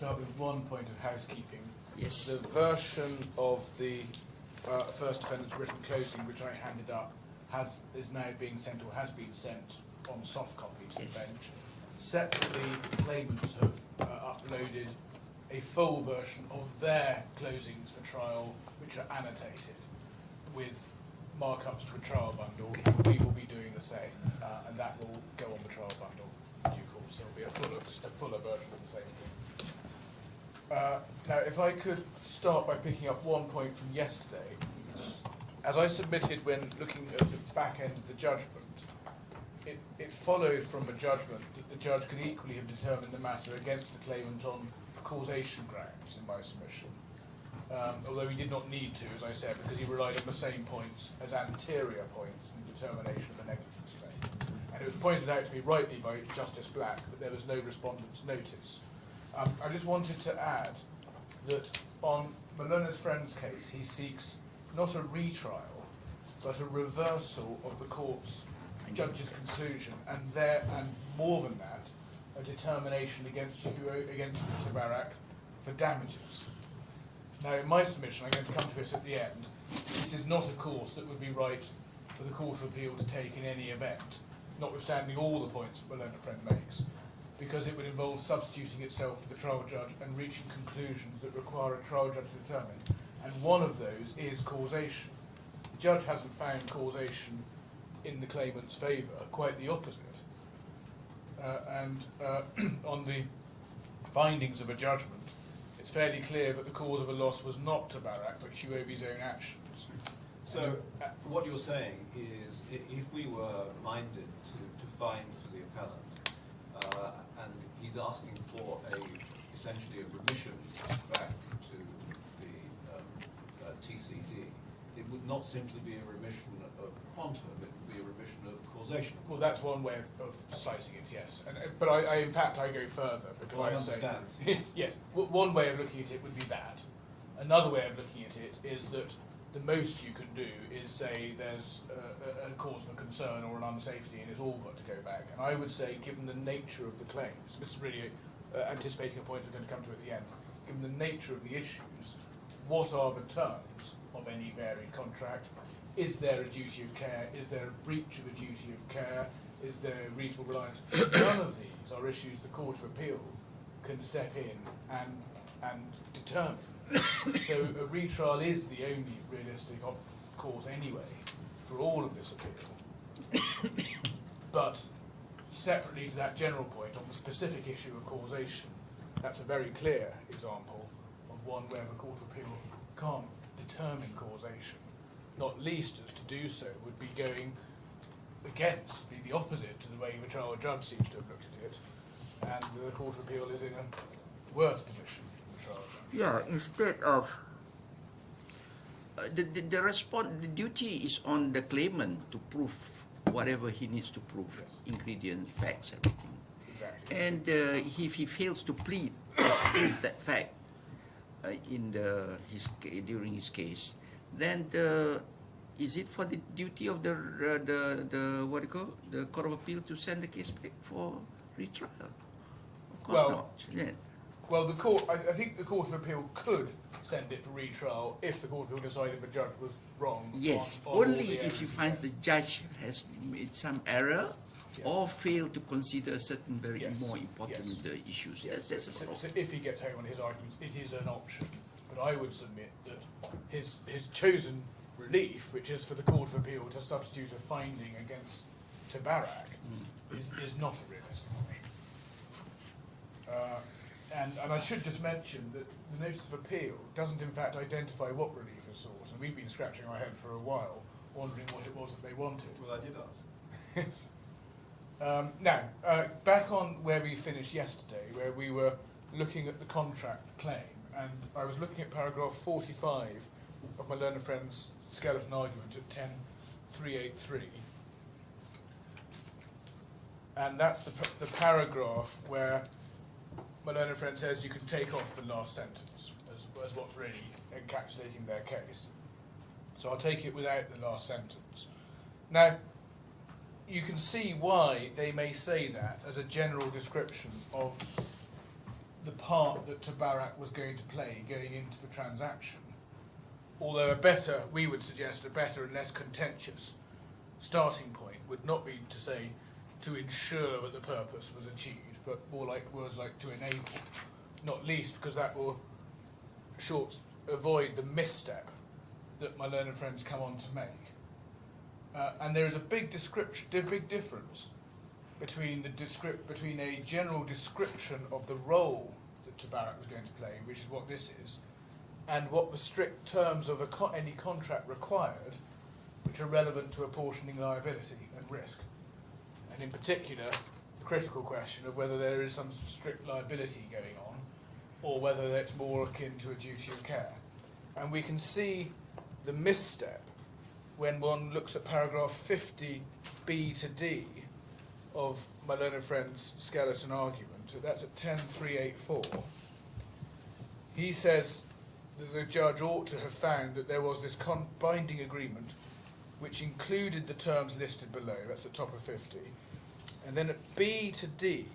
start with one point of housekeeping. Yes. The version of the first defendant's written closing, which I handed up, is now being sent or has been sent on soft copy to the bench. Separately, the claimants have uploaded a full version of their closings for trial, which are annotated with markups to a trial bundle. We will be doing the same, and that will go on the trial bundle in due course. There will be a fuller version of the same thing. Now, if I could start by picking up one point from yesterday. As I submitted when looking at the back end of the judgment, it followed from a judgment that the judge could equally have determined the matter against the claimant on causation grounds in my submission. Although he did not need to, as I said, because he relied on the same points as anterior points in determination of the negligence claim. And it was pointed out to me rightly by Justice Black that there was no respondent's notice. I just wanted to add that on Malona's friend's case, he seeks not a retrial, but a reversal of the court's judge's conclusion, and more than that, a determination against Tabarak for damages. Now, in my submission, I'm going to come to this at the end. This is not a course that would be right for the Court of Appeal to take in any event, notwithstanding all the points Malona Friend makes, because it would involve substituting itself for the trial judge and reaching conclusions that require a trial judge to determine. And one of those is causation. The judge hasn't found causation in the claimant's favour, quite the opposite. On the findings of a judgment, it's fairly clear that the cause of a loss was not Tabarak, but Huobi's own actions. So, what you're saying is, if we were minded to find for the appellant, and he's asking for essentially a remission back to the TCD, it would not simply be a remission of quantum, it would be a remission of causation. Well, that's one way of citing it, yes. But I in fact, I go further, because I understand. Yes, one way of looking at it would be that. Another way of looking at it is that the most you can do is say there's a cause for concern or an unsafety and it's all got to go back. And I would say, given the nature of the claims, this is really anticipating a point we're going to come to at the end, given the nature of the issues, what are the terms of any varied contract? Is there a duty of care? Is there a breach of a duty of care? Is there reasonable reliance? None of these are issues the Court of Appeal can step in and determine. So a retrial is the only realistic course anyway for all of this appeal. But separately to that general point, on the specific issue of causation, that's a very clear example of one where the Court of Appeal can't determine causation, not least as to do so would be going against, be the opposite to the way the trial judge seems to have looked at it, and the Court of Appeal is in a worse position than the trial judge. Yeah, instead of the duty is on the claimant to prove whatever he needs to prove, Yes. Ingredients, facts, everything. Exactly. And if he fails to plead that fact during his case, then is it for the duty of the what do you call the Court of Appeal to send the case back for retrial? Of course not. Yeah. Well, the court. I think the Court of Appeal could send it for retrial if the Court of Appeal decided the judge was wrong. Yes, on all only the if you evidence. find the judge has made some error Yes. or failed to consider certain very Yes. more important issues. Yes, That's a so problem. if he gets home on his arguments, it is an option. But I would submit that his chosen relief, which is for the Court of Appeal to substitute a finding against Tabarak, is not a realistic option. And I should just mention that the Notice of Appeal doesn't in fact identify what relief is sought, and we've been scratching our head for a while, wondering what it was that they wanted. Well, I did ask. Now, back on where we finished yesterday, where we were looking at the contract claim, and I was looking at paragraph 45 of my learner friend's skeleton argument at 10.383. And that's the paragraph where my learner friend says you can take off the last sentence as what's really encapsulating their case. So I'll take it without the last sentence. Now, you can see why they may say that as a general description of the part that Tabarak was going to play going into the transaction. Although we would suggest a better and less contentious starting point would not be to say to ensure that the purpose was achieved, but more like to enable, not least because that will avoid the misstep that my learned friends come on to make. And there is a big difference between a general description of the role that Tabarak was going to play, which is what this is, and what the strict terms of any contract required, which are relevant to apportioning liability and risk. And in particular, the critical question of whether there is some strict liability going on, or whether it's more akin to a duty of care. And we can see the misstep when one looks at paragraph 50b to d of my learned friend's skeleton argument. That's at 10.384. He says that the judge ought to have found that there was this binding agreement which included the terms listed below. That's the top of 50. And then at B to D,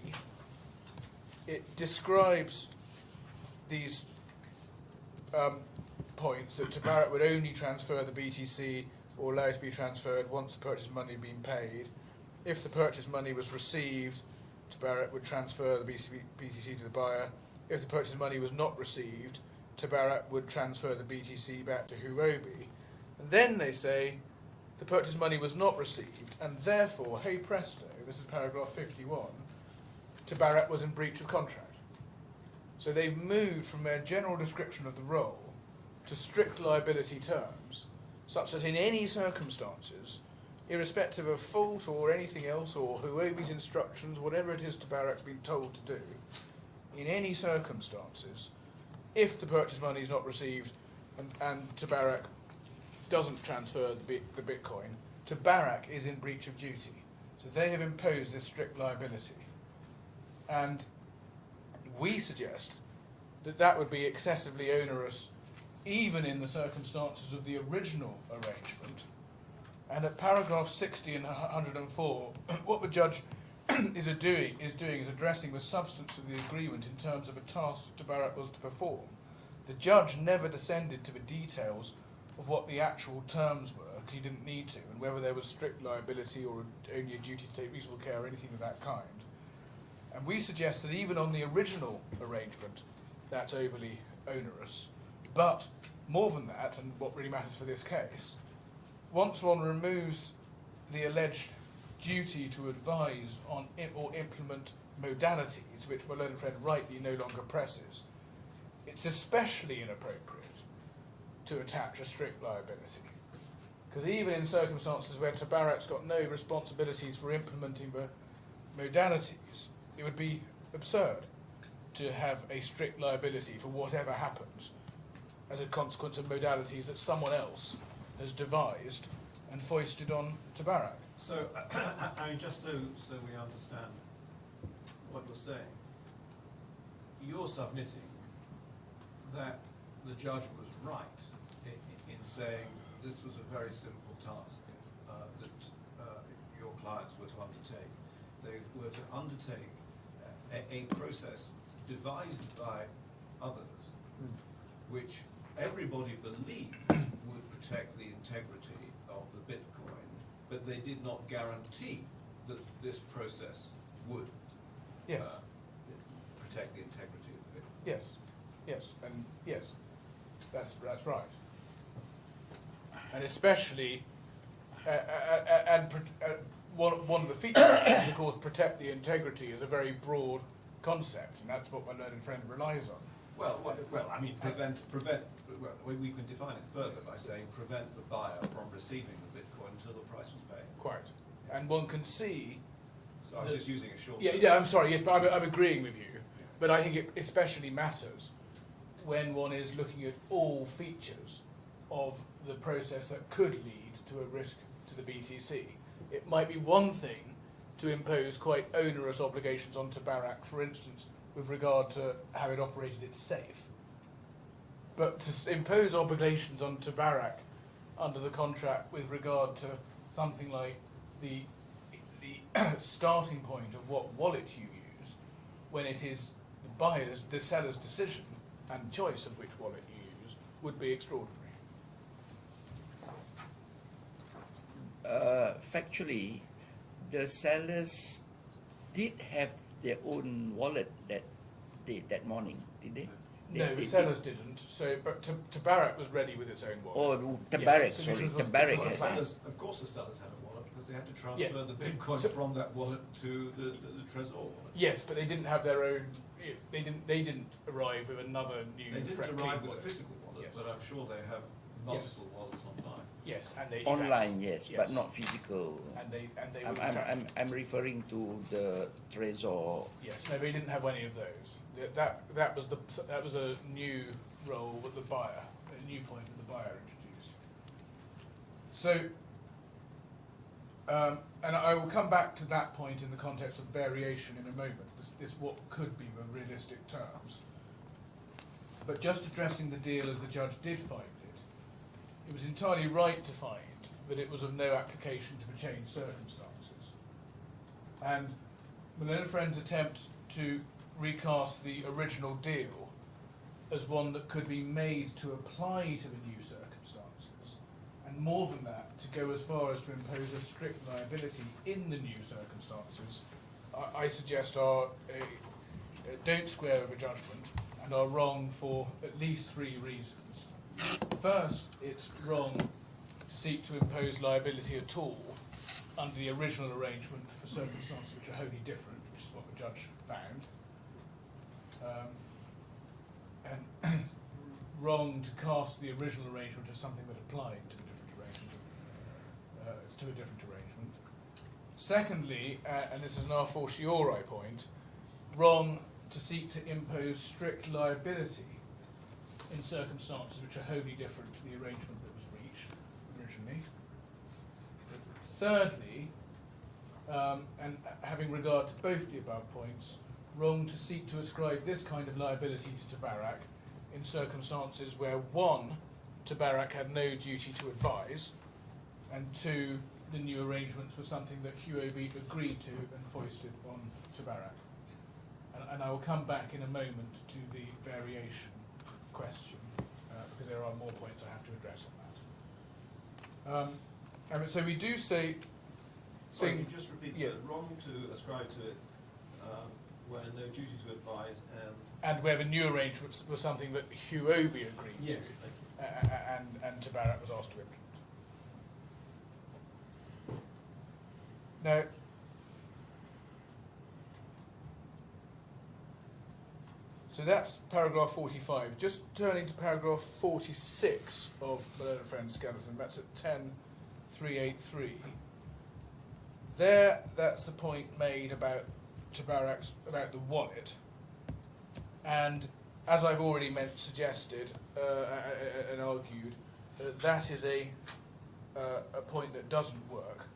it describes these points that Tabarak would only transfer the BTC or allow it to be transferred once the purchase money had been paid. If the purchase money was received, Tabarak would transfer the BTC to the buyer. If the purchase money was not received, Tabarak would transfer the BTC back to Huobi. And then they say the purchase money was not received, and therefore, hey presto, this is paragraph 51, Tabarak was in breach of contract. So they've moved from their general description of the role to strict liability terms, such that in any circumstances, irrespective of fault or anything else, or Huobi's instructions, whatever it is Tabarak's been told to do, in any circumstances, if the purchase money is not received and Tabarak doesn't transfer the Bitcoin, Tabarak is in breach of duty. So they have imposed this strict liability. And we suggest that that would be excessively onerous even in the circumstances of the original arrangement. And at paragraph 60 and 104, what the judge is addressing the substance of the agreement in terms of a task Tabarak was to perform. The judge never descended to the details of what the actual terms were, because he didn't need to, and whether there was strict liability or only a duty to take reasonable care or anything of that kind. And we suggest that even on the original arrangement, that's overly onerous. But more than that, and what really matters for this case, once one removes the alleged duty to advise on or implement modalities, which my learned friend rightly no longer presses, it's especially inappropriate to attach a strict liability. Because even in circumstances where Tabarak's got no responsibilities for implementing the modalities, it would be absurd to have a strict liability for whatever happens as a consequence of modalities that someone else has devised and foisted on Tabarak. So, I mean, just so we understand what you're saying, you're submitting that the judge was right in saying this was a very simple task that your clients were to undertake. They were to undertake a process devised by others, which everybody believed would protect the integrity of the Bitcoin, but they did not guarantee that this process would protect the integrity of the Bitcoin. Yes, that's right. And especially, one of the features is, of course, protect the integrity is a very broad concept, and that's what my learned friend relies on. Well, I mean, prevent. Well, we can define it further by saying prevent the buyer from receiving the Bitcoin until the price was paid. Quite, and one can see. So I was just using a short. Yeah. I'm sorry. Yes, but I'm agreeing with you. Yeah. But I think it especially matters when one is looking at all features of the process that could lead to a risk to the BTC. It might be one thing to impose quite onerous obligations on Tabarak, for instance, with regard to how it operated its safe. But to impose obligations on Tabarak under the contract with regard to something like the starting point of what wallet you use, when it is the the seller's decision and choice of which wallet you use would be extraordinary. Factually, the sellers did have their own wallet that morning, did they? No, the sellers didn't. So, but Tabarak was ready with its own wallet. Oh, Tabarak, Yes, so sorry, which was- Tabarak Well, had it. of course the sellers had a wallet, because they had to transfer Yeah. the Bitcoin So- from that wallet to the Trezor wallet. Yes, but they didn't have their own. They didn't arrive with another new. They didn't clean arrive with wallet. a physical wallet, Yes. but I'm sure they have multiple wallets online. Yes, and they Online, yes, Yes. but not physical. And they I'm, would I'm, track- I'm referring to the Trezor. Yes, no, they didn't have any of those. That was a new role that the buyer, a new point that the buyer introduced. So, and I will come back to that point in the context of variation in a moment. This what could be the realistic terms. But just addressing the deal as the judge did find it, it was entirely right to find that it was of no application to the changed circumstances. And Malone and Friends' attempt to recast the original deal as one that could be made to apply to the new circumstances, and more than that, to go as far as to impose a strict liability in the new circumstances, I suggest don't square with a judgment and are wrong for at least 3 reasons. First, it's wrong to seek to impose liability at all under the original arrangement for circumstances which are wholly different, which is what the judge found. And wrong to cast the original arrangement as something that applied to a different arrangement. Secondly, and this is an a fortiori point, wrong to seek to impose strict liability in circumstances which are wholly different to the arrangement that was reached originally. Thirdly, and having regard to both the above points, wrong to seek to ascribe this kind of liability to Tabarak in circumstances where 1, Tabarak had no duty to advise, and 2, the new arrangements were something that Huobi agreed to and foisted on Tabarak. And I will come back in a moment to the variation question, because there are more points I have to address on that. And so we do say... Sorry, can you just repeat Yeah. that? Wrong to ascribe to it where no duty to advise And where the new arrangements were something that Huobi agreed Yes, to, thank you. and Tabarak was asked to implement. Now, so that's paragraph 45. Just turning to paragraph 46 of Malone and Friends Skeleton, that's at 10.383. There, that's the point made about Tabarak's, about the wallet. And as I've already suggested and argued, that is a point that doesn't work,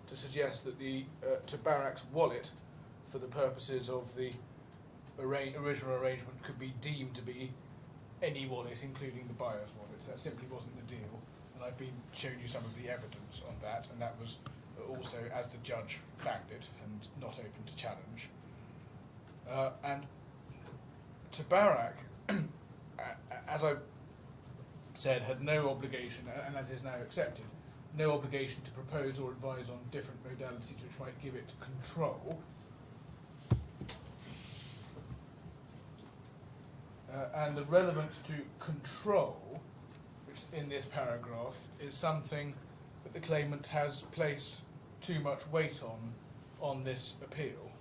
to suggest that the Tabarak's wallet, for the purposes of the original arrangement, could be deemed to be any wallet, including the buyer's wallet. That simply wasn't the deal, and I've been showing you some of the evidence on that, and that was also as the judge found it, and not open to challenge. And Tabarak, as I said, had no obligation, and as is now accepted, no obligation to propose or advise on different modalities which might give it control. And the relevance to control, which in this paragraph, is something that the claimant has placed too much weight on this appeal.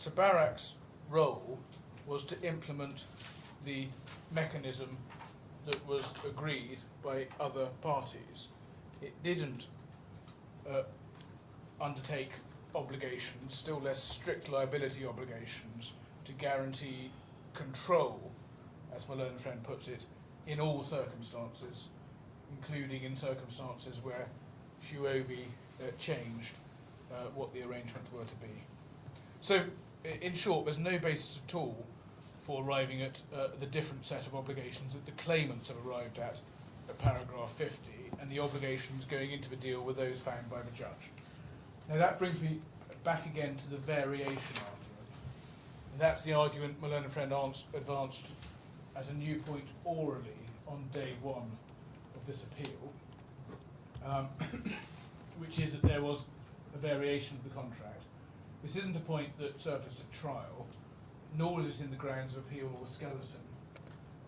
Tabarak's role was to implement the mechanism that was agreed by other parties. It didn't undertake obligations, still less strict liability obligations, to guarantee control, as Malone and Friend puts it, in all circumstances, including in circumstances where Huobi changed what the arrangements were to be. So, in short, there's no basis at all for arriving at the different set of obligations that the claimants have arrived at paragraph 50, and the obligations going into the deal were those found by the judge. Now that brings me back again to the variation And that's the argument my learned friend advanced as a new point orally on day one of this appeal, which is that there was a variation of the contract. This isn't a point that surfaced at trial, nor is it in the grounds of appeal or skeleton.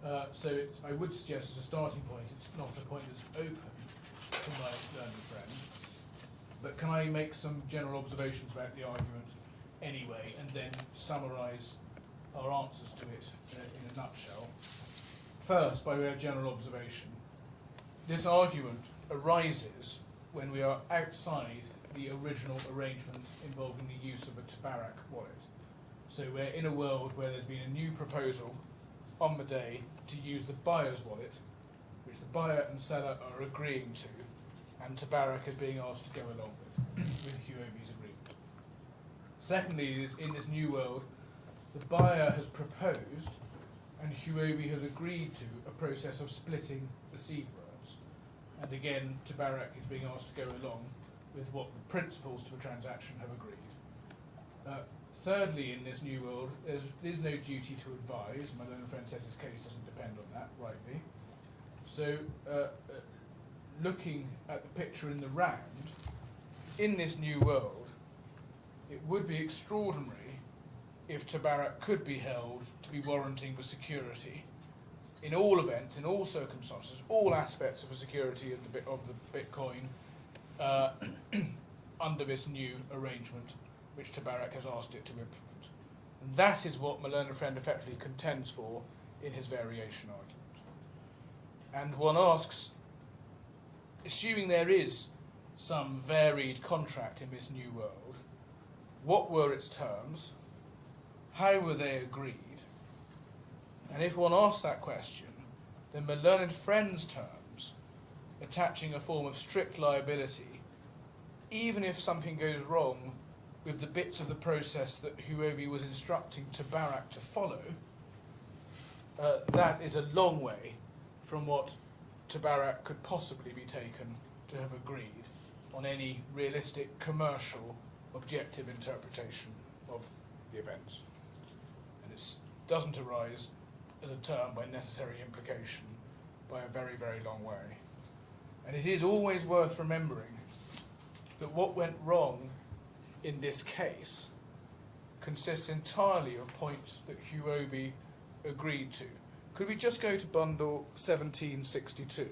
I would suggest as a starting point, it's not a point that's open to my learned friend. But can I make some general observations about the argument anyway, and then summarise our answers to it in a nutshell? First, by way of general observation, this argument arises when we are outside the original arrangement involving the use of a Tabarak wallet. So we're in a world where there's been a new proposal on the day to use the buyer's wallet, which the buyer and seller are agreeing to, and Tabarak is being asked to go along with Huobi's agreement. Secondly, in this new world, the buyer has proposed and Huobi has agreed to a process of splitting the seed words. And again, Tabarak is being asked to go along with what the principals to a transaction have agreed. Thirdly, in this new world, there is no duty to advise. My learned friend says his case doesn't depend on that, rightly. So, looking at the picture in the round, in this new world, it would be extraordinary if Tabarak could be held to be warranting the security in all events, in all circumstances, all aspects of the security of the Bitcoin under this new arrangement which Tabarak has asked it to implement. And that is what my learned friend effectively contends for in his variation argument. And one asks, assuming there is some varied contract in this new world, what were its terms? How were they agreed? And if one asks that question, then my learned friend's terms, attaching a form of strict liability, even if something goes wrong with the bits of the process that Huobi was instructing Tabarak to follow, that is a long way from what Tabarak could possibly be taken to have agreed on any realistic, commercial, objective interpretation of the events. And it doesn't arise as a term by necessary implication by a very, very long way. And it is always worth remembering that what went wrong in this case consists entirely of points that Huobi agreed to. Could we just go to bundle 1762?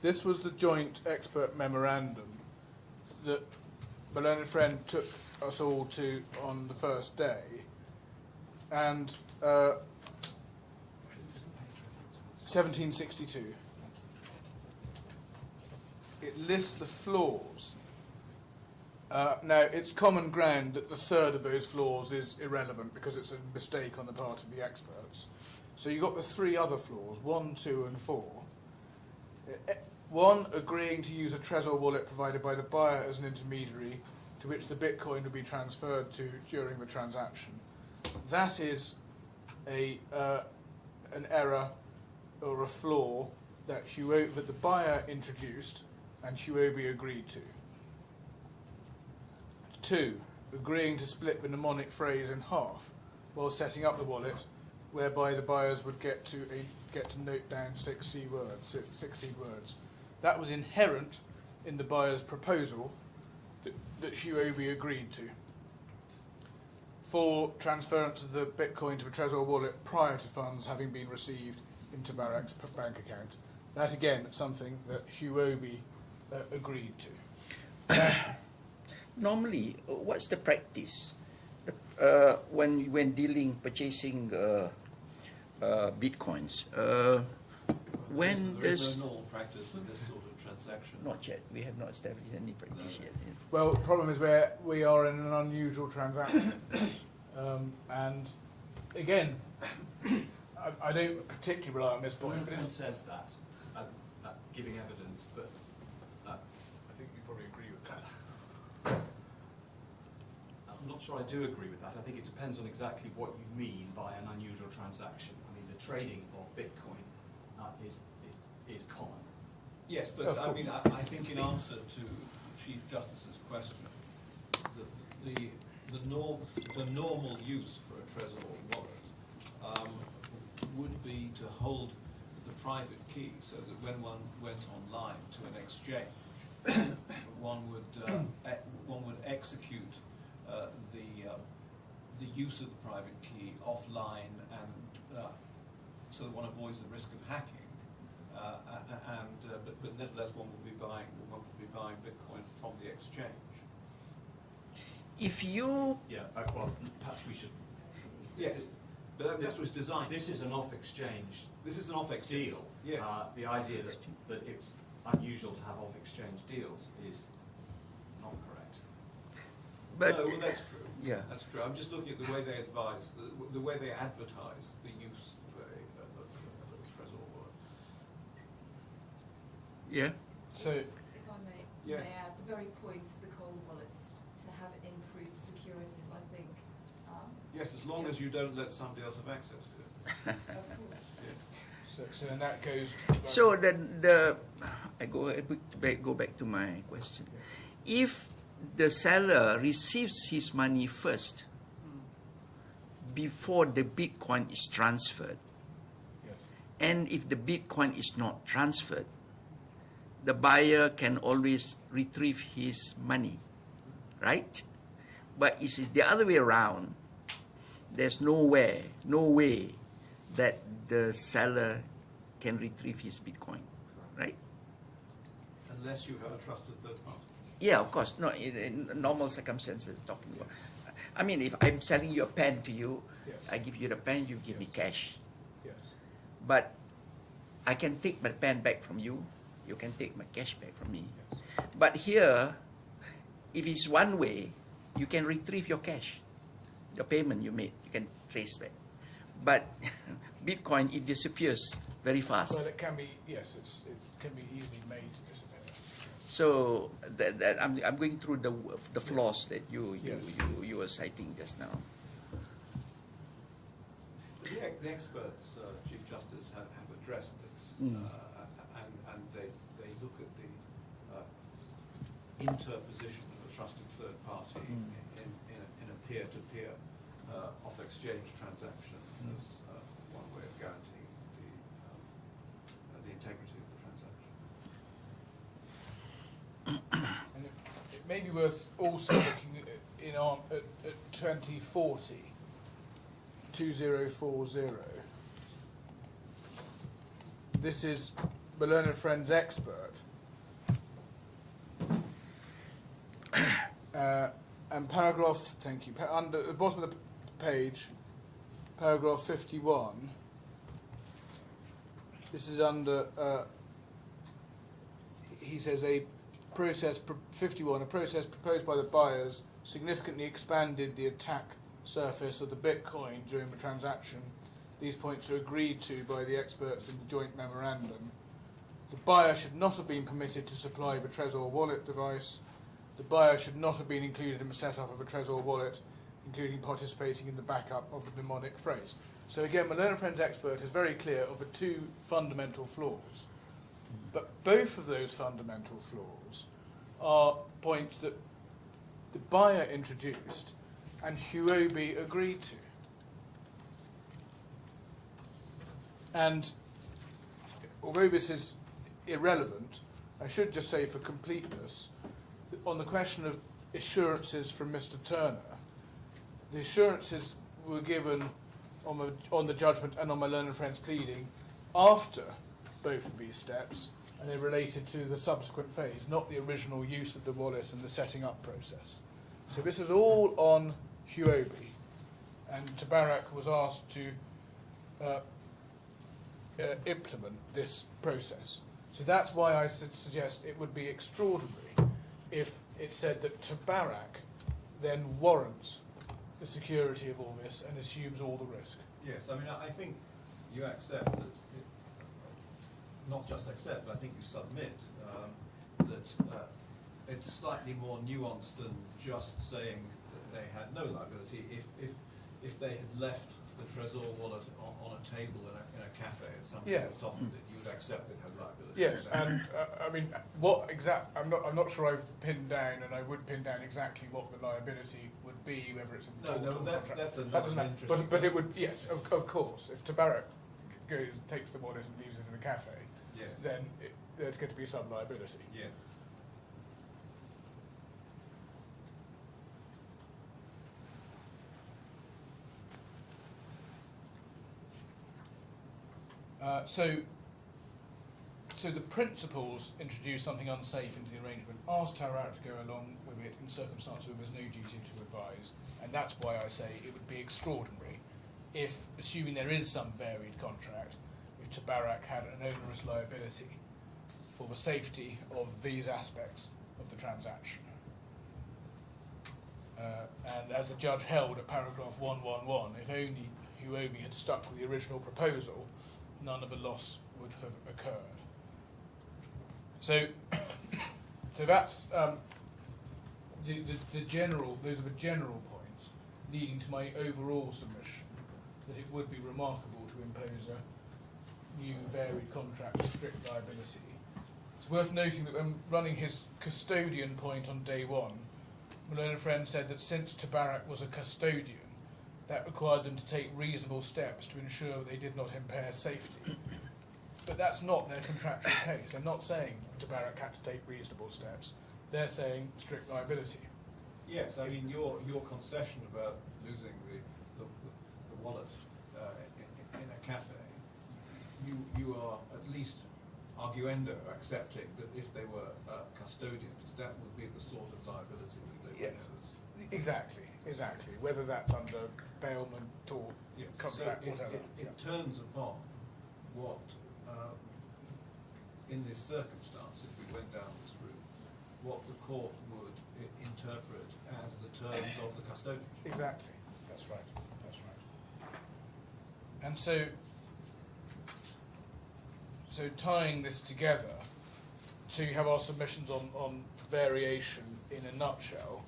This was the joint expert memorandum that my learned friend took us all to on the first day, and 1762. It lists the flaws. Now, it's common ground that the third of those flaws is irrelevant because it's a mistake on the part of the experts. So you've got the three other flaws, 1, 2 and 4. 1, agreeing to use a Trezor wallet provided by the buyer as an intermediary to which the Bitcoin would be transferred to during the transaction. That is an error or a flaw that the buyer introduced and Huobi agreed to. 2, agreeing to split the mnemonic phrase in half while setting up the wallet, whereby the buyers would get to note down 6 seed words. That was inherent in the buyer's proposal that Huobi agreed to. 4, transference of the Bitcoin to a Trezor wallet prior to funds having been received in Tabarak's bank account. That again, something that Huobi agreed to. Normally, what's the practice when purchasing bitcoins? When there is no normal practice for this sort of transaction. Not yet. We have not established any practice yet. Yeah. Well, the problem is we are in an unusual transaction, and again, I don't particularly rely on this point. But it says that, giving evidence, but I think you probably agree with that. I'm not sure I do agree with that. I think it depends on exactly what you mean by an unusual transaction. I mean, the trading of Bitcoin is common. Yes, but Of I course. mean, I think in answer to Chief Justice's question, the normal use for a Trezor wallet would be to hold the private key, so that when one went online to an exchange, one would execute the use of the private key offline, and so that one avoids the risk of hacking. But nevertheless, one would be buying Bitcoin from the exchange. If you, Yeah, well, perhaps we should. Yes, but that's what's designed. This is an off-exchange This is an off-exchange deal. Yes. The idea that it's unusual to have off-exchange deals is not correct. but No, well, that's true. yeah, That's true. I'm just looking at the way they advise, the way they advertise the use of a Trezor wallet. yeah. So, If I may, Yes. may add, the very point of the cold wallets to have it improve securities, I think. Yes, as long as you don't let somebody else have access to it. Of course. Yeah. so then that goes. So then I go back to my question. If the seller receives his money first before the Bitcoin is transferred, Yes. and if the Bitcoin is not transferred, the buyer can always retrieve his money, right? But it's the other way around. There's no way that the seller can retrieve his Bitcoin, right? Unless you have a trusted third party. Yeah, of course. No, in normal circumstances, talking about. I mean, if I'm selling you a pen to you, Yes. I give you the pen, you give me cash. Yes. But I can take my pen back from you, you can take my cash back from me. Yes. But here, if it's one way, you can retrieve your cash. The payment you made, you can trace back. But Bitcoin, it disappears very fast. Well, it can be. Yes, it can be easily made to disappear. So that I'm going through the flaws that you Yes. were citing just now. The experts, Chief Justice, have addressed this, Mm. and they look at the interposition of a trusted third party in a peer-to-peer off-exchange transaction as one way of guaranteeing the integrity of the transaction. And it may be worth also looking at 2040. This is the Learned Friends expert. And paragraph, thank you, under the bottom of the page, paragraph 51. This is under, he says, a process proposed by the buyers significantly expanded the attack surface of the Bitcoin during the transaction. These points are agreed to by the experts in the joint memorandum. The buyer should not have been permitted to supply the Trezor wallet device. The buyer should not have been included in the setup of a Trezor wallet, including participating in the backup of the mnemonic phrase. So again, my Learned Friends expert is very clear of the two fundamental flaws. But both of those fundamental flaws are points that the buyer introduced and Huobi agreed to. And although this is irrelevant, I should just say for completeness, on the question of assurances from Mr. Turner, the assurances were given on the judgment and on my Learned Friends pleading after both of these steps, and they related to the subsequent phase, not the original use of the wallet and the setting up process. So this is all on Huobi, and Tabarak was asked to implement this process. So that's why I suggest it would be extraordinary if it said that Tabarak then warrants the security of all this and assumes all the risk. Yes, I mean, I think you accept that, not just accept, but I think you submit that it's slightly more nuanced than just saying that they had no liability. If they had left the Trezor wallet on a table in a cafe and somebody Yes. was offered it, you would would accept it had liability. Yes, and I mean, I'm not sure I've pinned down, and I would pin down exactly what the liability would be, whether it's a No, full that's contract. another That doesn't have- interesting but it question. would, yes, of course. If Tabarak takes the wallet and leaves it in a cafe, Yes, then there's going to be some liability. yes. So the principals introduce something unsafe into the arrangement, ask Tabarak to go along with it in circumstances where there's no duty to advise, and that's why I say it would be extraordinary if, assuming there is some varied contract, if Tabarak had an onerous liability for the safety of these aspects of the transaction. And as the judge held at paragraph 111, if only Huobi had stuck with the original proposal, none of the loss would have occurred. So, so that's the general. Those are the general points, leading to my overall submission that it would be remarkable to impose a new varied contract with strict liability. It's worth noting that when running his custodian point on day one, my learned friend said that since Tabarak was a custodian, that required them to take reasonable steps to ensure that they did not impair safety. But that's not their contractual case. They're not saying Tabarak had to take reasonable steps. They're saying strict liability. Yes, I mean, your concession about losing the wallet in a cafe, you are at least arguendo accepting that if they were custodians, that would be the sort of liability that they would have. Exactly. Whether that's under bailment or Yes. contract, So whatever. it turns upon what, in this circumstance, if we went down this route, what the court would interpret as the terms of the custodianship. Exactly. That's right. And so tying this together to have our submissions on variation in a nutshell.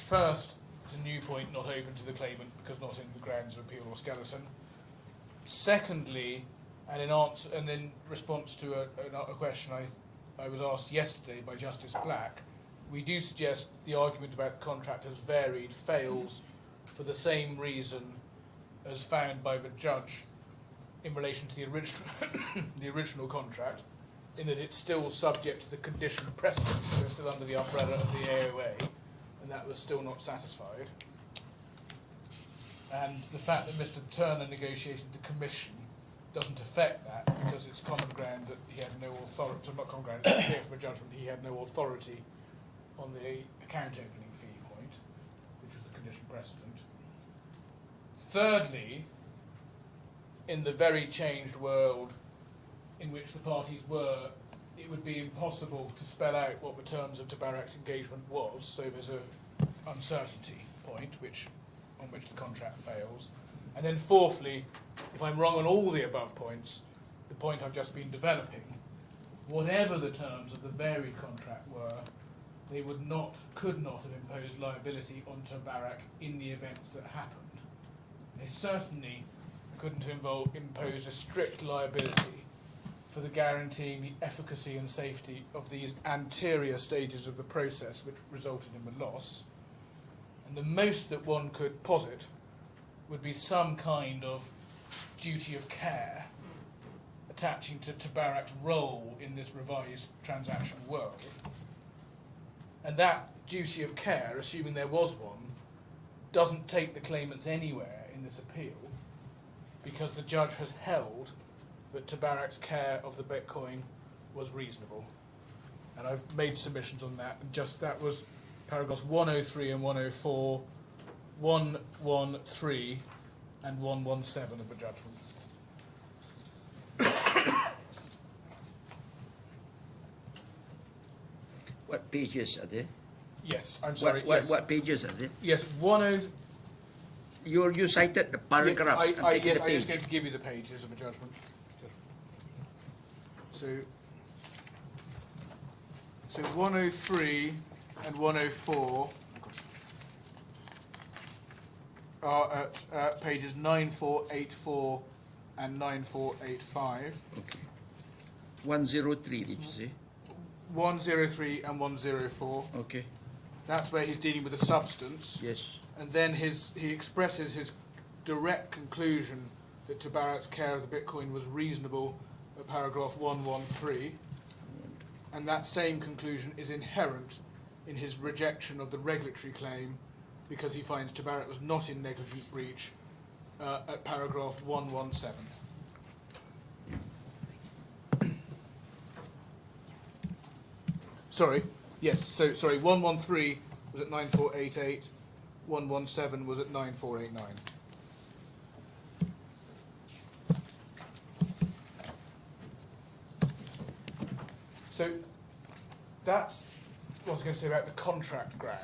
First, it's a new point not open to the claimant because not in the grounds of appeal or skeleton. Secondly, and in response to a question I was asked yesterday by Justice Black, we do suggest the argument about the contract as varied fails for the same reason as found by the judge in relation to the original contract, in that it's still subject to the condition precedent, so it's still under the umbrella of the AOA, and that was still not satisfied. And the fact that Mr. Thurner negotiated the commission doesn't affect that, because it's common ground that he had no authority, so not common ground, it's clear from the judgment he had no authority on the account opening fee point, which was the condition precedent. Thirdly, in the very changed world in which the parties were, it would be impossible to spell out what the terms of Tabarak's engagement was, so there's a uncertainty point on which the contract fails. And then fourthly, if I'm wrong on all the above points, the point I've just been developing, whatever the terms of the varied contract were, they could not have imposed liability on Tabarak in the events that happened. They certainly couldn't have imposed a strict liability for the guaranteeing the efficacy and safety of these anterior stages of the process which resulted in the loss. And the most that one could posit would be some kind of duty of care attaching to Tabarak's role in this revised transaction world. And that duty of care, assuming there was one, doesn't take the claimants anywhere in this appeal, because the judge has held that Tabarak's care of the Bitcoin was reasonable. And I've made submissions on that, and just that was paragraphs 103 and 104, 113 and 117 of the judgment. What pages are there? Yes, I'm sorry. What pages are there? Yes, You cited the paragraphs. I'm taking yes, the I'm just page. going to give you the pages of the judgment. So 103 and 104 are at pages 9484 and 9485. Okay. 103, did you say? 103 and 104. Okay. That's where he's dealing with the substance. Yes. And then he expresses his direct conclusion that Tabarak's care of the Bitcoin was reasonable at paragraph 113. And that same conclusion is inherent in his rejection of the regulatory claim because he finds Tabarak was not in negligent breach at paragraph 117. Sorry, yes, so sorry, 113 was at 9488, 117 was at 9489. So that's what I was going to say about the contract ground.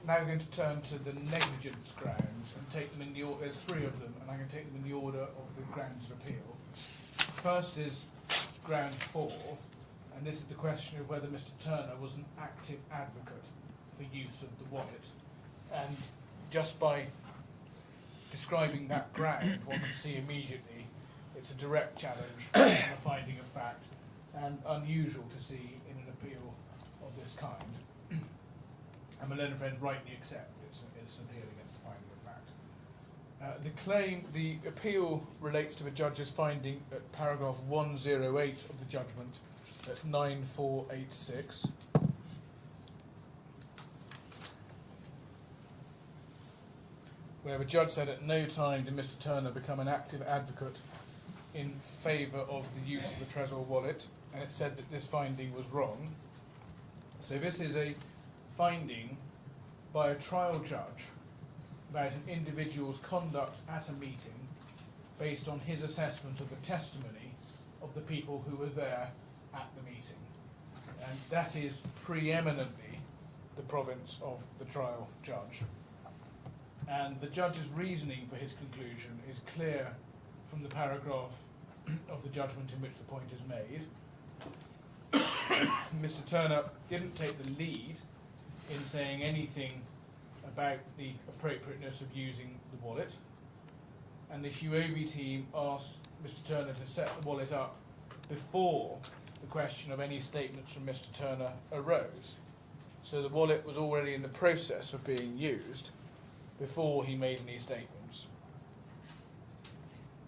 Now we're going to turn to the negligence grounds and take them in the order. There's three of them, and I'm going to take them in the order of the grounds of appeal. First is ground 4, and this is the question of whether Mr. Turner was an active advocate for use of the wallet. And just by describing that ground, one can see immediately it's a direct challenge on a finding of fact, and unusual to see in an appeal of this kind. And my learned friends rightly accept it's an appeal against the finding of fact. The appeal relates to the judge's finding at paragraph 108 of the judgment, that's 9486. Where the judge said at no time did Mr. Turner become an active advocate in favour of the use of the Trezor wallet, and it said that this finding was wrong. So this is a finding by a trial judge about an individual's conduct at a meeting based on his assessment of the testimony of the people who were there at the meeting. And that is preeminently the province of the trial judge. And the judge's reasoning for his conclusion is clear from the paragraph of the judgment in which the point is made. Mr. Turner didn't take the lead in saying anything about the appropriateness of using the wallet, and the Huobi team asked Mr. Turner to set the wallet up before the question of any statements from Mr. Turner arose. So the wallet was already in the process of being used before he made any statements.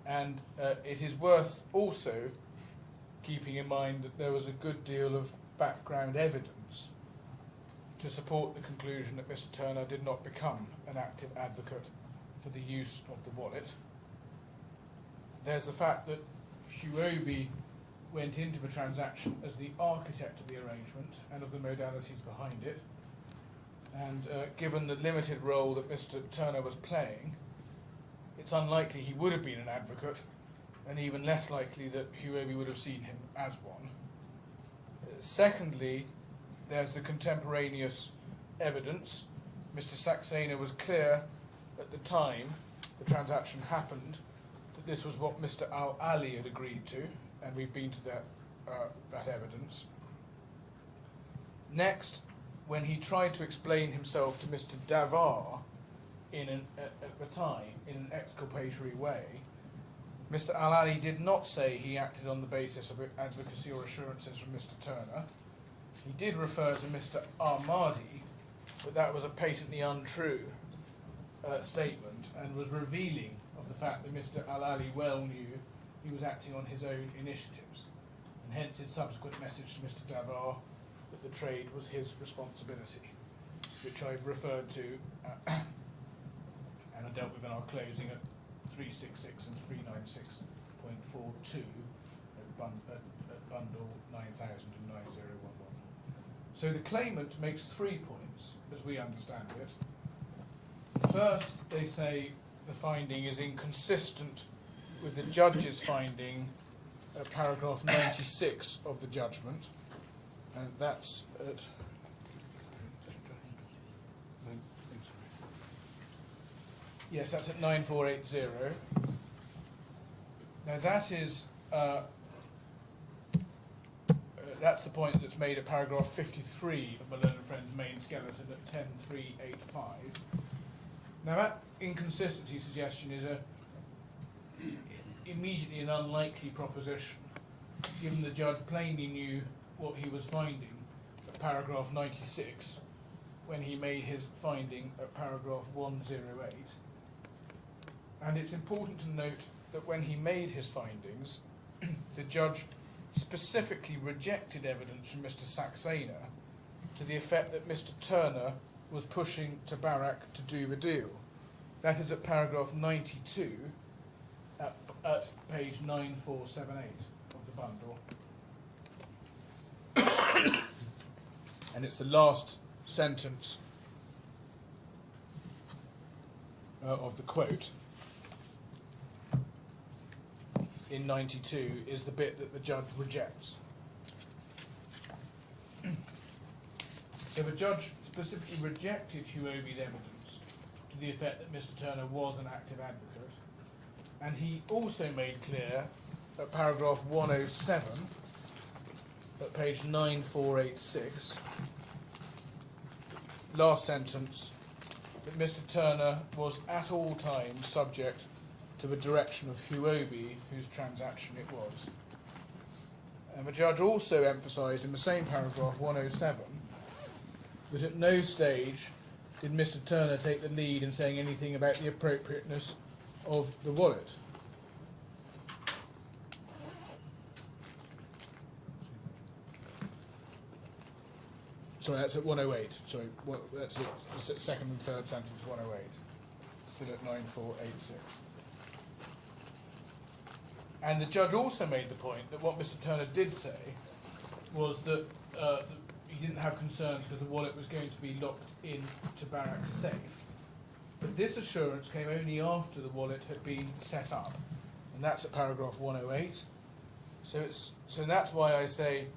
And it is worth also keeping in mind that there was a good deal of background evidence to support the conclusion that Mr. Turner did not become an active advocate for the use of the wallet. There's the fact that Huobi went into the transaction as the architect of the arrangement and of the modalities behind it, and given the limited role that Mr. Turner was playing, it's unlikely he would have been an advocate, and even less likely that Huobi would have seen him as one. Secondly, there's the contemporaneous evidence. Mr. Saxena was clear at the time the transaction happened that this was what Mr. Al-Ali had agreed to, and we've been to that evidence. Next, when he tried to explain himself to Mr. Davar at the time in an exculpatory way, Mr. Al-Ali did not say he acted on the basis of advocacy or assurances from Mr. Turner. He did refer to Mr. Ahmadi, but that was a patently untrue statement and was revealing of the fact that Mr. Al-Ali well knew he was acting on his own initiatives, and hence his subsequent message to Mr. Davar that the trade was his responsibility, which I've referred to and I dealt with in our closing at 366 and 396.42 at bundle 9000 and 9011. So the claimant makes 3 points, as we understand it. First, they say the finding is inconsistent with the judge's finding at paragraph 96 of the judgment, and that's at yes, that's at 9480. Now that is that's the point that's made at paragraph 53 of my learned friend's main skeleton at 10385. Now that inconsistency suggestion is immediately an unlikely proposition, given the judge plainly knew what he was finding at paragraph 96 when he made his finding at paragraph 108. And it's important to note that when he made his findings, the judge specifically rejected evidence from Mr. Saxena to the effect that Mr. Thurner was pushing Tabarak to do the deal. That is at paragraph 92 at page 9478 of the bundle. And it's the last sentence of the quote in 92 is the bit that the judge rejects. So the judge specifically rejected Huobi's evidence to the effect that Mr. Thurner was an active advocate, and he also made clear at paragraph 107 at page 9486, last sentence, that Mr. Thurner was at all times subject to the direction of Huobi, whose transaction it was. And the judge also emphasised in the same paragraph 107 that at no stage did Mr. Thurner take the lead in saying anything about the appropriateness of the wallet. Sorry, that's at 108. Sorry, that's it. The second and third sentence, 108. Still at 9486. And the judge also made the point that what Mr. Thurner did say was that he didn't have concerns because the wallet was going to be locked in Tabarak's safe. But this assurance came only after the wallet had been set up, and that's at paragraph 108. So that's why I say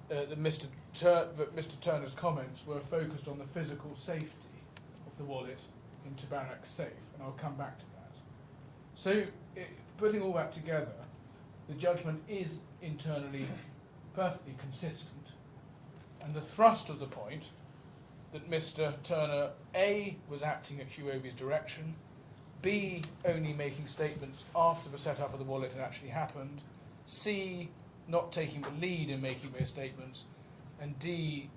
that Mr. Thurner's comments were focused on the physical safety of the wallet in Tabarak's safe, and I'll come back to that. So, putting all that together, the judgment is internally perfectly consistent, and the thrust of the point that Mr. Thurner A was acting at Huobi's direction, B only making statements after the setup of the wallet had actually happened, C not taking the lead in making those statements, and D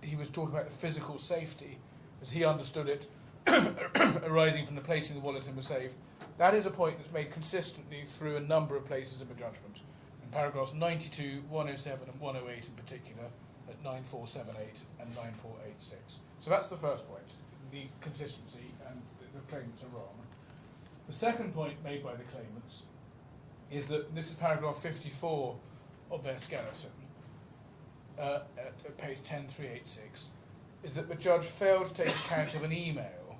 he was talking about the physical safety as he understood it arising from the placing the wallet in the safe. That is a point that's made consistently through a number of places in the judgment, in paragraphs 92, 107 and 108 in particular, at 9478 and 9486. So that's the first point, the consistency, and the claimants are wrong. The second point made by the claimants is that, this is paragraph 54 of their skeleton, at page 10386, is that the judge failed to take account of an email.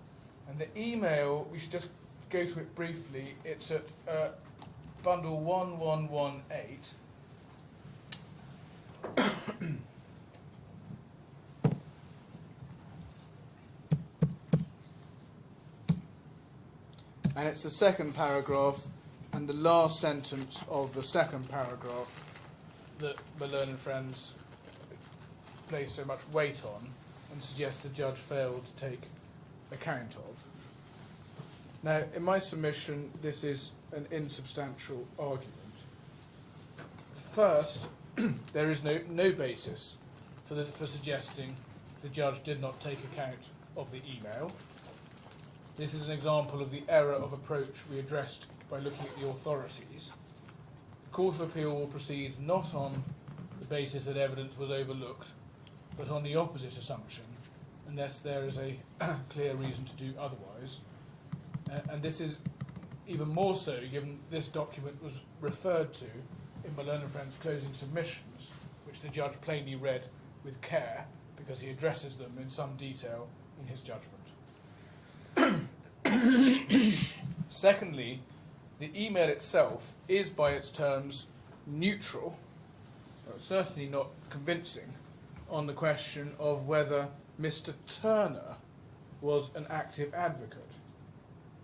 And the email, we should just go to it briefly, it's at bundle 1118. And it's the second paragraph and the last sentence of the second paragraph that my learned friends place so much weight on and suggest the judge failed to take account of. Now, in my submission, this is an insubstantial argument. First, there is no basis for suggesting the judge did not take account of the email. This is an example of the error of approach we addressed by looking at the authorities. The Court of Appeal will proceed not on the basis that evidence was overlooked, but on the opposite assumption, unless there is a clear reason to do otherwise. And this is even more so given this document was referred to in my learned friend's closing submissions, which the judge plainly read with care because he addresses them in some detail in his judgment. Secondly, the email itself is by its terms neutral, certainly not convincing, on the question of whether Mr. Thurner was an active advocate.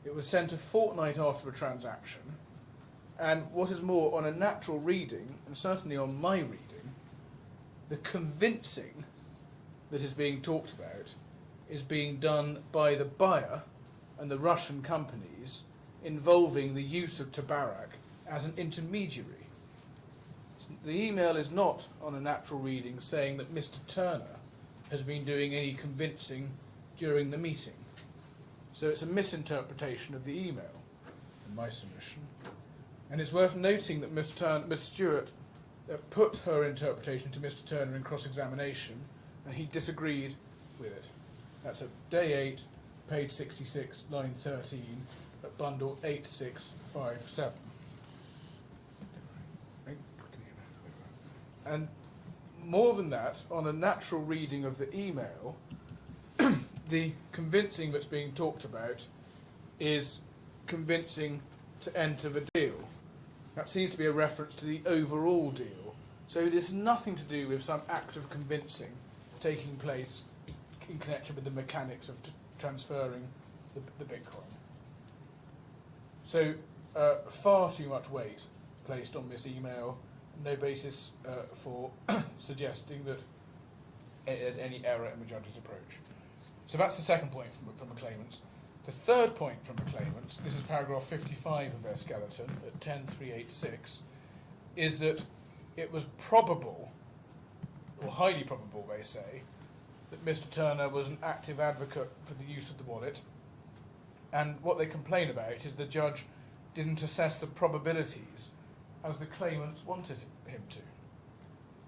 It was sent a fortnight after the transaction, and what is more, on a natural reading, and certainly on my reading, the convincing that is being talked about is being done by the buyer and the Russian companies involving the use of Tabarak as an intermediary. The email is not on a natural reading saying that Mr. Thurner has been doing any convincing during the meeting. So it's a misinterpretation of the email, in my submission. And it's worth noting that Miss Stewart put her interpretation to Mr. Thurner in cross-examination, and he disagreed with it. That's at day 8, page 66, line 13, at bundle 8657. And more than that, on a natural reading of the email, the convincing that's being talked about is convincing to enter the deal. That seems to be a reference to the overall deal. So it is nothing to do with some act of convincing taking place in connection with the mechanics of transferring the Bitcoin. So far too much weight placed on this email, no basis for suggesting that there's any error in the judge's approach. So that's the second point from the claimants. The third point from the claimants, this is paragraph 55 of their skeleton at 10.386, is that it was probable, or highly probable they say, that Mr. Thurner was an active advocate for the use of the wallet, and what they complain about is the judge didn't assess the probabilities as the claimants wanted him to.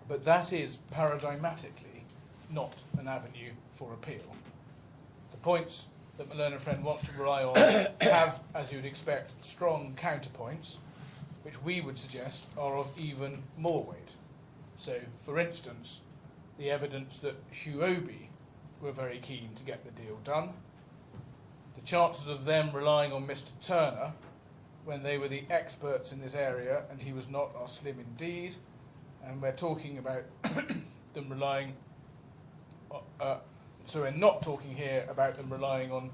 But that is paradigmatically not an avenue for appeal. The points that my learned friend wants to rely on have, as you would expect, strong counterpoints, which we would suggest are of even more weight. So, for instance, the evidence that Huobi were very keen to get the deal done, the chances of them relying on Mr. Thurner when they were the experts in this area and he was not are slim indeed, and we're talking about them relying so we're not talking here about them relying on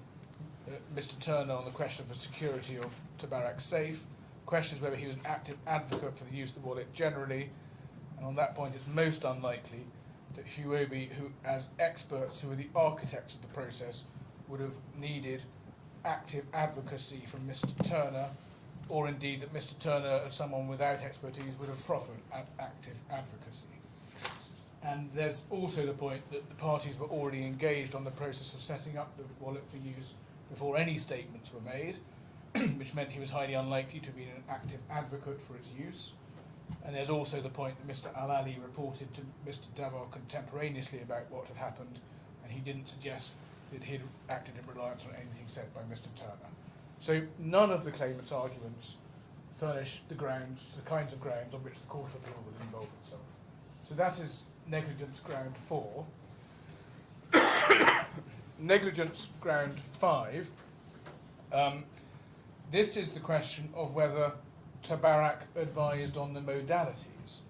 Mr. Thurner on the question of the security of Tabarak's safe, questions whether he was an active advocate for the use of the wallet generally, and on that point it's most unlikely that Huobi, who as experts who were the architects of the process, would have needed active advocacy from Mr. Thurner, or indeed that Mr. Thurner, as someone without expertise, would have proffered active advocacy. And there's also the point that the parties were already engaged on the process of setting up the wallet for use before any statements were made, which meant he was highly unlikely to be an active advocate for its use. And there's also the point that Mr. Al-Ali reported to Mr. Davar contemporaneously about what had happened, and he didn't suggest that he'd acted in reliance on anything said by Mr. Thurner. So none of the claimants' arguments furnish the grounds, the kinds of grounds on which the Court of Appeal will involve itself. So that is negligence ground 4. Negligence ground 5. This is the question of whether Tabarak advised on the modalities.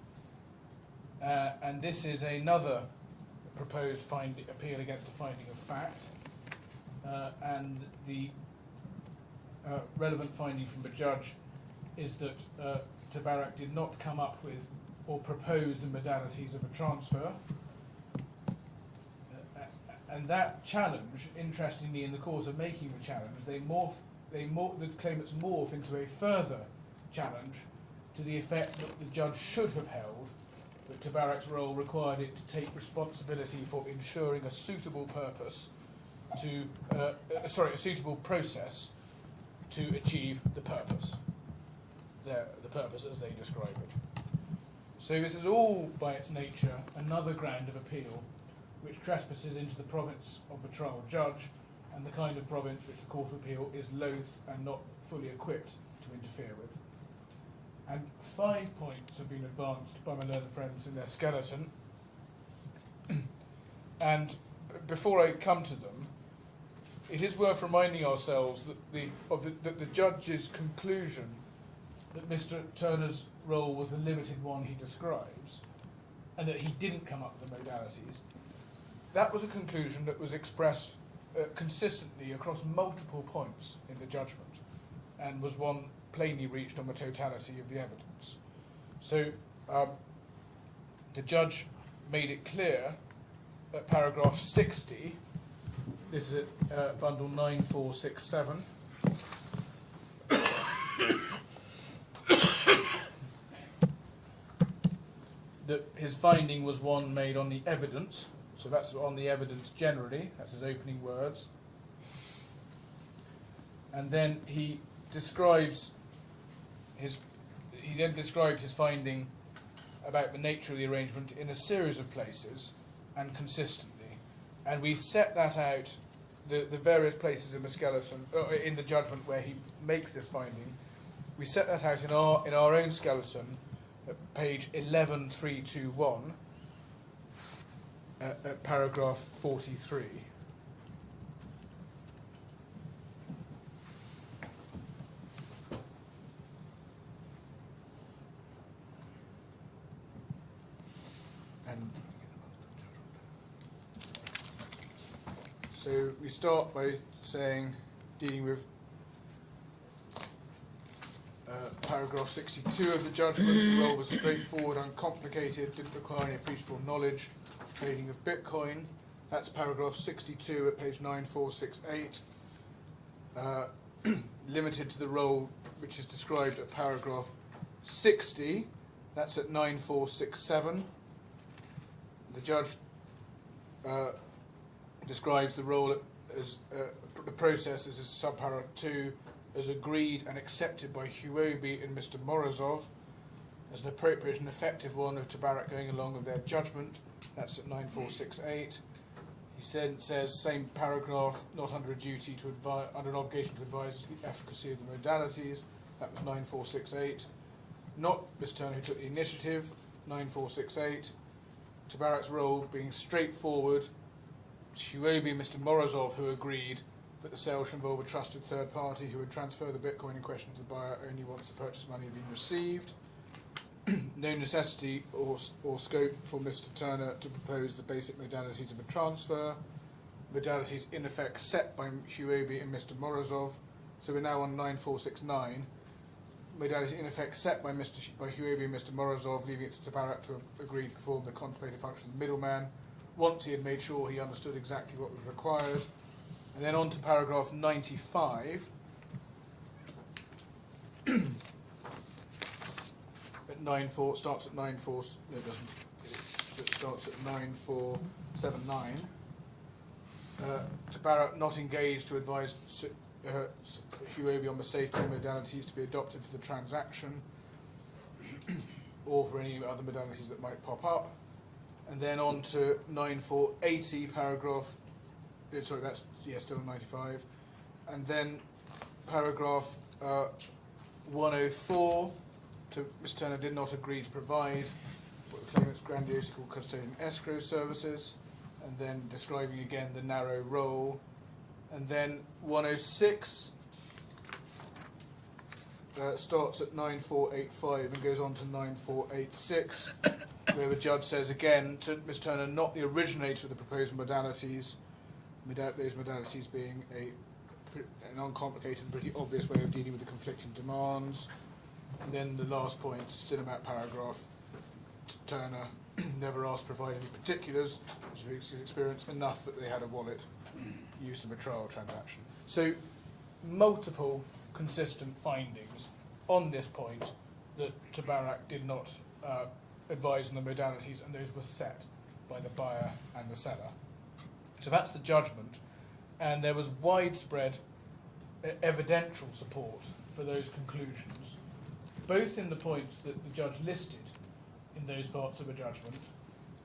And this is another proposed appeal against the finding of fact. And the relevant finding from the judge is that Tabarak did not come up with or propose the modalities of a transfer. And that challenge, interestingly, in the course of making the challenge, the claimants morph into a further challenge to the effect that the judge should have held that Tabarak's role required it to take responsibility for ensuring a suitable purpose to, a suitable process to achieve the purpose, the purpose as they describe it. So this is all, by its nature, another ground of appeal which trespasses into the province of the trial judge and the kind of province which the Court of Appeal is loath and not fully equipped to interfere with. And 5 points have been advanced by my learned friends in their skeleton. And before I come to them, it is worth reminding ourselves that the judge's conclusion that Mr. Thurner's role was the limited one he describes, and that he didn't come up with the modalities, that was a conclusion that was expressed consistently across multiple points in the judgment, and was one plainly reached on the totality of the evidence. So the judge made it clear at paragraph 60, this is at bundle 9467, that his finding was one made on the evidence, so that's on the evidence generally, that's his opening words. And then he then described his finding about the nature of the arrangement in a series of places and consistently. And we set that out, the various places in the skeleton, in the judgment where he makes this finding, we set that out in our own skeleton at page 11321, at paragraph 43. And so we start by saying, dealing with paragraph 62 of the judgment, the role was straightforward, uncomplicated, didn't require any appreciable knowledge, trading of Bitcoin. That's paragraph 62 at page 9468. Limited to the role which is described at paragraph 60, that's at 9467. The judge describes the role as the process as subparagraph 2 as agreed and accepted by Huobi and Mr. Morozov as an appropriate and effective one of Tabarak going along with their judgment. That's at 9468. He says, same paragraph, not under a duty to advise, under an obligation to advise as to the efficacy of the modalities. That was 9468. Not Mr. Thurner who took the initiative, 9468. Tabarak's role being straightforward. Huobi and Mr. Morozov who agreed that the sale should involve a trusted third party who would transfer the Bitcoin in question to the buyer only once the purchase money had been received. No necessity or scope for Mr. Thurner to propose the basic modalities of a transfer. Modalities in effect set by Huobi and Mr. Morozov. So we're now on 9469. Modalities in effect set by Huobi and Mr. Morozov, leaving it to Tabarak to agree to perform the contemplated function of the middleman once he had made sure he understood exactly what was required. And then on to paragraph 95. At 94, starts at 94, no it doesn't, it starts at 9479. Tabarak not engaged to advise Huobi on the safety modalities to be adopted for the transaction or for any other modalities that might pop up. And then on to 9480, paragraph, sorry, that's, yeah, still 95. And then paragraph 104, Mr. Thurner did not agree to provide what the claimant's grandiose called custodian escrow services, and then describing again the narrow role. And then 106 starts at 9485 and goes on to 9486, where the judge says again to Mr. Thurner, not the originator of the proposed modalities, those modalities being an uncomplicated and pretty obvious way of dealing with the conflicting demands. And then the last point, still about paragraph, Thurner never asked to provide any particulars, which was his experience enough that they had a wallet used in a trial transaction. So multiple consistent findings on this point that Tabarak did not advise on the modalities, and those were set by the buyer and the seller. So that's the judgment, and there was widespread evidential support for those conclusions, both in the points that the judge listed in those parts of the judgment,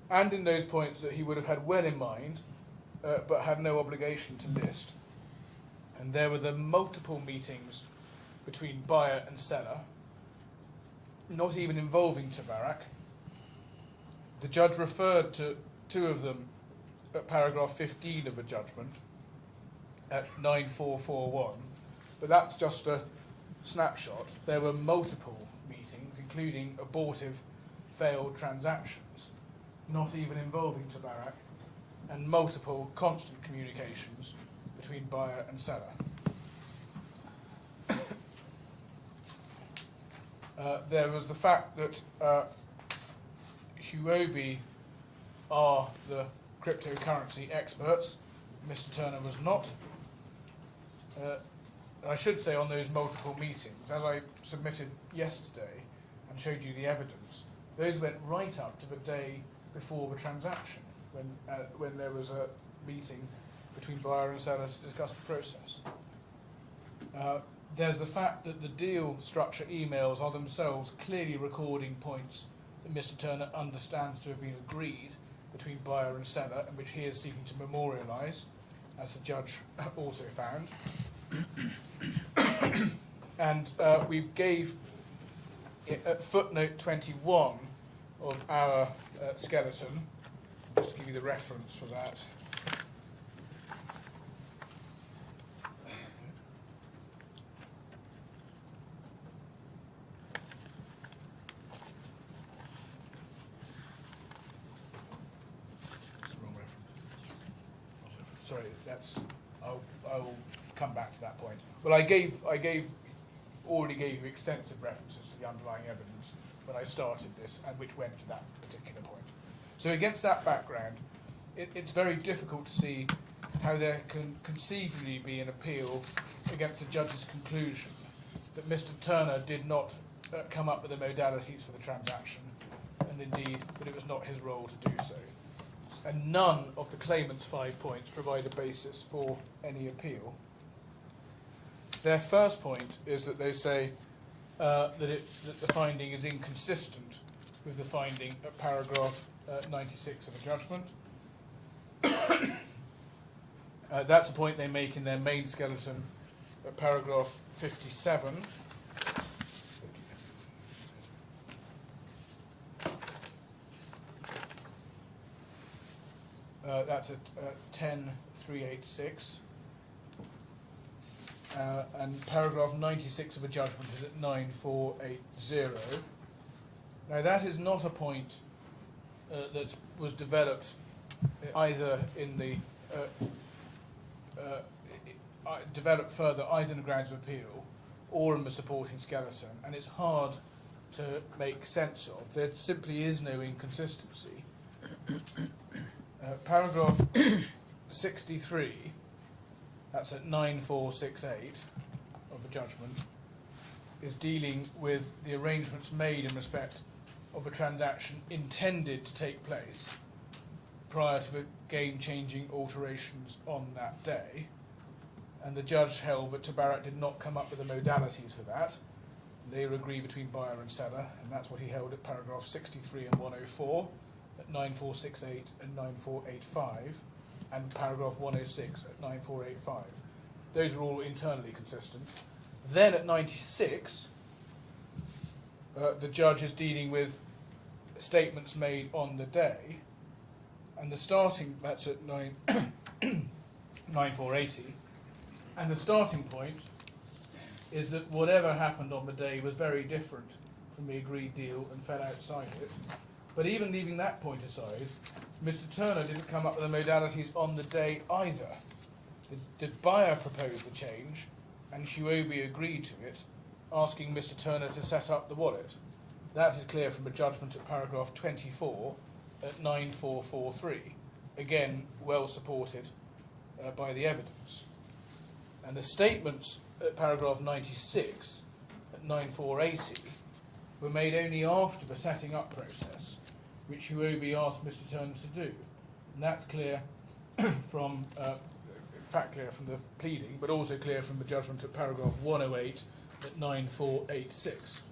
and in those points that he would have had well in mind, but had no obligation to list. And there were the multiple meetings between buyer and seller, not even involving Tabarak. The judge referred to two of them at paragraph 15 of the judgment at 9441, but that's just a snapshot. There were multiple meetings, including abortive, failed transactions, not even involving Tabarak, and multiple constant communications between buyer and seller. There was the fact that Huobi are the cryptocurrency experts. Mr. Thurner was not. I should say on those multiple meetings, as I submitted yesterday and showed you the evidence, Those went right up to the day before the transaction, when there was a meeting between buyer and seller to discuss the process. There's the fact that the deal structure emails are themselves clearly recording points that Mr. Turner understands to have been agreed between buyer and seller, and which he is seeking to memorialise, as the judge also found. And we gave at footnote 21 of our skeleton, just to give you the reference for that. Wrong reference. Sorry, I'll come back to that point. Well, already gave you extensive references to the underlying evidence when I started this, and which went to that particular point. So against that background, it's very difficult to see how there can conceivably be an appeal against the judge's conclusion that Mr. Turner did not come up with the modalities for the transaction, and indeed that it was not his role to do so. And none of the claimant's 5 points provide a basis for any appeal. Their first point is that they say that the finding is inconsistent with the finding at paragraph 96 of the judgment. That's a point they make in their main skeleton at paragraph 57. That's at 10.386. And paragraph 96 of the judgment is at 9.480. Now that is not a point that was developed either in the developed further either in the grounds of appeal or in the supporting skeleton, and it's hard to make sense of. There simply is no inconsistency. Paragraph 63, that's at 9468 of the judgment, is dealing with the arrangements made in respect of a transaction intended to take place prior to the game-changing alterations on that day. And the judge held that Tabarak did not come up with the modalities for that. They were agreed between buyer and seller, and that's what he held at paragraph 63 and 104, at 9468 and 9485, and paragraph 106 at 9485. Those are all internally consistent. Then at 96, the judge is dealing with statements made on the day, and the starting, that's at 9480, and the starting point is that whatever happened on the day was very different from the agreed deal and fell outside it. But even leaving that point aside, Mr. Turner didn't come up with the modalities on the day either. The buyer proposed the change, and Huobi agreed to it, asking Mr. Turner to set up the wallet. That is clear from a judgment at paragraph 24 at 9443. Again, well supported by the evidence. And the statements at paragraph 96 at 9480 were made only after the setting up process, which Huobi asked Mr. Turner to do. And that's clear from, in fact clear from the pleading, but also clear from the judgment at paragraph 108 at 9486.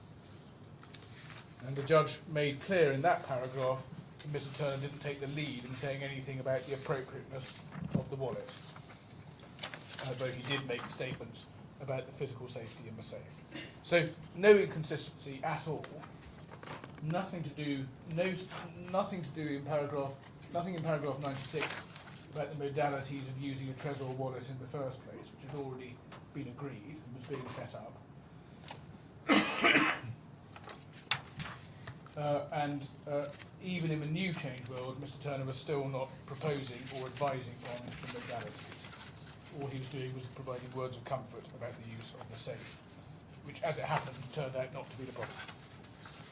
And the judge made clear in that paragraph that Mr. Turner didn't take the lead in saying anything about the appropriateness of the wallet. Though he did make statements about the physical safety in the safe. So no inconsistency at all. Nothing in paragraph 96 about the modalities of using a Trezor wallet in the first place, which had already been agreed and was being set up. Even in the new change world, Mr. Turner was still not proposing or advising on the modalities. All he was doing was providing words of comfort about the use of the safe, which, as it happened, turned out not to be the problem.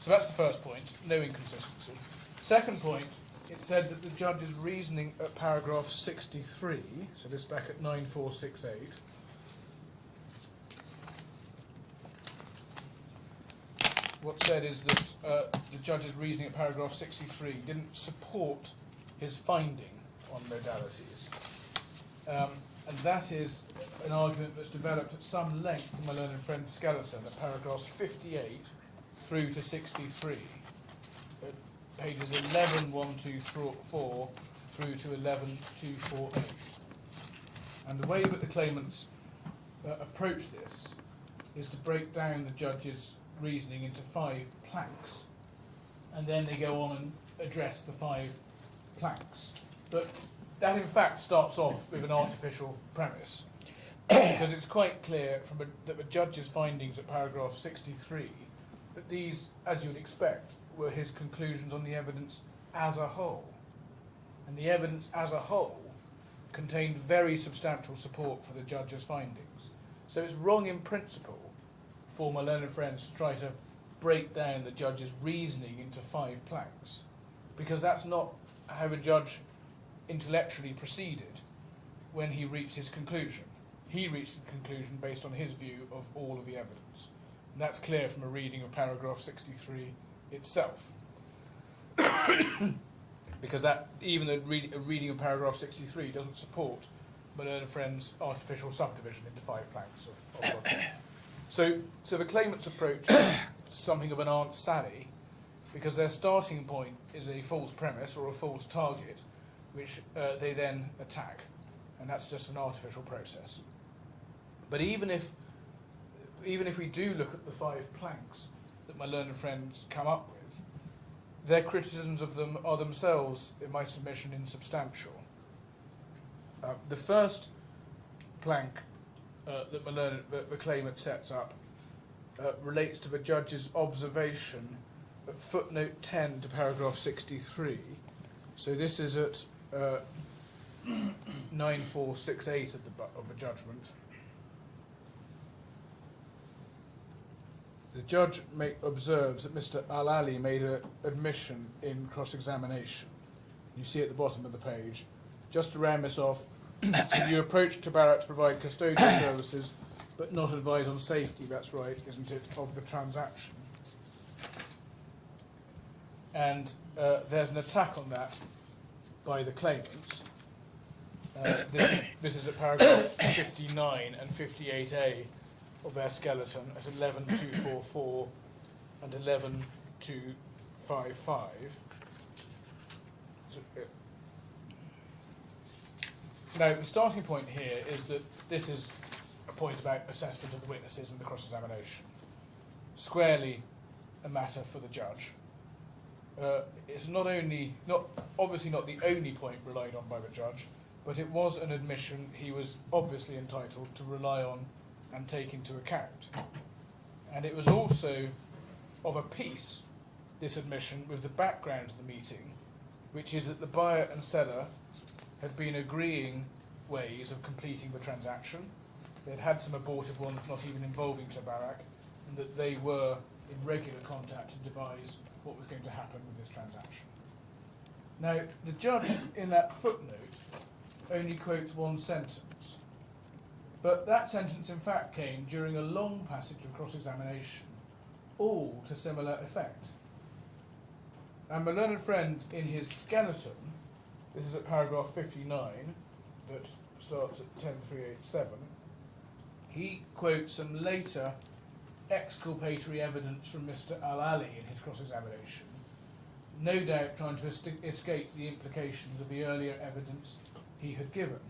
So that's the first point, no inconsistency. Second point, it said that the judge's reasoning at paragraph 63, so this is back at 9468, what's said is that the judge's reasoning at paragraph 63 didn't support his finding on modalities. And that is an argument that's developed at some length from my learned friend Skeleton at paragraphs 58 through to 63, at pages 11.124 through to 11.248. And the way that the claimants approach this is to break down the judge's reasoning into 5 planks, and then they go on and address the 5 planks. But that in fact starts off with an artificial premise, because it's quite clear from that the judge's findings at paragraph 63 that these, as you'd expect, were his conclusions on the evidence as a whole. And the evidence as a whole contained very substantial support for the judge's findings. So it's wrong in principle for my learned friends to try to break down the judge's reasoning into 5 planks, because that's not how a judge intellectually proceeded when he reached his conclusion. He reached the conclusion based on his view of all of the evidence. And that's clear from a reading of paragraph 63 itself. Because that, even a reading of paragraph 63 doesn't support my learned friend's artificial subdivision into 5 planks of logic. So the claimant's approach is something of an Aunt Sally, because their starting point is a false premise or a false target, which they then attack, and that's just an artificial process. But even if we do look at the 5 planks that my learned friends come up with, their criticisms of them are themselves, in my submission, insubstantial. The first plank that the claimant sets up relates to the judge's observation at footnote 10 to paragraph 63. So this is at 9468 of the judgment. The judge observes that Mr. Al-Ali made an admission in cross-examination. You see at the bottom of the page. Just to round this off, so you approach Tabarak to provide custodial services, but not advise on safety, that's right, isn't it, of the transaction. And there's an attack on that by the claimants. This is at paragraph 59 and 58A of their skeleton at 11.244 and 11.255. Now, the starting point here is that this is a point about assessment of the witnesses and the cross-examination. Squarely a matter for the judge. It's obviously not the only point relied on by the judge, but it was an admission he was obviously entitled to rely on and take into account. And it was also of a piece, this admission, with the background of the meeting, which is that the buyer and seller had been agreeing ways of completing the transaction. They'd had some abortive ones not even involving Tabarak, and that they were in regular contact to devise what was going to happen with this transaction. Now, the judge in that footnote only quotes one sentence, but that sentence in fact came during a long passage of cross-examination, all to similar effect. And my learned friend in his skeleton, this is at paragraph 59, that starts at 10.387, he quotes some later exculpatory evidence from Mr. Al-Ali in his cross-examination, no doubt trying to escape the implications of the earlier evidence he had given.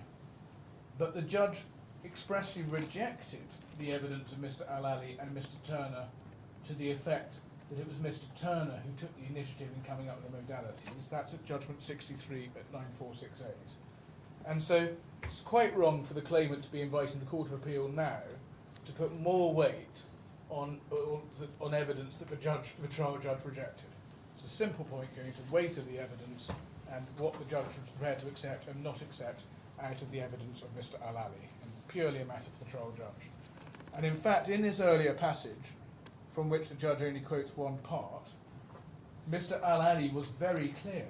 But the judge expressly rejected the evidence of Mr. Al-Ali and Mr. Thurner to the effect that it was Mr. Thurner who took the initiative in coming up with the modalities. That's at judgment 63 at 9468. And so it's quite wrong for the claimant to be inviting the Court of Appeal now to put more weight on evidence that the trial judge rejected. It's a simple point going to weight of the evidence and what the judge was prepared to accept and not accept out of the evidence of Mr. Al-Ali, and purely a matter for the trial judge. And in fact, in this earlier passage, from which the judge only quotes one part, Mr. Al-Ali was very clear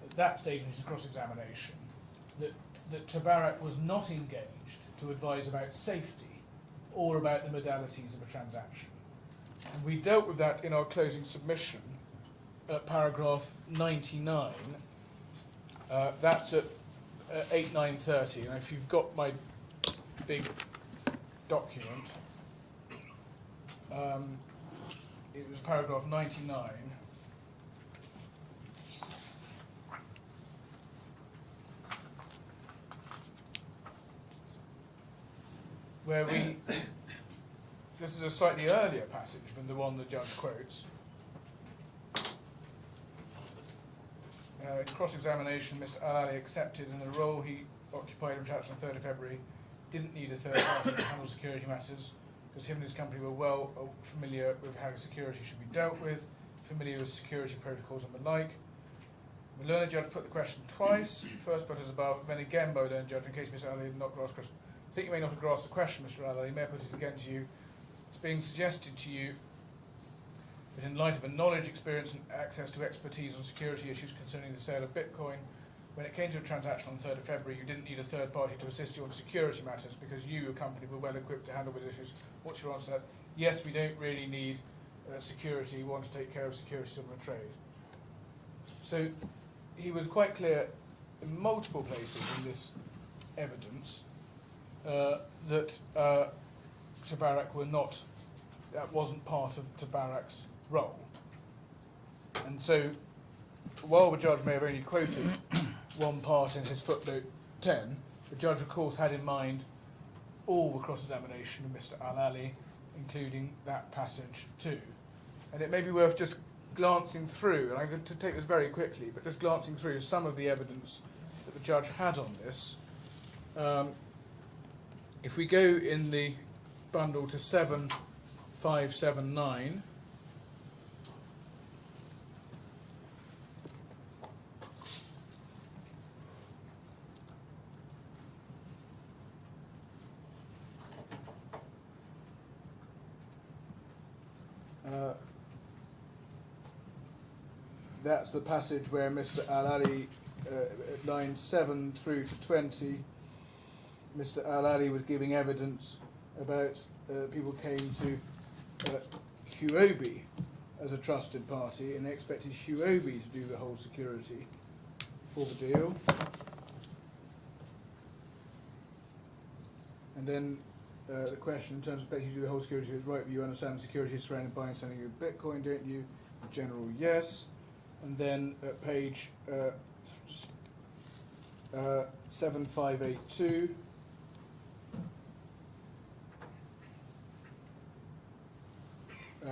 at that stage in his cross-examination that Tabarak was not engaged to advise about safety or about the modalities of a transaction. And we dealt with that in our closing submission at paragraph 99. That's at 8:9:30. And if you've got my big document, it was paragraph 99. Where this is a slightly earlier passage than the one the judge quotes. In cross-examination, Mr. Al-Ali accepted in the role he occupied in Chapter on the 3rd of February, didn't need a third party to handle security matters, because him and his company were well familiar with how security should be dealt with, familiar with security protocols and the like. The learned judge put the question twice, first but as above, then again by the learned judge, in case Mr. Al-Ali did not grasp the question. I think you may not have grasped the question, Mr. Al-Ali, may I put it again to you. It's being suggested to you that in light of a knowledge, experience and access to expertise on security issues concerning the sale of Bitcoin, when it came to a transaction on the 3rd of February, you didn't need a third party to assist you on security matters because you, your company, were well equipped to handle those issues. What's your answer to that? Yes, we don't really need security, we want to take care of security on the trade. So he was quite clear in multiple places in this evidence that Tabarak were not, that wasn't part of Tabarak's role. And so, while the judge may have only quoted one part in his footnote 10, the judge of course had in mind all the cross-examination of Mr. Al-Ali, including that passage too. And it may be worth just glancing through, and I'm going to take this very quickly, but just glancing through some of the evidence that the judge had on this. If we go in the bundle to 7579, that's the passage where Mr. Al-Ali, at lines 7 through to 20, Mr. Al-Ali was giving evidence about people came to Huobi as a trusted party and they expected Huobi to do the whole security for the deal. And then the question in terms of expecting you to do the whole security is right, but you understand security is surrounded by and selling you Bitcoin, don't you? In general, yes. And then at page 7582,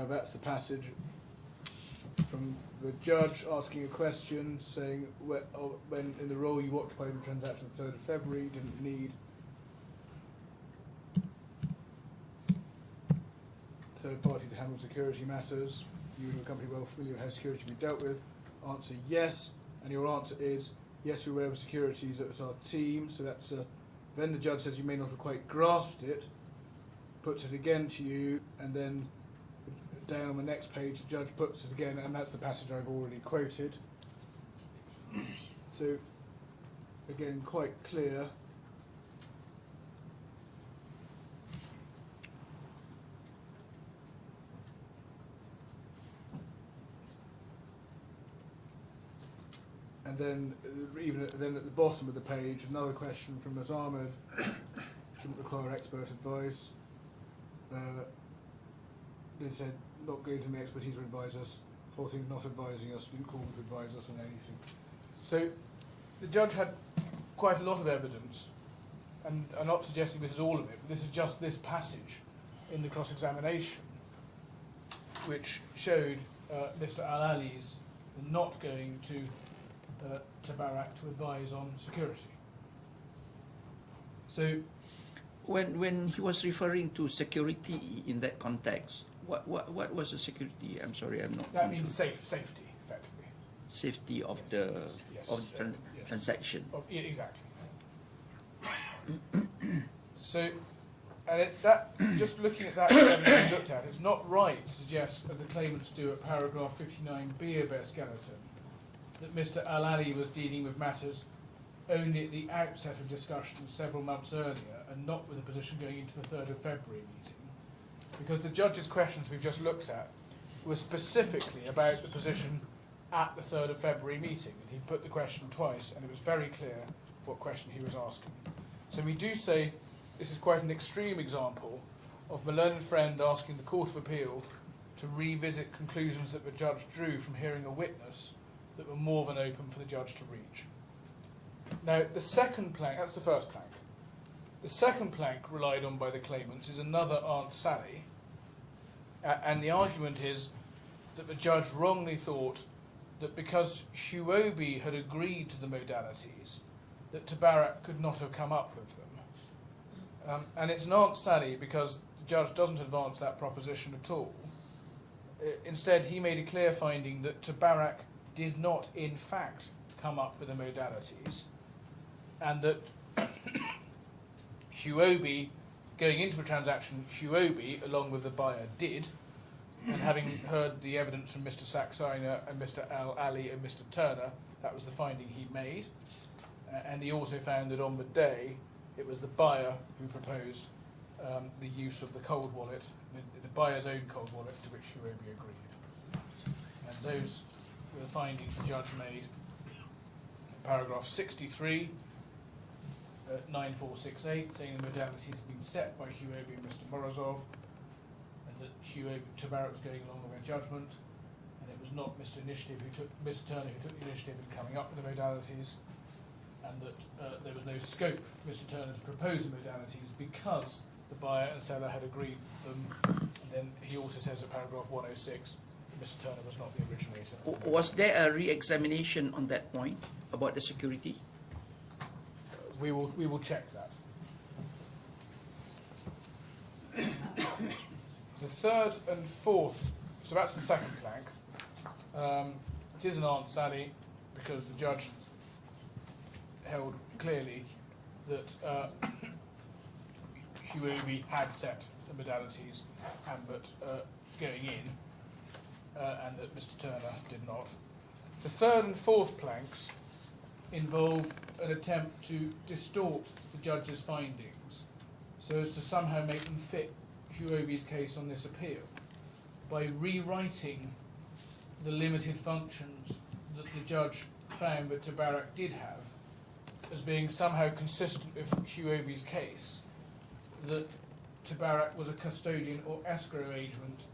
that's the passage from the judge asking a question, saying when in the role you occupied in the transaction on the 3rd of February, you didn't need third party to handle security matters. You and your company well familiar with how security can be dealt with. Answer yes, and your answer is yes, you're aware of securities at our team. So that's then the judge says you may not have quite grasped it, puts it again to you, and then down on the next page the judge puts it again, and that's the passage I've already quoted. So again, quite clear. And then, even then at the bottom of the page, another question from Ms. Ahmed, didn't require expert advice. They said, not going to me expertise or advise us, whole thing not advising us, didn't call them to advise us on anything. So, the judge had quite a lot of evidence, and I'm not suggesting this is all of it, but this is just this passage in the cross-examination, which showed Mr. Al-Ali's not going to Tabarak to advise on security. So, when he was referring to security in that context, what was the security? I'm sorry, I'm not. That means safety, effectively. Safety of Yes, the yes, of the yes. transaction. Yeah, exactly. So, and that just looking at that evidence we looked at, it's not right to suggest, as the claimants do at paragraph 59b of their skeleton, that Mr. Al-Ali was dealing with matters only at the outset of discussions several months earlier and not with a position going into the 3rd of February meeting. because the judge's questions we've just looked at were specifically about the position at the 3rd of February meeting, and he put the question twice, and it was very clear what question he was asking. So we do say this is quite an extreme example of my learned friend asking the Court of Appeal to revisit conclusions that the judge drew from hearing a witness that were more than open for the judge to reach. Now, the second plank, that's the first plank. The second plank relied on by the claimants is another Aunt Sally, and the argument is that the judge wrongly thought that because Huobi had agreed to the modalities, that Tabarak could not have come up with them. And it's an Aunt Sally because the judge doesn't advance that proposition at all. Instead, he made a clear finding that Tabarak did not, in fact, come up with the modalities, and that Huobi, going into the transaction, Huobi, along with the buyer, did, and having heard the evidence from Mr. Saxena and Mr. Al-Ali and Mr. Thurner, that was the finding he made. And he also found that on the day, it was the buyer who proposed the use of the cold wallet, the buyer's own cold wallet, to which Huobi agreed. And those were the findings the judge made. Paragraph 63, 9468, saying the modalities had been set by Huobi and Mr. Morozov, and that Tabarak was going along with their judgment, and it was not Mr. Turner who took the initiative in coming up with the modalities, and that there was no scope for Mr. Turner to propose the modalities because the buyer and seller had agreed them. And then he also says at paragraph 106 that Mr. Turner was not the originator. Was there a re-examination on that point about the security? We will check that. The third and fourth, so that's the second plank. It is an Aunt Sally because the judge held clearly that Huobi had set the modalities and that going in, and that Mr. Turner did not. The third and fourth planks involve an attempt to distort the judge's findings so as to somehow make them fit Huobi's case on this appeal by rewriting the limited functions that the judge found that Tabarak did have as being somehow consistent with Huobi's case, that Tabarak was a custodian or escrow agent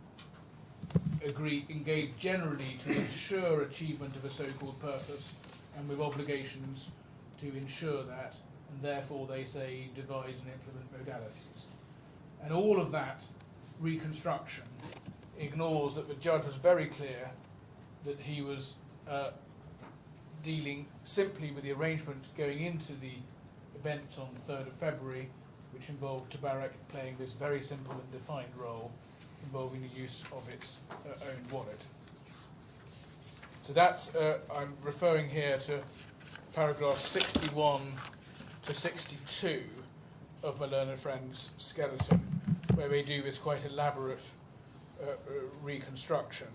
engaged generally to ensure achievement of a so-called purpose and with obligations to ensure that, and therefore they say devise and implement modalities. And all of that reconstruction ignores that the judge was very clear that he was dealing simply with the arrangement going into the event on the 3rd of February, which involved Tabarak playing this very simple and defined role involving the use of its own wallet. So that's, I'm referring here to paragraph 61 to 62 of my learned friend's skeleton, where they do this quite elaborate reconstruction,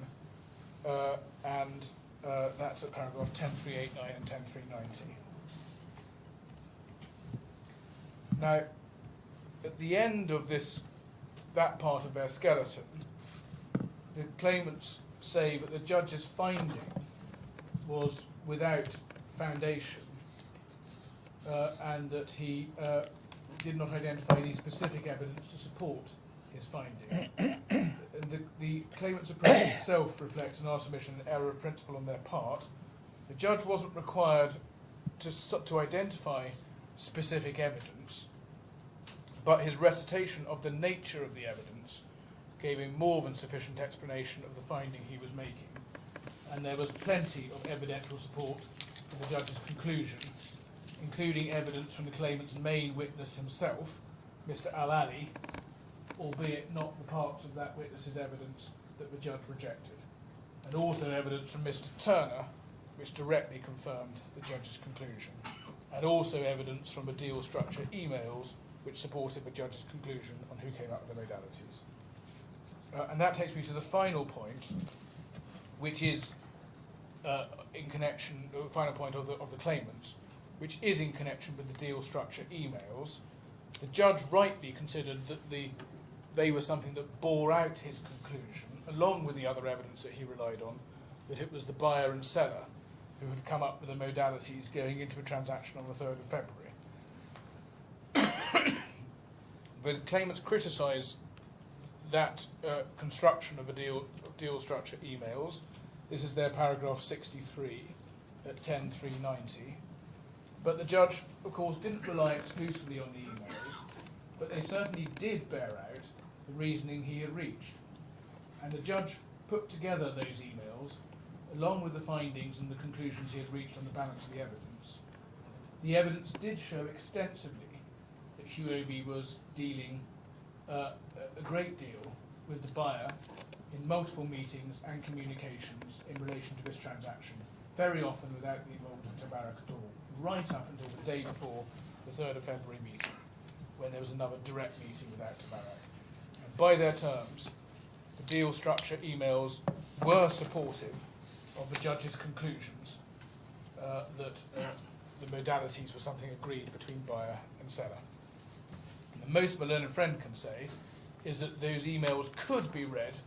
and that's at paragraph 10389 and 10390. Now, at the end of that part of their skeleton, the claimants say that the judge's finding was without foundation, and that he did not identify any specific evidence to support his finding. And the claimant's approach itself reflects, in our submission, an error of principle on their part. The judge wasn't required to identify specific evidence, but his recitation of the nature of the evidence gave him more than sufficient explanation of the finding he was making. And there was plenty of evidential support for the judge's conclusion, including evidence from the claimant's main witness himself, Mr. Al-Ali, albeit not the parts of that witness's evidence that the judge rejected, and also evidence from Mr. Turner, which directly confirmed the judge's conclusion, and also evidence from the deal structure emails, which supported the judge's conclusion on who came up with the modalities. And that takes me to the final point, which is in connection, the final point of the claimants, which is in connection with the deal structure emails. The judge rightly considered that the they were something that bore out his conclusion, along with the other evidence that he relied on, that it was the buyer and seller who had come up with the modalities going into a transaction on the 3rd of February. The claimants criticise that construction of a deal structure emails. This is their paragraph 63 at 10.390. But the judge, of course, didn't rely exclusively on the emails, but they certainly did bear out the reasoning he had reached. And the judge put together those emails along with the findings and the conclusions he had reached on the balance of the evidence. The evidence did show extensively that Huobi was dealing a great deal with the buyer in multiple meetings and communications in relation to this transaction, very often without the involvement of Tabarak at all, right up until the day before the 3rd of February meeting, when there was another direct meeting without Tabarak. And by their terms, the deal structure emails were supportive of the judge's conclusions that the modalities were something agreed between buyer and seller. And the most my learned friend can say is that those emails could be read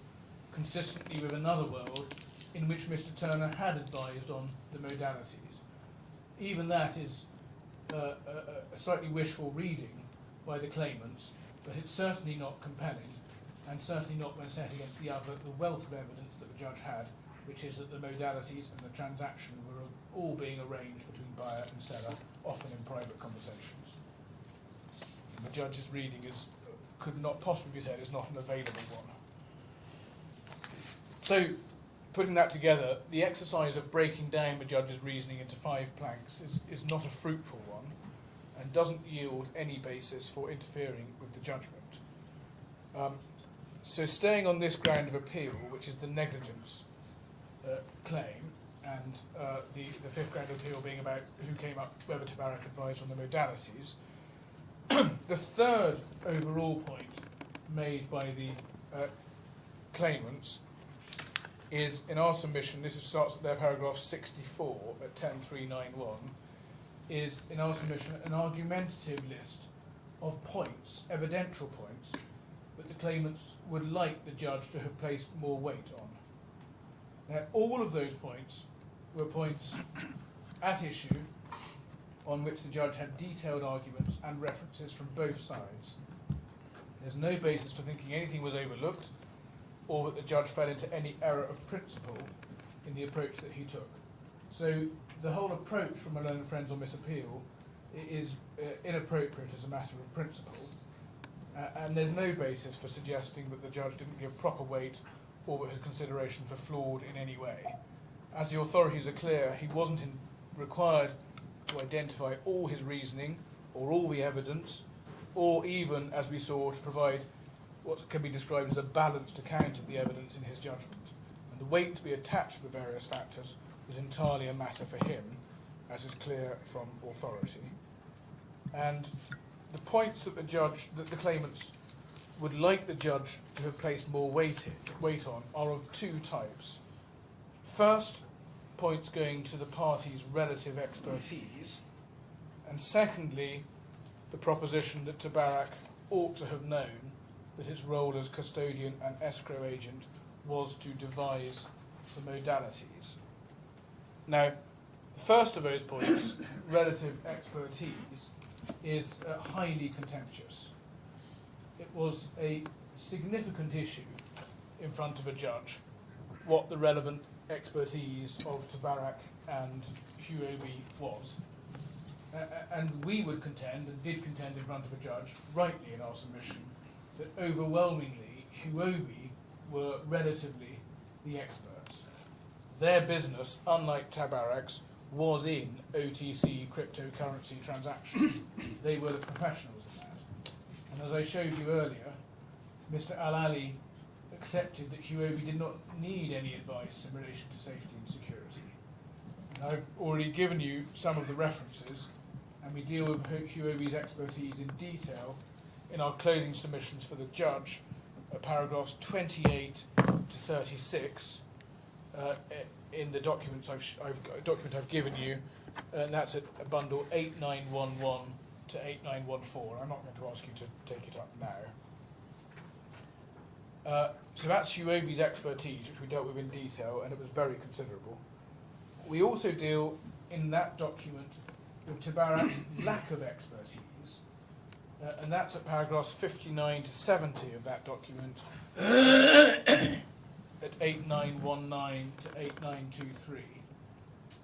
consistently with another world in which Mr. Thurner had advised on the modalities. Even that is a slightly wishful reading by the claimants, but it's certainly not compelling, and certainly not when set against the wealth of evidence that the judge had, which is that the modalities and the transaction were all being arranged between buyer and seller, often in private conversations. And the judge's reading could not possibly be said is not an available one. So, putting that together, the exercise of breaking down the judge's reasoning into 5 planks is not a fruitful one, and doesn't yield any basis for interfering with the judgment. So staying on this ground of appeal, which is the negligence claim, and the 5th ground of appeal being about who came up, whether Tabarak advised on the modalities, the 3rd overall point made by the claimants is, in our submission, this starts at their paragraph 64 at 10.391, is, in our submission, an argumentative list of points, evidential points, that the claimants would like the judge to have placed more weight on. Now, all of those points were points at issue on which the judge had detailed arguments and references from both sides. There's no basis for thinking anything was overlooked, or that the judge fell into any error of principle in the approach that he took. So the whole approach from my learned friends on this appeal is inappropriate as a matter of principle, and there's no basis for suggesting that the judge didn't give proper weight or that his considerations were flawed in any way. As the authorities are clear, he wasn't required to identify all his reasoning or all the evidence, or even, as we saw, to provide what can be described as a balanced account of the evidence in his judgment. And the weight to be attached to the various factors was entirely a matter for him, as is clear from authority. And the points that the claimants would like the judge to have placed more weight on are of 2 types. First, points going to the parties' relative expertise, and secondly, the proposition that Tabarak ought to have known that his role as custodian and escrow agent was to devise the modalities. Now, the first of those points, relative expertise, is highly contentious. It was a significant issue in front of a judge what the relevant expertise of Tabarak and Huobi was. And we would contend, and did contend in front of a judge, rightly in our submission, that overwhelmingly Huobi were relatively the experts. Their business, unlike Tabarak's, was in OTC cryptocurrency transactions. They were the professionals in that. And as I showed you earlier, Mr. Al-Ali accepted that Huobi did not need any advice in relation to safety and security. And I've already given you some of the references, and we deal with Huobi's expertise in detail in our closing submissions for the judge, paragraphs 28 to 36 in the documents I've given you, and that's at bundle 8911 to 8914. I'm not going to ask you to take it up now. So that's Huobi's expertise, which we dealt with in detail, and it was very considerable. We also deal in that document with Tabarak's lack of expertise, and that's at paragraphs 59 to 70 of that document, at 8919 to 8923.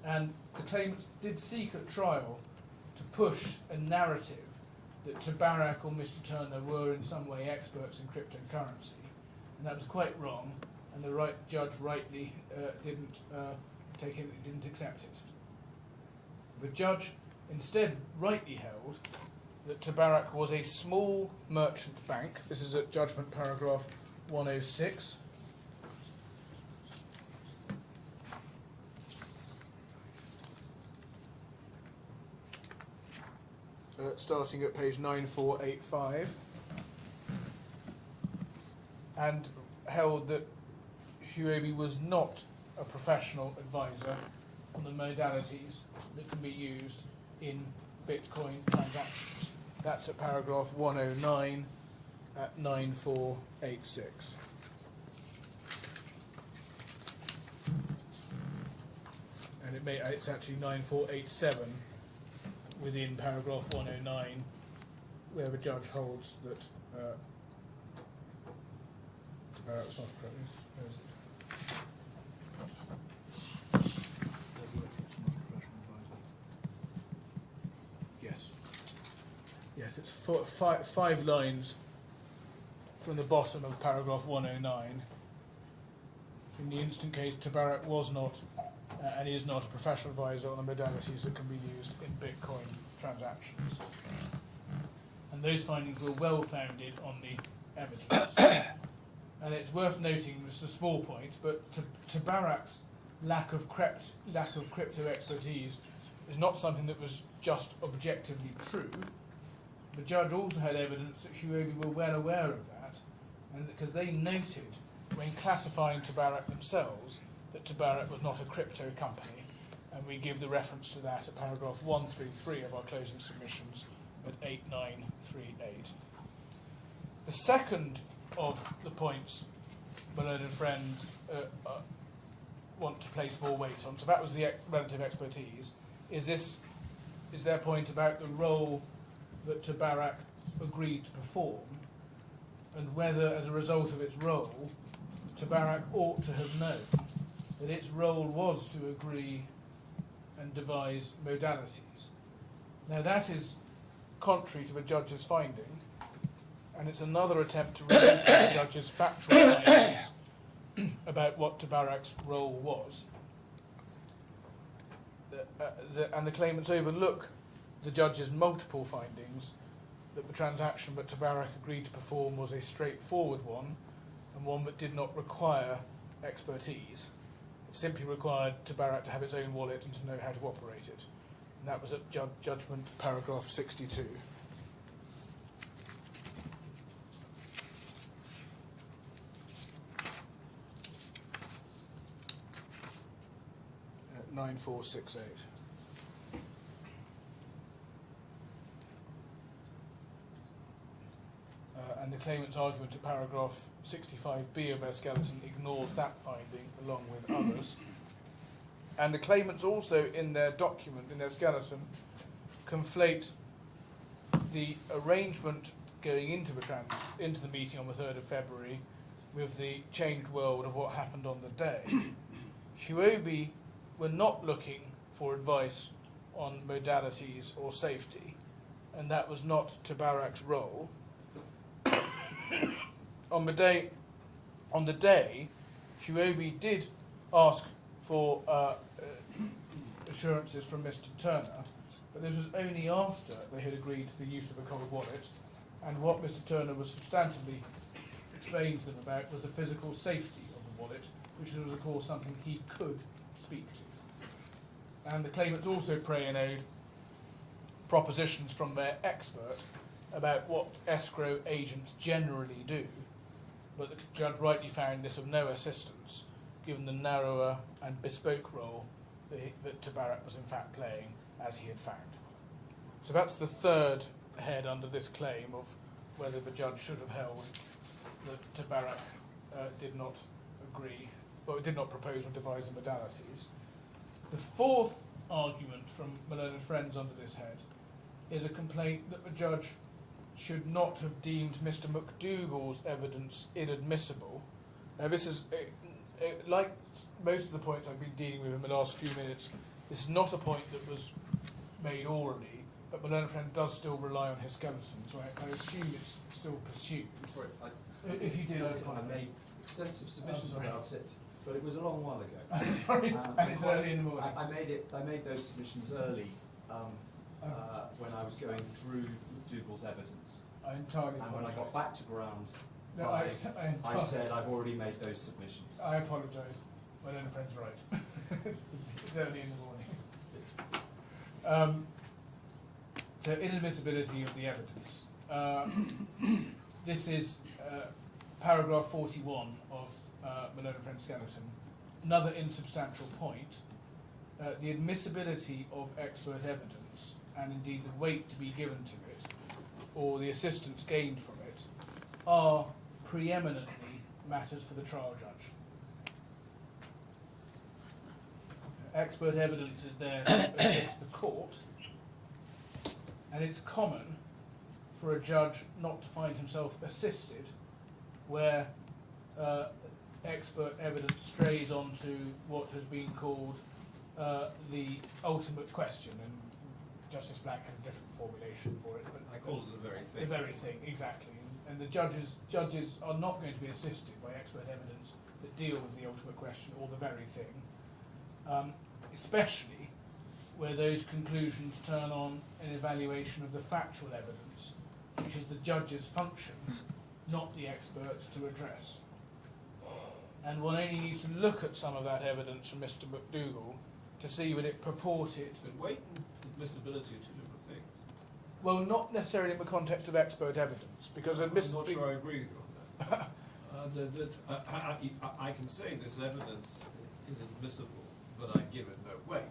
And the claimants did seek at trial to push a narrative that Tabarak or Mr. Turner were in some way experts in cryptocurrency, and that was quite wrong, and the judge rightly didn't accept it. The judge instead rightly held that Tabarak was a small merchant bank. This is at judgment paragraph 106. Starting at page 9485, and held that Huobi was not a professional advisor on the modalities that can be used in Bitcoin transactions. That's at paragraph 109 at 9486. And it's actually 9487 within paragraph 109, where the judge holds that it's not appropriate. Where is it? Yes, it's five lines from the bottom of paragraph 109. In the instant case, Tabarak was not and is not a professional advisor on the modalities that can be used in Bitcoin transactions. And those findings were well founded on the evidence. And it's worth noting, just a small point, but Tabarak's lack of crypto expertise is not something that was just objectively true. The judge also had evidence that Huobi were well aware of that, and because they noted, when classifying Tabarak themselves, that Tabarak was not a crypto company, and we give the reference to that at paragraph 133 of our closing submissions at 8938. The second of the points my learned friend want to place more weight on, so that was the relative expertise, is their point about the role that Tabarak agreed to perform, and whether, as a result of its role, Tabarak ought to have known that its role was to agree and devise modalities. Now that is contrary to the judge's finding, and it's another attempt to remove the judge's factual findings about what Tabarak's role was. And the claimants overlook the judge's multiple findings that the transaction that Tabarak agreed to perform was a straightforward one, and one that did not require expertise. It simply required Tabarak to have its own wallet and to know how to operate it. And that was at judgment paragraph 62. At 9468. And the claimant's argument to paragraph 65b of their skeleton ignores that finding along with others. And the claimants also in their document, in their skeleton, conflate the arrangement going into the meeting on the 3rd of February with the changed world of what happened on the day. Huobi were not looking for advice on modalities or safety, and that was not Tabarak's role. On the day, Huobi did ask for assurances from Mr. Turner, but this was only after they had agreed to the use of a cold wallet, and what Mr. Turner was substantively explaining to them about was the physical safety of the wallet, which was of course something he could speak to. And the claimants also pray and owed propositions from their expert about what escrow agents generally do, but the judge rightly found this of no assistance, given the narrower and bespoke role that Tabarak was in fact playing, as he had found. So that's the third head under this claim of whether the judge should have held that Tabarak did not agree, or did not propose or devise the modalities. The fourth argument from my learned friends under this head is a complaint that the judge should not have deemed Mr. McDougall's evidence inadmissible. Now this is, like most of the points I've been dealing with in the last few minutes, this is not a point that was made orally, but my learned friend does still rely on his skeleton, so I assume it's still pursued. Sorry, If you did, I made extensive submissions about it, but it was a long while ago. I'm sorry, and it's early in the morning. I made those submissions early when I was going through McDougall's evidence. I entirely And when I got apologise. back to ground No, five, I entirely- said I've already made those submissions. I apologise. My learned friend's right. it's early in the morning. So inadmissibility of the evidence. This is paragraph 41 of my learned friend's skeleton. Another insubstantial point. The admissibility of expert evidence, and indeed the weight to be given to it, or the assistance gained from it, are preeminently matters for the trial judge. Expert evidence is there to assist the court, and it's common for a judge not to find himself assisted where expert evidence strays onto what has been called the ultimate question, and Justice Black had a different formulation for it. But I call it the very thing. the very thing, exactly. And the judges are not going to be assisted by expert evidence that deal with the ultimate question or the very thing, especially where those conclusions turn on an evaluation of the factual evidence, which is the judge's function, not the experts to address. And one only needs to look at some of that evidence from Mr. McDougall to see that it purported. But weight and admissibility are two different things. Well, not necessarily in the context of expert evidence, because I'm not sure I agree with you on that. I can say this evidence is admissible, but I give it no weight.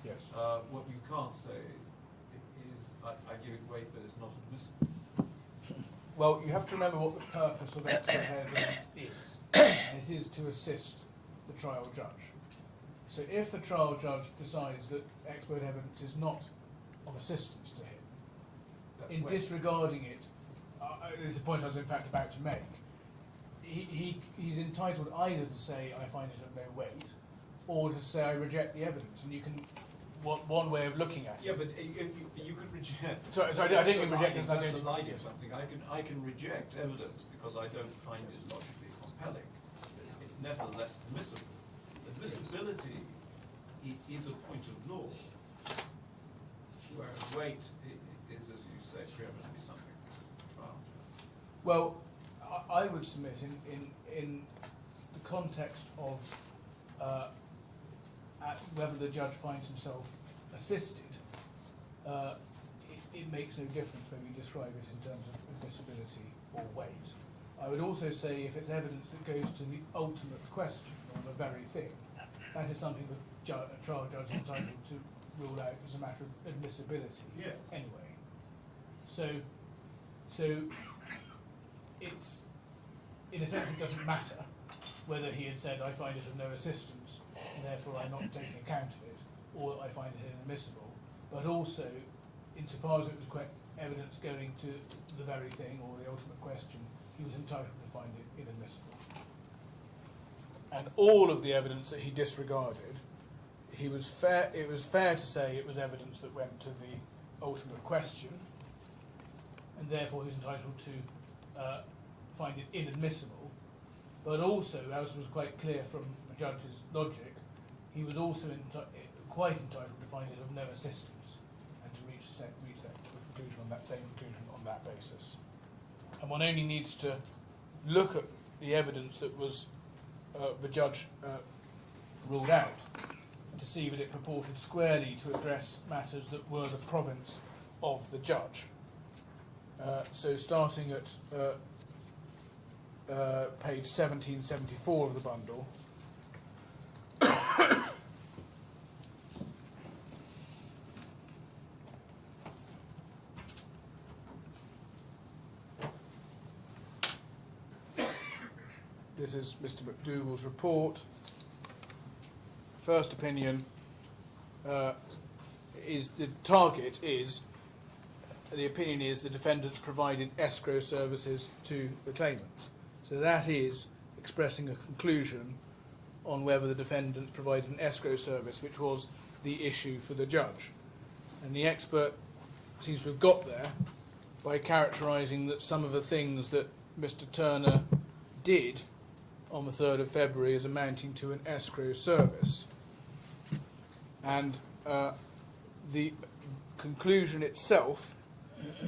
Yes. What you can't say is I give it weight, but it's not admissible. Well, you have to remember what the purpose of expert evidence is, and it is to assist the trial judge. So if the trial judge decides that expert evidence is not of assistance to him, That's in weight. disregarding it, it's a point I was in fact about to make, he's entitled either to say I find it of no weight, or to say I reject the evidence, and you can, one way of looking at it. Yeah, but you could reject. Sorry, I didn't mean reject as I That's did. aligning something. I can reject evidence because I don't find it logically compelling. It nevertheless admissible. Admissibility is a point of law, whereas weight is, as you say, preeminently something for trial. Well, I would submit in the context of whether the judge finds himself assisted, it makes no difference when we describe it in terms of admissibility or weight. I would also say if it's evidence that goes to the ultimate question or the very thing, that is something that a trial judge is entitled to rule out as a matter of admissibility. Yes. Anyway, so it's, in a sense, it doesn't matter whether he had said I find it of no assistance and therefore I'm not taking account of it, or I find it inadmissible, but also insofar as it was evidence going to the very thing or the ultimate question, he was entitled to find it inadmissible. And all of the evidence that he disregarded, it was fair to say it was evidence that went to the ultimate question, and therefore he was entitled to find it inadmissible. But also, as was quite clear from the judge's logic, he was also quite entitled to find it of no assistance, and to reach that conclusion on that same conclusion on that basis. And one only needs to look at the evidence that was the judge ruled out, and to see that it purported squarely to address matters that were the province of the judge. So starting at page 1774 of the bundle, this is Mr. McDougall's report. First opinion is the target is, the opinion is the defendants provided escrow services to the claimants. So that is expressing a conclusion on whether the defendants provided an escrow service, which was the issue for the judge. And the expert seems to have got there by characterising that some of the things that Mr. Thurner did on the 3rd of February as amounting to an escrow service. And the conclusion itself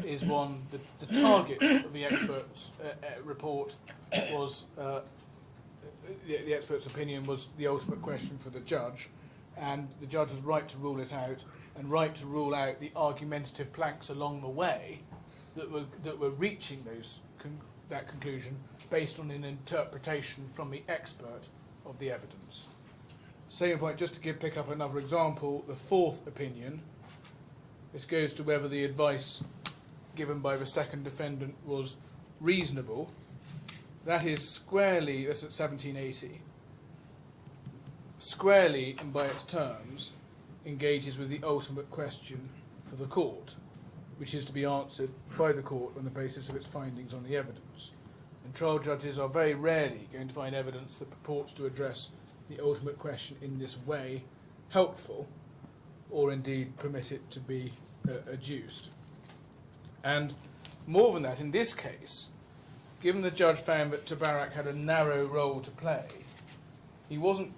is one that the target of the expert's report was, the expert's opinion was the ultimate question for the judge, and the judge was right to rule it out, and right to rule out the argumentative planks along the way that were reaching that conclusion based on an interpretation from the expert of the evidence. Same point, just to pick up another example, the fourth opinion. This goes to whether the advice given by the second defendant was reasonable. That is squarely, that's at 1780, squarely and by its terms engages with the ultimate question for the court, which is to be answered by the court on the basis of its findings on the evidence. And trial judges are very rarely going to find evidence that purports to address the ultimate question in this way helpful, or indeed permit it to be adduced. And more than that, in this case, given the judge found that Tabarak had a narrow role to play, he wasn't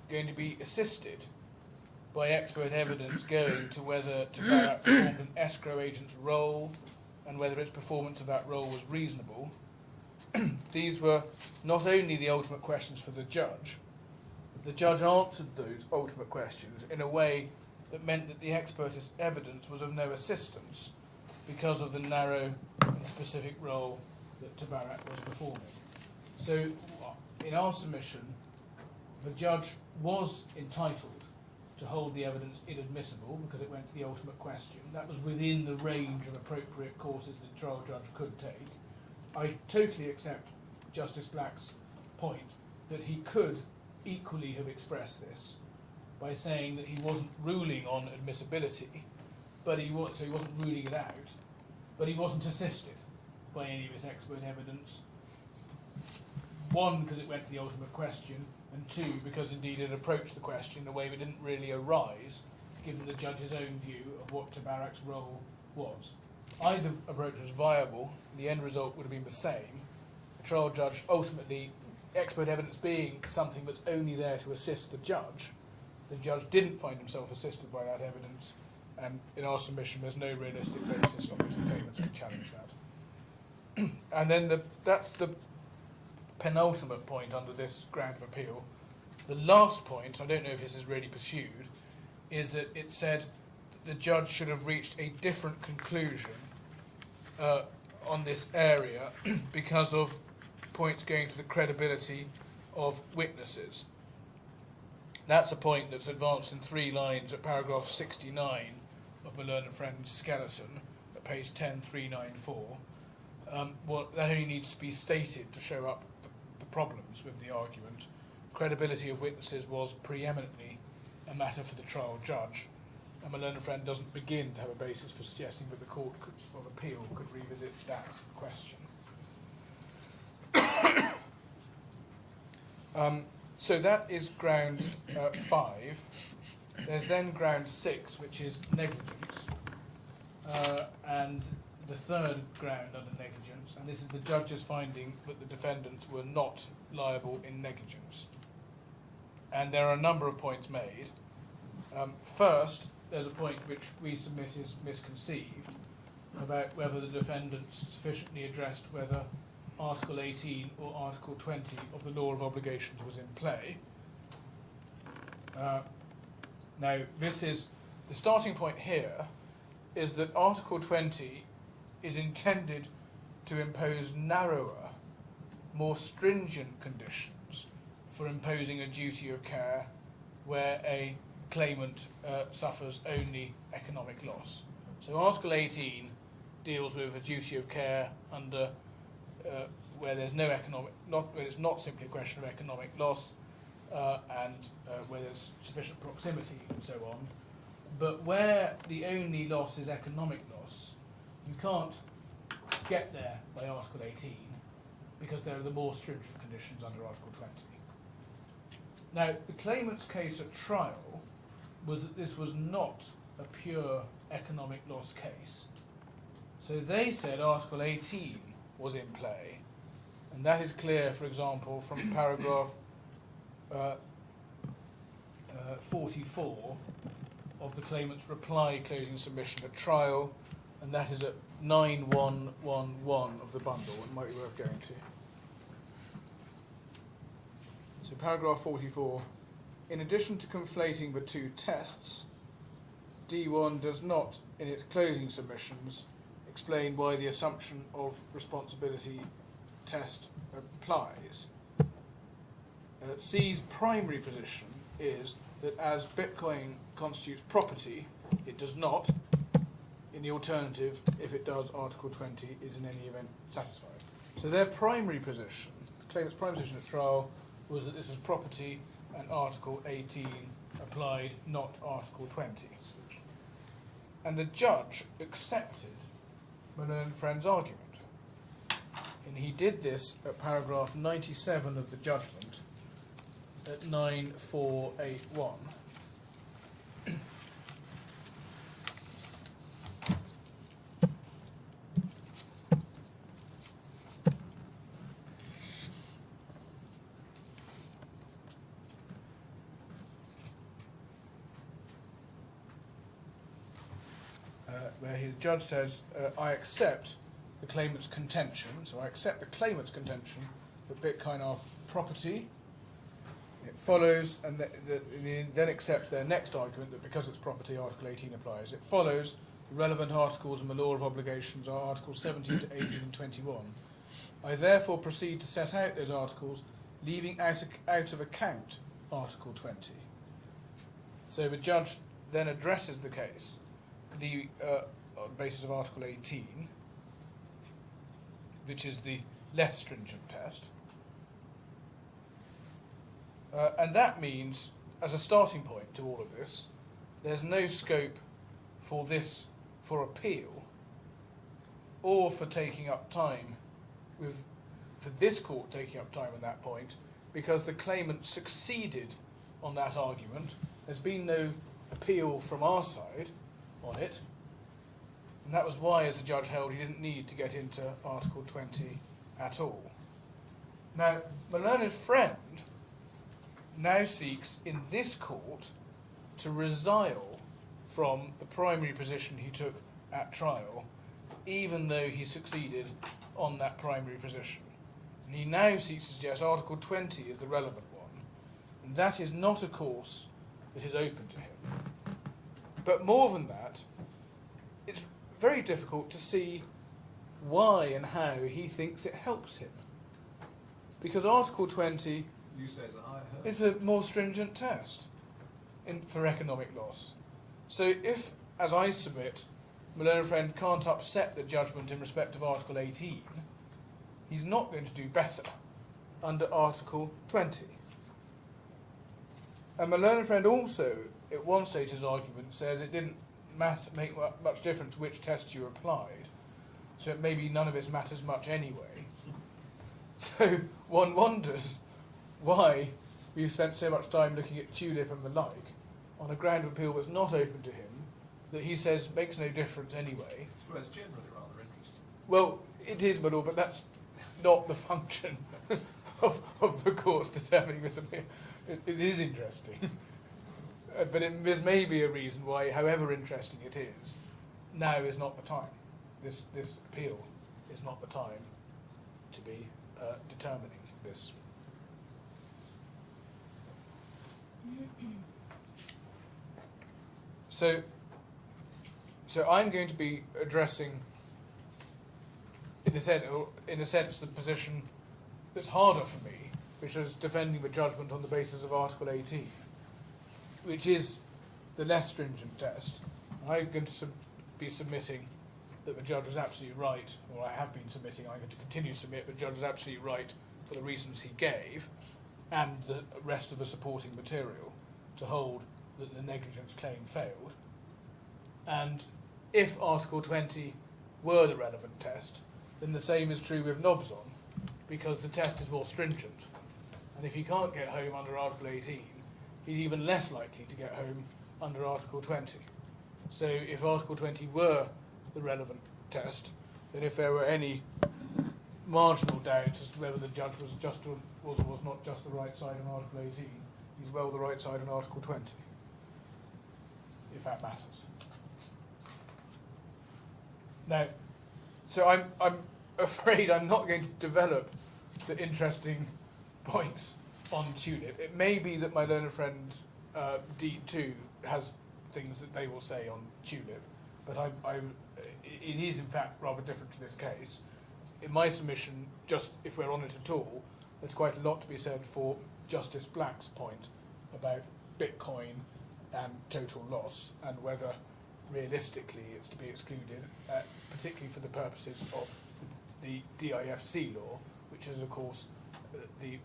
going to be assisted by expert evidence going to whether Tabarak performed an escrow agent's role and whether its performance of that role was reasonable. These were not only the ultimate questions for the judge answered those ultimate questions in a way that meant that the expert's evidence was of no assistance because of the narrow and specific role that Tabarak was performing. So, in our submission, the judge was entitled to hold the evidence inadmissible because it went to the ultimate question. That was within the range of appropriate courses the trial judge could take. I totally accept Justice Black's point that he could equally have expressed this by saying that he wasn't ruling on admissibility, so he wasn't ruling it out, but he wasn't assisted by any of his expert evidence. One, because it went to the ultimate question, and two, because indeed it approached the question in a way that didn't really arise, given the judge's own view of what Tabarak's role was. Either approach was viable, the end result would have been the same. The trial judge ultimately, expert evidence being something that's only there to assist the judge didn't find himself assisted by that evidence, and in our submission there's no realistic basis on which the claimants can challenge that. And then that's the penultimate point under this ground of appeal. The last point, I don't know if this is really pursued, is that it said that the judge should have reached a different conclusion on this area because of points going to the credibility of witnesses. That's a point that's advanced in 3 lines at paragraph 69 of my learned friend's skeleton at page 10394. That only needs to be stated to show up the problems with the argument. Credibility of witnesses was preeminently a matter for the trial judge, and my learned friend doesn't begin to have a basis for suggesting that the Court of Appeal could revisit that question. So that is ground 5. There's then ground 6, which is negligence, and the third ground under negligence, and this is the judge's finding that the defendants were not liable in negligence. And there are a number of points made. First, there's a point which we submit is misconceived about whether the defendants sufficiently addressed whether Article 18 or Article 20 of the Law of Obligations was in play. Now, this is the starting point here is that Article 20 is intended to impose narrower, more stringent conditions for imposing a duty of care where a claimant suffers only economic loss. So Article 18 deals with a duty of care under where there's no economic, where it's not simply a question of economic loss, and where there's sufficient proximity and so on. But where the only loss is economic loss, you can't get there by Article 18 because there are the more stringent conditions under Article 20. Now, the claimant's case at trial was that this was not a pure economic loss case. So they said Article 18 was in play, and that is clear, for example, from paragraph 44 of the claimant's reply closing submission at trial, and that is at 9111 of the bundle. It might be worth going to. So paragraph 44, in addition to conflating the two tests, D1 does not, in its closing submissions, explain why the assumption of responsibility test applies. C's primary position is that as Bitcoin constitutes property, it does not. In the alternative, if it does, Article 20 is in any event satisfied. So their primary position, the claimant's primary position at trial, was that this was property and Article 18 applied, not Article 20. And the judge accepted Malone and Friend's argument. And he did this at paragraph 97 of the judgment at 9481. Where the judge says, I accept the claimant's contention, so I accept the claimant's contention that Bitcoin are property. It follows, and then accepts their next argument that because it's property, Article 18 applies. It follows the relevant articles in the law of obligations are Articles 17 to 18 and 21. I therefore proceed to set out those articles, leaving out of account Article 20. So the judge then addresses the case on the basis of Article 18, which is the less stringent test. And that means, as a starting point to all of this, there's no scope for appeal, or for taking up time, for this court taking up time on that point, because the claimant succeeded on that argument. There's been no appeal from our side on it, and that was why, as the judge held, he didn't need to get into Article 20 at all. Now, my learned friend now seeks in this court to resile from the primary position he took at trial, even though he succeeded on that primary position. And he now seeks to suggest Article 20 is the relevant one, and that is not a course that is open to him. But more than that, it's very difficult to see why and how he thinks it helps him. Because Article 20 is a more stringent test for economic loss. So if, as I submit, Malone and Friend can't upset the judgment in respect of Article 18, he's not going to do better under Article 20. And Malone and Friend also, at one stage his argument, says it didn't make much difference which test you applied, so it maybe none of it matters much anyway. So one wonders why we've spent so much time looking at Tulip and the like on a ground of appeal that's not open to him, that he says makes no difference anyway. Well, it's generally rather interesting. Well, it is, my lord, but that's not the function of the court's determining this appeal. It is interesting. But there may be a reason why, however interesting it is, now is not the time. This appeal is not the time to be determining this. So I'm going to be addressing, in a sense, the position that's harder for me, which is defending the judgment on the basis of Article 18, which is the less stringent test. I'm going to be submitting that the judge was absolutely right, or I have been submitting, I'm going to continue to submit, but the judge was absolutely right for the reasons he gave, and the rest of the supporting material, to hold that the negligence claim failed. And if Article 20 were the relevant test, then the same is true with knobs on, because the test is more stringent. And if he can't get home under Article 18, he's even less likely to get home under Article 20. So if Article 20 were the relevant test, then if there were any marginal doubts as to whether the judge was just or was not just the right side on Article 18, he's well the right side on Article 20, if that matters. Now, so I'm afraid I'm not going to develop the interesting points on tulip. It may be that my learned friend D2 has things that they will say on tulip, but it is in fact rather different to this case. In my submission, just if we're on it at all, there's quite a lot to be said for Justice Black's point about Bitcoin and total loss, and whether realistically it's to be excluded, particularly for the purposes of the DIFC law, which is of course the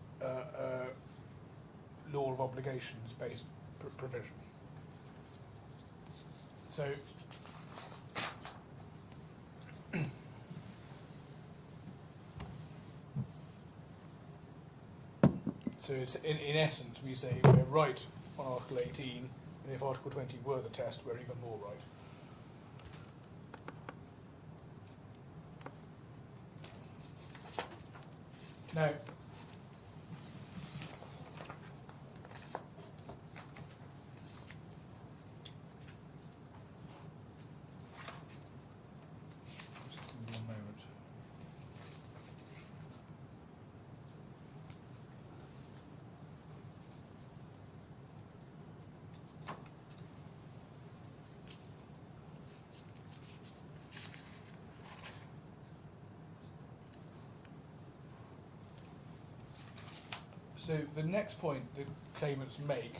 law of obligations based provision. So it's in essence we say we're right on Article 18, and if Article 20 were the test, we're even more right. Now, just give me 1 moment. So the next point the claimants make,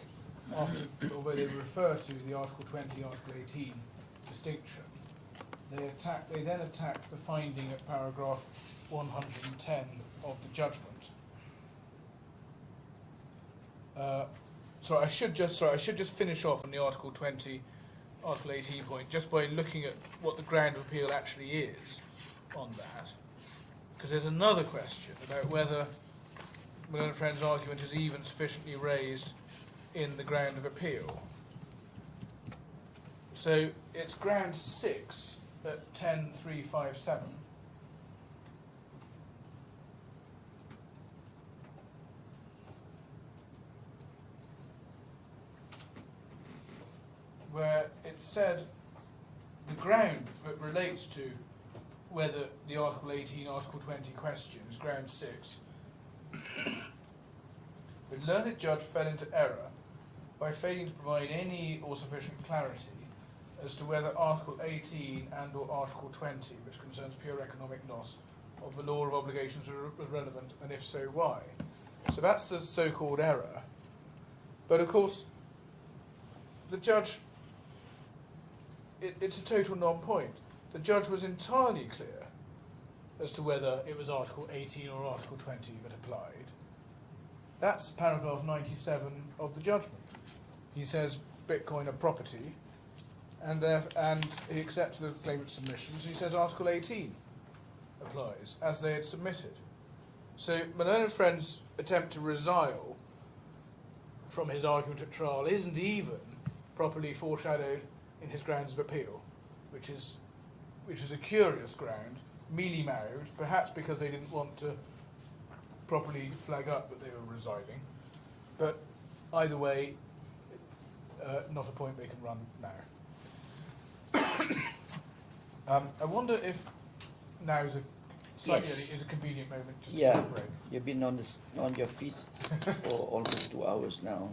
although they refer to the Article 20, Article 18 distinction, they then attack the finding at paragraph 110 of the judgment. I should just finish off on the Article 20, Article 18 point, just by looking at what the ground of appeal actually is on that, because there's another question about whether my learned friend's argument is even sufficiently raised in the ground of appeal. So it's ground 6 at 10.357. Where it said the ground that relates to whether the Article 18, Article 20 question is ground 6. The learned judge fell into error by failing to provide any or sufficient clarity as to whether Article 18 and or Article 20, which concerns pure economic loss, of the law of obligations was relevant, and if so, why? So that's the so-called error. But of course, the judge, it's a total non-point. The judge was entirely clear as to whether it was Article 18 or Article 20 that applied. That's paragraph 97 of the judgment. He says Bitcoin a property, and he accepts the claimant's submissions. He says Article 18 applies, as they had submitted. So my learned friend's attempt to resile from his argument at trial isn't even properly foreshadowed in his grounds of appeal, which is a curious ground, mealy-mouthed, perhaps because they didn't want to properly flag up that they were residing. But either way, not a point they can run now. I wonder if now is a convenient moment just to take a break. You've been on your feet for almost 2 hours now.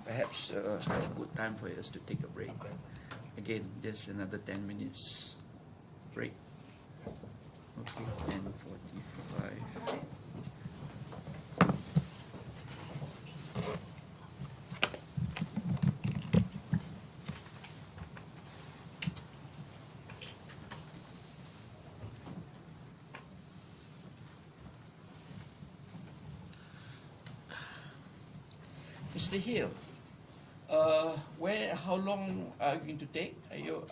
Perhaps a good time for us to take a break. Okay. Again, just another 10 minutes break. Okay, 10:45. Mr. Hill, how long are you going to take? I know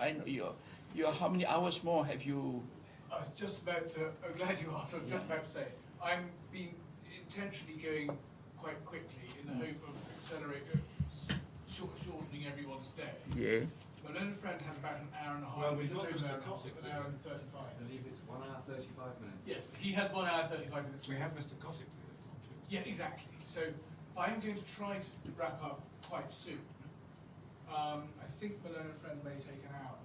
you're how many hours more have you? I was just about to, I'm glad you asked, I was just about to say, I'm been intentionally going quite quickly in the hope of shortening everyone's day. Yeah. My learned friend has about an hour and a half. Well, we've got just Mr. over Cossack, an hour and 35. I believe it's 1 hour 35 minutes. Yes, he has 1 hour 35 minutes. We have Mr. Cossack to do this one too. Yeah, exactly. So I'm going to try to wrap up quite soon. I think my learned friend may take an hour.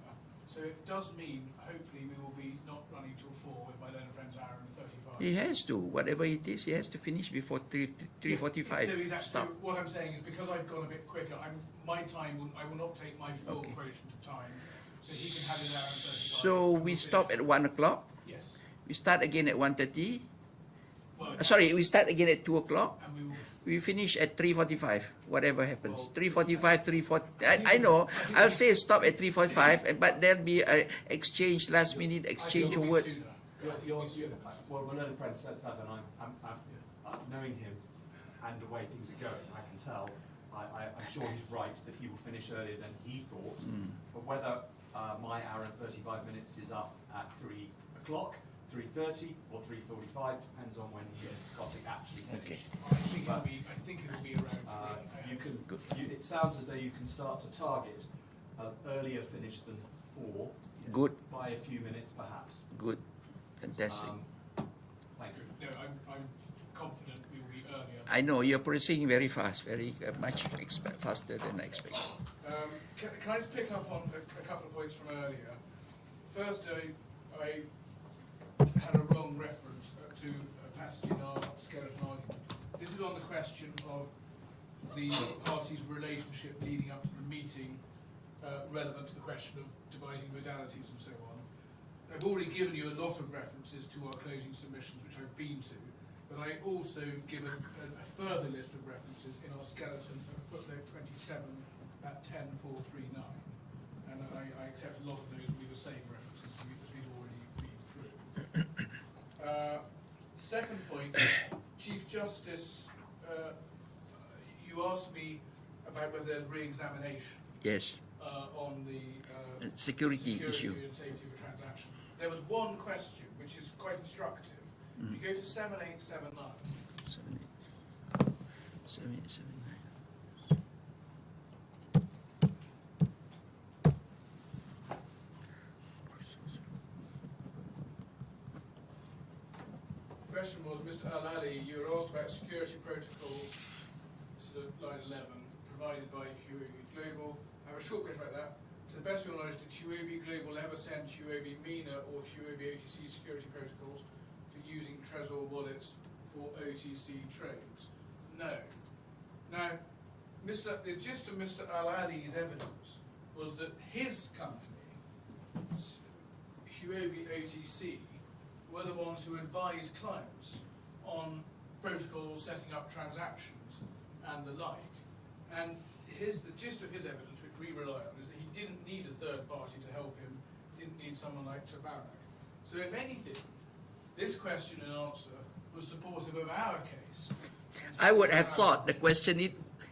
So it does mean, hopefully, we will be not running till 4 with my learned friend's hour and 35. He has to, whatever it is, he has to finish before 3:45. No, exactly. Stop. So what I'm saying is because I've gone a bit quicker, my time I will not take my full Okay. quotient of time, so he can have his hour and 35. So and we we'll stop finish. at 1 o'clock. Yes. We start again at 1:30. Well, Sorry, we start again at 2 o'clock. and we will. We finish at 3:45. Whatever happens, Well, 3:45, 3:40. I know. I'll say stop at 3:45, but there'll be a exchange, last minute exchange of words. Well, my learned friend says that, and I'm knowing him and the way things are going, I can tell. I'm sure he's right that he will finish earlier than he thought. But whether my hour and 35 minutes is up at 3 o'clock, 3:30, or 3:45 depends on when he is actually finished. I think it'll be around 3. You can. It sounds as though you can start to target an earlier finish than 4. Yes, Good. by a few minutes, perhaps. Good, fantastic. Thank you. No, I'm confident we will be earlier. I know you're proceeding very fast, very much faster than I expected. Can I just pick up on a couple of points from earlier? First, I had a wrong reference to a passage in our skeleton argument. This is on the question of the parties' relationship leading up to the meeting, relevant to the question of devising modalities and so on. I've already given you a lot of references to our closing submissions, which I've been to, but I also give a further list of references in our skeleton at footnote 27 at 10439. And I accept a lot of those will be the same references as we've already been through. Second point, Chief Justice, you asked me about whether there's re-examination Yes, on the security issue. and safety of a transaction. There was one question which is quite instructive. If you go to 7879, 7879. question was, Mr. Al-Ali, you were asked about security protocols, this is at line 11, provided by Huobi Global. I have a short question about that. To the best of your knowledge, did Huobi Global ever send Huobi MENA or Huobi OTC security protocols for using Trezor wallets for OTC trades? No. Now, the gist of Mr. Al-Ali's evidence was that his company, Huobi OTC, were the ones who advised clients on protocols, setting up transactions, and the like. And the gist of his evidence, which we rely on, is that he didn't need a third party to help him, didn't need someone like Tabarak. So if anything, this question and answer was supportive of our case. I would have thought the question is,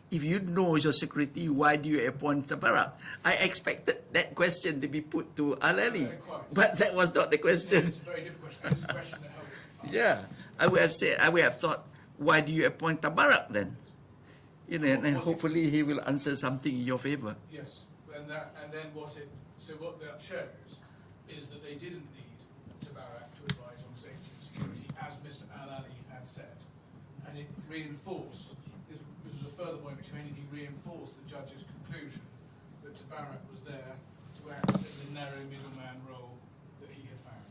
if you know your security, why do you appoint Tabarak? I expected that question to be put to Al-Ali, but that was not the question. It's a very different question, and it's a question that helps us. Yeah, I would have thought, why do you appoint Tabarak then? You know, and hopefully he will answer something in your favor. Yes, and then what that shows is that they didn't need Tabarak to advise on safety and security, as Mr. Al-Ali had said. And it reinforced, this was a further point which, if anything, reinforced the judge's conclusion that Tabarak was there to act in the narrow middleman role that he had found.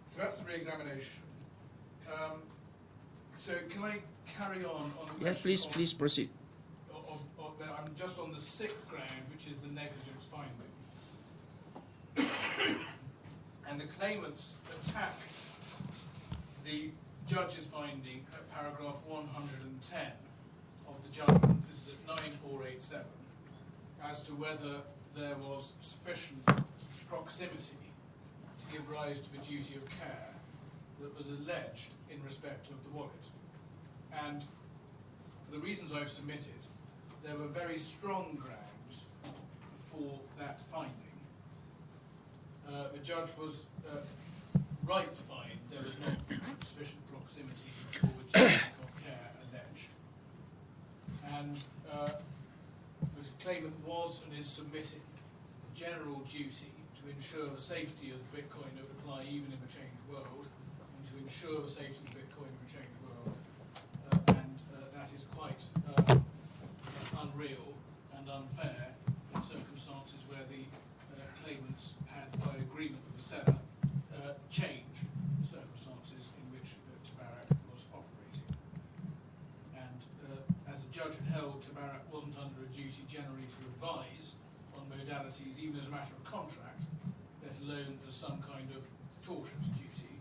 So that's the re-examination. So can I carry on the Yeah, question please proceed. I'm just on the 6th ground, which is the negligence finding. And the claimants attack the judge's finding at paragraph 110 of the judgment, this is at 9487, as to whether there was sufficient proximity to give rise to a duty of care that was alleged in respect of the wallet. And for the reasons I've submitted, there were very strong grounds for that finding. The judge was right to find there was not sufficient proximity for the duty of care alleged. And the claimant was and is submitting a general duty to ensure the safety of the Bitcoin that would apply even in a changed world, and to ensure the safety of Bitcoin in a changed world. That is quite unreal and unfair in circumstances where the claimants had, by agreement with the seller, changed the circumstances in which Tabarak was operating. And as the judge had held, Tabarak wasn't under a duty generally to advise on modalities, even as a matter of contract, let alone as some kind of tortious duty.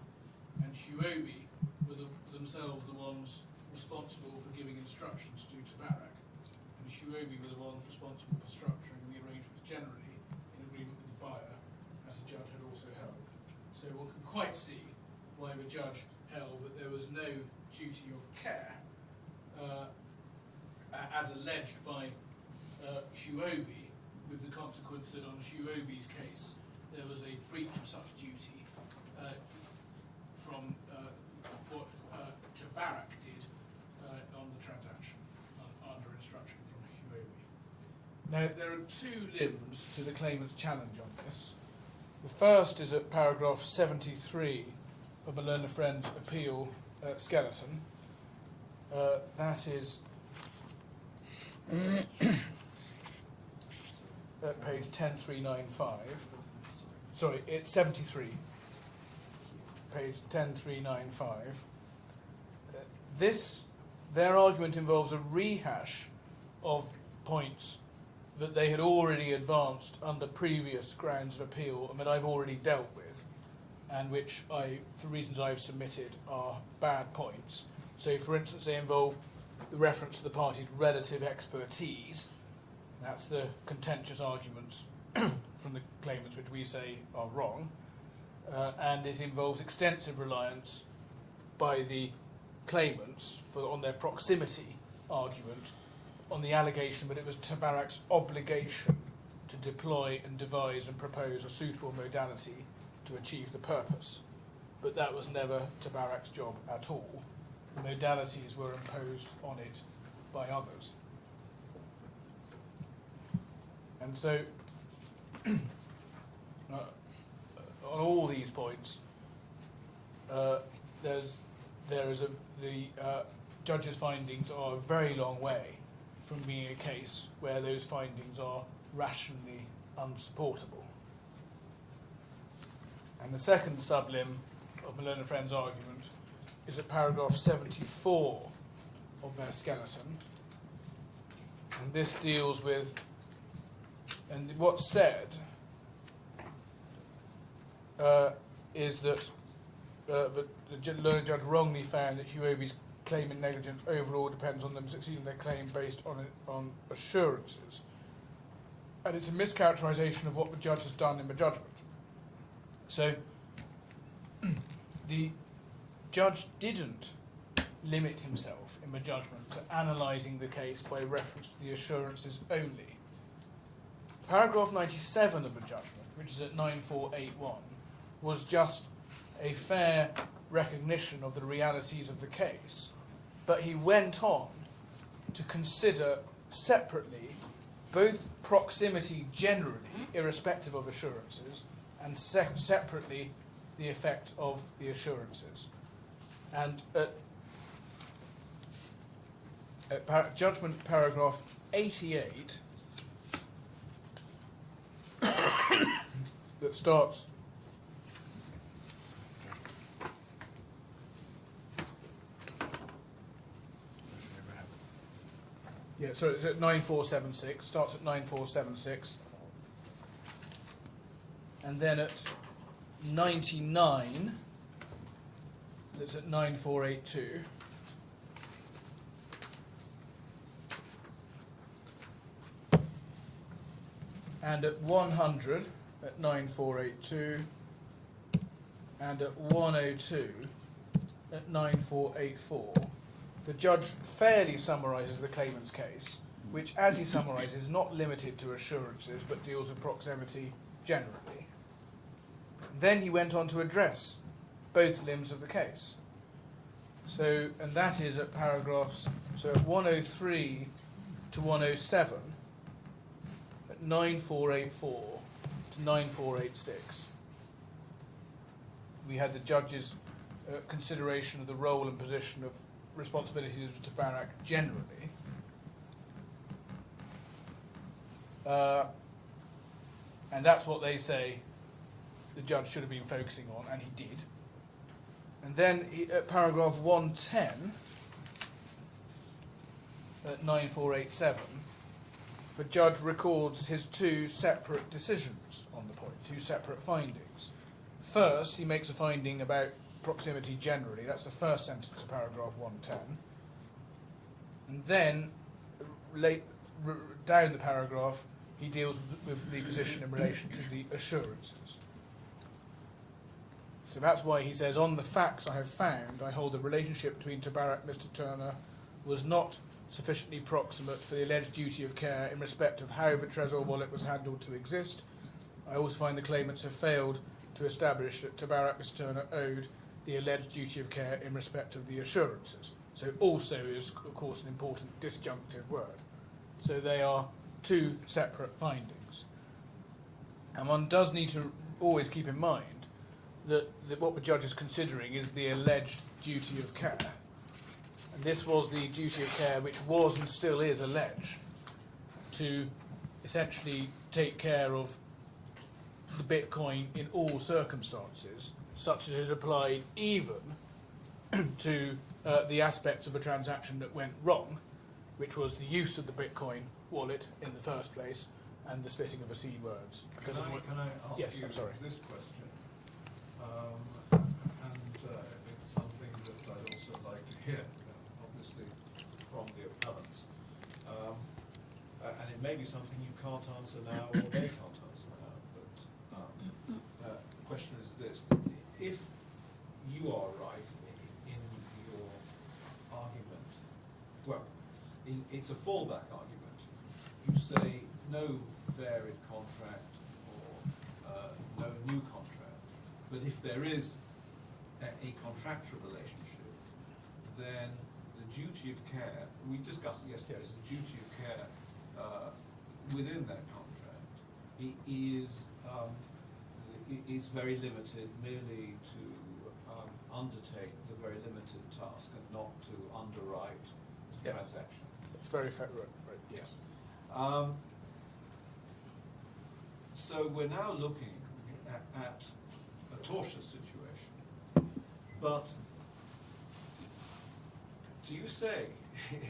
And Huobi were themselves the ones responsible for giving instructions to Tabarak. And Huobi were the ones responsible for structuring the arrangements generally in agreement with the buyer, as the judge had also held. So one can quite see why the judge held that there was no duty of care as alleged by Huobi, with the consequence that on Huobi's case there was a breach of such duty from what Tabarak did on the transaction under instruction from Huobi. Now, there are two limbs to the claimant's challenge on this. The first is at paragraph 73 of the Learned Friend's appeal skeleton. That is at page 10395. Sorry, it's 73. Page 10395. Their argument involves a rehash of points that they had already advanced under previous grounds of appeal and that I've already dealt with, and which for reasons I've submitted, are bad points. So, for instance, they involve the reference to the party's relative expertise. That's the contentious arguments from the claimants which we say are wrong. And it involves extensive reliance by the claimants on their proximity argument on the allegation that it was Tabarak's obligation to deploy and devise and propose a suitable modality to achieve the purpose. But that was never Tabarak's job at all. The modalities were imposed on it by others. And so, on all these points, the judge's findings are a very long way from being a case where those findings are rationally unsupportable. And the second sublim of my learned friend's argument is at paragraph 74 of their skeleton. And this deals with, and what's said is that the learned judge wrongly found that Huobi's claim in negligence overall depends on them succeeding their claim based on assurances. And it's a mischaracterization of what the judge has done in the judgment. So the judge didn't limit himself in the judgment to analysing the case by reference to the assurances only. Paragraph 97 of the judgment, which is at 9481, was just a fair recognition of the realities of the case, but he went on to consider separately both proximity generally, irrespective of assurances, and separately the effect of the assurances. And at judgment paragraph 88, that starts so it's at 9476, starts at 9476, and then at 99, it's at 9482, and at 100 at 9482, and at 102 at 9484. The judge fairly summarises the claimant's case which, as he summarises, is not limited to assurances but deals with proximity generally. Then he went on to address both limbs of the case. So, and that is at paragraphs, so at 103 to 107, at 9484 to 9486. We had the judge's consideration of the role and position of responsibilities of Tabarak generally. And that's what they say the judge should have been focusing on, and he did. And then at paragraph 110, at 9487, the judge records his two separate decisions on the point, two separate findings. First, he makes a finding about proximity generally. That's the first sentence of paragraph 110. And then, down the paragraph, he deals with the position in relation to the assurances. So that's why he says, on the facts I have found, I hold the relationship between Tabarak and Mr. Thurner was not sufficiently proximate for the alleged duty of care in respect of how the Trezor wallet was handled to exist. I also find the claimants have failed to establish that Tabarak Mr. Thurner owed the alleged duty of care in respect of the assurances. So also is, of course, an important disjunctive word. So they are two separate findings. And one does need to always keep in mind that what the judge is considering is the alleged duty of care. And this was the duty of care which was and still is alleged to essentially take care of the Bitcoin in all circumstances, such that it applied even to the aspects of a transaction that went wrong, which was the use of the Bitcoin wallet in the first place and the splitting of the seed words. Can I ask Yes, you I'm sorry. this question? It's something that I'd also like to hear, obviously, from the appellants. And it may be something you can't answer now or they can't answer now, but the question is this. If you are right in your argument, well, it's a fallback argument. You say no varied contract or no new contract, but if there is a contractual relationship, then the duty of care, we discussed it yesterday, Yes. the duty of care within that contract is very limited merely to undertake the very limited task and not to underwrite the Yes. transaction. It's very fair, right, yes. So we're now looking at a tortious situation, but do you say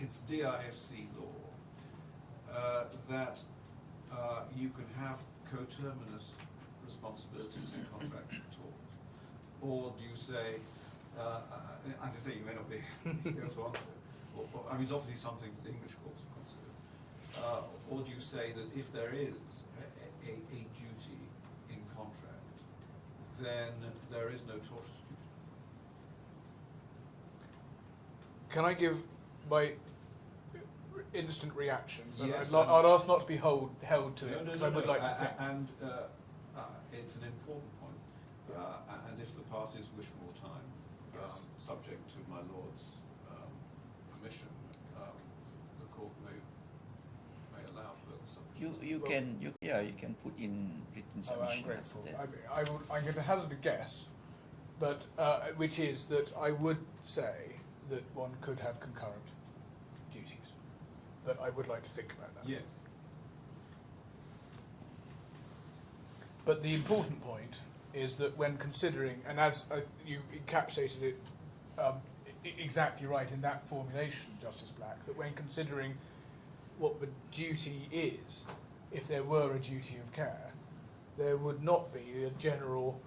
it's DIFC law that you can have coterminous responsibilities in contracts at all? Or do you say, as I say, you may not be able to answer it, or, I mean, it's obviously something the English courts have considered. Or do you say that if there is a duty in contract, then there is no tortious duty? Can I give my instant reaction? But Yes, I'd ask not to be held to it, No, because I would like to think. And it's an important point. And if the parties wish more time, Yes. subject to my lord's permission, the court may allow further submission. You can put in written I'm submission. grateful. after that. I'm going to hazard a guess, but which is that I would say that one could have concurrent duties, but I would like to think about that. Yes. But the important point is that when considering, and as you encapsulated it exactly right in that formulation, Justice Black, that when considering what the duty is, if there were a duty of care, there would not be a general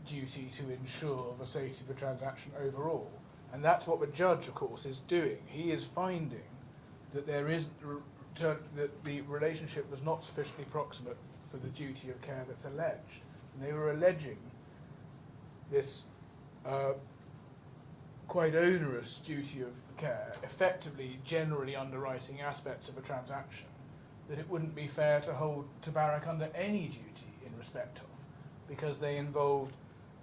duty to ensure the safety of the transaction overall. And that's what the judge, of course, is doing. He is finding that that the relationship was not sufficiently proximate for the duty of care that's alleged. And they were alleging this quite onerous duty of care, effectively generally underwriting aspects of a transaction, that it wouldn't be fair to hold Tabarak under any duty in respect of, because they involved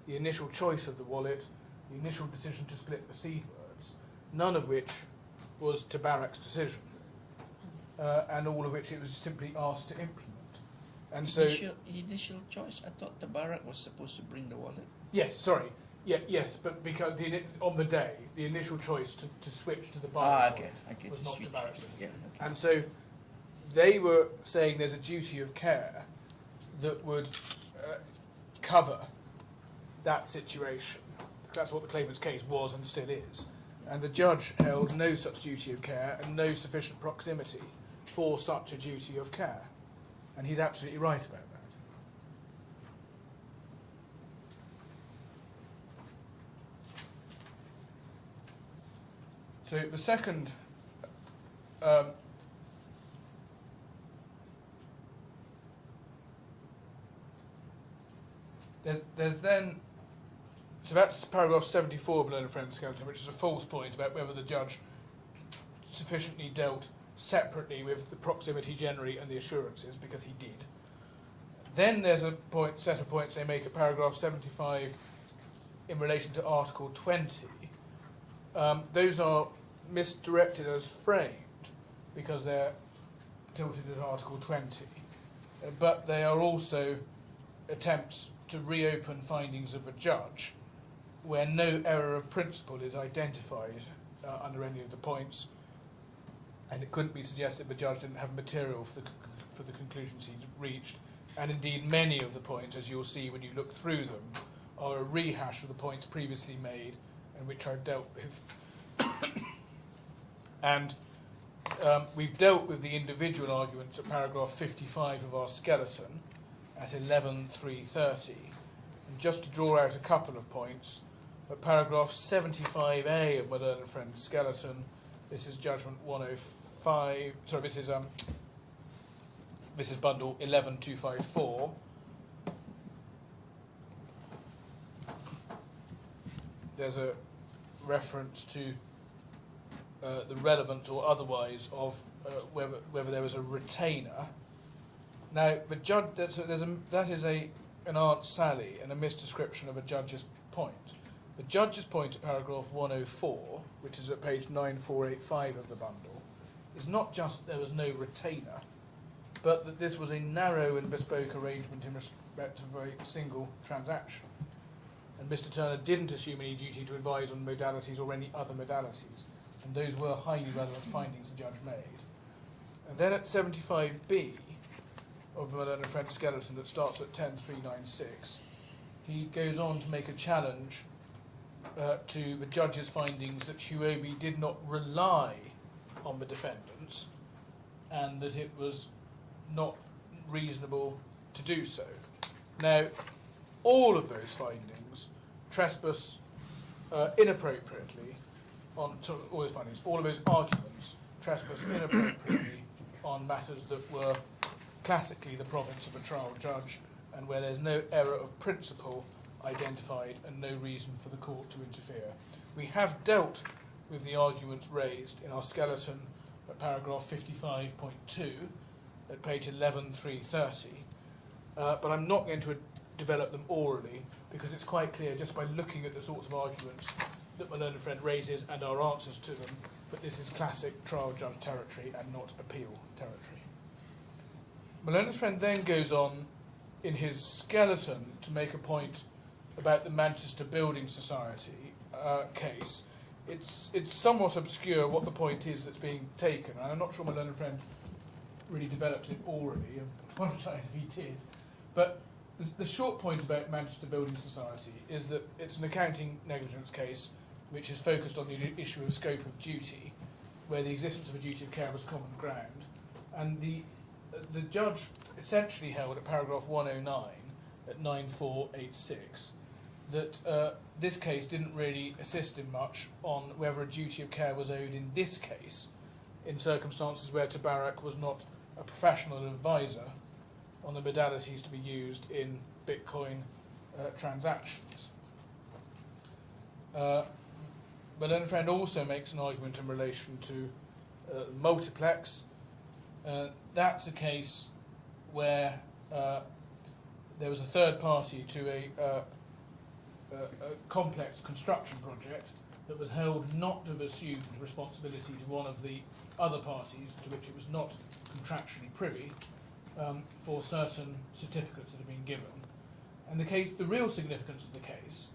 the initial choice of the wallet, the initial decision to split the seed words, none of which was Tabarak's decision, and all of which it was simply asked to implement. And so, initial choice. I thought Tabarak was supposed to bring the wallet. yes, sorry, yes, but because on the day, the initial choice to switch to the buyer Okay. was to not switch. Tabarak's. Yeah. Okay. And so they were saying there's a duty of care that would cover that situation. That's what the claimant's case was and still is. And the judge held no such duty of care and no sufficient proximity for such a duty of care. And he's absolutely right about that. So the second there's then, so that's paragraph 74 of Learned Friend Skeleton, which is a false point about whether the judge sufficiently dealt separately with the proximity generally and the assurances, because he did. Then there's a set of points they make at paragraph 75 in relation to Article 20. Those are misdirected as framed because they're tilted at Article 20, but they are also attempts to reopen findings of a judge where no error of principle is identified under any of the points, and it couldn't be suggested the judge didn't have material for the conclusions he reached. And indeed many of the points, as you'll see when you look through them, are a rehash of the points previously made and which I've dealt with. And we've dealt with the individual arguments at paragraph 55 of our skeleton at 11.330. And just to draw out a couple of points, at paragraph 75A of my Learned Friend Skeleton, this is judgment 105, sorry, this is bundle 11254. There's a reference to the relevance or otherwise of whether there was a retainer. Now, the judge, that is an Aunt Sally and a misdescription of a judge's point. The judge's point at paragraph 104, which is at page 9485 of the bundle, is not just there was no retainer, but that this was a narrow and bespoke arrangement in respect of a single transaction. And Mr. Turner didn't assume any duty to advise on modalities or any other modalities, and those were highly relevant findings the judge made. And then at 75B of the Learned Friend Skeleton that starts at 10396, he goes on to make a challenge to the judge's findings that Huobi did not rely on the defendants and that it was not reasonable to do so. Now, all of those findings trespass inappropriately on, all those findings, all of those arguments trespass inappropriately on matters that were classically the province of a trial judge and where there's no error of principle identified and no reason for the court to interfere. We have dealt with the arguments raised in our skeleton at paragraph 55.2 at page 11330, but I'm not going to develop them orally because it's quite clear just by looking at the sorts of arguments that my learned friend raises and our answers to them that this is classic trial judge territory and not appeal territory. My learned friend then goes on in his skeleton to make a point about the Manchester Building Society case. It's somewhat obscure what the point is that's being taken, and I'm not sure my learned friend really developed it orally. I apologise if he did. But the short point about Manchester Building Society is that it's an accounting negligence case which is focused on the issue of scope of duty, where the existence of a duty of care was common ground. And the judge essentially held at paragraph 109 at 9486 that this case didn't really assist him much on whether a duty of care was owed in this case, in circumstances where Tabarak was not a professional advisor on the modalities to be used in Bitcoin transactions. my learned friend also makes an argument in relation to multiplex. That's a case where there was a third party to a complex construction project that was held not to have assumed responsibility to one of the other parties to which it was not contractually privy for certain certificates that have been given. And the real significance of the case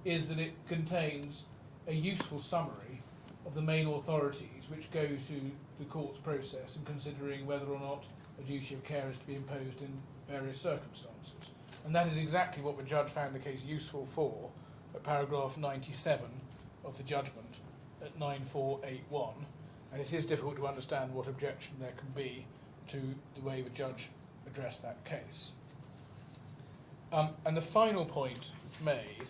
is that it contains a useful summary of the main authorities which go to the court's process in considering whether or not a duty of care is to be imposed in various circumstances. And that is exactly what the judge found the case useful for at paragraph 97 of the judgment at 9481. And it is difficult to understand what objection there can be to the way the judge addressed that case. And the final point made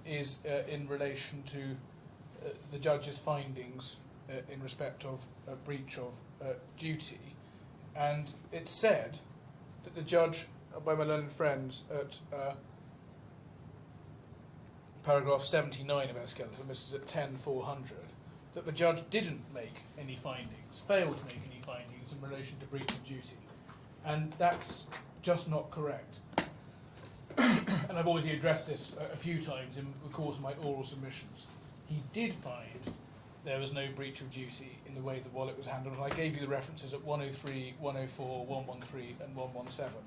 is in relation to the judge's findings in respect of a breach of duty. And it said that the judge, by my learned friends, at paragraph 79 of our skeleton, this is at 10.400, that the judge didn't make any findings, failed to make any findings in relation to breach of duty. And that's just not correct. And I've already addressed this a few times in the course of my oral submissions. He did find there was no breach of duty in the way the wallet was handled, and I gave you the references at 103, 104, 113 and 117.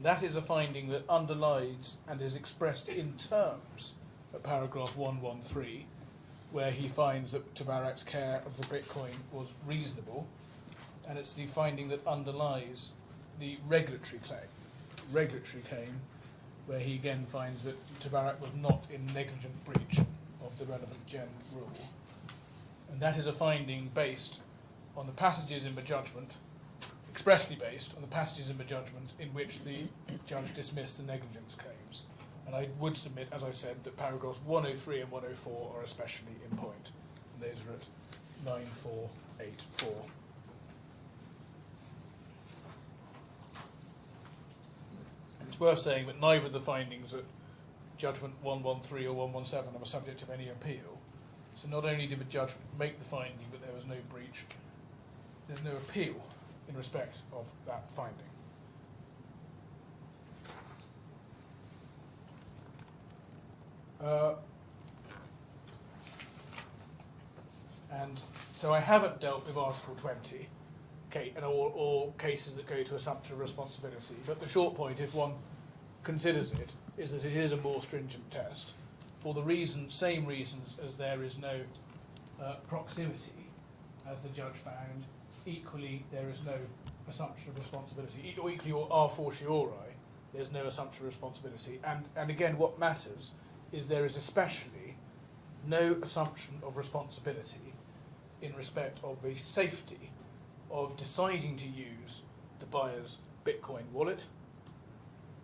That is a finding that underlies and is expressed in terms at paragraph 113, where he finds that Tabarak's care of the Bitcoin was reasonable, and it's the finding that underlies the regulatory claim, where he again finds that Tabarak was not in negligent breach of the relevant gen rule. And that is a finding based on the passages in the judgment, expressly based on the passages in the judgment in which the judge dismissed the negligence claims. And I would submit, as I said, that paragraphs 103 and 104 are especially in point. And those are at 9484. And it's worth saying that neither of the findings at judgment 113 or 117 are subject of any appeal. So not only did the judge make the finding that there was no breach, there's no appeal in respect of that finding. And so I haven't dealt with Article 20 or cases that go to assumption of responsibility, but the short point, if one considers it, is that it is a more stringent test for the same reasons as there is no proximity, as the judge found. Equally, there is no assumption of responsibility, or equally, or a fortiori, there's no assumption of responsibility. And again, what matters is there is especially no assumption of responsibility in respect of the safety of deciding to use the buyer's Bitcoin wallet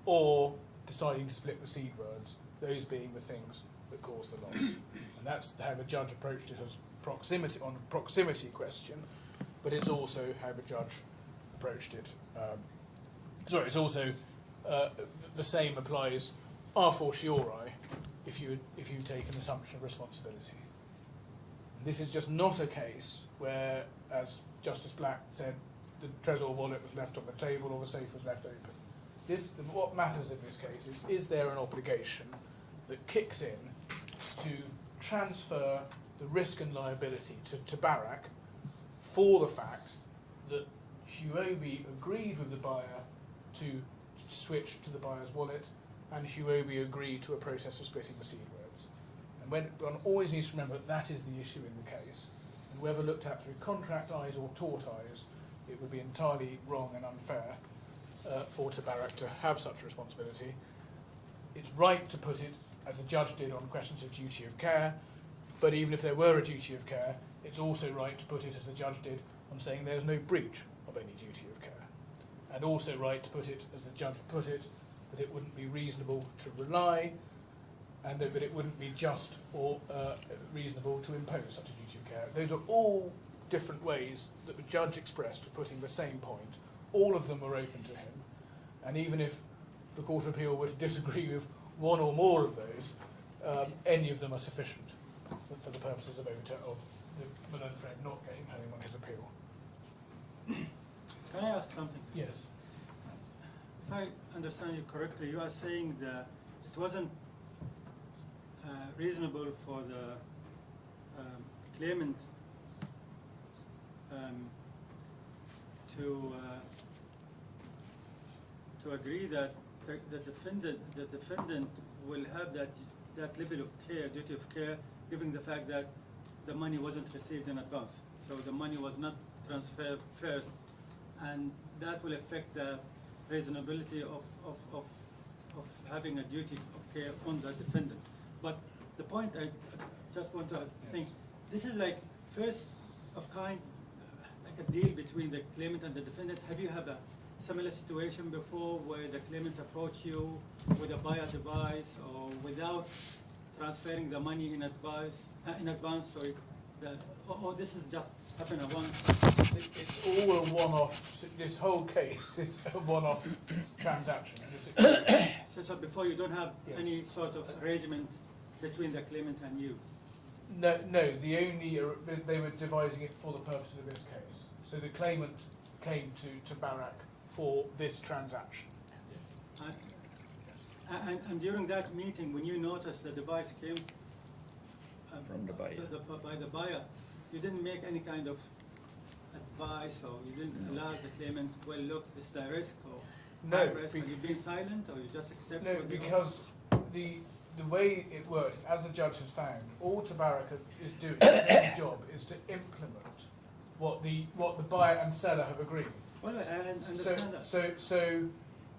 or deciding to split the seed words, those being the things that cause the loss. And that's how the judge approached it as proximity, on a proximity question, but it's also how the judge approached it. It's also the same applies a fortiori if you take an assumption of responsibility. And this is just not a case where, as Justice Black said, the Trezor wallet was left on the table or the safe was left open. What matters in this case is there an obligation that kicks in to transfer the risk and liability to Tabarak for the fact that Huobi agreed with the buyer to switch to the buyer's wallet, and Huobi agreed to a process of splitting the seed words. And one always needs to remember that is the issue in the case. And whether looked at through contract eyes or tort eyes, it would be entirely wrong and unfair for Tabarak to have such responsibility. It's right to put it, as the judge did, on questions of duty of care, but even if there were a duty of care, it's also right to put it, as the judge did, on saying there's no breach of any duty of care. And also right to put it, as the judge put it, that it wouldn't be reasonable to rely, and that it wouldn't be just or reasonable to impose such a duty of care. Those are all different ways that the judge expressed of putting the same point. All of them were open to him, and even if the Court of Appeal were to disagree with one or more of those, any of them are sufficient for the purposes of the learned friend not getting home on his appeal. Can I ask something? Yes. If I understand you correctly, you are saying that it wasn't reasonable for the claimant to agree that the defendant will have that level of care, duty of care, given the fact that the money wasn't received in advance. So the money was not transferred first, and that will affect the reasonability of having a duty of care on the defendant. But the point I just want to think, this is like first of kind, like a deal between the claimant and the defendant. Have you had a similar situation before where the claimant approached you with a buyer device or without transferring the money in advance? Sorry, or this is just happened at once. It's all a one-off. This whole case is a one-off transaction. So before you don't have Yes. any sort of arrangement between the claimant and you. No. They were devising it for the purposes of this case. So the claimant came to Tabarak for this transaction. And during that meeting, when you noticed the device came From the buyer. by the buyer, you didn't make any kind of advice, or you didn't allow the claimant, well, look, this is the risk, or No, high risk, and you've been silent, or you just accept No, what they because the way it works, as the judge has found, all Tabarak is doing, his only job is to implement what the buyer and seller have agreed. Well, I understand that.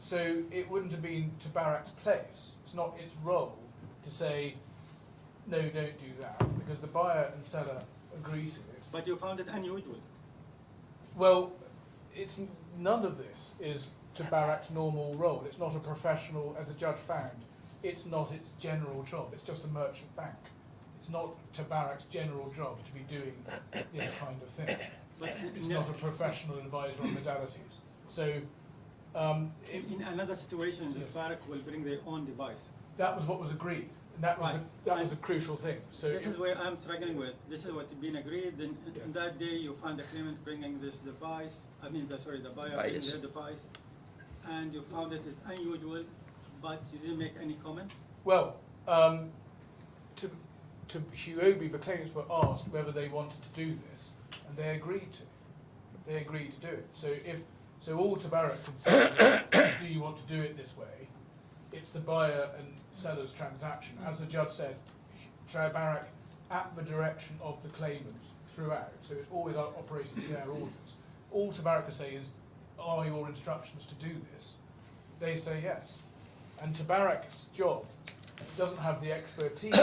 So it wouldn't have been Tabarak's place. It's not its role to say, no, don't do that, because the buyer and seller agree to it. But you found it unusual. Well, it's none of this is Tabarak's normal role. It's not a professional, as the judge found. It's not its general job. It's just a merchant bank. It's not Tabarak's general job to be doing this kind of thing. But It's not a professional advisor on modalities. So in another situation, the Tabarak will bring their own device. that was what was agreed. And that was Right. that was a crucial thing. So This is where I'm struggling with. This is what's been agreed. Then Yeah. in that day, you find the claimant bringing this device. I mean, the buyer bringing their device, and you found it is unusual, but you didn't make any comments. well, to Huobi, the claimants were asked whether they wanted to do this, and they agreed to. They agreed to do it. So all Tabarak can say is, do you want to do it this way? It's the buyer and seller's transaction. As the judge said, Tabarak at the direction of the claimants throughout, so it's always operating to their orders. All Tabarak can say is, are your instructions to do this? They say yes. And Tabarak's job doesn't have the expertise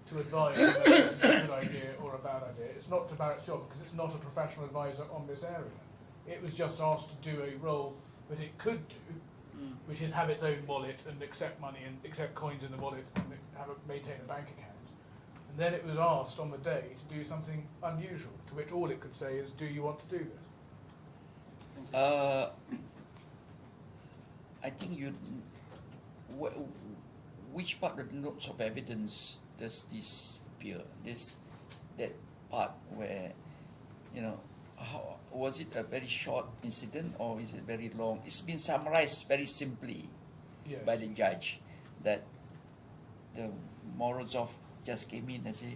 to advise whether this is a good idea or a bad idea. It's not Tabarak's job because it's not a professional advisor on this area. It was just asked to do a role that it could do, which is have its own wallet and accept money and accept coins in the wallet and maintain a bank account. And then it was asked on the day to do something unusual, to which all it could say is, do you want to do this? I think which part of the notes of evidence does this appear? That part where, how, was it a very short incident or is it very long? It's been summarized very simply Yes. by the judge that the Morozov just came in and said,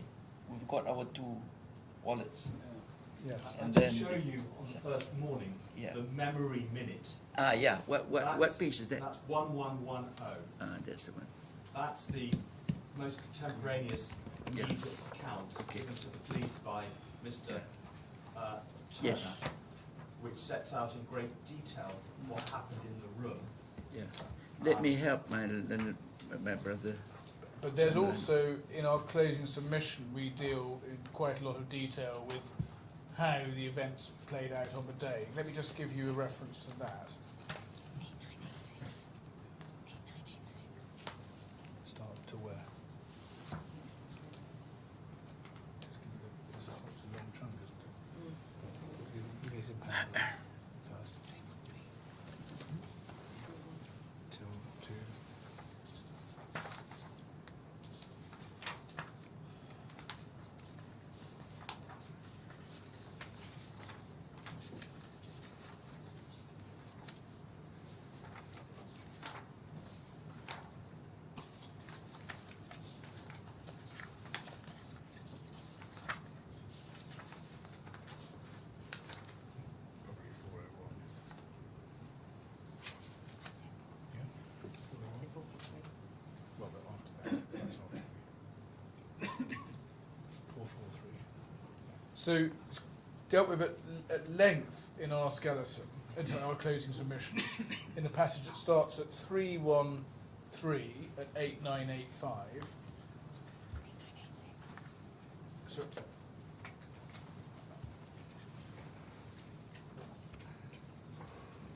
we've got our 2 wallets. Yes. I And can then- show you on the first morning Yeah. the memory minute. Yeah. What page is that? That's 1110. That's the one. That's the most contemporaneous Yeah. immediate account Okay. given to the police by Mr. Thurner, Yes. which sets out in great detail what happened in the room. Yeah. Let me help my brother. But there's also, in our closing submission, we deal in quite a lot of detail with how the events played out on the day. Let me just give you a reference to that. Start to where? Just give me it's a long chunk, isn't it? You need to pound first. Till 2. So it's dealt with at length in our skeleton, into our closing submissions, in a passage that starts at 313 at 8985. So,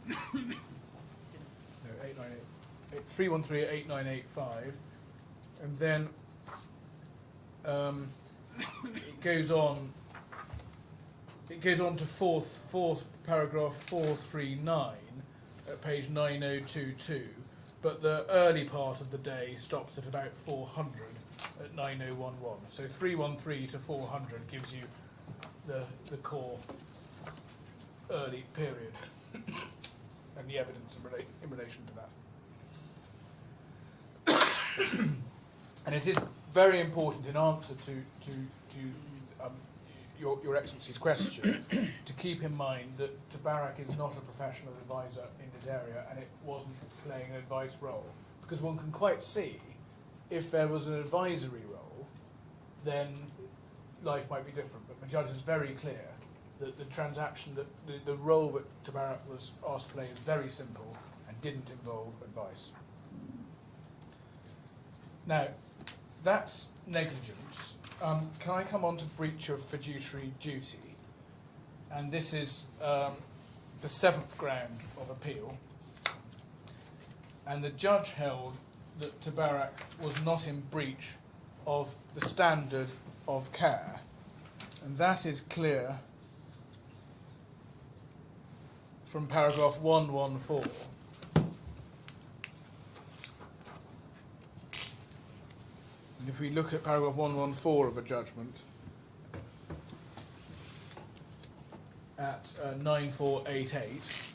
no, 313 at 8985, and then it goes on. It goes on to fourth paragraph 439 at page 9022, but the early part of the day stops at about 400 at 9011. So 313 to 400 gives you the core early period and the evidence in relation to that. And it is very important in answer to Your Excellency's question, to keep in mind that Tabarak is not a professional advisor in this area, and it wasn't playing an advice role. Because one can quite see, if there was an advisory role, then life might be different. But the judge is very clear that the transaction, that the role that Tabarak was asked to play is very simple and didn't involve advice. Now, that's negligence. Can I come on to breach of fiduciary duty? And this is the seventh ground of appeal. And the judge held that Tabarak was not in breach of the standard of care. And that is clear from paragraph 114. And if we look at paragraph 114 of a judgment at 9488,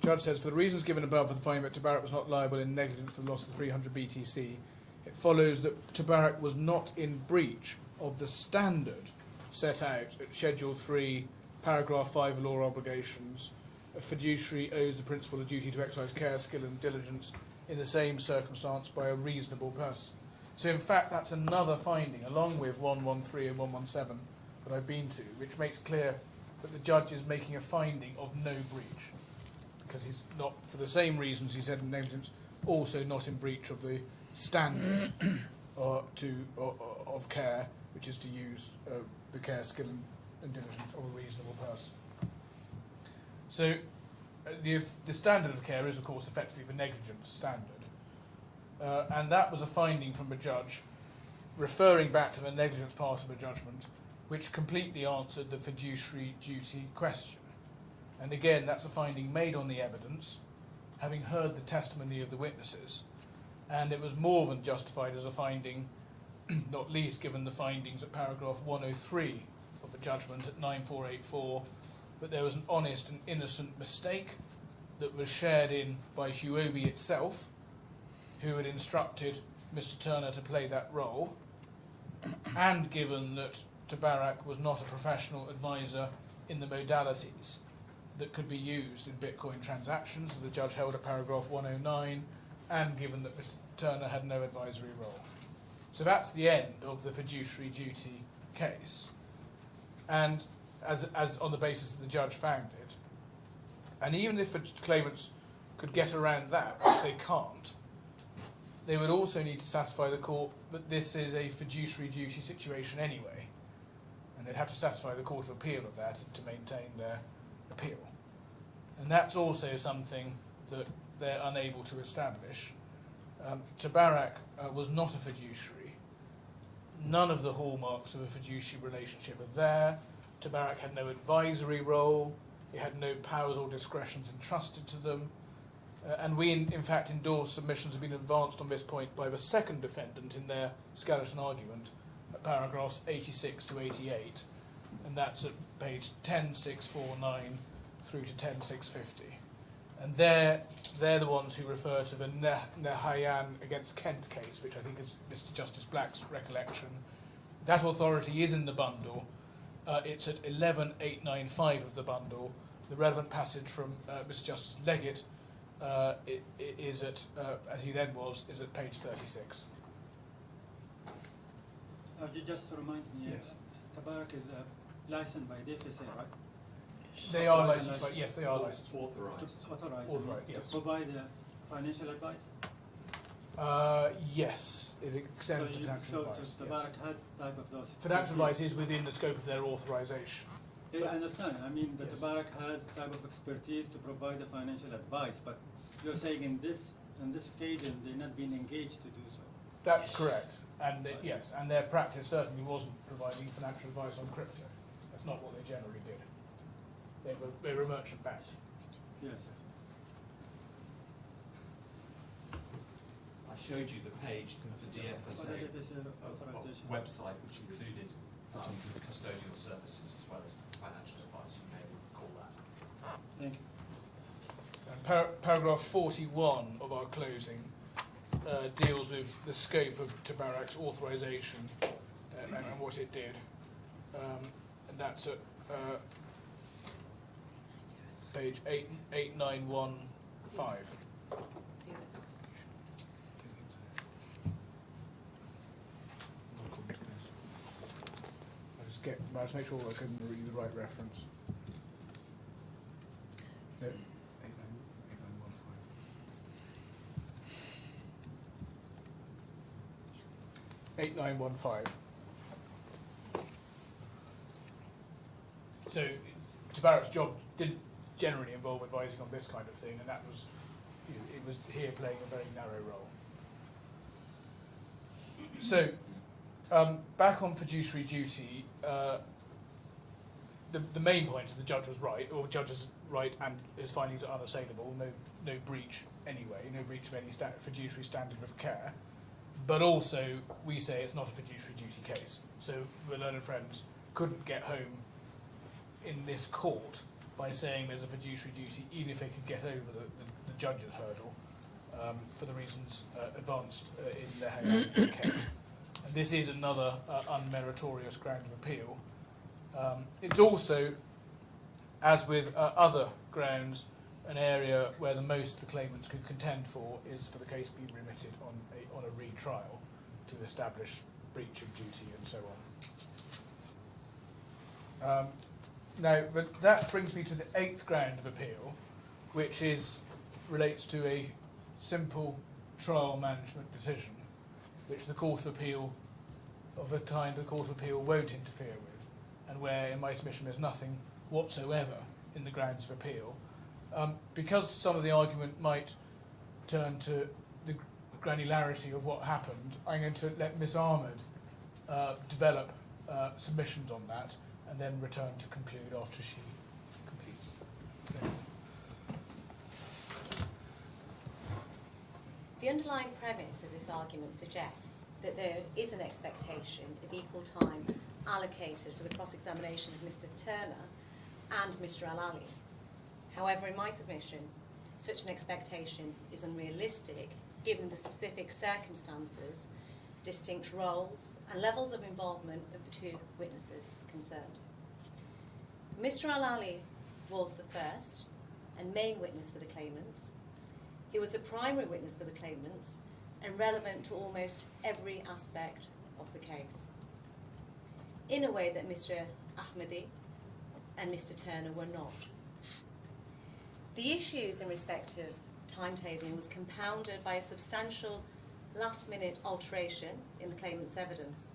judge says, for the reasons given above for the finding that Tabarak was not liable in negligence for the loss of 300 BTC, it follows that Tabarak was not in breach of the standard set out at Schedule 3, paragraph 5 of law obligations. A fiduciary owes the principal a duty to exercise care, skill and diligence in the same circumstance by a reasonable person. So in fact that's another finding, along with 113 and 117 that I've been to, which makes clear that the judge is making a finding of no breach, because he's not, for the same reasons he said in negligence, also not in breach of the standard of care, which is to use the care, skill and diligence of a reasonable person. So the standard of care is, of course, effectively the negligence standard. And that was a finding from a judge referring back to the negligence part of a judgment, which completely answered the fiduciary duty question. And again, that's a finding made on the evidence, having heard the testimony of the witnesses, and it was more than justified as a finding, not least given the findings at paragraph 103 of the judgment at 9484, that there was an honest and innocent mistake that was shared in by Huobi itself, who had instructed Mr. Thurner to play that role, and given that Tabarak was not a professional advisor in the modalities that could be used in Bitcoin transactions, the judge held at paragraph 109, and given that Mr. Thurner had no advisory role. So that's the end of the fiduciary duty case. And as on the basis that the judge found it. And even if the claimants could get around that, which they can't, they would also need to satisfy the court that this is a fiduciary duty situation anyway. And they'd have to satisfy the Court of Appeal of that to maintain their appeal. And that's also something that they're unable to establish. Tabarak was not a fiduciary. None of the hallmarks of a fiduciary relationship are there. Tabarak had no advisory role, he had no powers or discretions entrusted to them, and we in fact endorse submissions have been advanced on this point by the second defendant in their skeleton argument at paragraphs 86 to 88, and that's at page 10649 through to 10650. And they're the ones who refer to the Nehayan against Kent case, which I think is Mr. Justice Black's recollection. That authority is in the bundle. It's at 11895 of the bundle. The relevant passage from Mr. Justice Leggett is at, as he then was, is at page 36. Just to remind me, Yes. Tabarak is licensed by DMCC, right? They are licensed by, yes, they are licensed. Authorised. Authorized. Authorised, yes. To provide financial advice? Yes, it extends to financial advice. So yes. Tabarak had type of those. Financial advice is within the scope of their authorisation. Yeah, I understand. I mean, the Yes. Tabarak has type of expertise to provide the financial advice, but you're saying in this occasion, they're not being engaged to do so. That's correct. And yes, and their practice certainly wasn't providing financial advice on crypto. That's not what they generally did. They were merchant banks. Yes. I showed you the page of the DFSA Authorization. website, which included custodial services as well as financial advice. You may recall that. Thank you. And paragraph 41 of our closing deals with the scope of Tabarak's authorisation and what it did. And that's at page 8915. I just make sure I can read the right reference. No, 8915. So Tabarak's job didn't generally involve advising on this kind of thing, and that was, it was here playing a very narrow role. So, back on fiduciary duty, the main point is the judge was right, or the judge is right, and his findings are unassailable. No breach anyway, no breach of any fiduciary standard of care. But also, we say it's not a fiduciary duty case. So the learned friends couldn't get home in this court by saying there's a fiduciary duty, even if they could get over the judge's hurdle, for the reasons advanced in the Hagan case. And this is another unmeritorious ground of appeal. It's also, as with other grounds, an area where the most the claimants could contend for is for the case to be remitted on a retrial to establish breach of duty and so on. Now, but that brings me to the 8th ground of appeal, which relates to a simple trial management decision, which the Court of Appeal, of the kind the Court of Appeal won't interfere with, and where, in my submission, there's nothing whatsoever in the grounds of appeal. Because some of the argument might turn to the granularity of what happened, I'm going to let Miss Ahmed develop submissions on that, and then return to conclude after she completes. The underlying premise of this argument suggests that there is an expectation of equal time allocated for the cross-examination of Mr. Thurner and Mr. Al-Ali. However, in my submission, such an expectation is unrealistic given the specific circumstances, distinct roles and levels of involvement of the two witnesses concerned. Mr. Al-Ali was the first and main witness for the claimants. He was the primary witness for the claimants and relevant to almost every aspect of the case, in a way that Mr. Ahmadi and Mr. Thurner were not. The issues in respect of timetabling was compounded by a substantial last-minute alteration in the claimant's evidence.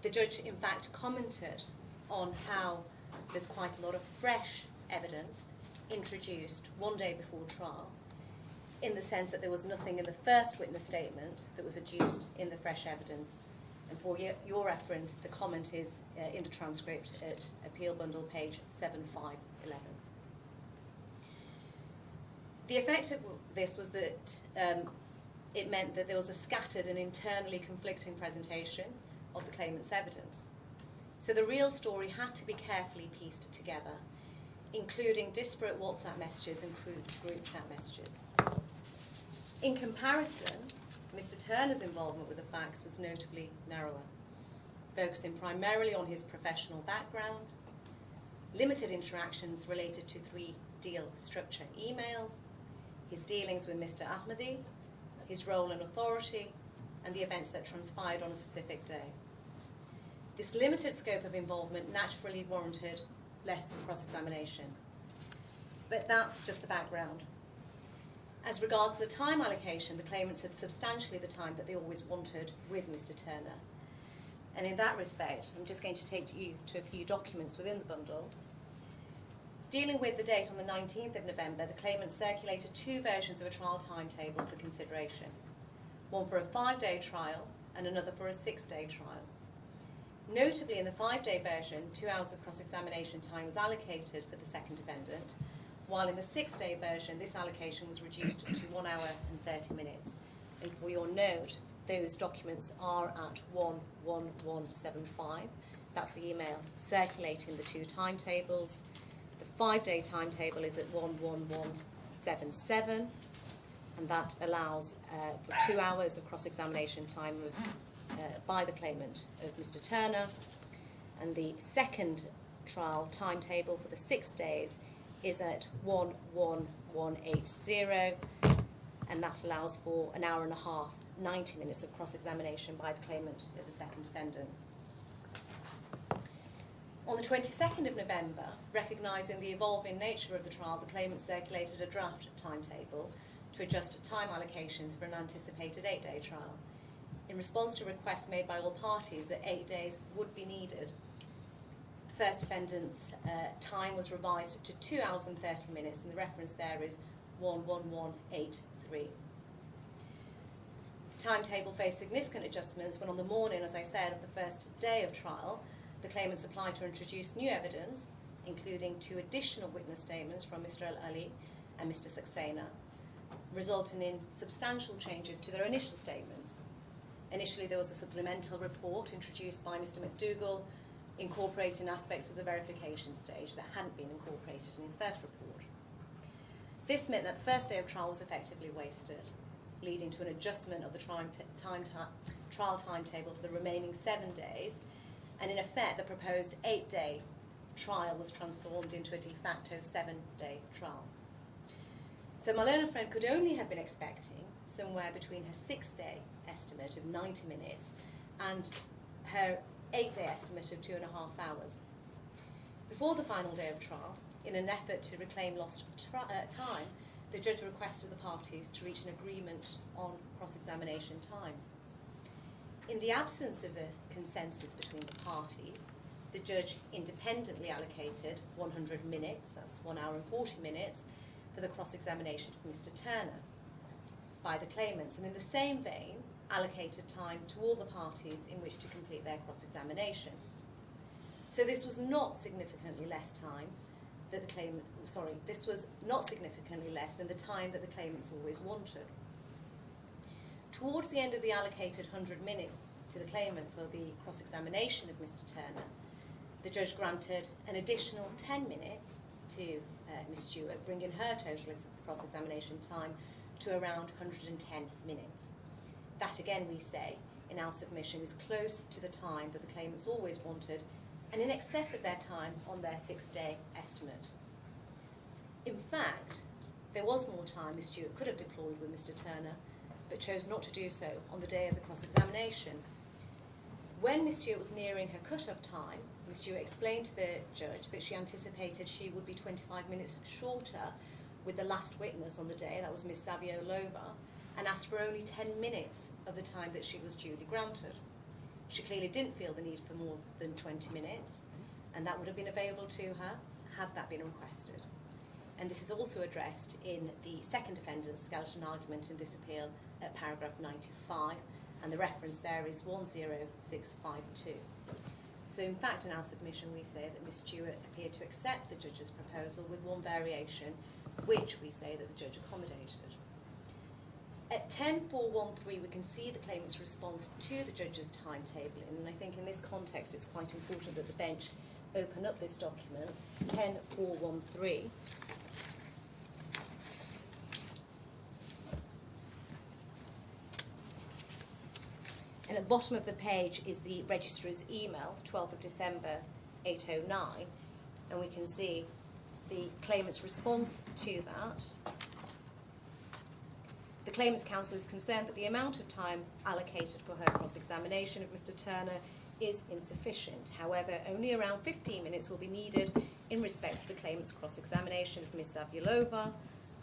The judge, in fact, commented on how there's quite a lot of fresh evidence introduced one day before trial, in the sense that there was nothing in the first witness statement that was adduced in the fresh evidence. And for your reference, the comment is in the transcript at Appeal Bundle page 7511. The effect of this was that it meant that there was a scattered and internally conflicting presentation of the claimant's evidence. So the real story had to be carefully pieced together, including disparate WhatsApp messages and group chat messages. In comparison, Mr. Turner's involvement with the facts was notably narrower, focusing primarily on his professional background, limited interactions related to 3-deal structure emails, his dealings with Mr. Ahmadi, his role and authority, and the events that transpired on a specific day. This limited scope of involvement naturally warranted less cross-examination. But that's just the background. As regards the time allocation, the claimants had substantially the time that they always wanted with Mr. Turner. And in that respect, I'm just going to take you to a few documents within the bundle. Dealing with the date on the 19th of November, the claimants circulated 2 versions of a trial timetable for consideration. One for a 5-day trial and another for a 6-day trial. Notably, in the 5-day version, 2 hours of cross-examination time was allocated for the second defendant, while in the 6-day version, this allocation was reduced to 1 hour and 30 minutes. And for your note, those documents are at 11175. That's the email circulating the 2 timetables. The 5-day timetable is at 11177, and that allows for 2 hours of cross-examination time by the claimant of Mr. Turner. And the second trial timetable for the 6 days is at 11180, and that allows for an hour and a half, 90 minutes of cross-examination by the claimant of the second defendant. On the 22nd of November, recognising the evolving nature of the trial, the claimant circulated a draft timetable to adjust time allocations for an anticipated 8-day trial. In response to requests made by all parties that 8 days would be needed, the first defendant's time was revised to 2 hours and 30 minutes, and the reference there is 11183. The timetable faced significant adjustments when on the morning, as I said, of the first day of trial, the claimants applied to introduce new evidence, including 2 additional witness statements from Mr. Al-Ali and Mr. Saxena, resulting in substantial changes to their initial statements. Initially, there was a supplemental report introduced by Mr. McDougall, incorporating aspects of the verification stage that hadn't been incorporated in his first report. This meant that the first day of trial was effectively wasted, leading to an adjustment of the trial timetable for the remaining 7 days, and in effect, the proposed 8-day trial was transformed into a de facto 7-day trial. So my learned friend could only have been expecting somewhere between her 6-day estimate of 90 minutes and her 8-day estimate of 2.5 hours. Before the final day of trial, in an effort to reclaim lost time, the judge requested the parties to reach an agreement on cross-examination times. In the absence of a consensus between the parties, the judge independently allocated 100 minutes, that's 1 hour and 40 minutes, for the cross-examination of Mr. Turner by the claimants, and in the same vein, allocated time to all the parties in which to complete their cross-examination. So this was not significantly less time that the claimant, this was not significantly less than the time that the claimants always wanted. Towards the end of the allocated 100 minutes to the claimant for the cross-examination of Mr. Turner, the judge granted an additional 10 minutes to Ms. Stewart, bringing her total cross-examination time to around 110 minutes. That again, we say, in our submission, is close to the time that the claimants always wanted, and in excess of their time on their 6-day estimate. In fact, there was more time Ms. Stewart could have deployed with Mr. Turner, but chose not to do so on the day of the cross-examination. When Ms. Stewart was nearing her cut-off time, Ms. Stewart explained to the judge that she anticipated she would be 25 minutes shorter with the last witness on the day, that was Ms. Savio Lova, and asked for only 10 minutes of the time that she was duly granted. She clearly didn't feel the need for more than 20 minutes, and that would have been available to her had that been requested. And this is also addressed in the second defendant's skeleton argument in this appeal at paragraph 95, and the reference there is 10652. So in fact, in our submission, we say that Ms. Stewart appeared to accept the judge's proposal with one variation, which we say that the judge accommodated. At 10.413, we can see the claimant's response to the judge's timetabling, and I think in this context it's quite important that the bench open up this document, 10.413. And at the bottom of the page is the registrar's email, 12th of December, 8:09, and we can see the claimant's response to that. The claimant's counsel is concerned that the amount of time allocated for her cross-examination of Mr. Turner is insufficient. However, only around 15 minutes will be needed in respect to the claimant's cross-examination of Ms. Zavyalova.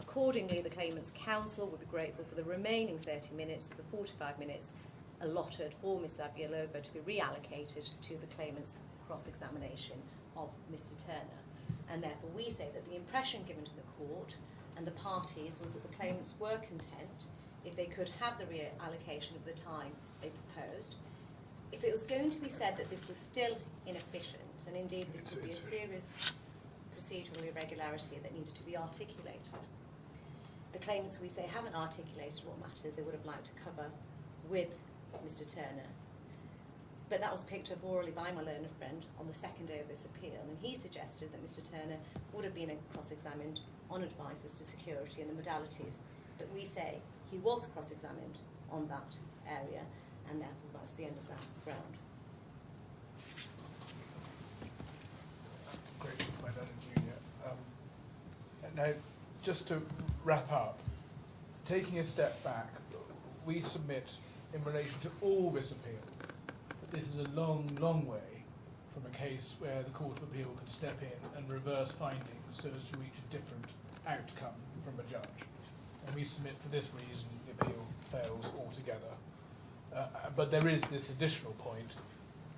Accordingly, the claimant's counsel would be grateful for the remaining 30 minutes of the 45 minutes allotted for Ms. Zavyalova to be reallocated to the claimant's cross-examination of Mr. Turner. And therefore we say that the impression given to the court and the parties was that the claimants were content if they could have the reallocation of the time they proposed. If it was going to be said that this was still inefficient, and indeed this would be a serious procedural irregularity that needed to be articulated, the claimants, we say, haven't articulated what matters they would have liked to cover with Mr. Turner. But that was picked up orally by my learned friend on the second day of this appeal, and he suggested that Mr. Turner would have been cross-examined on advice as to security and the modalities. But we say he was cross-examined on that area, and therefore that's the end of that round. Great, my Leonard Junior. Now, just to wrap up, taking a step back, we submit in relation to all this appeal that this is a long, long way from a case where the Court of Appeal can step in and reverse findings so as to reach a different outcome from a judge. And we submit for this reason the appeal fails altogether. But there is this additional point.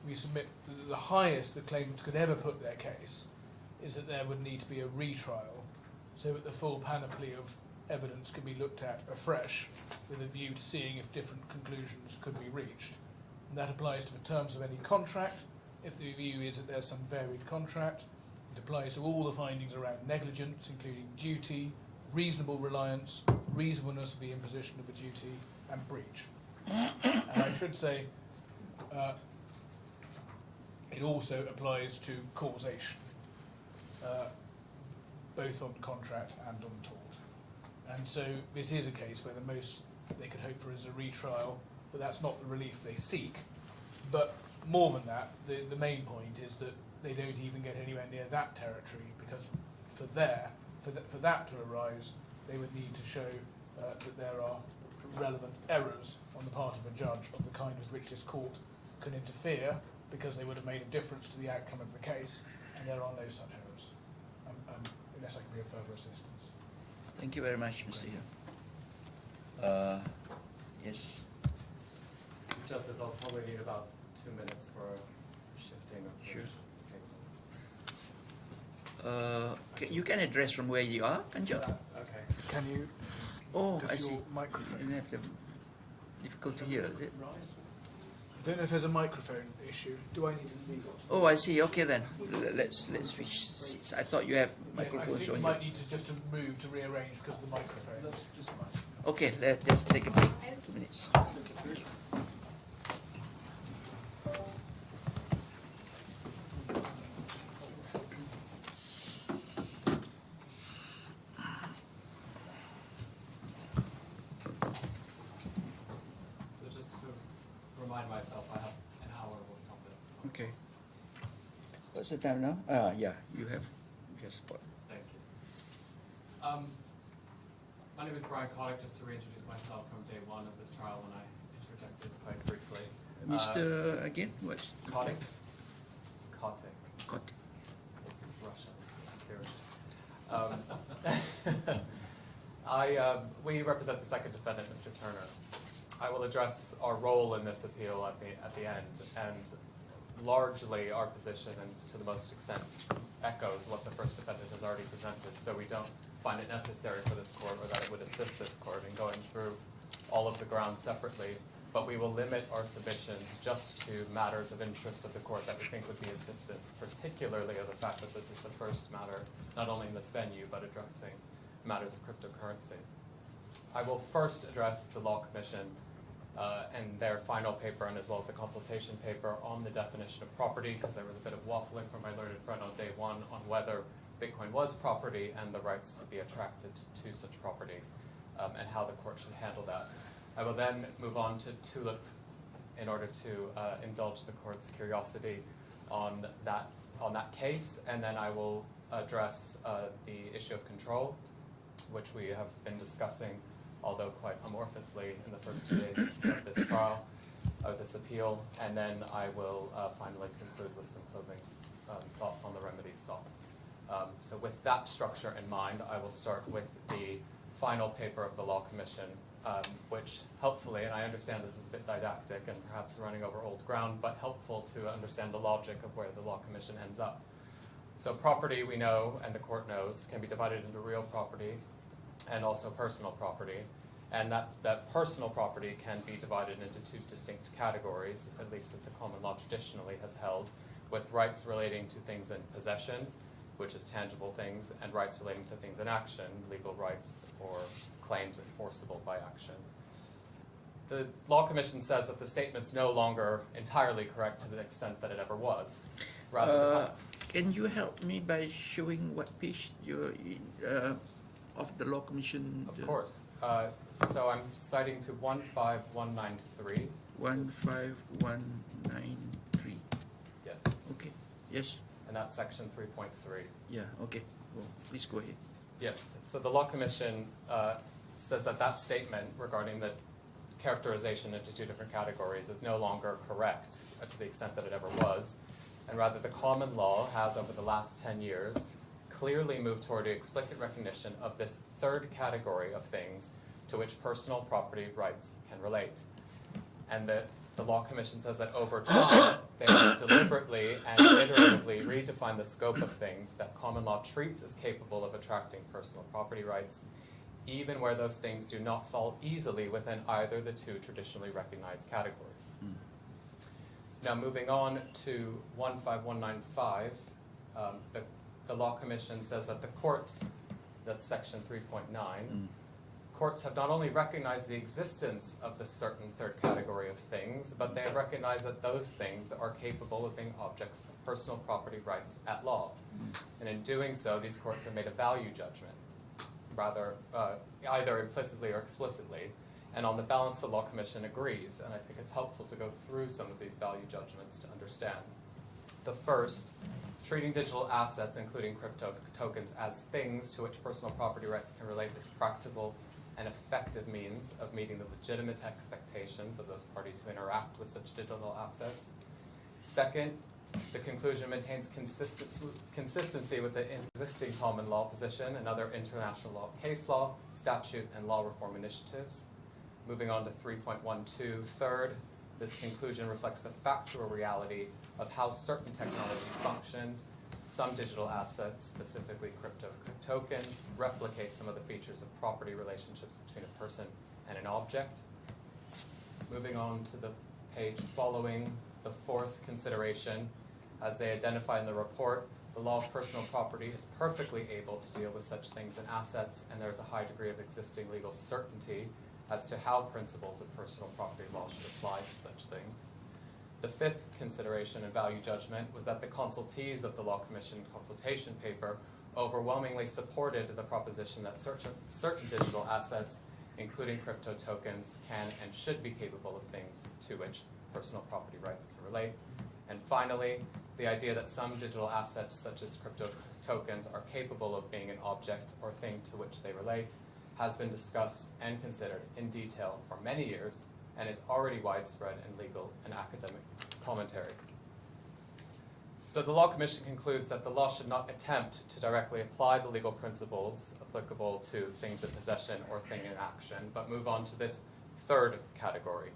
We submit that the highest the claimant could ever put their case is that there would need to be a retrial so that the full panoply of evidence can be looked at afresh with a view to seeing if different conclusions could be reached. And that applies to the terms of any contract. If the view is that there's some varied contract, it applies to all the findings around negligence, including duty, reasonable reliance, reasonableness of the imposition of a duty, and breach. And I should say, it also applies to causation, both on contract and on tort. And so this is a case where the most they could hope for is a retrial, but that's not the relief they seek. But more than that, the main point is that they don't even get anywhere near that territory, because for that to arise, they would need to show that there are relevant errors on the part of a judge of the kind with which this court can interfere, because they would have made a difference to the outcome of the case, and there are no such errors, unless I can be of further assistance. Thank you very much, Mr. Hill. Yes. Justice, I'll probably need about 2 minutes for shifting of the Sure. paper. You can address from where you are, can't you? Okay. Can you Oh, I adjust see. your microphone? You have the difficulty here, is it? I don't know if there's a microphone issue. Do I need to leave? Oh, I see. Okay then. Let's switch seats. I thought you have I microphones think on you you. might need to just to move to rearrange because of the microphone. Okay, let's take a break. 2 minutes. So just to remind myself, I have an hour, we'll stop it. Okay. What's the time now? Yeah, you have just what? Thank you. My name is Brian Kotick, just to reintroduce myself from day one of this trial when I interjected quite briefly. Mr. Again, what's Kotick? Kotick. Got It's Russian. We represent the second defendant, Mr. Turner. I will address our role in this appeal at the end, and largely our position, and to the most extent, echoes what the first defendant has already presented, so we don't find it necessary for this court, or that it would assist this court in going through all of the grounds separately, but we will limit our submissions just to matters of interest of the court that we think would be assistance, particularly of the fact that this is the first matter, not only in this venue, but addressing matters of cryptocurrency. I will first address the Law Commission and their final paper, and as well as the consultation paper on the definition of property, because there was a bit of waffling from my learned friend on day one on whether Bitcoin was property and the rights to be attracted to such property, and how the court should handle that. I will then move on to TULIP in order to indulge the court's curiosity on that case, and then I will address the issue of control, which we have been discussing, although quite amorphously in the first 2 days of this trial. of this appeal, and then I will finally conclude with some closing thoughts on the remedies sought. So with that structure in mind, I will start with the final paper of the Law Commission, which helpfully, and I understand this is a bit didactic and perhaps running over old ground, but helpful to understand the logic of where the Law Commission ends up. So property, we know, and the court knows, can be divided into real property and also personal property. And that personal property can be divided into two distinct categories, at least that the common law traditionally has held, with rights relating to things in possession, which is tangible things, and rights relating to things in action, legal rights or claims enforceable by action. The Law Commission says that the statement's no longer entirely correct to the extent that it ever was. Rather Can you help me by showing what page you're of the Law Commission? of course. So I'm citing to 15193. 15193. Yes. Okay. Yes. And that's section 3.3. Yeah. Okay. Well, please go ahead. Yes. So the Law Commission says that that statement regarding the characterization into two different categories is no longer correct to the extent that it ever was. And rather, the common law has, over the last 10 years, clearly moved toward the explicit recognition of this third category of things to which personal property rights can relate. And that the Law Commission says that over time, they have deliberately and iteratively redefined the scope of things that common law treats as capable of attracting personal property rights, even where those things do not fall easily within either the two traditionally recognized categories. Now, moving on to 15195, the Law Commission says that the courts, that's section 3.9, courts have not only recognized the existence of this certain third category of things, but they have recognized that those things are capable of being objects of personal property rights at law. And in doing so, these courts have made a value judgment, rather either implicitly or explicitly. And on the balance, the Law Commission agrees, and I think it's helpful to go through some of these value judgments to understand. The first, treating digital assets, including crypto tokens, as things to which personal property rights can relate is practical and effective means of meeting the legitimate expectations of those parties who interact with such digital assets. Second, the conclusion maintains consistency with the existing common law position and other international law, case law, statute, and law reform initiatives. Moving on to 3.12, third, this conclusion reflects the factual reality of how certain technology functions. Some digital assets, specifically crypto tokens, replicate some of the features of property relationships between a person and an object. Moving on to the page following, the fourth consideration, as they identify in the report, the law of personal property is perfectly able to deal with such things and assets, and there is a high degree of existing legal certainty as to how principles of personal property law should apply to such things. The fifth consideration and value judgment was that the consultees of the Law Commission consultation paper overwhelmingly supported the proposition that certain digital assets, including crypto tokens, can and should be capable of things to which personal property rights can relate. And finally, the idea that some digital assets, such as crypto tokens, are capable of being an object or thing to which they relate, has been discussed and considered in detail for many years and is already widespread in legal and academic commentary. So the Law Commission concludes that the law should not attempt to directly apply the legal principles applicable to things in possession or thing in action, but move on to this third category.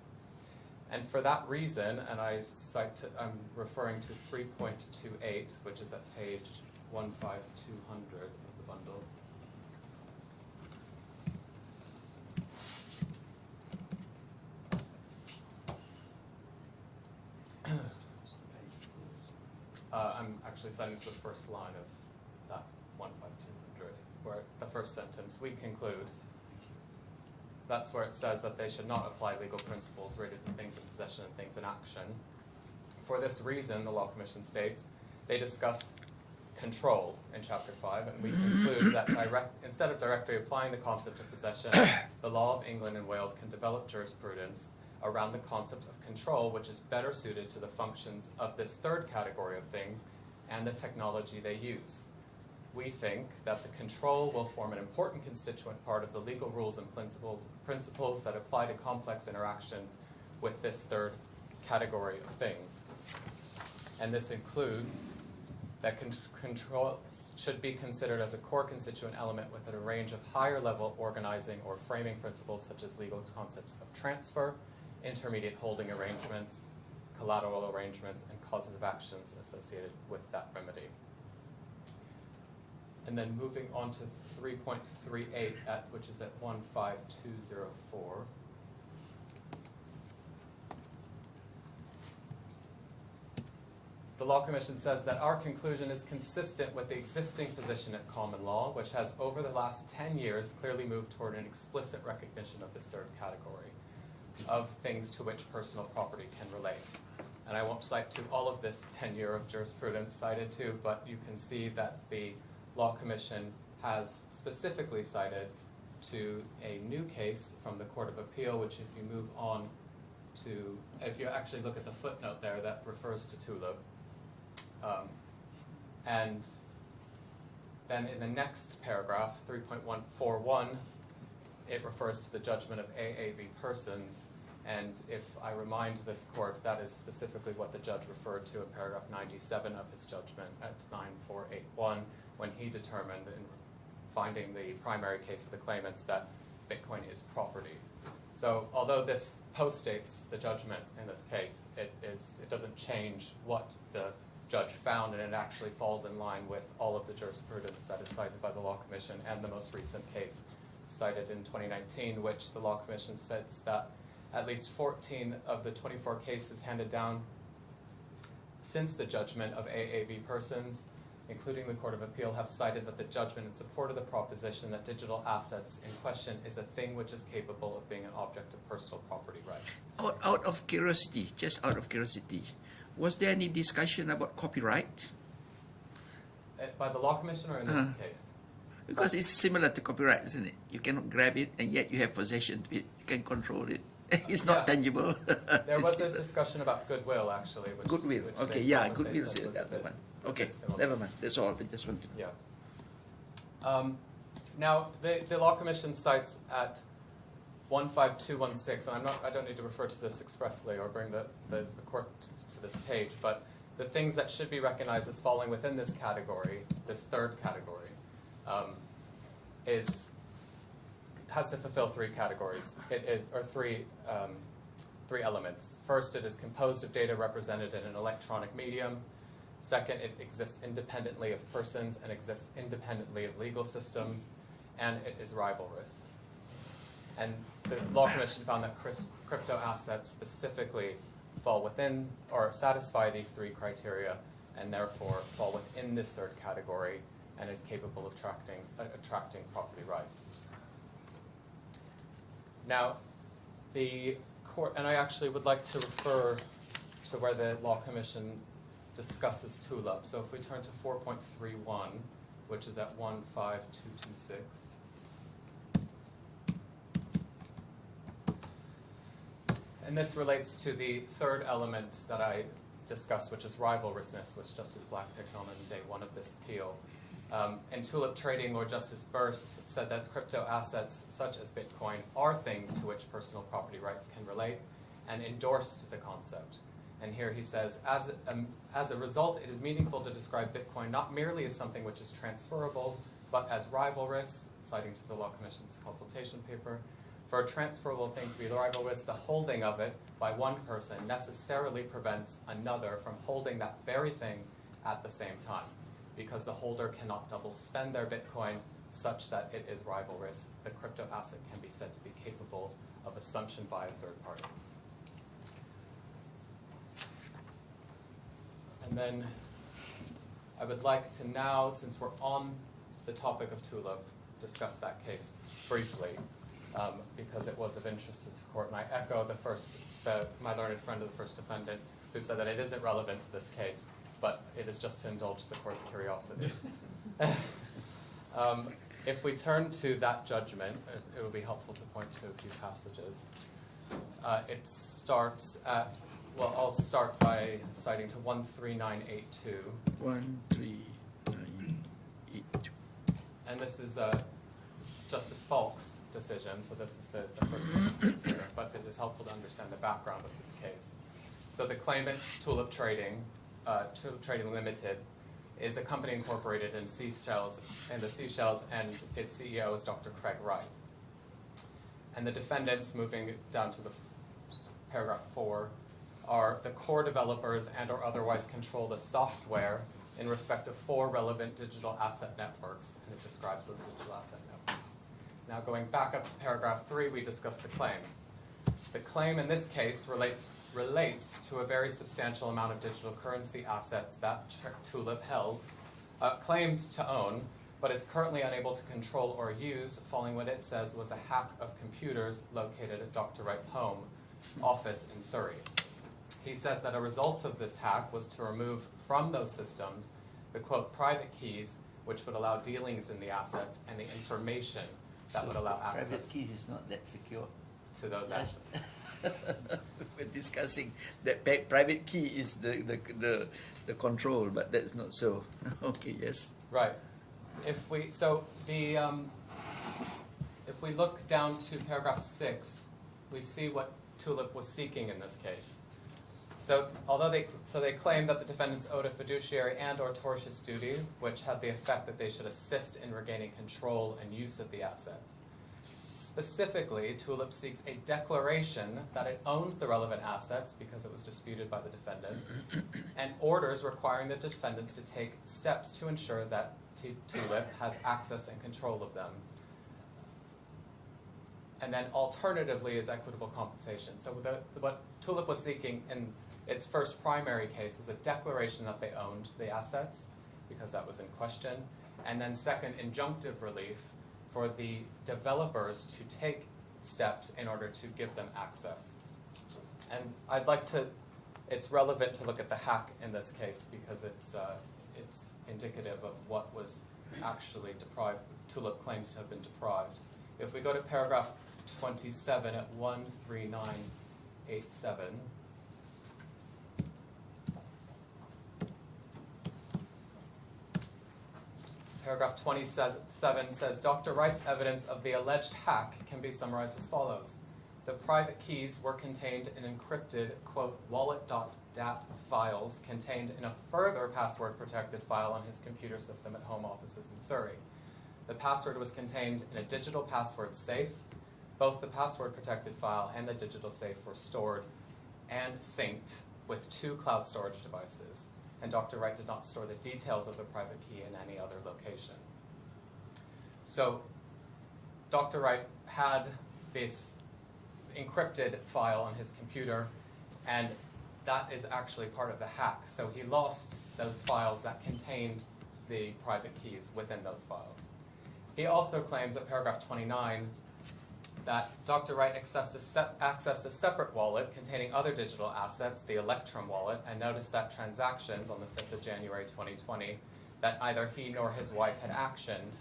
And for that reason, and I'm referring to 3.28, which is at page 15200 of the bundle. I'm actually citing the first line of that 15200, where the first sentence, we conclude, that's where it says that they should not apply legal principles related to things in possession and things in action. For this reason, the Law Commission states, they discuss control in Chapter 5, and we conclude that instead of directly applying the concept of possession, the law of England and Wales can develop jurisprudence around the concept of control, which is better suited to the functions of this third category of things and the technology they use. We think that the control will form an important constituent part of the legal rules and principles that apply to complex interactions with this third category of things. And this includes that control should be considered as a core constituent element within a range of higher level organizing or framing principles such as legal concepts of transfer, intermediate holding arrangements, collateral arrangements, and causes of actions associated with that remedy. And then moving on to 3.38, which is at 15204. The Law Commission says that our conclusion is consistent with the existing position at common law, which has over the last 10 years clearly moved toward an explicit recognition of this third category of things to which personal property can relate. And I won't cite to all of this tenure of jurisprudence cited to, but you can see that the Law Commission has specifically cited to a new case from the Court of Appeal, which if you move on to, if you actually look at the footnote there, that refers to TULIP. And then in the next paragraph, 3.141, it refers to the judgment of AAV persons. And if I remind this court, that is specifically what the judge referred to in paragraph 97 of his judgment at 9481, when he determined in finding the primary case of the claimants that Bitcoin is property. So although this postdates the judgment in this case, it doesn't change what the judge found, and it actually falls in line with all of the jurisprudence that is cited by the Law Commission and the most recent case cited in 2019, which the Law Commission says that at least 14 of the 24 cases handed down since the judgment of AAV persons, including the Court of Appeal, have cited that the judgment in support of the proposition that digital assets in question is a thing which is capable of being an object of personal property rights. Out of curiosity, just out of curiosity, was there any discussion about copyright? By the Law Commission or in this case? Because it's similar to copyright, isn't it? You cannot grab it, and yet you have possession of it. You can control it. It's not tangible. There was a discussion about goodwill, actually. Which, Goodwill. which Okay, they yeah, said goodwill they is said the was other a one. bit Okay, similar. never mind. That's all. I just want to. Yeah. Now, the Law Commission cites at 15216, and I don't need to refer to this expressly or bring the court to this page, but the things that should be recognized as falling within this category, this third category, has to fulfill three categories. It is, or three elements. First, it is composed of data represented in an electronic medium. Second, it exists independently of persons and exists independently of legal systems, and it is rivalrous. And the Law Commission found that crypto assets specifically fall within or satisfy these three criteria, and therefore fall within this third category and is capable of attracting property rights. Now, the court, and I actually would like to refer to where the Law Commission discusses TULIP. So if we turn to 4.31, which is at 15226. And this relates to the third element that I discussed, which is rivalrousness, which Justice Black picked on day one of this appeal. In TULIP trading, Lord Justice Burse said that crypto assets such as Bitcoin are things to which personal property rights can relate, and endorsed the concept. And here he says, as a result, it is meaningful to describe Bitcoin not merely as something which is transferable, but as rivalrous, citing to the Law Commission's consultation paper. For a transferable thing to be rivalrous, the holding of it by one person necessarily prevents another from holding that very thing at the same time, because the holder cannot double spend their Bitcoin such that it is rivalrous. The crypto asset can be said to be capable of assumption by a third party. And then I would like to now, since we're on the topic of TULIP, discuss that case briefly, because it was of interest to this court. And I echo my learned friend of the first defendant, who said that it isn't relevant to this case, but it is just to indulge the court's curiosity. If we turn to that judgment, it will be helpful to point to a few passages. It starts at, well, I'll start by citing to 13982. 13982. And this is Justice Falk's decision, so this is the first instance here, but it is helpful to understand the background of this case. So the claimant, Tulip Trading Limited, is a company incorporated in the Seychelles, and its CEO is Dr. Craig Wright. And the defendants, moving down to the paragraph 4, are the core developers and or otherwise control the software in respect of 4 relevant digital asset networks, and it describes those digital asset networks. Now going back up to paragraph 3, we discussed the claim. The claim in this case relates to a very substantial amount of digital currency assets that Tulip held, claims to own, but is currently unable to control or use, following what it says was a hack of computers located at Dr. Wright's home office in Surrey. He says that a result of this hack was to remove from those systems the, quote, private keys which would allow dealings in the assets and the information that would allow access. Private keys is not that secure. To those assets. We're discussing that private key is the control, but that's not so. Okay, yes. Right. If we look down to paragraph 6, we see what Tulip was seeking in this case. So they claim that the defendants owed a fiduciary and or tortious duty, which had the effect that they should assist in regaining control and use of the assets. Specifically, Tulip seeks a declaration that it owns the relevant assets because it was disputed by the defendants, and orders requiring the defendants to take steps to ensure that Tulip has access and control of them. And then alternatively is equitable compensation. So what Tulip was seeking in its first primary case was a declaration that they owned the assets, because that was in question, and then second, injunctive relief for the developers to take steps in order to give them access. And it's relevant to look at the hack in this case because it's indicative of what was actually deprived, Tulip claims to have been deprived. If we go to paragraph 27 at 13987, paragraph 27 says, Dr. Wright's evidence of the alleged hack can be summarized as follows. The private keys were contained in encrypted, quote, wallet.dat files contained in a further password-protected file on his computer system at home offices in Surrey. The password was contained in a digital password safe. Both the password-protected file and the digital safe were stored and synced with 2 cloud storage devices, and Dr. Wright did not store the details of the private key in any other location. So Dr. Wright had this encrypted file on his computer, and that is actually part of the hack. So he lost those files that contained the private keys within those files. He also claims at paragraph 29 that Dr. Wright accessed a separate wallet containing other digital assets, the Electrum wallet, and noticed that transactions on the 5th of January 2020 that either he nor his wife had actioned,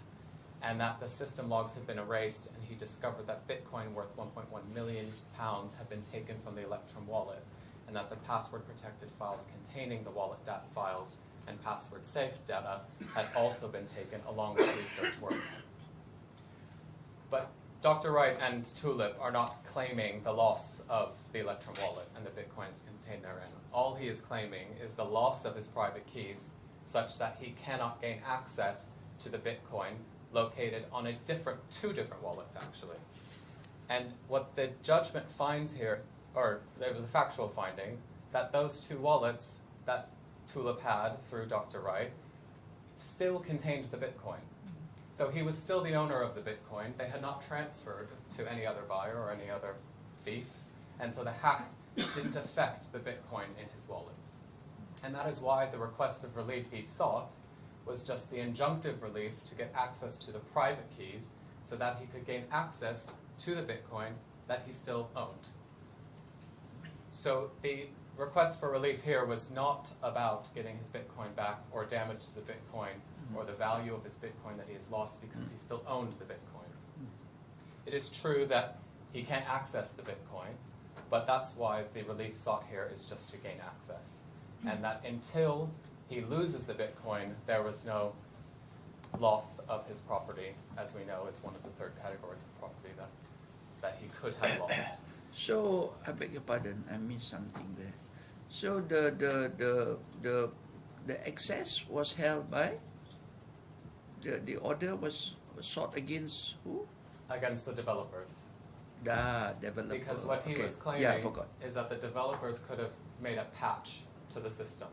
and that the system logs had been erased, and he discovered that Bitcoin worth £1.1 million had been taken from the Electrum wallet, and that the password-protected files containing the wallet data files and password-safe data had also been taken along with research work. But Dr. Wright and Tulip are not claiming the loss of the Electrum wallet and the Bitcoins contained therein. All he is claiming is the loss of his private keys, such that he cannot gain access to the Bitcoin located on two different wallets, actually. And what the judgment finds here, or there was a factual finding, that those 2 wallets that Tulip had through Dr. Wright still contained the Bitcoin. So he was still the owner of the Bitcoin. They had not transferred to any other buyer or any other thief. And so the hack didn't affect the Bitcoin in his wallets. And that is why the request of relief he sought was just the injunctive relief to get access to the private keys so that he could gain access to the Bitcoin that he still owned. So the request for relief here was not about getting his Bitcoin back or damage to the Bitcoin or the value of his Bitcoin that he has lost because he still owned the Bitcoin. It is true that he can't access the Bitcoin, but that's why the relief sought here is just to gain access. And that until he loses the Bitcoin, there was no loss of his property, as we know is one of the 3rd categories of property that he could have lost. So, I beg your pardon, I missed something there. So the excess was held by the order was sought against who? Against the developers. The developer. Because what he Okay. was claiming Yeah, I forgot. is that the developers could have made a patch to the system.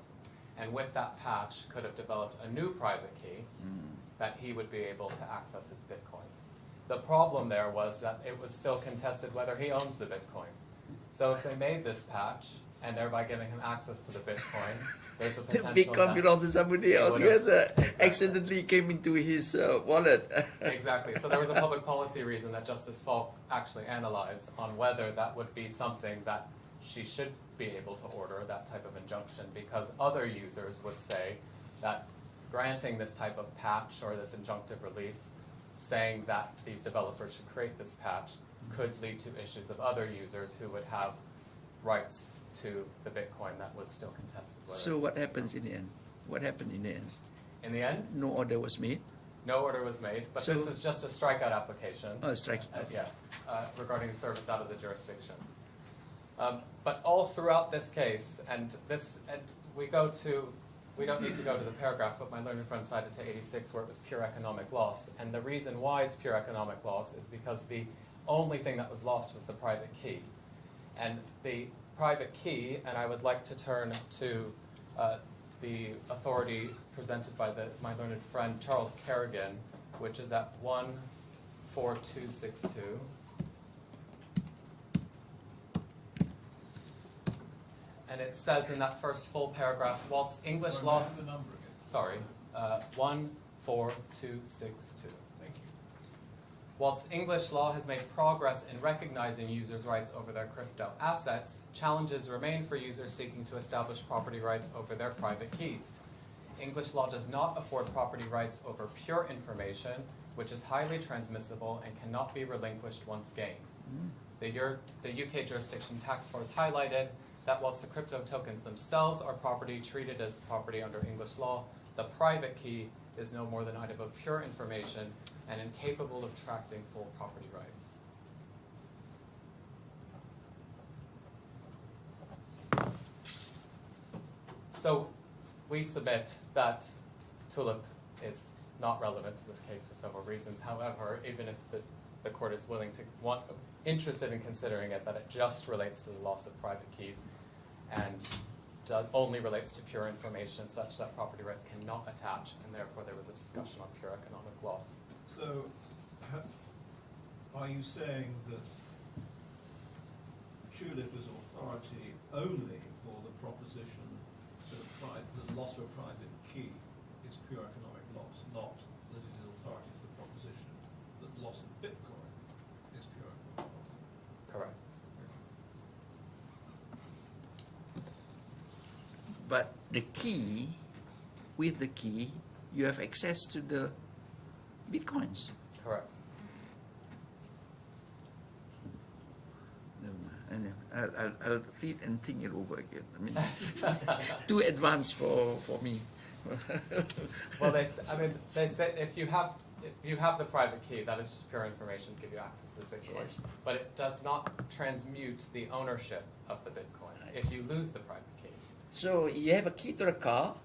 And with that patch could have developed a new private key that he would be able to access his Bitcoin. The problem there was that it was still contested whether he owned the Bitcoin. So if they made this patch and thereby giving him access to the Bitcoin, there's a The potential Bitcoin that belongs to somebody it else. would've- Exactly. Accidentally came into his wallet. Exactly. So there was a public policy reason that Justice Falk actually analyzed on whether that would be something that she should be able to order, that type of injunction, because other users would say that granting this type of patch or this injunctive relief, saying that these developers should create this patch, could lead to issues of other users who would have rights to the Bitcoin that was still contested. So what happens in the end? What happened in the end? In the end, No order was made. no order was made, but So- this is just a strikeout application. Oh, strike. Regarding service out of the jurisdiction. But all throughout this case, and we don't need to go to the paragraph, but my learned friend cited to 86 where it was pure economic loss. And the reason why it's pure economic loss is because the only thing that was lost was the private key. And the private key, and I would like to turn to the authority presented by my learned friend Charles Kerrigan, which is at 14262. And it says in that first full paragraph, whilst English law... The number again. Sorry, 14262. Thank you. Whilst English law has made progress in recognizing users' rights over their crypto assets, challenges remain for users seeking to establish property rights over their private keys. English law does not afford property rights over pure information, which is highly transmissible and cannot be relinquished once gained. The UK jurisdiction task force highlighted that whilst the crypto tokens themselves are property treated as property under English law, the private key is no more than item of pure information and incapable of attracting full property rights. So we submit that TULIP is not relevant to this case for several reasons. However, even if the court is willing to interested in considering it, that it just relates to the loss of private keys and only relates to pure information such that property rights cannot attach, and therefore there was a discussion on pure economic loss. So, are you saying that TULIP is authority only for the proposition that the loss of a private key is pure economic loss, not that it is authority for the proposition that loss of Bitcoin is pure economic loss? Correct. But the key, with the key, you have access to the Bitcoins. Correct. And I'll read and think it over again. I mean, too advanced for me. Well, they said if you have the private key, that is just pure information to give you access to the Bitcoin. Yes. But it does not transmute the ownership of the Bitcoin if you lose the private key. So you have a key to the car,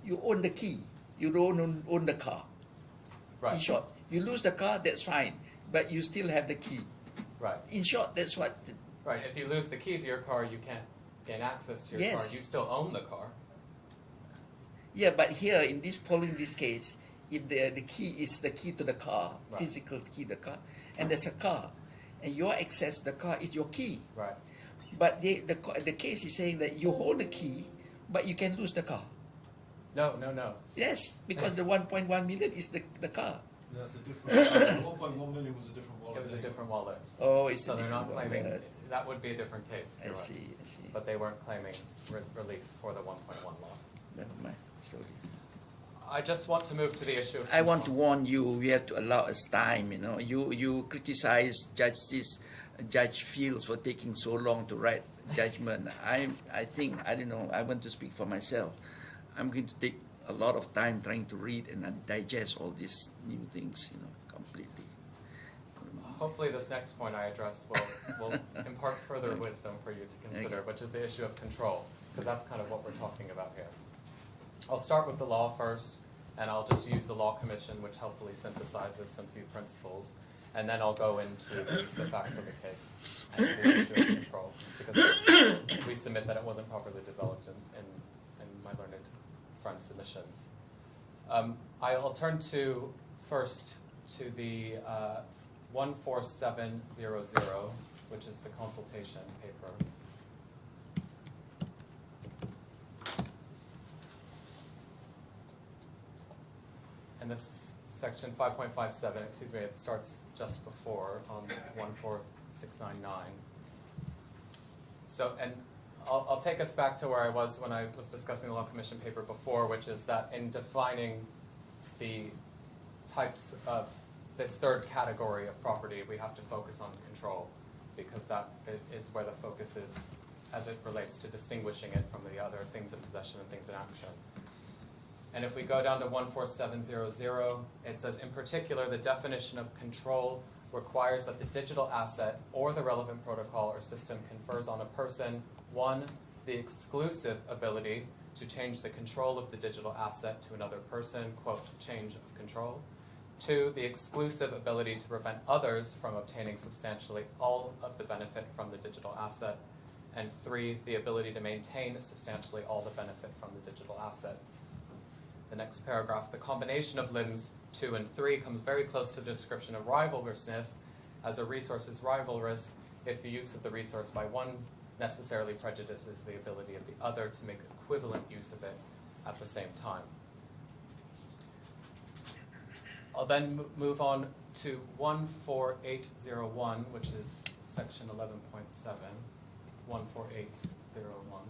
you own the key. You don't own the car. Right. In short, you lose the car, that's fine, but you still have the key. Right. In short, that's what. Right. If you lose the key to your car, you can't gain access to your Yes. car. You still own the car. Yeah, but here in following this case, if the key is the key to the car, Right. physical key to the car, and there's a car, and your access to the car is your key. Right. But the case is saying that you hold the key, but you can lose the car. No. Yes, because the 1.1 million is the car. That's a different, 1.1 million was a different wallet. It was a different wallet. Oh, it's So a they're different not claiming, one. that would be a different case. I You're right. see. But they weren't claiming relief for the 1.1 loss. Never mind. Sorry. I just want to move to the issue of I want to warn you. We have to allow us time. You know, you criticize Judge Fields for taking so long to write judgment. I think I don't know. I want to speak for myself. I'm going to take a lot of time trying to read and digest all these new things. You know, completely. hopefully this next point I address will impart further wisdom for you to consider, which is the issue of control, because that's kind of what we're talking about here. I'll start with the law first, and I'll just use the Law Commission, which helpfully synthesizes some few principles, and then I'll go into the facts of the case and the issue of control, because we submit that it wasn't properly developed in my learned friend's submissions. I'll turn first to the 14700, which is the consultation paper. And this is section 5.57, excuse me, it starts just before on 14699. So, and I'll take us back to where I was when I was discussing the Law Commission paper before, which is that in defining the types of this third category of property, we have to focus on control, because that is where the focus is as it relates to distinguishing it from the other things in possession and things in action. And if we go down to 14700, it says, in particular, the definition of control requires that the digital asset or the relevant protocol or system confers on a person, 1, the exclusive ability to change the control of the digital asset to another person, quote, change of control. 2, the exclusive ability to prevent others from obtaining substantially all of the benefit from the digital asset. And 3, the ability to maintain substantially all the benefit from the digital asset. The next paragraph, the combination of limbs 2 and 3 comes very close to the description of rivalrousness, as a resource is rivalrous if the use of the resource by one necessarily prejudices the ability of the other to make equivalent use of it at the same time. I'll then move on to 14801, which is section 11.7, 14801.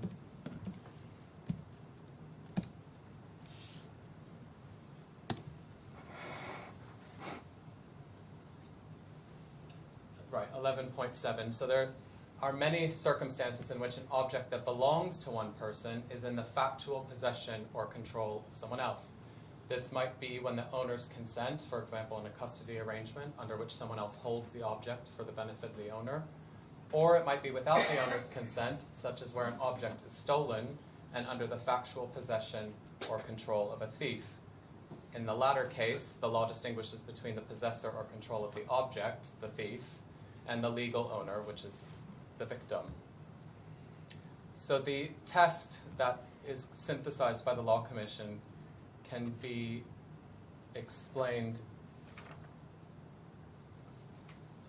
Right, 11.7. So there are many circumstances in which an object that belongs to one person is in the factual possession or control of someone else. This might be when the owners consent, for example, in a custody arrangement under which someone else holds the object for the benefit of the owner. Or it might be without the owner's consent, such as where an object is stolen and under the factual possession or control of a thief. In the latter case, the law distinguishes between the possessor or control of the object, the thief, and the legal owner, which is the victim. So the test that is synthesized by the Law Commission can be explained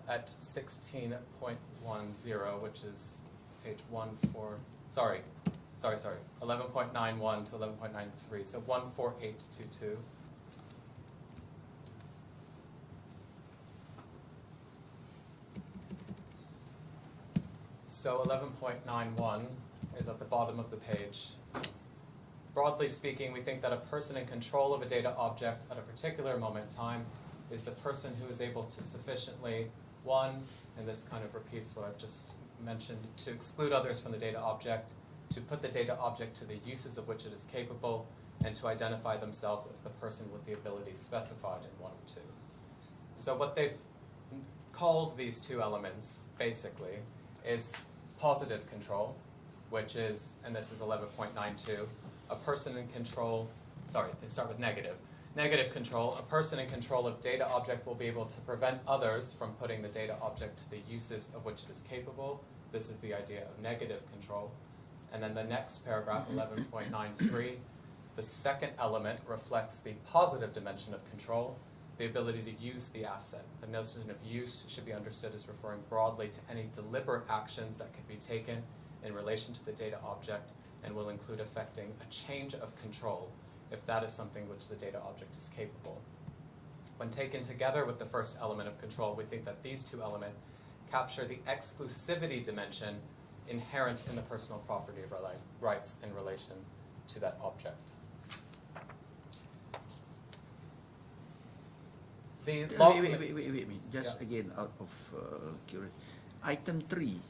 at 16.10, which is page 11.91 to 11.93, so 14822. So 11.91 is at the bottom of the page. Broadly speaking, we think that a person in control of a data object at a particular moment in time is the person who is able to sufficiently, 1, and this kind of repeats what I've just mentioned, to exclude others from the data object, to put the data object to the uses of which it is capable, and to identify themselves as the person with the ability specified in 1 or 2. So what they've called these two elements, basically, is positive control, which is, and this is 11.92, a person in control, they start with negative. Negative control, a person in control of data object will be able to prevent others from putting the data object to the uses of which it is capable. This is the idea of negative control. And then the next paragraph, 11.93, the second element reflects the positive dimension of control, the ability to use the asset. The notion of use should be understood as referring broadly to any deliberate actions that could be taken in relation to the data object and will include effecting a change of control if that is something which the data object is capable. When taken together with the first element of control, we think that these two elements capture the exclusivity dimension inherent in the personal property rights in relation to that object. The law wait. Just again, out of curiosity. Item 3,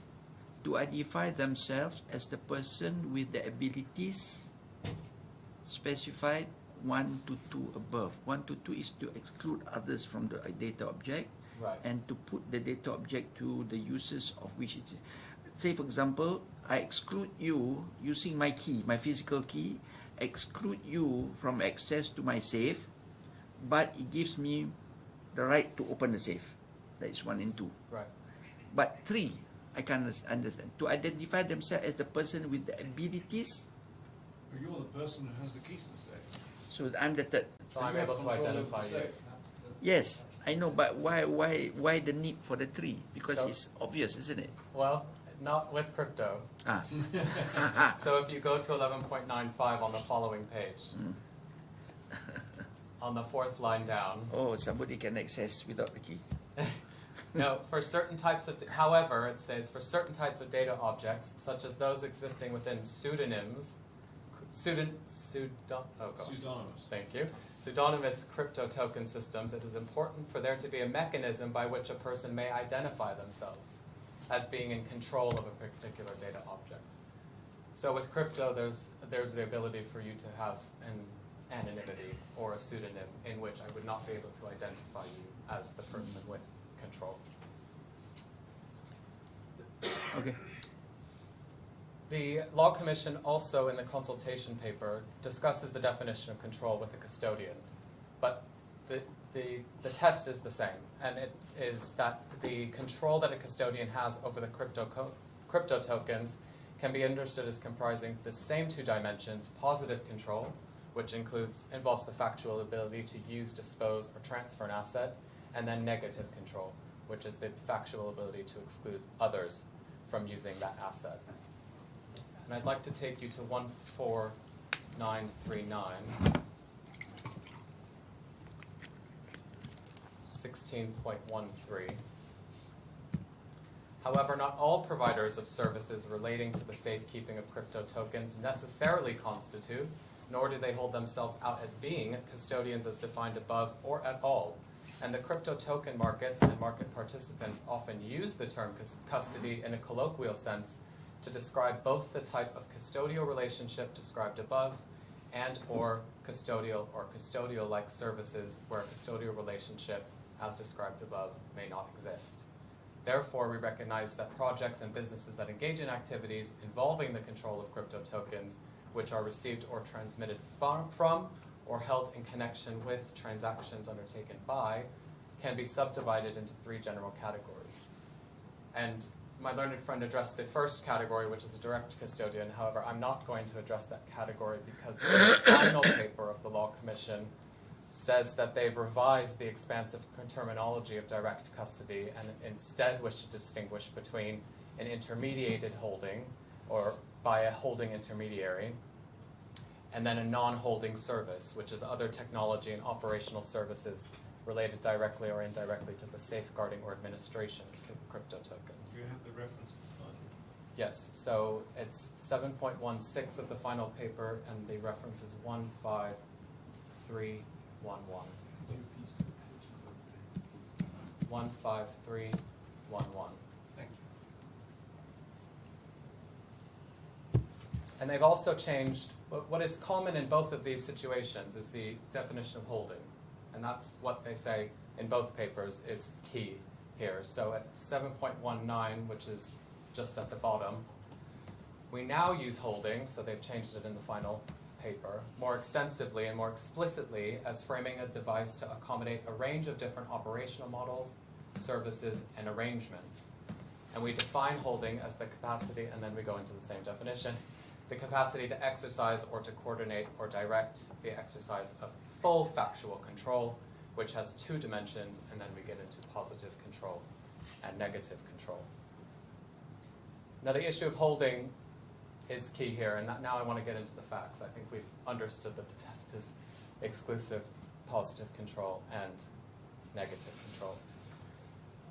to identify themselves as the person with the abilities specified 1 to 2 above. 1 to 2 is to exclude others from the data object, Right. and to put the data object to the uses of which it is. Say for example, I exclude you using my key, my physical key, exclude you from access to my safe, but it gives me the right to open the safe. That is 1 and 2. Right. But 3, I can understand. To identify themselves as the person with the abilities, But you're the person who has the keys to the safe. so I'm the third. So I'm you have able to control over identify the you. safe. Yes, I know, but why the need for the 3? Because So- it's obvious, isn't it? Well, not with crypto. Ah. So if you go to 11.95 on the following page, on the 4th line down, Oh, somebody can access without the key. no, for certain types of, however, it says for certain types of data objects, such as those existing within pseudonymous, Pseudonymous. Thank you. Pseudonymous crypto token systems, it is important for there to be a mechanism by which a person may identify themselves as being in control of a particular data object. So with crypto, there's the ability for you to have an anonymity or a pseudonym in which I would not be able to identify you as the person with control. Okay. The Law Commission also in the consultation paper discusses the definition of control with the custodian, but the test is the same, and it is that the control that a custodian has over the crypto tokens can be understood as comprising the same 2 dimensions: positive control, which involves the factual ability to use, dispose, or transfer an asset, and then negative control, which is the factual ability to exclude others from using that asset. And I'd like to take you to 14939, 16.13. However, not all providers of services relating to the safekeeping of crypto tokens necessarily constitute, nor do they hold themselves out as being, custodians as defined above or at all. And the crypto token markets and market participants often use the term custody in a colloquial sense to describe both the type of custodial relationship described above and or custodial-like services where a custodial relationship, as described above, may not exist. Therefore, we recognize that projects and businesses that engage in activities involving the control of crypto tokens, which are received or transmitted from or held in connection with transactions undertaken by, can be subdivided into 3 general categories. And my learned friend addressed the first category, which is a direct custodian. However, I'm not going to address that category because the final paper of the Law Commission says that they've revised the expansive terminology of direct custody and instead wish to distinguish between an intermediated holding, or by a holding intermediary, and then a non-holding service, which is other technology and operational services related directly or indirectly to the safeguarding or administration of crypto tokens. You have the references, don't you? Yes, so it's 7.16 of the final paper, and the reference is 15311. 15311. Thank you. And they've also changed, what is common in both of these situations is the definition of holding. And that's what they say in both papers is key here. So at 7.19, which is just at the bottom, we now use holding, so they've changed it in the final paper, more extensively and more explicitly as framing a device to accommodate a range of different operational models, services, and arrangements. And we define holding as the capacity, and then we go into the same definition, the capacity to exercise or to coordinate or direct the exercise of full factual control, which has 2 dimensions, and then we get into positive control and negative control. Now the issue of holding is key here, and now I want to get into the facts. I think we've understood that the test is exclusive positive control and negative control.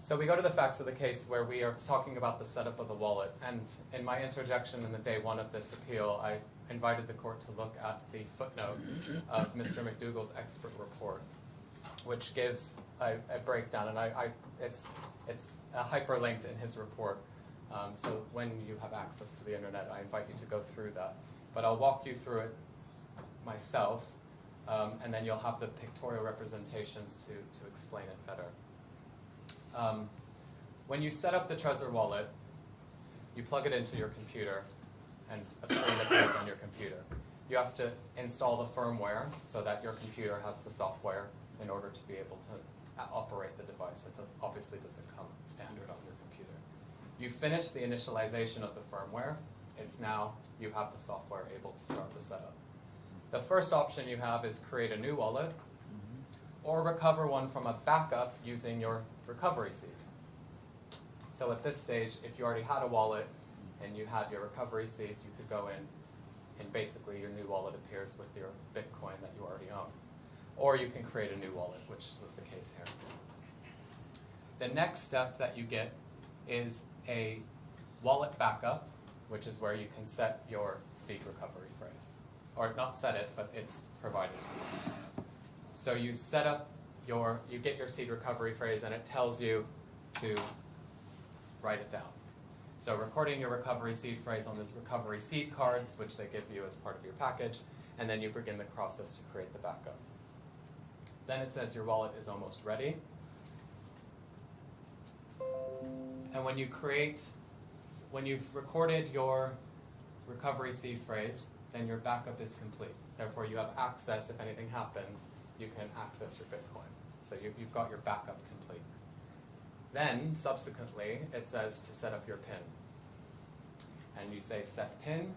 So we go to the facts of the case where we are talking about the setup of the wallet, and in my interjection in the day 1 of this appeal, I invited the court to look at the footnote of Mr. McDougall's expert report, which gives a breakdown, and it's hyperlinked in his report. So when you have access to the internet, I invite you to go through that. But I'll walk you through it myself, and then you'll have the pictorial representations to explain it better. When you set up the Trezor wallet, you plug it into your computer and a screen appears on your computer. You have to install the firmware so that your computer has the software in order to be able to operate the device. It obviously doesn't come standard on your computer. You finish the initialization of the firmware. It's now you have the software able to start the setup. The first option you have is create a new wallet or recover one from a backup using your recovery seed. So at this stage, if you already had a wallet and you had your recovery seed, you could go in and basically your new wallet appears with your Bitcoin that you already own. Or you can create a new wallet, which was the case here. The next step that you get is a wallet backup, which is where you can set your seed recovery phrase. Or not set it, but it's provided to you. So you set up you get your seed recovery phrase and it tells you to write it down. So recording your recovery seed phrase on these recovery seed cards, which they give you as part of your package, and then you begin the process to create the backup. Then it says your wallet is almost ready. And when you've recorded your recovery seed phrase, then your backup is complete. Therefore, you have access, if anything happens, you can access your Bitcoin. So you've got your backup complete. Then, subsequently, it says to set up your PIN. And you say set PIN,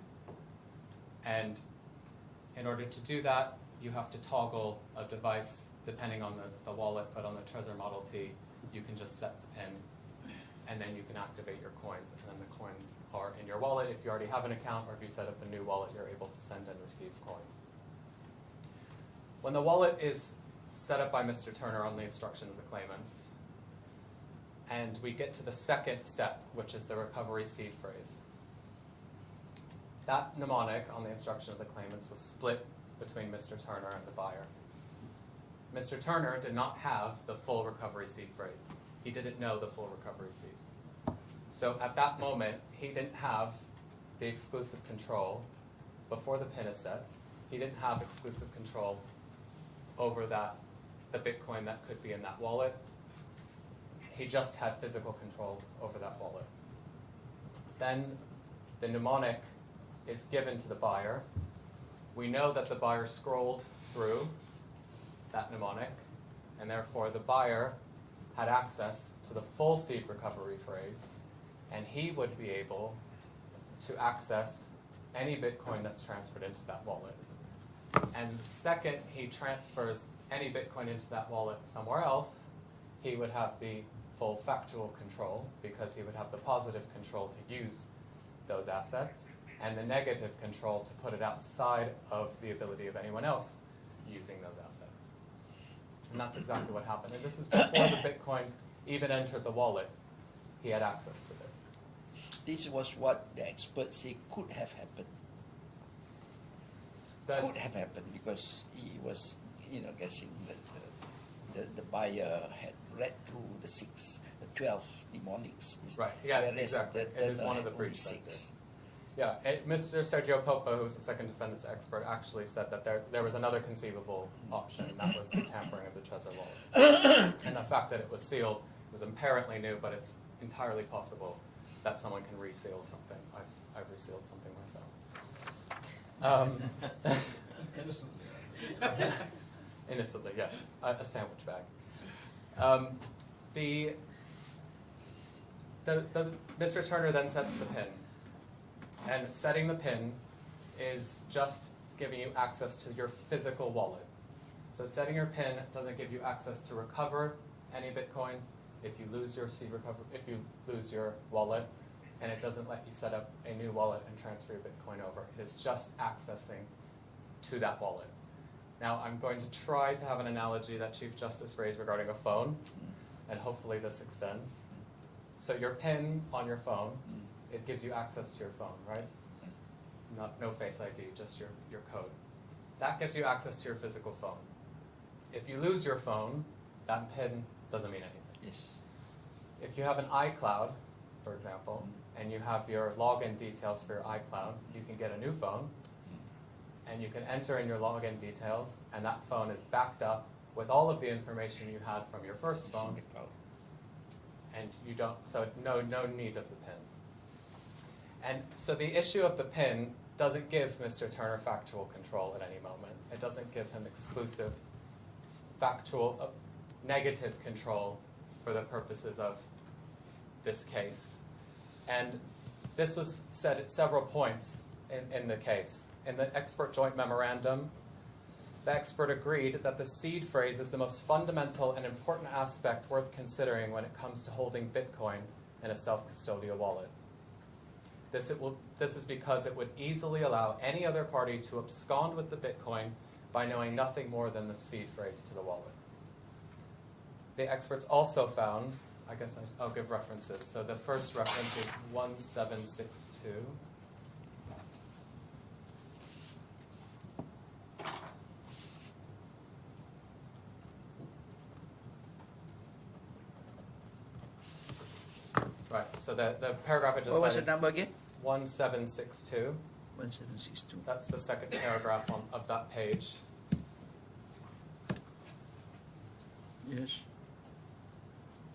and in order to do that, you have to toggle a device depending on the wallet, but on the Trezor Model T, you can just set the PIN, and then you can activate your coins, and then the coins are in your wallet. If you already have an account, or if you set up a new wallet, you're able to send and receive coins. When the wallet is set up by Mr. Turner on the instruction of the claimants, and we get to the second step, which is the recovery seed phrase. That mnemonic on the instruction of the claimants was split between Mr. Turner and the buyer. Mr. Turner did not have the full recovery seed phrase. He didn't know the full recovery seed. So at that moment, he didn't have the exclusive control before the PIN is set. He didn't have exclusive control over the Bitcoin that could be in that wallet. He just had physical control over that wallet. Then the mnemonic is given to the buyer. We know that the buyer scrolled through that mnemonic, and therefore the buyer had access to the full seed recovery phrase, and he would be able to access any Bitcoin that's transferred into that wallet. And the second he transfers any Bitcoin into that wallet somewhere else, he would have the full factual control, because he would have the positive control to use those assets, and the negative control to put it outside of the ability of anyone else using those assets. And that's exactly what happened. And this is before the Bitcoin even entered the wallet. He had access to this. This was what the experts say could have happened. Could have happened because he was, guessing that the buyer had read through the 12 mnemonics. Right, yeah, whereas exactly. The It is one of the only breach 6. Yeah, Mr. Sergio Popa, who was the second defendant's expert, actually said that there was another conceivable option, and that was the tampering of the Trezor wallet. And the fact that it was sealed was apparently new, but it's entirely possible that someone can reseal something. I've resealed something myself. Innocently. Innocently, yeah. A sandwich bag. Mr. Turner then sets the PIN. And setting the PIN is just giving you access to your physical wallet. So setting your PIN doesn't give you access to recover any Bitcoin if you lose your if you lose your wallet, and it doesn't let you set up a new wallet and transfer your Bitcoin over. It is just accessing to that wallet. Now I'm going to try to have an analogy that Chief Justice raised regarding a phone, and hopefully this extends. So your PIN on your phone, it gives you access to your phone, right? No Face ID, just your code. That gives you access to your physical phone. If you lose your phone, that PIN doesn't mean anything. Yes. If you have an iCloud, for example, and you have your login details for your iCloud, you can get a new phone, and you can enter in your login details, and that phone is backed up with all of the information you had from your first phone, and you don't, so no need of the PIN. And so the issue of the PIN doesn't give Mr. Turner factual control at any moment. It doesn't give him exclusive factual, negative control for the purposes of this case. And this was said at several points in the case. In the expert joint memorandum, the expert agreed that the seed phrase is the most fundamental and important aspect worth considering when it comes to holding Bitcoin in a self-custodial wallet. This is because it would easily allow any other party to abscond with the Bitcoin by knowing nothing more than the seed phrase to the wallet. The experts also found, I guess I'll give references. So the first reference is 1762. Right, so the paragraph I just What was the cited, number again? 1762. 1762. That's the second paragraph of that page. Yes.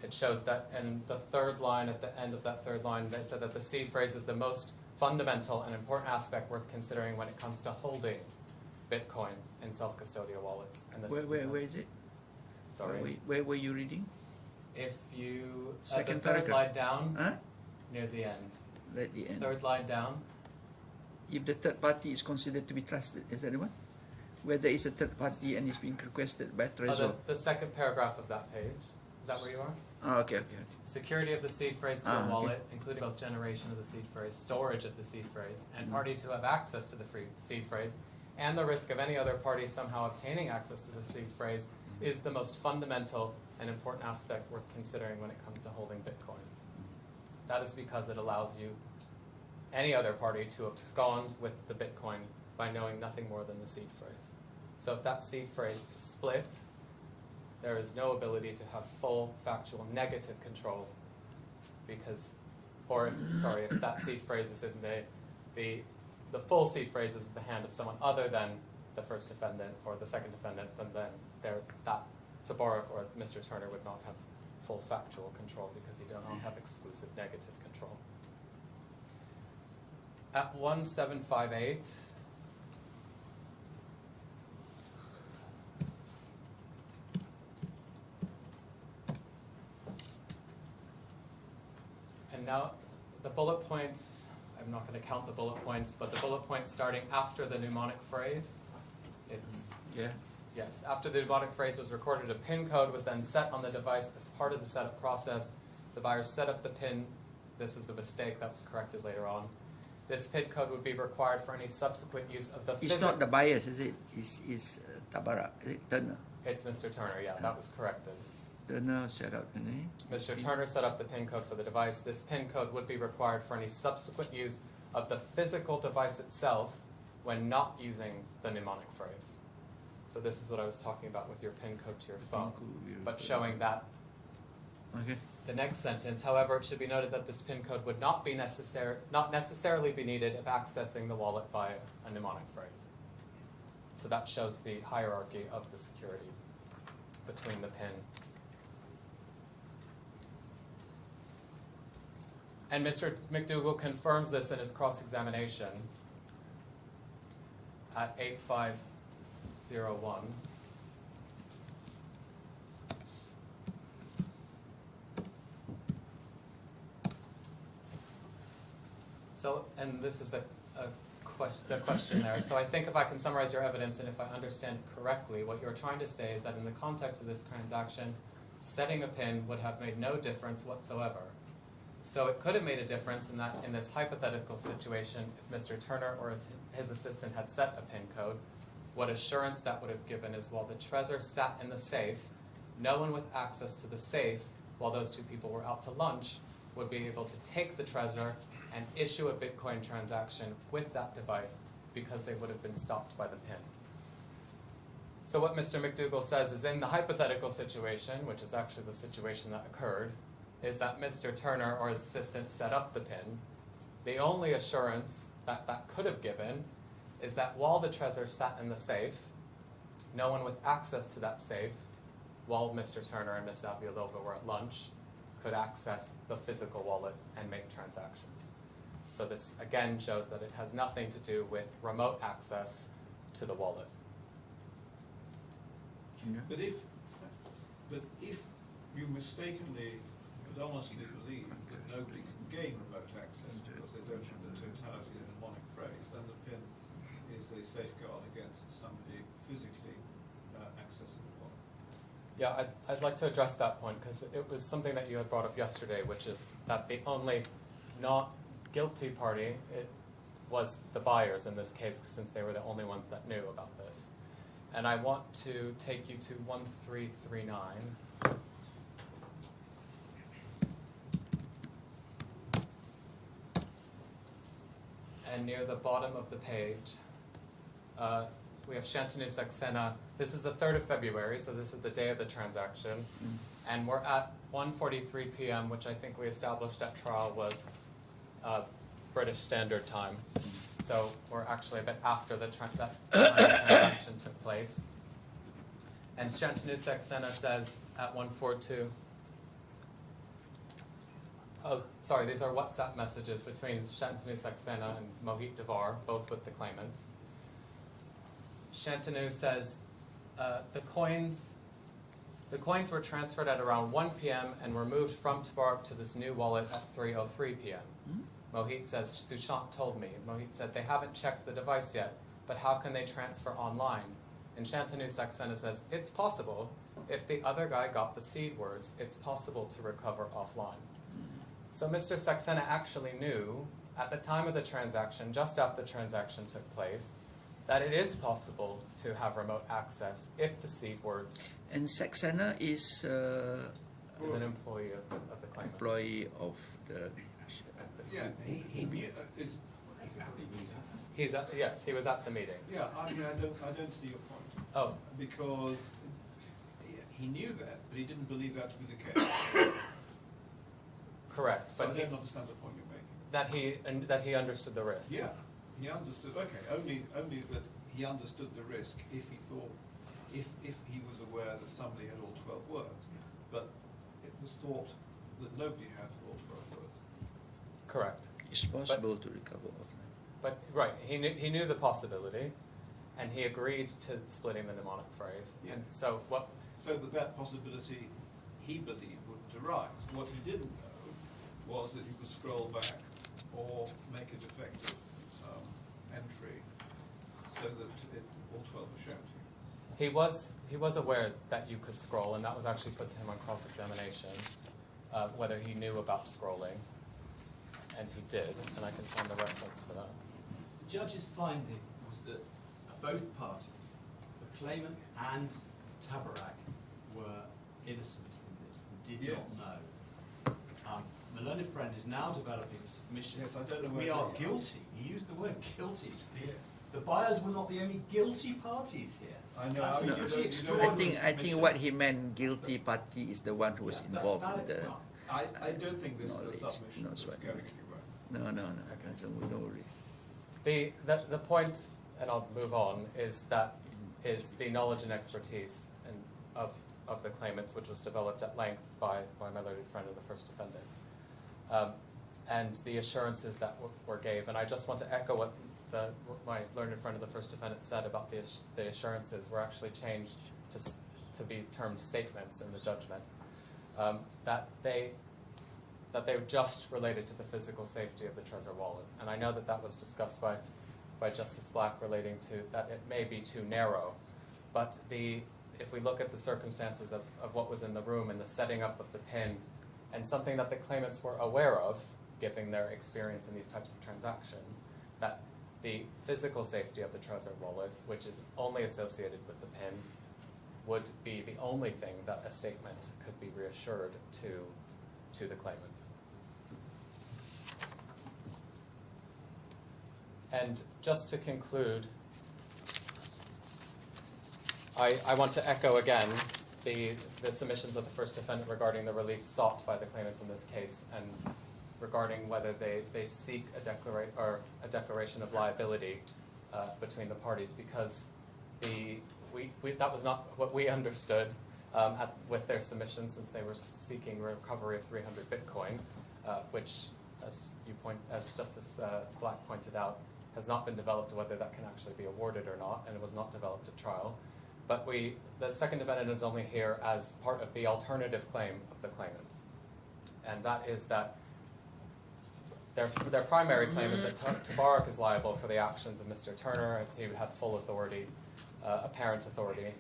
It shows that in the third line, at the end of that third line, they said that the seed phrase is the most fundamental and important aspect worth considering when it comes to holding Bitcoin in self-custodial wallets. And this Where is it? Sorry. Where were you reading? If you, Second the third paragraph. line down, Huh? near the end. At the end. Third line down. If the third party is considered to be trusted, is that the one? Where there is a third party and is being requested by Trezor. The second paragraph of that page. Is that where you are? Oh, okay. Security of the seed phrase to a okay. wallet, including both generation of the seed phrase, storage of the seed phrase, and Mm. parties who have access to the seed phrase, and the risk of any other party somehow obtaining access to the seed phrase is the most fundamental and important aspect worth considering when it comes to holding Bitcoin. That is because it allows you, any other party, to abscond with the Bitcoin by knowing nothing more than the seed phrase. So if that seed phrase is split, there is no ability to have full factual negative control because, or if that seed phrase is in the full seed phrase is in the hand of someone other than the first defendant or the second defendant, then that Tabarak or Mr. Turner would not have full factual control because he does not have exclusive negative control. At 1758, and now the bullet points, I'm not going to count the bullet points, but the bullet points starting after the mnemonic phrase, it's, Yeah. yes, after the mnemonic phrase was recorded, a PIN code was then set on the device as part of the setup process. The buyer set up the PIN. This is the mistake that was corrected later on. This PIN code would be required for any subsequent use of the It's not the bias, is it? It's Tabarak, is it? Thurner. It's Mr. Turner, yeah, that was corrected. Thurner set up the name. Mr. Turner set up the PIN code for the device. This PIN code would be required for any subsequent use of the physical device itself when not using the mnemonic phrase. So this is what I was talking about with your PIN code to your phone, but showing that Okay. the next sentence, however, it should be noted that this PIN code would not necessarily be needed if accessing the wallet via a mnemonic phrase. So that shows the hierarchy of the security between the PIN. And Mr. McDougall confirms this in his cross-examination at 8501. So, and this is the question there. So I think if I can summarize your evidence and if I understand correctly, what you're trying to say is that in the context of this transaction, setting a PIN would have made no difference whatsoever. So it could have made a difference in that in this hypothetical situation, if Mr. Turner or his assistant had set a PIN code, what assurance that would have given is while the treasure sat in the safe, no one with access to the safe, while those two people were out to lunch, would be able to take the treasure and issue a Bitcoin transaction with that device because they would have been stopped by the PIN. So what Mr. McDougall says is in the hypothetical situation, which is actually the situation that occurred, is that Mr. Turner or his assistant set up the PIN. The only assurance that that could have given is that while the treasure sat in the safe, no one with access to that safe, while Mr. Turner and Ms. Avialova were at lunch, could access the physical wallet and make transactions. So this again shows that it has nothing to do with remote access to the wallet. But if you mistakenly but honestly believe that nobody can gain remote access because they don't have the totality of the mnemonic phrase, then the PIN is a safeguard against somebody physically accessing the wallet. Yeah, I'd like to address that point because it was something that you had brought up yesterday, which is that the only not guilty party was the buyers in this case, since they were the only ones that knew about this. And I want to take you to 1339. And near the bottom of the page, we have Shantanu Saxena. This is the 3rd of February, so this is the day of the transaction. And we're at 1:43 p.m., which I think we established at trial was British Standard Time. So we're actually a bit after that transaction took place. And Shantanu Saxena says at 1:42. Oh, sorry, these are WhatsApp messages between Shantanu Saxena and Mohit Devar, both with the claimants. Shantanu says the coins were transferred at around 1 p.m. and were moved from Tabarak to this new wallet at 3:03 p.m. Mohit says, Sushant told me. Mohit said, they haven't checked the device yet, but how can they transfer online? And Shantanu Saxena says, it's possible. If the other guy got the seed words, it's possible to recover offline. So Mr. Saxena actually knew at the time of the transaction, just after the transaction took place, that it is possible to have remote access if the seed words And Saxena is is an employee of the claimant. employee of the. Yeah, he knew. Yes, he was at the meeting. Yeah, I don't see your point. Oh, Because he knew that, but he didn't believe that to be the case. correct. So I But don't understand the point you're making. that he understood the risk. Yeah, he understood. Okay, only that he understood the risk if he thought, if he was aware that somebody had all 12 words. But it was thought that nobody had all 12 words. Correct. It's possible to recover offline. But right, he knew the possibility, and he agreed to splitting the mnemonic phrase. Yeah. And so what? So that possibility, he believed, would arise. What he didn't know was that you could scroll back or make a defective entry so that all 12 were shown to you. He was aware that you could scroll, and that was actually put to him on cross-examination, whether he knew about scrolling, and he did, and I can find the reference for that. The judge's finding was that both parties, the claimant and Tabarak, were innocent in this and did Yes. not know. My learned friend is now developing a submission. Yes, I don't know We where are they are. guilty. He used the word guilty. Yes. The buyers were not the only guilty parties here. I know. That's a No, pretty you know- extraordinary I think submission. what he meant, guilty party is the one who was Yeah, involved that- in the. well, I don't think this is a knowledge. submission No, that's it's going right. anywhere. No, no worry. The point, and I'll move on, is the knowledge and expertise of the claimants, which was developed at length by my learned friend and the first defendant, and the assurances that were gave. And I just want to echo what my learned friend of the first defendant said about the assurances were actually changed to be termed statements in the judgment, that they were just related to the physical safety of the Trezor wallet. And I know that was discussed by Justice Black relating to that it may be too narrow, but if we look at the circumstances of what was in the room and the setting up of the PIN, and something that the claimants were aware of, given their experience in these types of transactions, that the physical safety of the Trezor wallet, which is only associated with the PIN, would be the only thing that a statement could be reassured to the claimants. And just to conclude, I want to echo again the submissions of the first defendant regarding the relief sought by the claimants in this case, and regarding whether they seek a declaration of liability between the parties, because that was not what we understood, with their submission, since they were seeking recovery of 300 Bitcoin, which, as Justice Black pointed out, has not been developed whether that can actually be awarded or not, and it was not developed at trial. But the second defendant is only here as part of the alternative claim of the claimants, and that is that their primary claim is that Tabarak is liable for the actions of Mr. Turner, as he had full authority, apparent authority,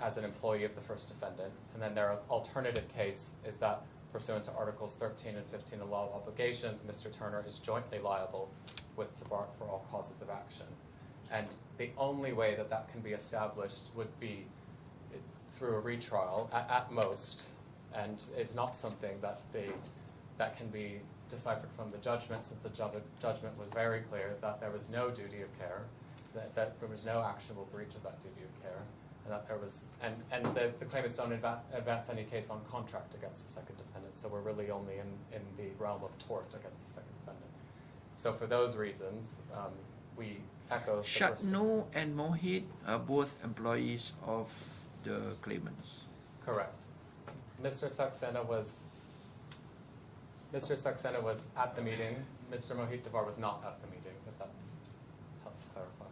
as an employee of the first defendant. And then their alternative case is that, pursuant to Articles 13 and 15 of Law of Obligations, Mr. Turner is jointly liable with Tabarak for all causes of action. And the only way that that can be established would be through a retrial, at most, and it's not something that can be deciphered from the judgment, since the judgment was very clear that there was no duty of care, that there was no actionable breach of that duty of care, and that there was, and the claimants don't advance any case on contract against the second defendant, so we're really only in the realm of tort against the second defendant. So for those reasons, we echo the first. Shatnu and Mohit are both employees of the claimants. Correct. Mr. Saxena was at the meeting. Mr. Mohit Devar was not at the meeting, if that helps clarify.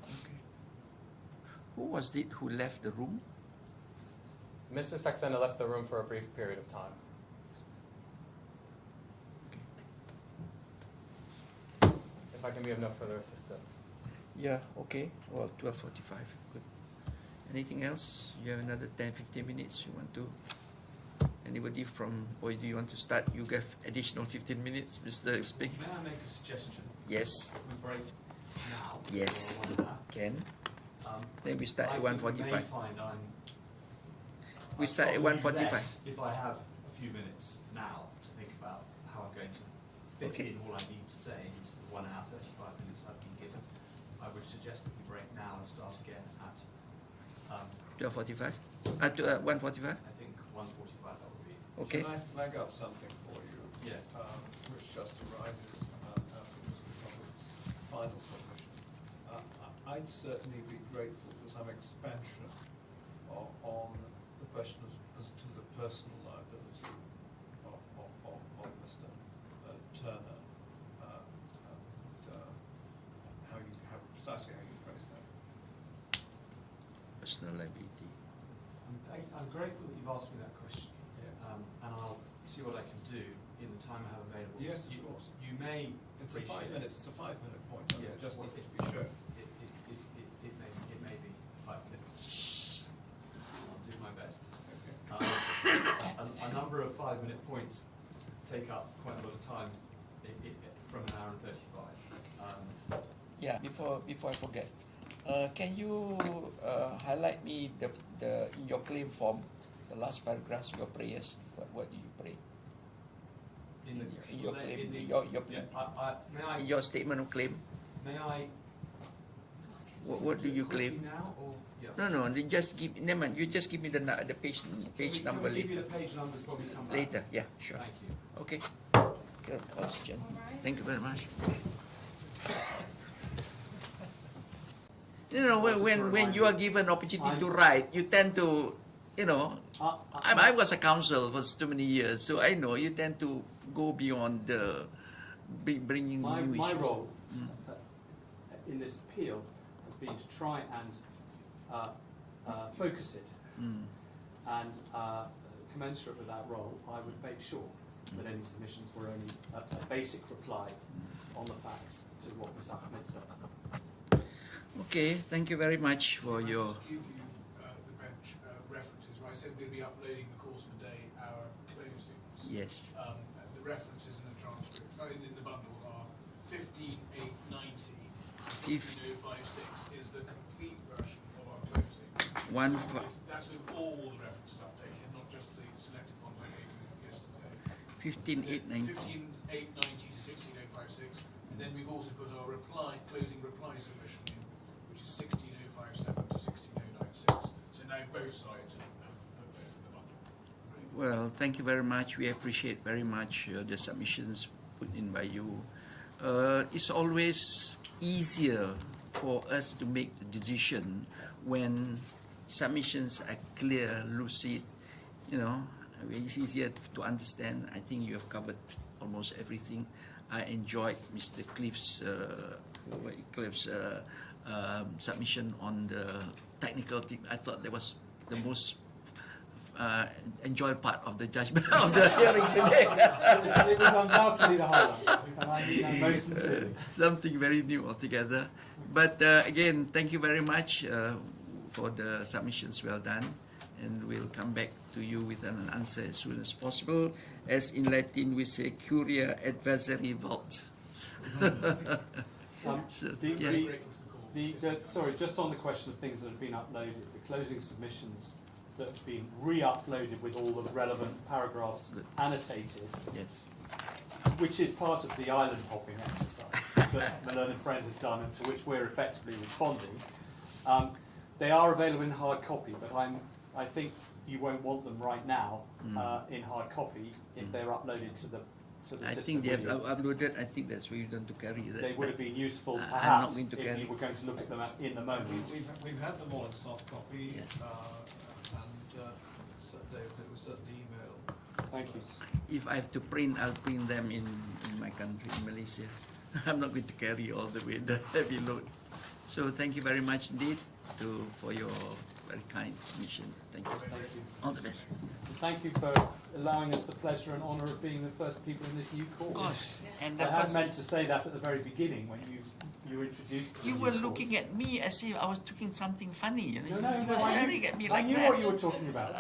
Okay. Who was it who left the room? Mr. Saxena left the room for a brief period of time. If I can be of no further assistance. Yeah, okay. Well, 12:45. Good. Anything else? You have another 10-15 minutes you want to? Anybody from, or do you want to start? You have additional 15 minutes, Mr. Speak. May I make a suggestion? Yes. We break now. Yes. or one hour. Can. Um, Then we start at I may 1:45. find We I'd start at probably 1:45. less if I have a few minutes now to think about how I'm going to fit Okay. in all I need to say into the 1 hour 35 minutes I've been given. I would suggest that we break now and start again at 12:45. 1:45. I think 1:45. That would be Okay. Can I flag up something for you? Yes. Which just arises out of Mr. Cobbett's final submission. I'd certainly be grateful for some expansion on the question as to the personal liability of Mr. Turner, and precisely how you phrase that. Personal liability. I'm grateful that you've asked me that question. Yes. And I'll see what I can do in the time I have available. Yes, of You- course. You may It's a appreciate- 5 minute. It's a 5 minute point. Yeah, It just well, needs to be shown. It may be 5 minutes. I'll do my best. Okay. A number of 5 minute points take up quite a lot of time from an hour and 35. Yeah. Before I forget, can you highlight me the in your claim form, the last paragraphs, your prayers? What do you pray? In your claim, in the- your may in your statement of claim. I What do you quickly claim? now or yeah? No. You just give. Never mind. You just give me the page Can number we give you later. the page numbers when we come back? Later. Yeah. Sure. Thank you. Okay. Good question. Thank you very much. You know, when you are given opportunity to write, you tend to, you know, I was a counsel for too many years, so I know you tend to go beyond bringing My new issues. role in this appeal has been to try and focus it, and commensurate with that role, I would make sure that any submissions were only a basic reply on the facts to what was submitted. Okay, thank you very much for Can I your. just give you the bench references? Well, I said we'll be uploading the course of the day our closings. Yes. The references in the transcript, in the bundle, are 15.890 to 16.056 is the complete version of our closing. That's with all the references updated, not just the selected ones I gave you yesterday. 15.890. 15.890 to 16.056, and then we've also put our closing reply submission in, which is 16.057 to 16.096. So now both sides have those in the bundle. Well, thank you very much. We appreciate very much the submissions put in by you. It's always easier for us to make the decision when submissions are clear, lucid, you know, it's easier to understand. I think you have covered almost everything. I enjoyed Mr. Cliff's submission on the technical thing. I thought that was the most enjoyed part of the judgment of the hearing today. It was undoubtedly the highlight, and I mean that most sincerely. Something very new altogether. But again, thank you very much for the submissions. Well done, and we'll come back to you with an answer as soon as possible. As in Latin we say, curia adversari vult. So, yeah. Sorry, just on the question of things that have been uploaded, the closing submissions that have been re-uploaded with all the relevant paragraphs annotated, Yes. which is part of the island hopping exercise that the learned friend has done and to which we're effectively responding. They are available in hard copy, but I think you won't want them right now in hard copy if they're uploaded to the I system. think they have uploaded. I think that's where you're going to carry that. They would have been useful, I'm not perhaps, going to if carry. you were going to look at them in the moment. We've had them all in soft copy, Yeah. and so they were certainly emailed. Thank you. If I have to print, I'll print them in my country, in Malaysia. I'm not going to carry all the way the heavy load. So thank you very much indeed for your very kind submission. Thank you. Thank you. All the best. Thank you for allowing us the pleasure and honour of being the first people in this new course. Of course. And I the had first, meant to say that at the very beginning when you introduced the you new were course. looking at me as if I was doing something funny. You know? No, You no, were I staring at me I like knew that. what you were talking about.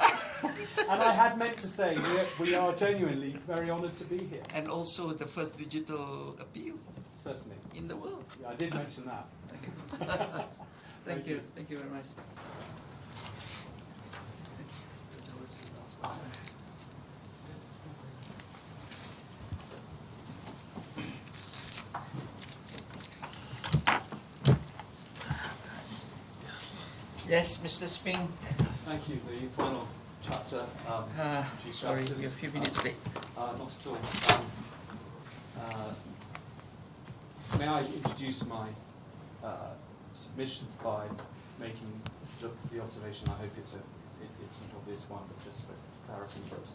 And I had meant to say we are genuinely very honoured to be here. And also the first digital appeal Certainly. in the world. Yeah, I did mention that. Thank you. Thank you very much. Yes, Mr. Spink. Thank you. The final chapter, Chief Sorry, Justice. we're a few minutes late. Not at all. May I introduce my submissions by making the observation, I hope it's an obvious one, but just for clarity, that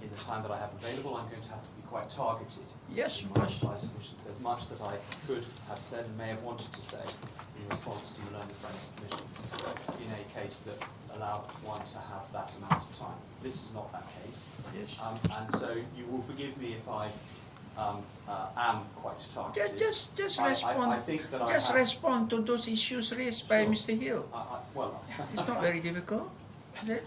in the time that I have available, I'm going to have to be quite targeted Yes, in of my course. reply submissions. There's much that I could have said and may have wanted to say in response to the learned friend submissions in a case that allowed one to have that amount of time. This is not that case. Yes. And so you will forgive me if I am quite targeted. Just I respond. think that I Just have, respond to those issues raised by Sure. Mr. Hill. well, It's not very difficult, is it?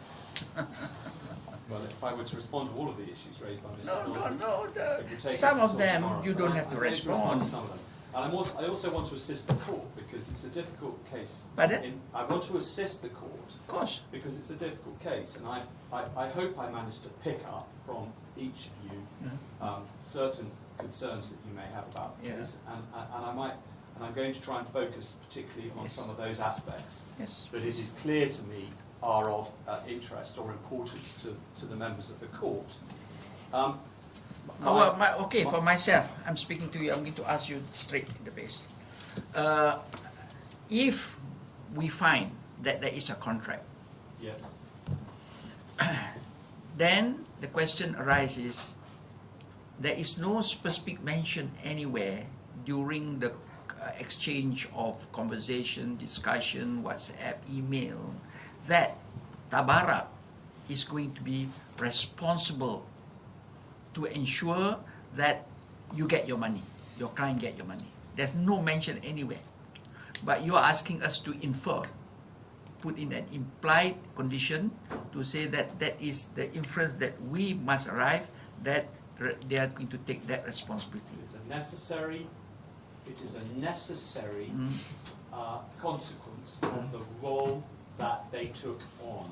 well, if I were to respond to all of the issues raised by Mr. Hill, No. it would take us Some of until them tomorrow. you don't But have to I'm going respond. to some of them. And I also want to assist the court because it's a difficult case. Pardon? I want to assist the court Of course. because it's a difficult case, and I hope I managed to pick up from each of you certain concerns that you may have about the Yeah. case, and I'm going to try and focus particularly on some of those aspects Yes. that it is clear to me are of interest or importance to the members of the court. For myself, I'm speaking to you, I'm going to ask you straight in the face. If we find that there is a contract, Yeah. then the question arises, there is no specific mention anywhere during the exchange of conversation, discussion, WhatsApp, email, that Tabarak is going to be responsible to ensure that you get your money, your client get your money. There's no mention anywhere. But you are asking us to infer, put in an implied condition to say that that is the inference that we must arrive, that they are going to take that responsibility. It is a necessary consequence of the role that they took on.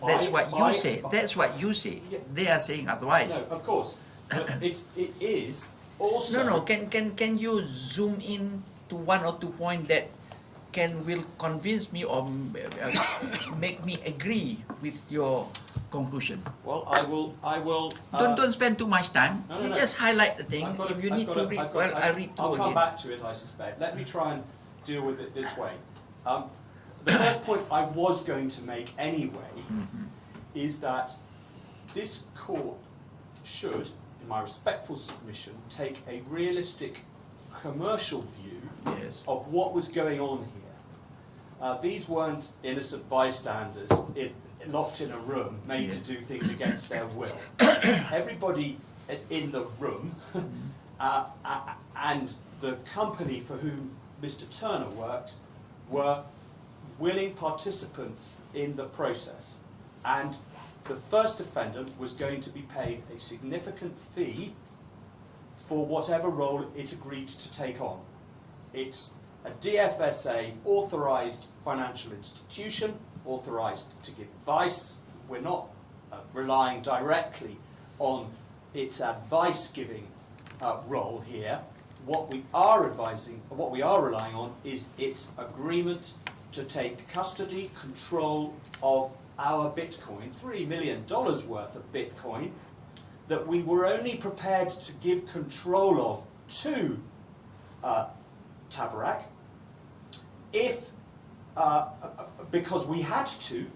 That's what you say. That's what you say. Yeah. They are saying otherwise. No, of course. But it is also... No. Can you zoom in to one or two points that will convince me or make me agree with your conclusion. Well, I will. Don't spend too much time. No, no, You no. just highlight the thing. I've got If you I've need got to read, I've got well, I read I'll through come again. back to it, I suspect. Let me try and deal with it this way. The first point I was going to make anyway is that this court should, in my respectful submission, take a realistic commercial view Yes. of what was going on here. These weren't innocent bystanders locked in a room made to do things against their will. Everybody in the room and the company for whom Mr. Turner worked were willing participants in the process. And the first defendant was going to be paid a significant fee for whatever role it agreed to take on. It's a DFSA authorised financial institution, authorised to give advice. We're not relying directly on its advice-giving role here. What we are relying on is its agreement to take custody, control of our Bitcoin, $3 million worth of Bitcoin, that we were only prepared to give control of to Tabarak, because we had to,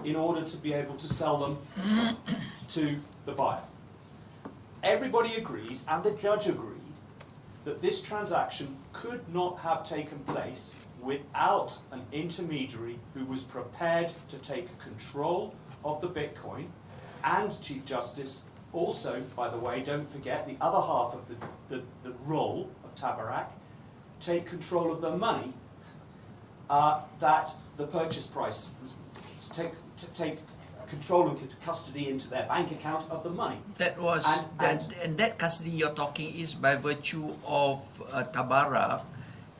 in order to be able to sell them to the buyer. Everybody agrees, and the judge agreed, that this transaction could not have taken place without an intermediary who was prepared to take control of the Bitcoin. And Chief Justice, also, by the way, don't forget the other half of the role of Tabarak, take control of the money that the purchase price, to take control and custody into their bank account of the money. That was and that custody you're talking is by virtue of Tabarak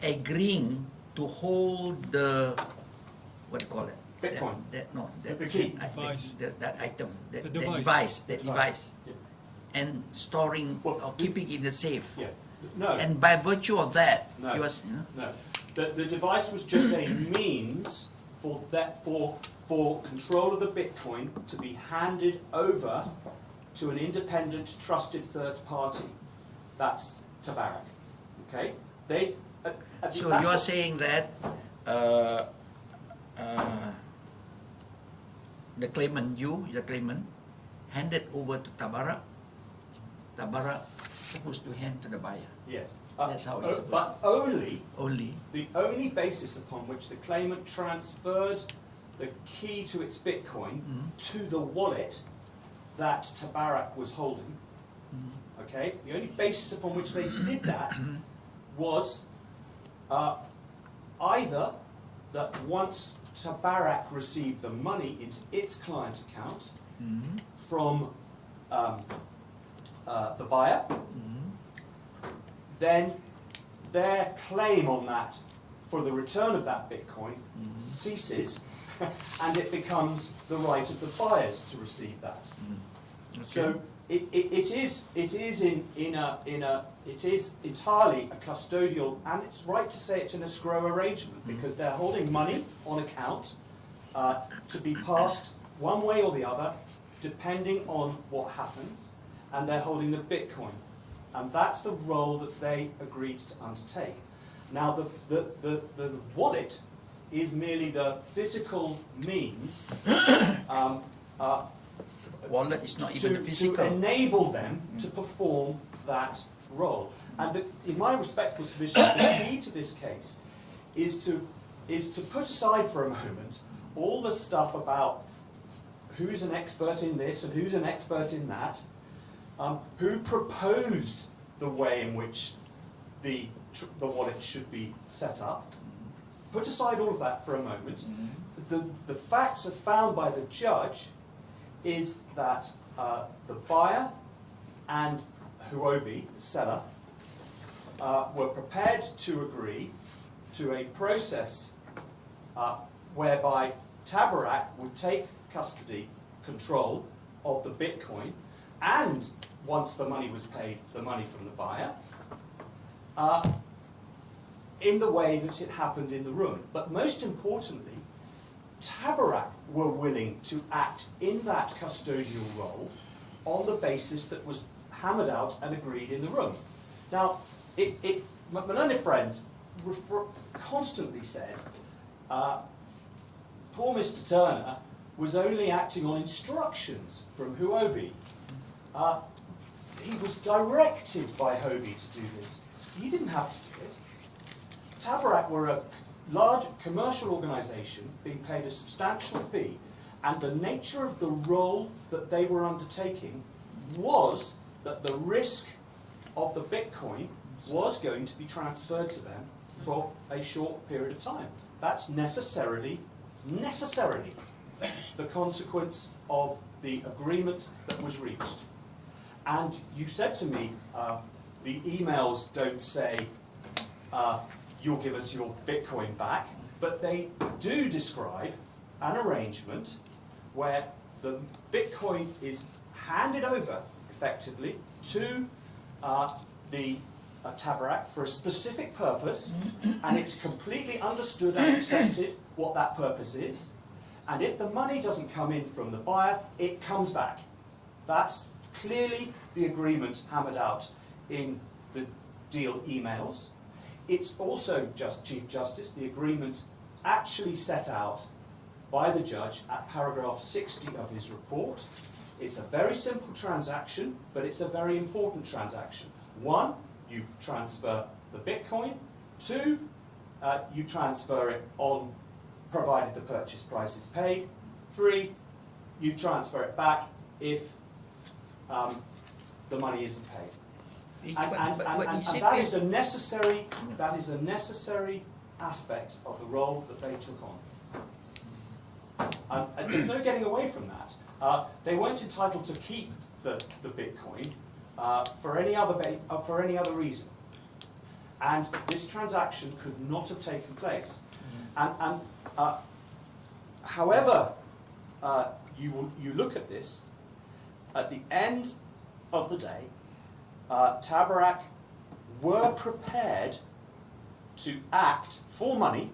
agreeing to hold the, what do you call it? Bitcoin. The key. That item, The that device. device, Yeah. and storing or keeping in the safe. Yeah. No. And by virtue of that, No. he was. No, the device was just a means for control of the Bitcoin to be handed over to an independent, trusted third party. That's Tabarak. Okay, So that's you are what- saying that the claimant, handed over to Tabarak. Tabarak supposed to hand to the buyer. Yes. That's how it's supposed but only only. the only basis upon which the claimant transferred the key to its Bitcoin to the wallet that Tabarak was holding. Okay, the only basis upon which they did that was either that once Tabarak received the money into its client account from the buyer, then their claim on that for the return of that Bitcoin ceases, and it becomes the right of the buyers to receive that. Okay. So it is entirely a custodial, and it's right to say it's an escrow arrangement because they're holding money on account to be passed one way or the other, depending on what happens, and they're holding the Bitcoin, and that's the role that they agreed to undertake. Now the wallet is merely the physical means. Wallet is not even to physical. enable them to perform that role. And in my respectful submission, the key to this case is to put aside for a moment all the stuff about who's an expert in this and who's an expert in that, who proposed the way in which the wallet should be set up. Put aside all of that for a moment. The facts as found by the judge is that the buyer and Huobi, the seller, were prepared to agree to a process whereby Tabarak would take custody, control of the Bitcoin, and once the money was paid, the money from the buyer, in the way that it happened in the room. But most importantly, Tabarak were willing to act in that custodial role on the basis that was hammered out and agreed in the room. Now, my learned friend constantly said, poor Mr. Turner was only acting on instructions from Huobi. He was directed by Huobi to do this. He didn't have to do it. Tabarak were a large commercial organisation being paid a substantial fee, and the nature of the role that they were undertaking was that the risk of the Bitcoin was going to be transferred to them for a short period of time. That's necessarily the consequence of the agreement that was reached. And you said to me, the emails don't say, you'll give us your Bitcoin back, but they do describe an arrangement where the Bitcoin is handed over, effectively, to the Tabarak for a specific purpose, and it's completely understood and accepted what that purpose is. And if the money doesn't come in from the buyer, it comes back. That's clearly the agreement hammered out in the deal emails. It's also, Chief Justice, the agreement actually set out by the judge at paragraph 60 of his report. It's a very simple transaction, but it's a very important transaction. One, you transfer the Bitcoin. Two, you transfer it on, provided the purchase price is paid. Three, you transfer it back if the money isn't paid. And that is a necessary aspect of the role that they took on. And there's no getting away from that. They weren't entitled to keep the Bitcoin for any other reason. And this transaction could not have taken place. And however you look at this, at the end of the day, Tabarak were prepared to act for money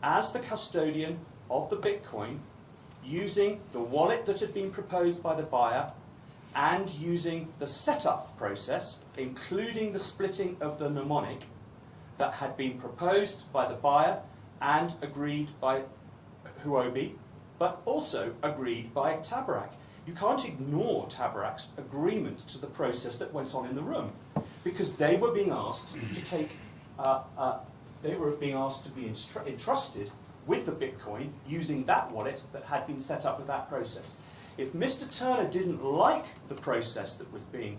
as the custodian of the Bitcoin, using the wallet that had been proposed by the buyer and using the setup process, including the splitting of the mnemonic that had been proposed by the buyer and agreed by Huobi, but also agreed by Tabarak. You can't ignore Tabarak's agreement to the process that went on in the room, because they were being asked to take, they were being asked to be entrusted with the Bitcoin using that wallet that had been set up with that process. If Mr. Turner didn't like the process that was being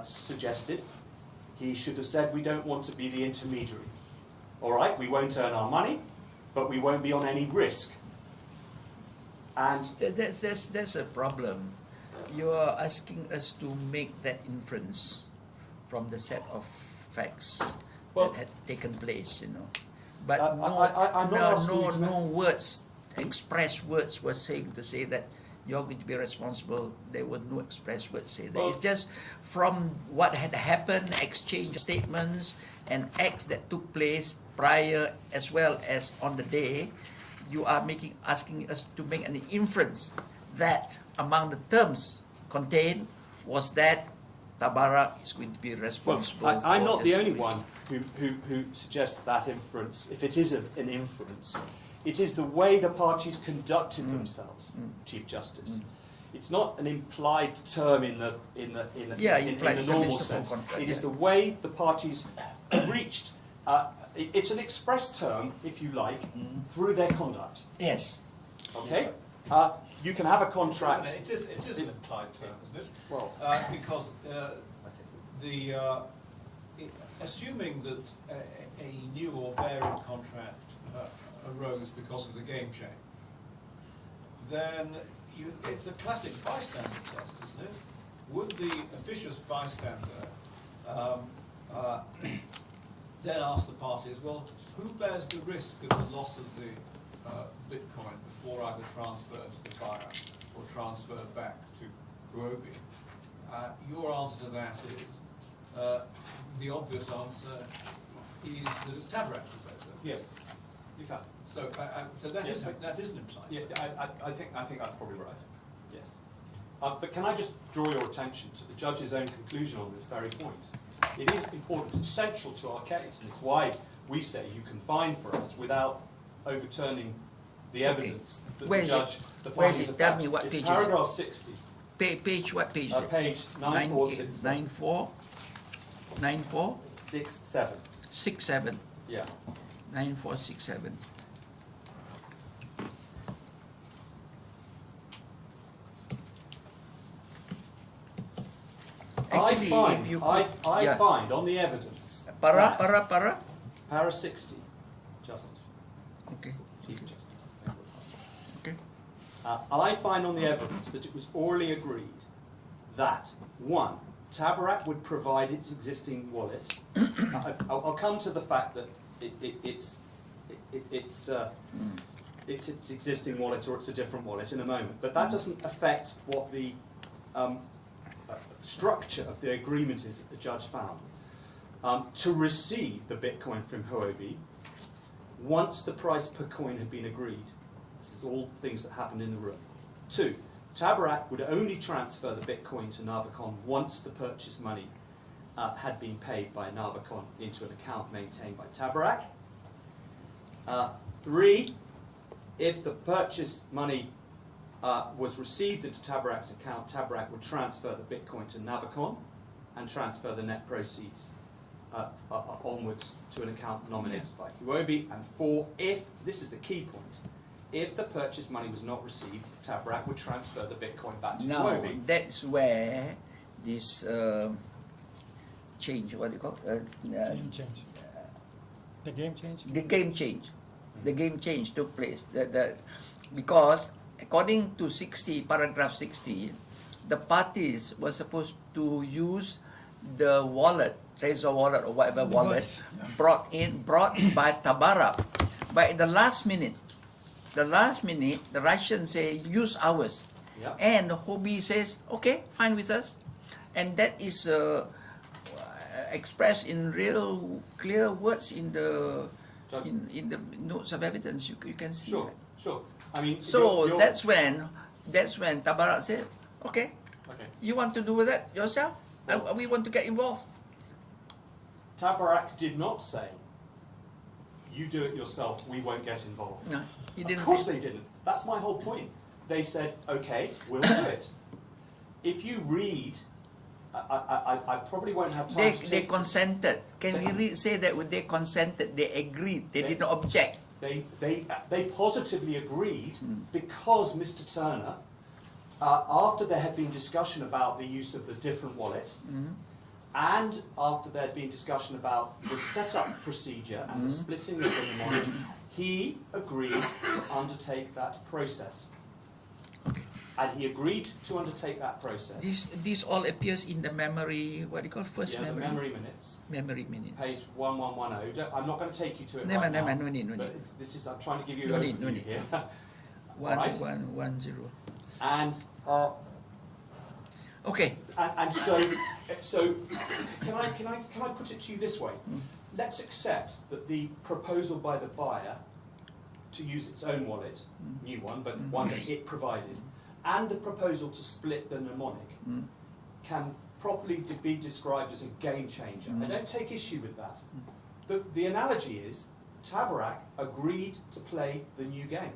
suggested, he should have said, we don't want to be the intermediary. All right, we won't earn our money, but we won't be on any risk. And that's a problem. You are asking us to make that inference from the set of facts that had taken place, you know. But no words, express words were saying to say that you're going to be responsible. There were no express words say that. It's just from what had happened, exchange statements and acts that took place prior as well as on the day. You are asking us to make an inference that among the terms contained was that Tabarak is going to be responsible. Well, I'm not the only one who suggests that inference. If it is an inference, it is the way the parties conducted themselves, Chief Justice. It's not an implied term in the normal sense. It is the way the parties reached. It's an express term, if you like, through their conduct. Yes. Okay? You can have a contract. It is an implied term, isn't it? Well, because assuming that a new or variant contract arose because of the game change, then it's a classic bystander test, isn't it? Would the officious bystander then ask the parties, well, who bears the risk of the loss of the Bitcoin before either transferred to the buyer or transferred back to Huobi? Your answer to that is, the obvious answer is that it's Tabarak who bears that. yes. Exactly. So that is implied. Yeah, I think that's probably right. Yes. But can I just draw your attention to the judge's own conclusion on this very point? It is important, it's central to our case, and it's why we say you can find for us without overturning the evidence that Where the is judge, it? the Where findings is it? of Tell fact. me what It's page is it? paragraph 60, Page, what page is it? page 9467. 94? 67. 67. Yeah. 9467. Actually, if you I yeah. find on the evidence Para, that para. 60, Justice, Okay. Chief Justice. Okay. I find on the evidence that it was orally agreed that, one, Tabarak would provide its existing wallet. I'll come to the fact that it's its existing wallet or it's a different wallet in a moment, but that doesn't affect what the structure of the agreement is that the judge found. To receive the Bitcoin from Huobi, once the price per coin had been agreed. This is all things that happened in the room. Two, Tabarak would only transfer the Bitcoin to Navicon once the purchase money had been paid by Navicon into an account maintained by Tabarak. Three, if the purchase money was received into Tabarak's account, Tabarak would transfer the Bitcoin to Navicon and transfer the net proceeds onwards to an account nominated by Huobi. And four, if, this is the key point, if the purchase money was not received, Tabarak would transfer the Bitcoin back to Now, Huobi. that's where this change, what do you call it? Game change. The game change? The game change. The game change took place. Because according to 60, paragraph 60, the parties were supposed to use the wallet, Trezor wallet or whatever wallet, brought by Tabarak. But at the last minute, the Russians say, use ours. Yep. And Huobi says, okay, fine with us. And that is expressed in real clear words in the in the notes of evidence. You can see Sure, that. sure. I mean, So you're- that's when Tabarak said, okay, Okay. you want to do with that yourself? We want to get involved. Tabarak did not say, you do it yourself, we won't get involved. No, he didn't Of course say. they didn't. That's my whole point. They said, okay, we'll do it. If you read, I probably won't have time to They take- consented. Can we say that they consented? They agreed. They did not object. They positively agreed because Mr. Turner, after there had been discussion about the use of the different wallet, and after there had been discussion about the setup procedure and the splitting of the mnemonic, he agreed to undertake that process. Okay. And he agreed to undertake that process. This all appears in the memory. What do you call first Yeah, the memory? memory minutes, Memory minutes. page 1110. I'm not going to take you to it Never, right never, now. no need, no But need. this is, I'm trying to give you No an need, no overview need. here. 1110. And Okay. And so can I put it to you this way? Let's accept that the proposal by the buyer to use its own wallet, new one, but one that it provided, and the proposal to split the mnemonic can properly be described as a game changer. I don't take issue with that. The analogy is Tabarak agreed to play the new game.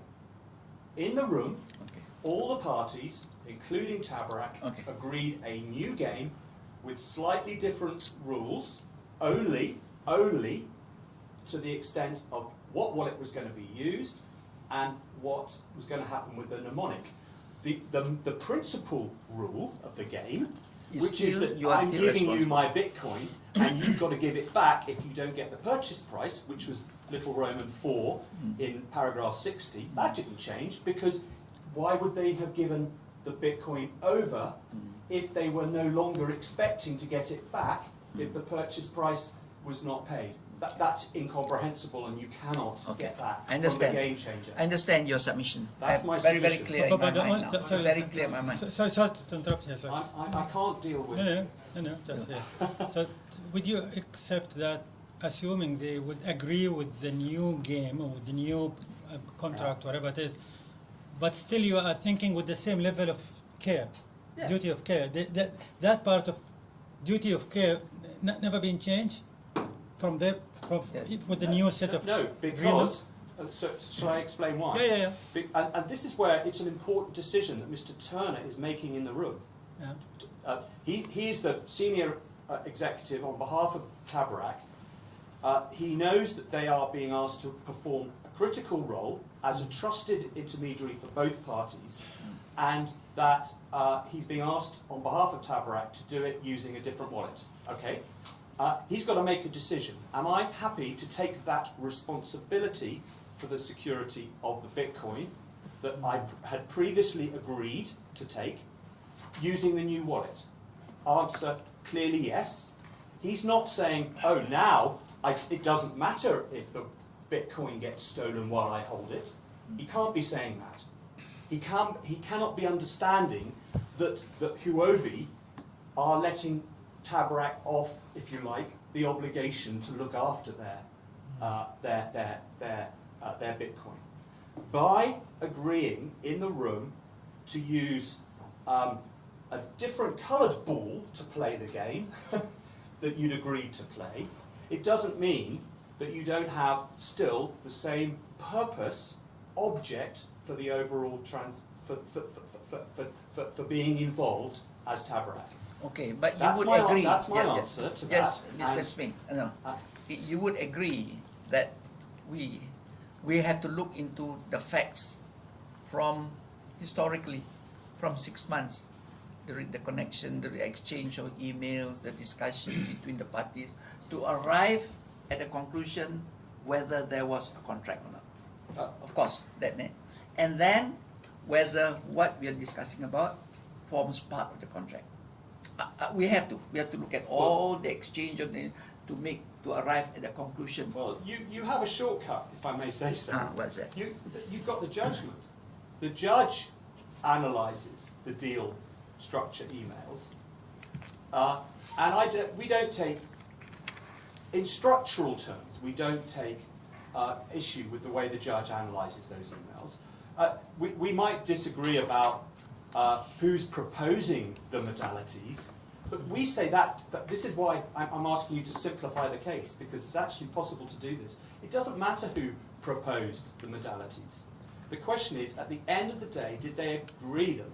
In the room, Okay. all the parties, including Tabarak, Okay. agreed a new game with slightly different rules, only to the extent of what wallet was going to be used and what was going to happen with the mnemonic. The principal rule of the game, which is that I'm giving you my Bitcoin and you've got to give it back if you don't get the purchase price, which was Little Roman 4 in paragraph 60, that didn't change, because why would they have given the Bitcoin over if they were no longer expecting to get it back if the purchase price was not paid? That's incomprehensible, and you cannot get that I understand. from the game changer. I understand your submission. That's my very submission. clear in my mind now. It's very clear in my mind. Sorry to interrupt here, sir. I can't deal with No, just here. So, would you accept that assuming they would agree with the new game or with the new contract, whatever it is, but still you are thinking with the same level of care, Yeah. duty of care. That part of duty of care never been changed from with the new set of No, because, so shall I explain why? Yeah. And this is where it's an important decision that Mr. Turner is making in the room. Yeah. He is the senior executive on behalf of Tabarak. He knows that they are being asked to perform a critical role as a trusted intermediary for both parties, and that he's being asked on behalf of Tabarak to do it using a different wallet. Okay? He's got to make a decision. Am I happy to take that responsibility for the security of the Bitcoin that I had previously agreed to take using the new wallet? Answer, clearly yes. He's not saying, oh, now it doesn't matter if the Bitcoin gets stolen while I hold it. He can't be saying that. He cannot be understanding that Huobi are letting Tabarak off, if you like, the obligation to look after their Bitcoin. By agreeing in the room to use a different coloured ball to play the game that you'd agreed to play, it doesn't mean that you don't have still the same purpose, object for the overall for being involved as Tabarak. Okay, but you That's would my agree. that's my answer to yes, that. Mr. Smith. No, uh, you would agree that we have to look into the facts from historically, from 6 months, the connection, the exchange of emails, the discussion between the parties, to arrive at a conclusion whether there was a contract or not. Of course, and then whether what we are discussing about forms part of the contract. We have to look at all the exchange of to arrive at a conclusion. Well, you have a shortcut, if I may say so. What's that? You've got the judgment. The judge analyses the deal structure emails, and we don't take, in structural terms, we don't take issue with the way the judge analyses those emails. We might disagree about who's proposing the modalities, but we say that this is why I'm asking you to simplify the case, because it's actually possible to do this. It doesn't matter who proposed the modalities. The question is, at the end of the day, did they agree them?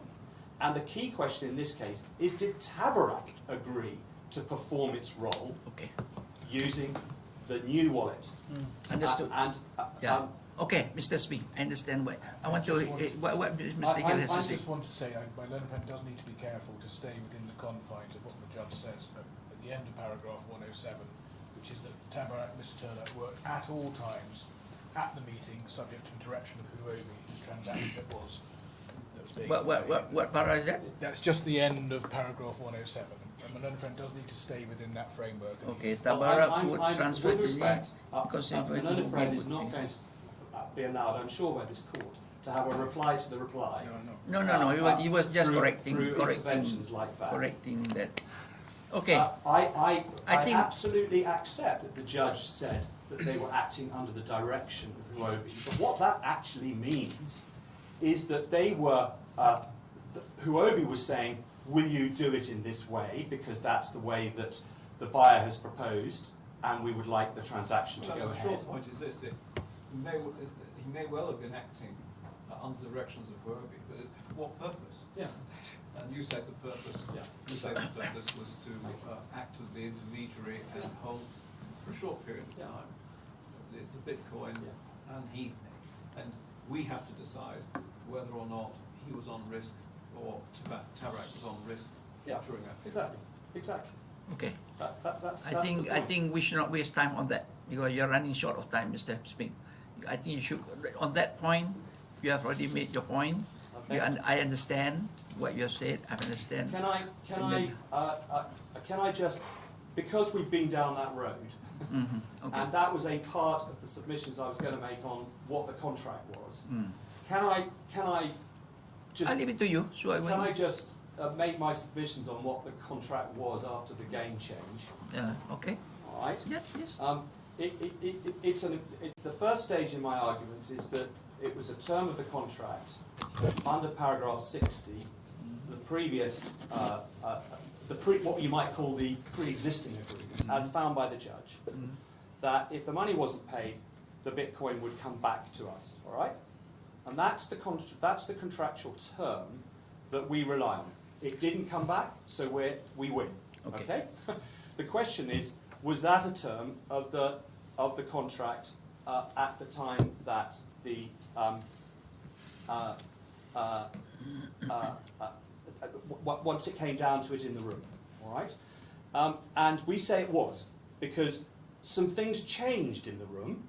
And the key question in this case is, did Tabarak agree to perform its role using the new wallet? Understood. And okay, Mr. Smith, I understand what I want to. What Mr. Gill has to say. I just want to say, my learned friend does need to be careful to stay within the confines of what the judge says at the end of paragraph 107, which is that Tabarak, Mr. Turner, were at all times at the meeting, subject to direction of Huobi, the transaction that was being made. What para is that? That's just the end of paragraph 107. And my learned friend does need to stay within that framework. Okay, Tabarak would I'm transfer with the respect, because the learned friend is not going to be allowed, I'm sure, by this court, to have a reply to the reply. No. He was just through correcting interventions like that. correcting that. Okay. I think- absolutely accept that the judge said that they were acting under the direction of Huobi, but what that actually means is that they were, Huobi was saying, will you do it in this way, because that's the way that the buyer has proposed, and we would like the transaction to go The ahead. short point is this, that he may well have been acting under the directions of Huobi, but for what purpose? Yeah. And you said the purpose, Yeah. you said the purpose was to act as the intermediary and hold, for a short period of time, the Bitcoin and we have to decide whether or not he was on risk or Tabarak was on risk during that period. Exactly. Okay. That's I the think we should not waste time on that because you're running short of time, Mr. Smith. I think you should, on that point, you have already made your point. Okay. I understand what you have said. I understand. Can I just, because we've been down that road, Okay. and that was a part of the submissions I was going to make on what the contract was. Can I just I'll leave it to you. So I will. can I just make my submissions on what the contract was after the game change? Okay. All right. Yes. the first stage in my argument is that it was a term of the contract under paragraph 60, the previous, what you might call the pre-existing agreement, as found by the judge, that if the money wasn't paid, the Bitcoin would come back to us, all right? And that's the contractual term that we rely on. It didn't come back, so we win, okay? The question is, was that a term of the contract at the time that the once it came down to it in the room, all right? And we say it was, because some things changed in the room.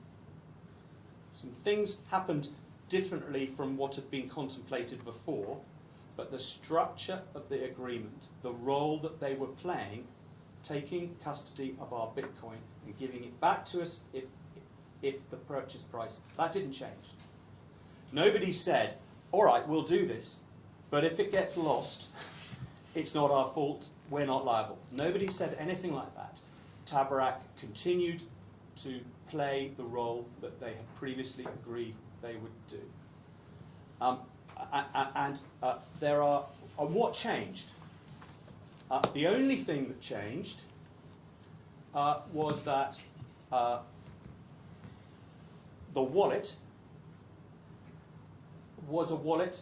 Some things happened differently from what had been contemplated before, but the structure of the agreement, the role that they were playing, taking custody of our Bitcoin and giving it back to us if the purchase price, that didn't change. Nobody said, all right, we'll do this, but if it gets lost, it's not our fault, we're not liable. Nobody said anything like that. Tabarak continued to play the role that they had previously agreed they would do. There are, what changed? The only thing that changed was that the wallet was a wallet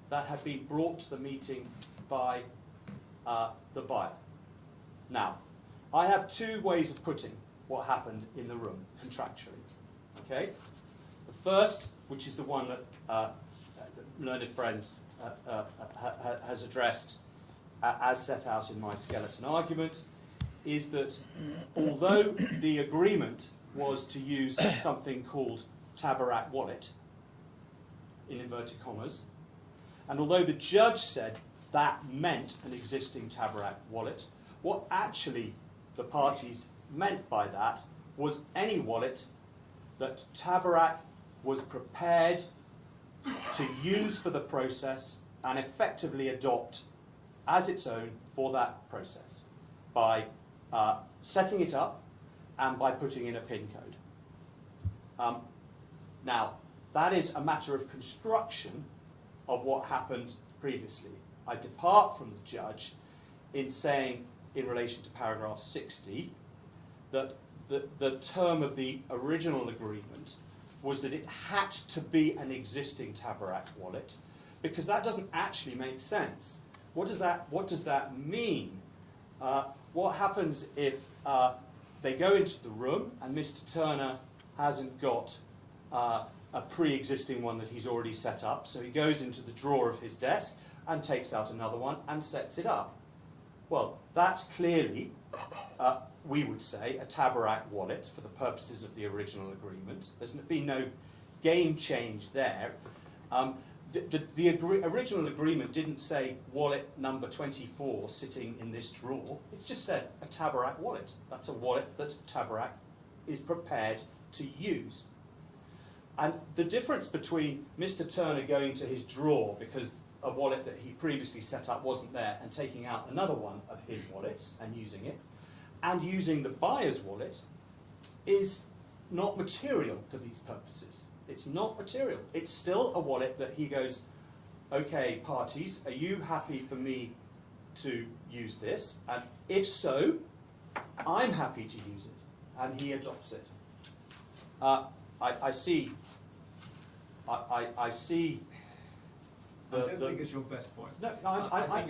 that had been brought to the meeting by the buyer. Now, I have two ways of putting what happened in the room contractually. Okay, the first, which is the one that learned friend has addressed as set out in my skeleton argument, is that although the agreement was to use something called Tabarak wallet, in inverted commas, and although the judge said that meant an existing Tabarak wallet, what actually the parties meant by that was any wallet that Tabarak was prepared to use for the process and effectively adopt as its own for that process by setting it up and by putting in a PIN code. Now, that is a matter of construction of what happened previously. I depart from the judge in saying, in relation to paragraph 60, that the term of the original agreement was that it had to be an existing Tabarak wallet, because that doesn't actually make sense. What does that mean? What happens if they go into the room and Mr. Thurner hasn't got a pre-existing one that he's already set up, so he goes into the drawer of his desk and takes out another one and sets it up? Well, that's clearly, we would say, a Tabarak wallet for the purposes of the original agreement. There's been no game change there. The original agreement didn't say wallet number 24 sitting in this drawer. It just said a Tabarak wallet. That's a wallet that Tabarak is prepared to use. And the difference between Mr. Thurner going to his drawer because a wallet that he previously set up wasn't there and taking out another one of his wallets and using it, and using the buyer's wallet, is not material for these purposes. It's not material. It's still a wallet that he goes, okay, parties, are you happy for me to use this? And if so, I'm happy to use it. And he adopts it. I see. I don't think it's your best point. No, I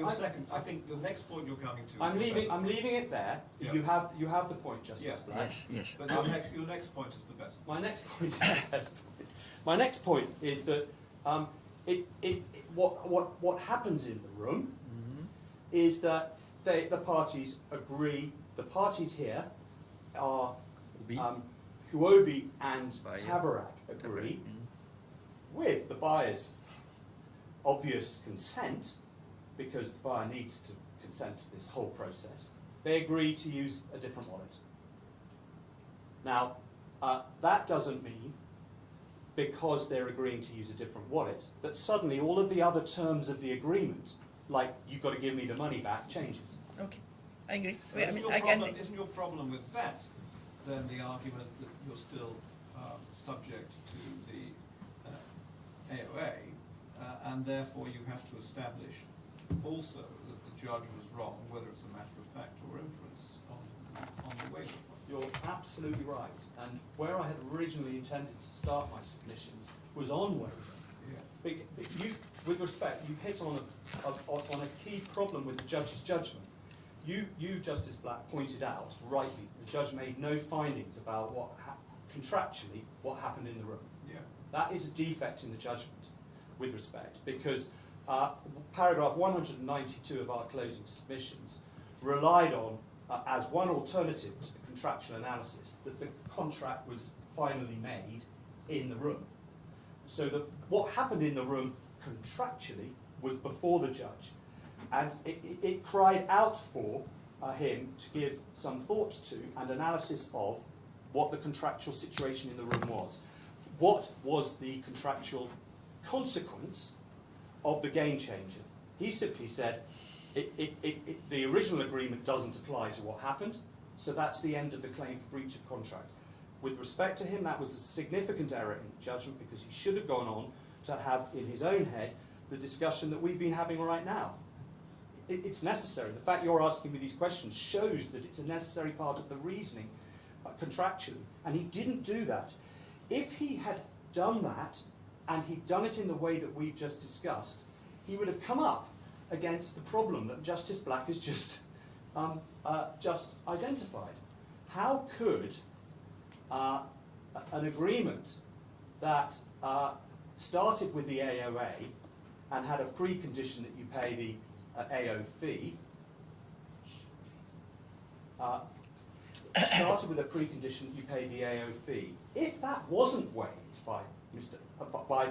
think the next point you're coming to. I'm leaving it there. Yeah. You have the point, Justice Black. Yes, yes. But your next point is the best. My next point is the best point. My next point is that what happens in the room is that the parties agree. The parties here are Huobi and Tabarak agree with the buyer's obvious consent, because the buyer needs to consent to this whole process. They agree to use a different wallet. Now, that doesn't mean, because they're agreeing to use a different wallet, that suddenly all of the other terms of the agreement, like you've got to give me the money back, changes. Okay, I agree. Isn't your problem with that then the argument that you're still subject to the AOA, and therefore you have to establish also that the judge was wrong, whether it's a matter of fact or inference on the waiver. You're absolutely right. And where I had originally intended to start my submissions was on waiver. Yeah. But you, with respect, you've hit on a key problem with the judge's judgment. You, Justice Black, pointed out rightly the judge made no findings about contractually what happened in the room. Yeah. That is a defect in the judgment, with respect, because paragraph 192 of our closing submissions relied on, as one alternative to the contractual analysis, that the contract was finally made in the room. So that what happened in the room contractually was before the judge. And it cried out for him to give some thought to and analysis of what the contractual situation in the room was. What was the contractual consequence of the game changer? He simply said, the original agreement doesn't apply to what happened, so that's the end of the claim for breach of contract. With respect to him, that was a significant error in the judgment, because he should have gone on to have in his own head the discussion that we've been having right now. It's necessary. The fact you're asking me these questions shows that it's a necessary part of the reasoning contractually, and he didn't do that. If he had done that, and he'd done it in the way that we've just discussed, he would have come up against the problem that Justice Black has just identified. How could an agreement that started with the AOA and had a precondition that you pay the AO fee, started with a precondition that you pay the AO fee, if that wasn't waived by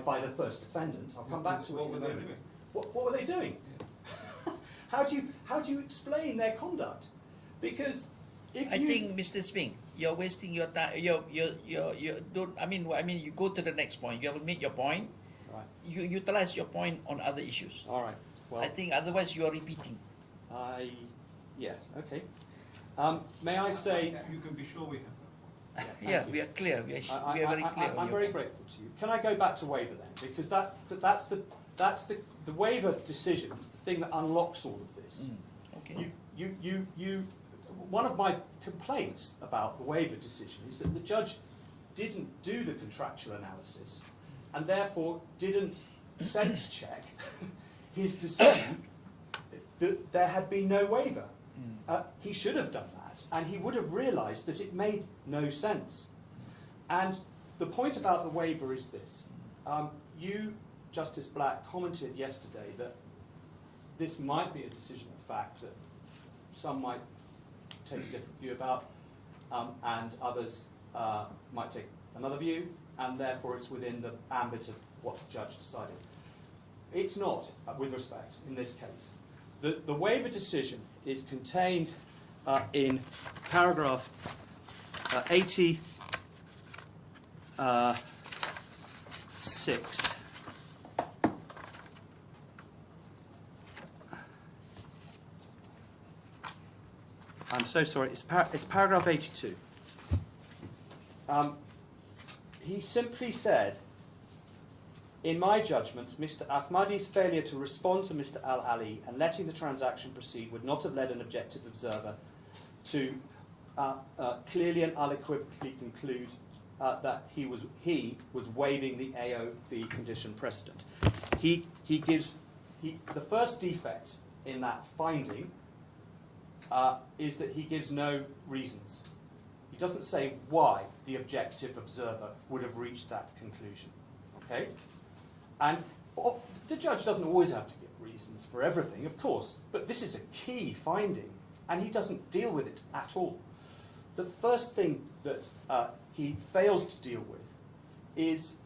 by the first defendant, I'll come back to it. What were they doing? What were they doing? How do you explain their conduct? Because if I think, Mr. Spink, you're wasting your time. You don't. I mean, you go to the next point. You have made your point. Right. You utilize your point on other issues. All right. Well, I think otherwise you are repeating. Yeah. Okay. May I say? You can be sure we have that. Yeah, we are clear. We are very clear. I'm very grateful to you. Can I go back to waiver then? Because that's the waiver decision, the thing that unlocks all of this. Okay. You one of my complaints about the waiver decision is that the judge didn't do the contractual analysis and therefore didn't sense check his decision that there had been no waiver. He should have done that, and he would have realised that it made no sense. And the point about the waiver is this. You, Justice Black, commented yesterday that this might be a decision of fact that some might take a different view about, and others might take another view, and therefore it's within the ambit of what the judge decided. It's not, with respect, in this case. The waiver decision is contained in paragraph 86. I'm so sorry, it's paragraph 82. He simply said, in my judgment, Mr. Ahmadi's failure to respond to Mr. Al-Ali and letting the transaction proceed would not have led an objective observer to clearly and unequivocally conclude that he was waiving the AO fee condition precedent. The first defect in that finding is that he gives no reasons. He doesn't say why the objective observer would have reached that conclusion. Okay? And the judge doesn't always have to give reasons for everything, of course, but this is a key finding, and he doesn't deal with it at all. The first thing that he fails to deal with is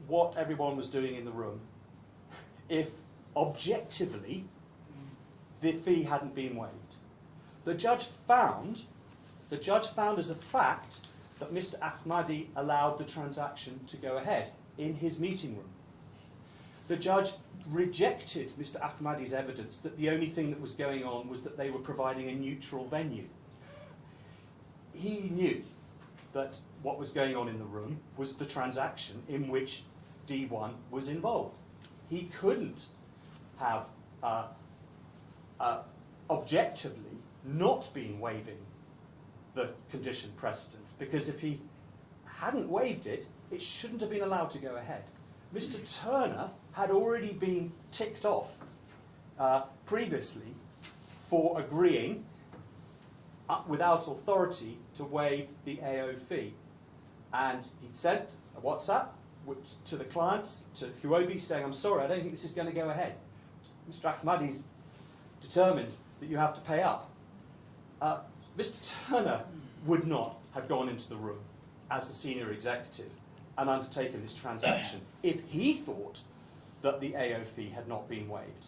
what everyone was doing in the room if objectively the fee hadn't been waived. The judge found as a fact that Mr. Ahmadi allowed the transaction to go ahead in his meeting room. The judge rejected Mr. Ahmadi's evidence that the only thing that was going on was that they were providing a neutral venue. he knew that what was going on in the room was the transaction in which D1 was involved. He couldn't have objectively not been waiving the condition precedent, because if he hadn't waived it, it shouldn't have been allowed to go ahead. Mr. Thurner had already been ticked off previously for agreeing without authority to waive the AO fee. And he'd sent a WhatsApp to the clients, to Huobi, saying, I'm sorry, I don't think this is going to go ahead. Mr. Ahmadi's determined that you have to pay up. Mr. Thurner would not have gone into the room as the senior executive and undertaken this transaction if he thought that the AO fee had not been waived.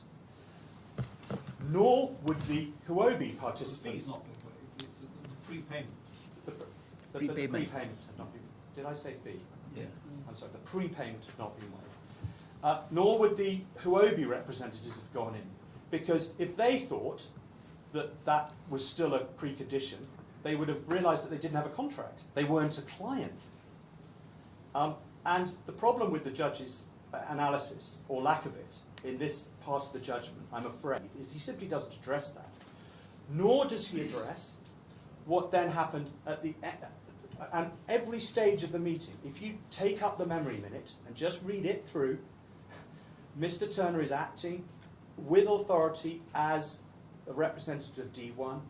Nor would the Huobi participants. The prepayment. The Prepayment. prepayment had not been. Did I say fee? Yeah. I'm sorry, the prepayment had not been waived. Nor would the Huobi representatives have gone in, because if they thought that that was still a precondition, they would have realised that they didn't have a contract. They weren't a client. And the problem with the judge's analysis, or lack of it, in this part of the judgment, I'm afraid, is he simply doesn't address that. Nor does he address what then happened at the and every stage of the meeting. If you take up the memory minute and just read it through, Mr. Thurner is acting with authority as a representative of D1.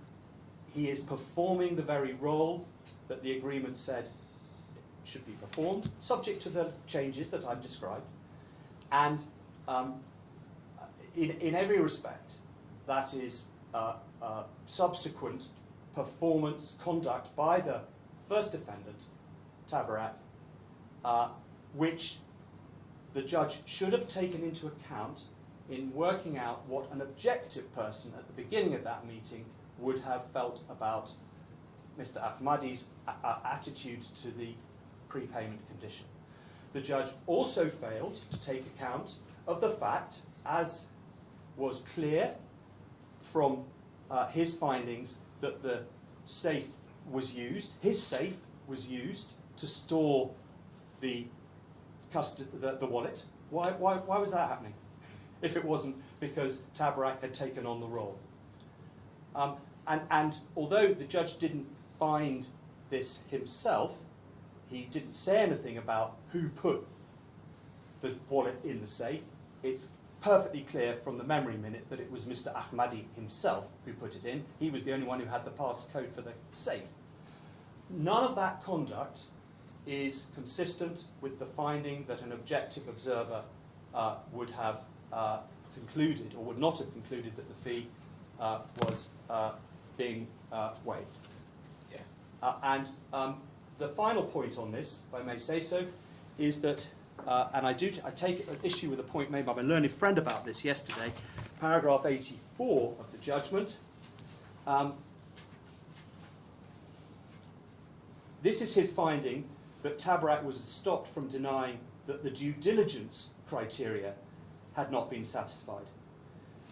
He is performing the very role that the agreement said should be performed, subject to the changes that I've described. And in every respect, that is subsequent performance conduct by the first defendant, Tabarak, which the judge should have taken into account in working out what an objective person at the beginning of that meeting would have felt about Mr. Ahmadi's attitude to the prepayment condition. The judge also failed to take account of the fact, as was clear from his findings, that the safe was used, his safe was used to store the wallet. Why was that happening? If it wasn't because Tabarak had taken on the role. And although the judge didn't find this himself, he didn't say anything about who put the wallet in the safe. It's perfectly clear from the memory minute that it was Mr. Ahmadi himself who put it in. He was the only one who had the passcode for the safe. None of that conduct is consistent with the finding that an objective observer would have concluded, or would not have concluded, that the fee was being waived. Yeah. And the final point on this, if I may say so, is that, and I take issue with a point made by my learned friend about this yesterday, paragraph 84 of the judgment. This is his finding that Tabarak was stopped from denying that the due diligence criteria had not been satisfied.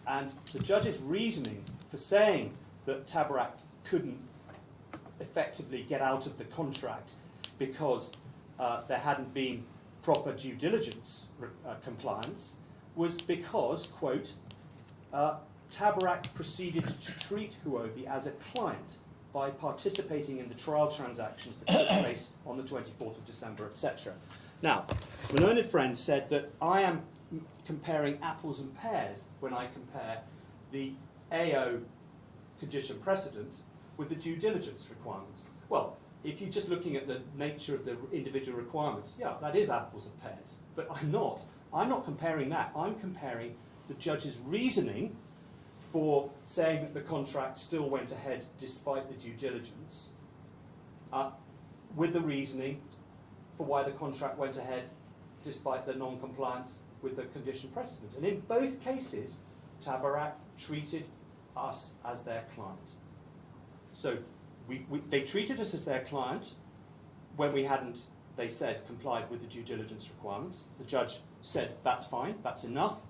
And the judge's reasoning for saying that Tabarak couldn't effectively get out of the contract because there hadn't been proper due diligence compliance was because, quote, Tabarak proceeded to treat Huobi as a client by participating in the trial transactions that took place on the 24th of December, etc. Now, my learned friend said that I am comparing apples and pears when I compare the AO condition precedent with the due diligence requirements. Well, if you're just looking at the nature of the individual requirements, yeah, that is apples and pears. But I'm not. I'm not comparing that. I'm comparing the judge's reasoning for saying that the contract still went ahead despite the due diligence with the reasoning for why the contract went ahead despite the non-compliance with the condition precedent. And in both cases, Tabarak treated us as their client. So they treated us as their client when we hadn't, they said, complied with the due diligence requirements. The judge said, that's fine, that's enough,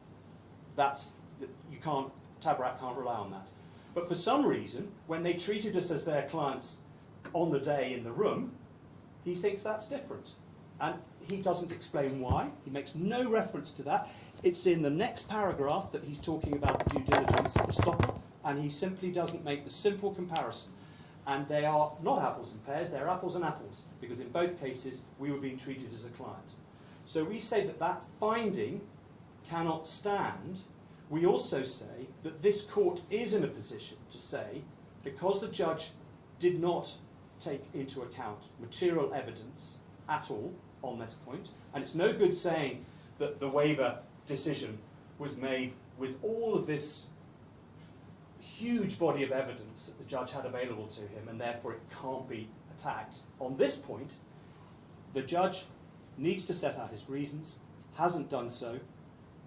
Tabarak can't rely on that. But for some reason, when they treated us as their clients on the day in the room, he thinks that's different. And he doesn't explain why. He makes no reference to that. It's in the next paragraph that he's talking about due diligence estoppel, and he simply doesn't make the simple comparison. And they are not apples and pears, they're apples and apples, because in both cases we were being treated as a client. So we say that that finding cannot stand. We also say that this court is in a position to say, because the judge did not take into account material evidence at all on this point, and it's no good saying that the waiver decision was made with all of this huge body of evidence that the judge had available to him, and therefore it can't be attacked. On this point, the judge needs to set out his reasons, hasn't done so,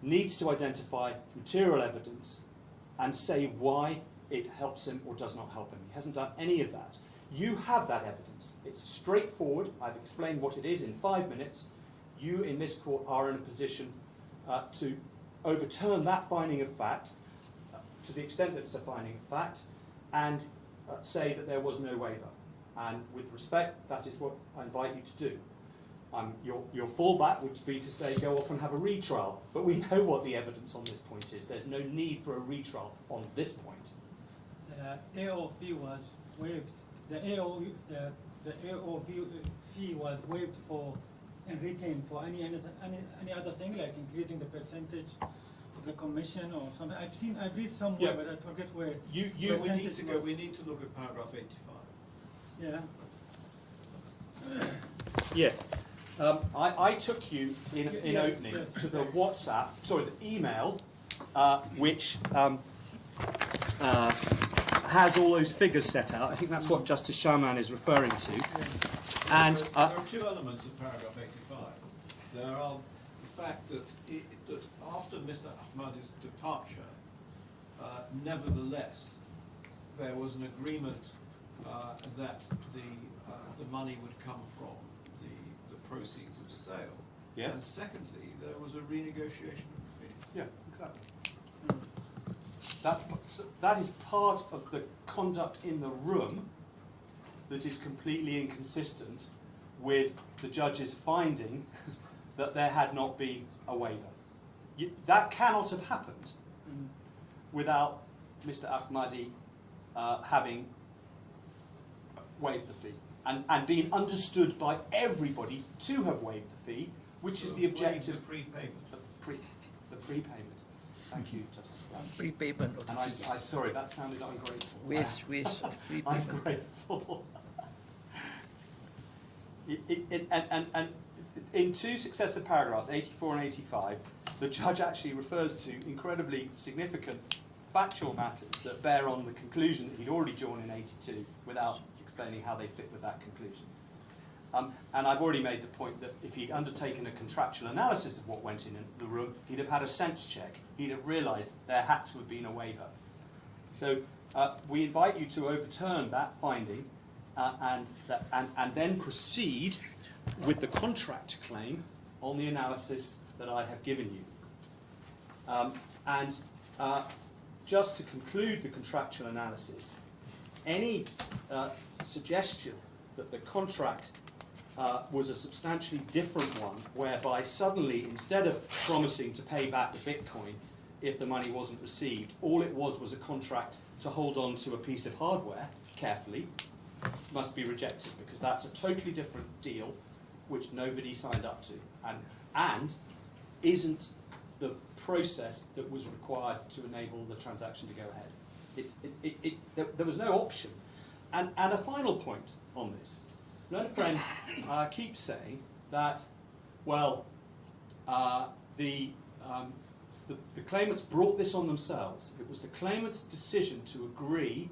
needs to identify material evidence and say why it helps him or does not help him. He hasn't done any of that. You have that evidence. It's straightforward. I've explained what it is in 5 minutes. You in this court are in a position to overturn that finding of fact, to the extent that it's a finding of fact, and say that there was no waiver. And with respect, that is what I invite you to do. Your fallback would be to say go off and have a retrial, but we know what the evidence on this point is. There's no need for a retrial on this point. The AO fee was waived. The AO fee was waived for and retained for any other thing, like increasing the percentage of the commission or something. I've read somewhere, but I forget where. We need to look at paragraph 85. Yeah. Yes. I took you in opening to the WhatsApp, sorry, the email, which has all those figures set out. I think that's what Justice Shamlan is referring to. And there are two elements of paragraph 85. There are the fact that after Mr. Ahmadi's departure, nevertheless, there was an agreement that the money would come from the proceeds of the sale. Yes. And secondly, there was a renegotiation of the fee. yeah, exactly. That is part of the conduct in the room that is completely inconsistent with the judge's finding that there had not been a waiver. That cannot have happened without Mr. Ahmadi having waived the fee and being understood by everybody to have waived the fee, which is the objective. The prepayment. The prepayment. Thank you, Justice Brown. Prepayment of And fees. I'm sorry, that sounded ungrateful. With prepayment. I'm grateful. And in two successive paragraphs, 84 and 85, the judge actually refers to incredibly significant factual matters that bear on the conclusion that he'd already drawn in 82 without explaining how they fit with that conclusion. And I've already made the point that if he'd undertaken a contractual analysis of what went in the room, he'd have had a sense check. He'd have realised there had to have been a waiver. So we invite you to overturn that finding and then proceed with the contract claim on the analysis that I have given you. Just to conclude the contractual analysis, any suggestion that the contract was a substantially different one, whereby suddenly, instead of promising to pay back the Bitcoin if the money wasn't received, all it was a contract to hold on to a piece of hardware carefully, must be rejected, because that's a totally different deal which nobody signed up to, and isn't the process that was required to enable the transaction to go ahead. There was no option. And a final point on this. Another friend keeps saying that, well, the claimants brought this on themselves. It was the claimant's decision to agree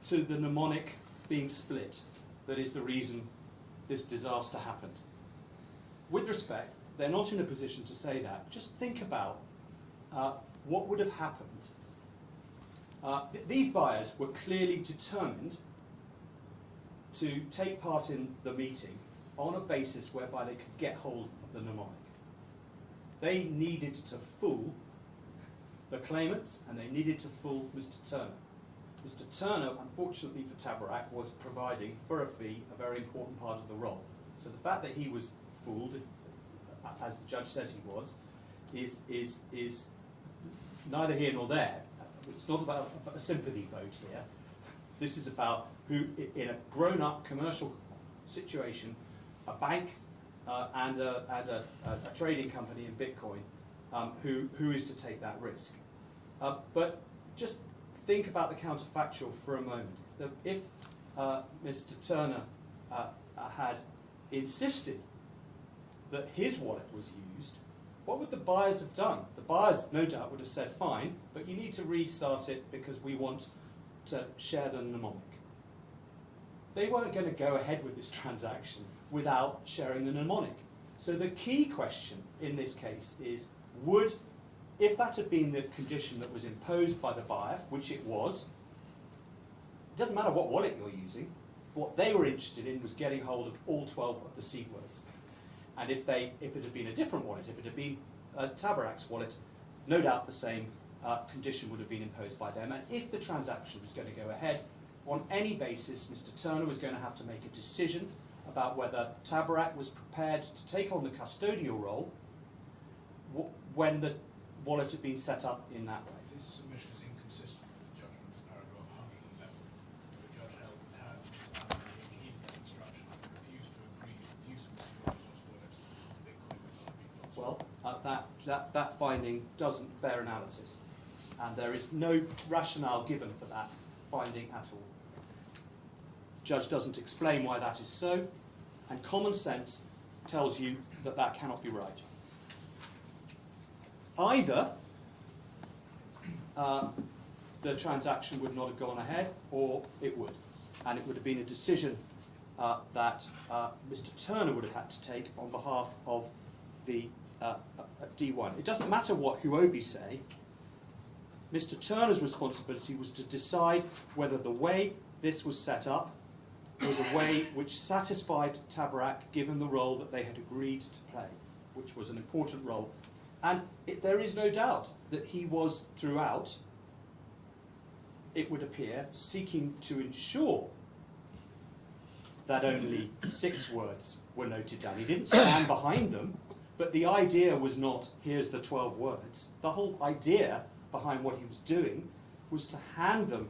to the mnemonic being split that is the reason this disaster happened. With respect, they're not in a position to say that. Just think about what would have happened. These buyers were clearly determined to take part in the meeting on a basis whereby they could get hold of the mnemonic. They needed to fool the claimants, and they needed to fool Mr. Turner. Mr. Turner, unfortunately for Tabarak, was providing, for a fee, a very important part of the role. So the fact that he was fooled, as the judge says he was, is neither here nor there. It's not about a sympathy vote here. This is about who, in a grown-up commercial situation, a bank and a trading company in Bitcoin, who is to take that risk. But just think about the counterfactual for a moment. If Mr. Turner had insisted that his wallet was used, what would the buyers have done? The buyers, no doubt, would have said, fine, but you need to restart it because we want to share the mnemonic. They weren't going to go ahead with this transaction without sharing the mnemonic. So the key question in this case is, if that had been the condition that was imposed by the buyer, which it was, it doesn't matter what wallet you're using, what they were interested in was getting hold of all 12 of the seed words. And if it had been a different wallet, if it had been Tabarak's wallet, no doubt the same condition would have been imposed by them. And if the transaction was going to go ahead, on any basis, Mr. Turner was going to have to make a decision about whether Tabarak was prepared to take on the custodial role when the wallet had been set up in that way. This submission is inconsistent with the judgment in paragraph 111, where the judge held that had heeded that instruction and refused to agree to the use of Mr. Rose's wallet to Bitcoin with Well, that finding doesn't bear analysis, and there is no rationale given for that finding at all. Judge doesn't explain why that is so, and common sense tells you that that cannot be right. Either the transaction would not have gone ahead, or it would, and it would have been a decision that Mr. Turner would have had to take on behalf of the D1. It doesn't matter what Huobi say. Mr. Turner's responsibility was to decide whether the way this was set up was a way which satisfied Tabarak, given the role that they had agreed to play, which was an important role. And there is no doubt that he was, throughout, it would appear, seeking to ensure that only 6 words were noted down. He didn't stand behind them, but the idea was not, here's the 12 words. The whole idea behind what he was doing was to hand them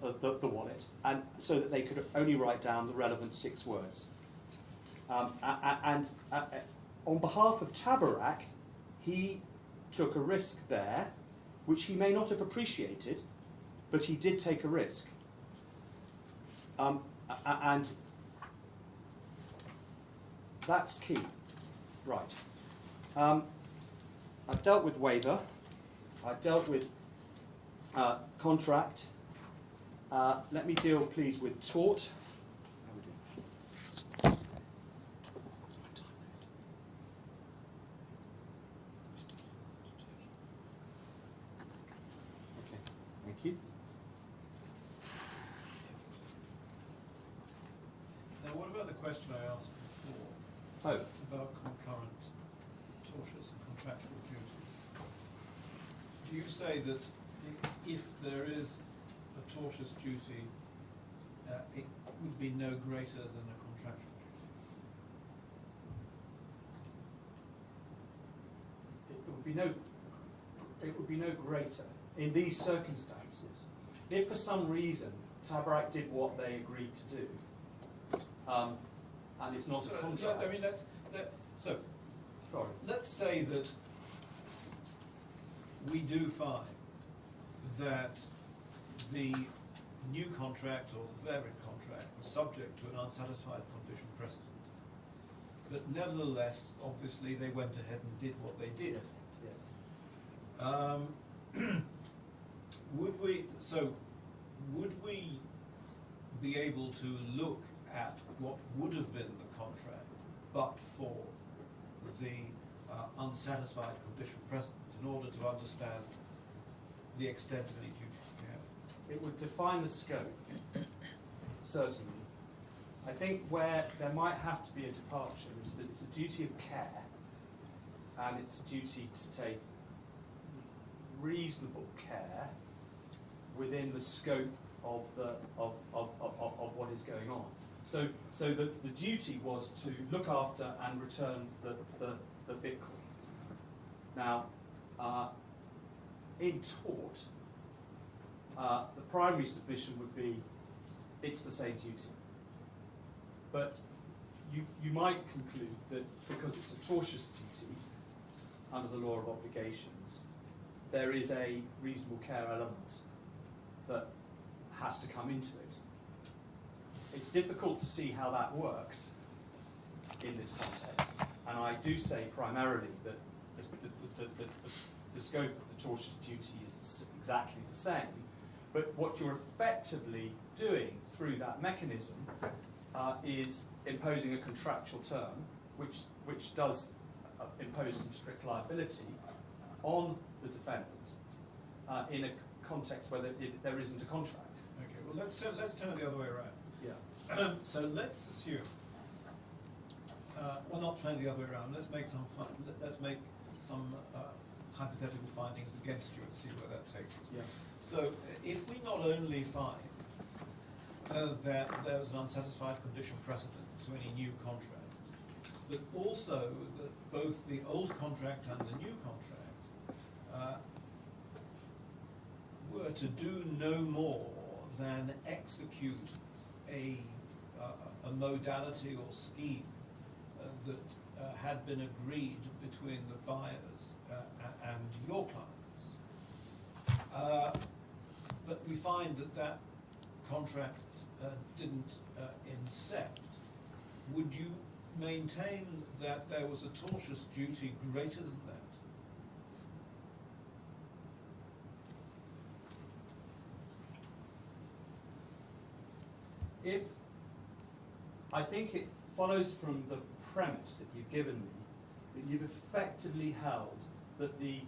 the wallet, and so that they could only write down the relevant 6 words. On behalf of Tabarak, he took a risk there, which he may not have appreciated, but he did take a risk. And that's key. Right. I've dealt with waiver. I've dealt with contract. Let me deal, please, with tort. How are we doing? Okay, thank you. Now, what about the question I asked before Oh, about concurrent tortious and contractual duty? Do you say that if there is a tortious duty, it would be no greater than a contractual duty? It would be no greater in these circumstances. If for some reason Tabarak did what they agreed to do, and it's not a contract. I mean, so Sorry. let's say that we do find that the new contract or the variant contract was subject to an unsatisfied condition precedent. But nevertheless, obviously, they went ahead and did what they did. Yes. Would we be able to look at what would have been the contract, but for the unsatisfied condition precedent, in order to understand the extent of any duty of care? It would define the scope, certainly. I think where there might have to be a departure is that it's a duty of care, and it's a duty to take reasonable care within the scope of what is going on. So the duty was to look after and return the Bitcoin. Now, in tort, the primary submission would be it's the same duty. But you might conclude that because it's a tortious duty under the law of obligations, there is a reasonable care element that has to come into it. It's difficult to see how that works in this context, and I do say primarily that the scope of the tortious duty is exactly the same, but what you're effectively doing through that mechanism is imposing a contractual term, which does impose some strict liability on the defendant in a context where there isn't a contract. Okay, well let's turn it the other way around. Yeah. So let's assume, well, not turn it the other way around. Let's make some hypothetical findings against you and see where that takes us. Yeah. So if we not only find that there was an unsatisfied condition precedent to any new contract, but also that both the old contract and the new contract were to do no more than execute a modality or scheme that had been agreed between the buyers and your clients. But we find that contract didn't incept. Would you maintain that there was a tortious duty greater than that? I think it follows from the premise that you've given me that you've effectively held that the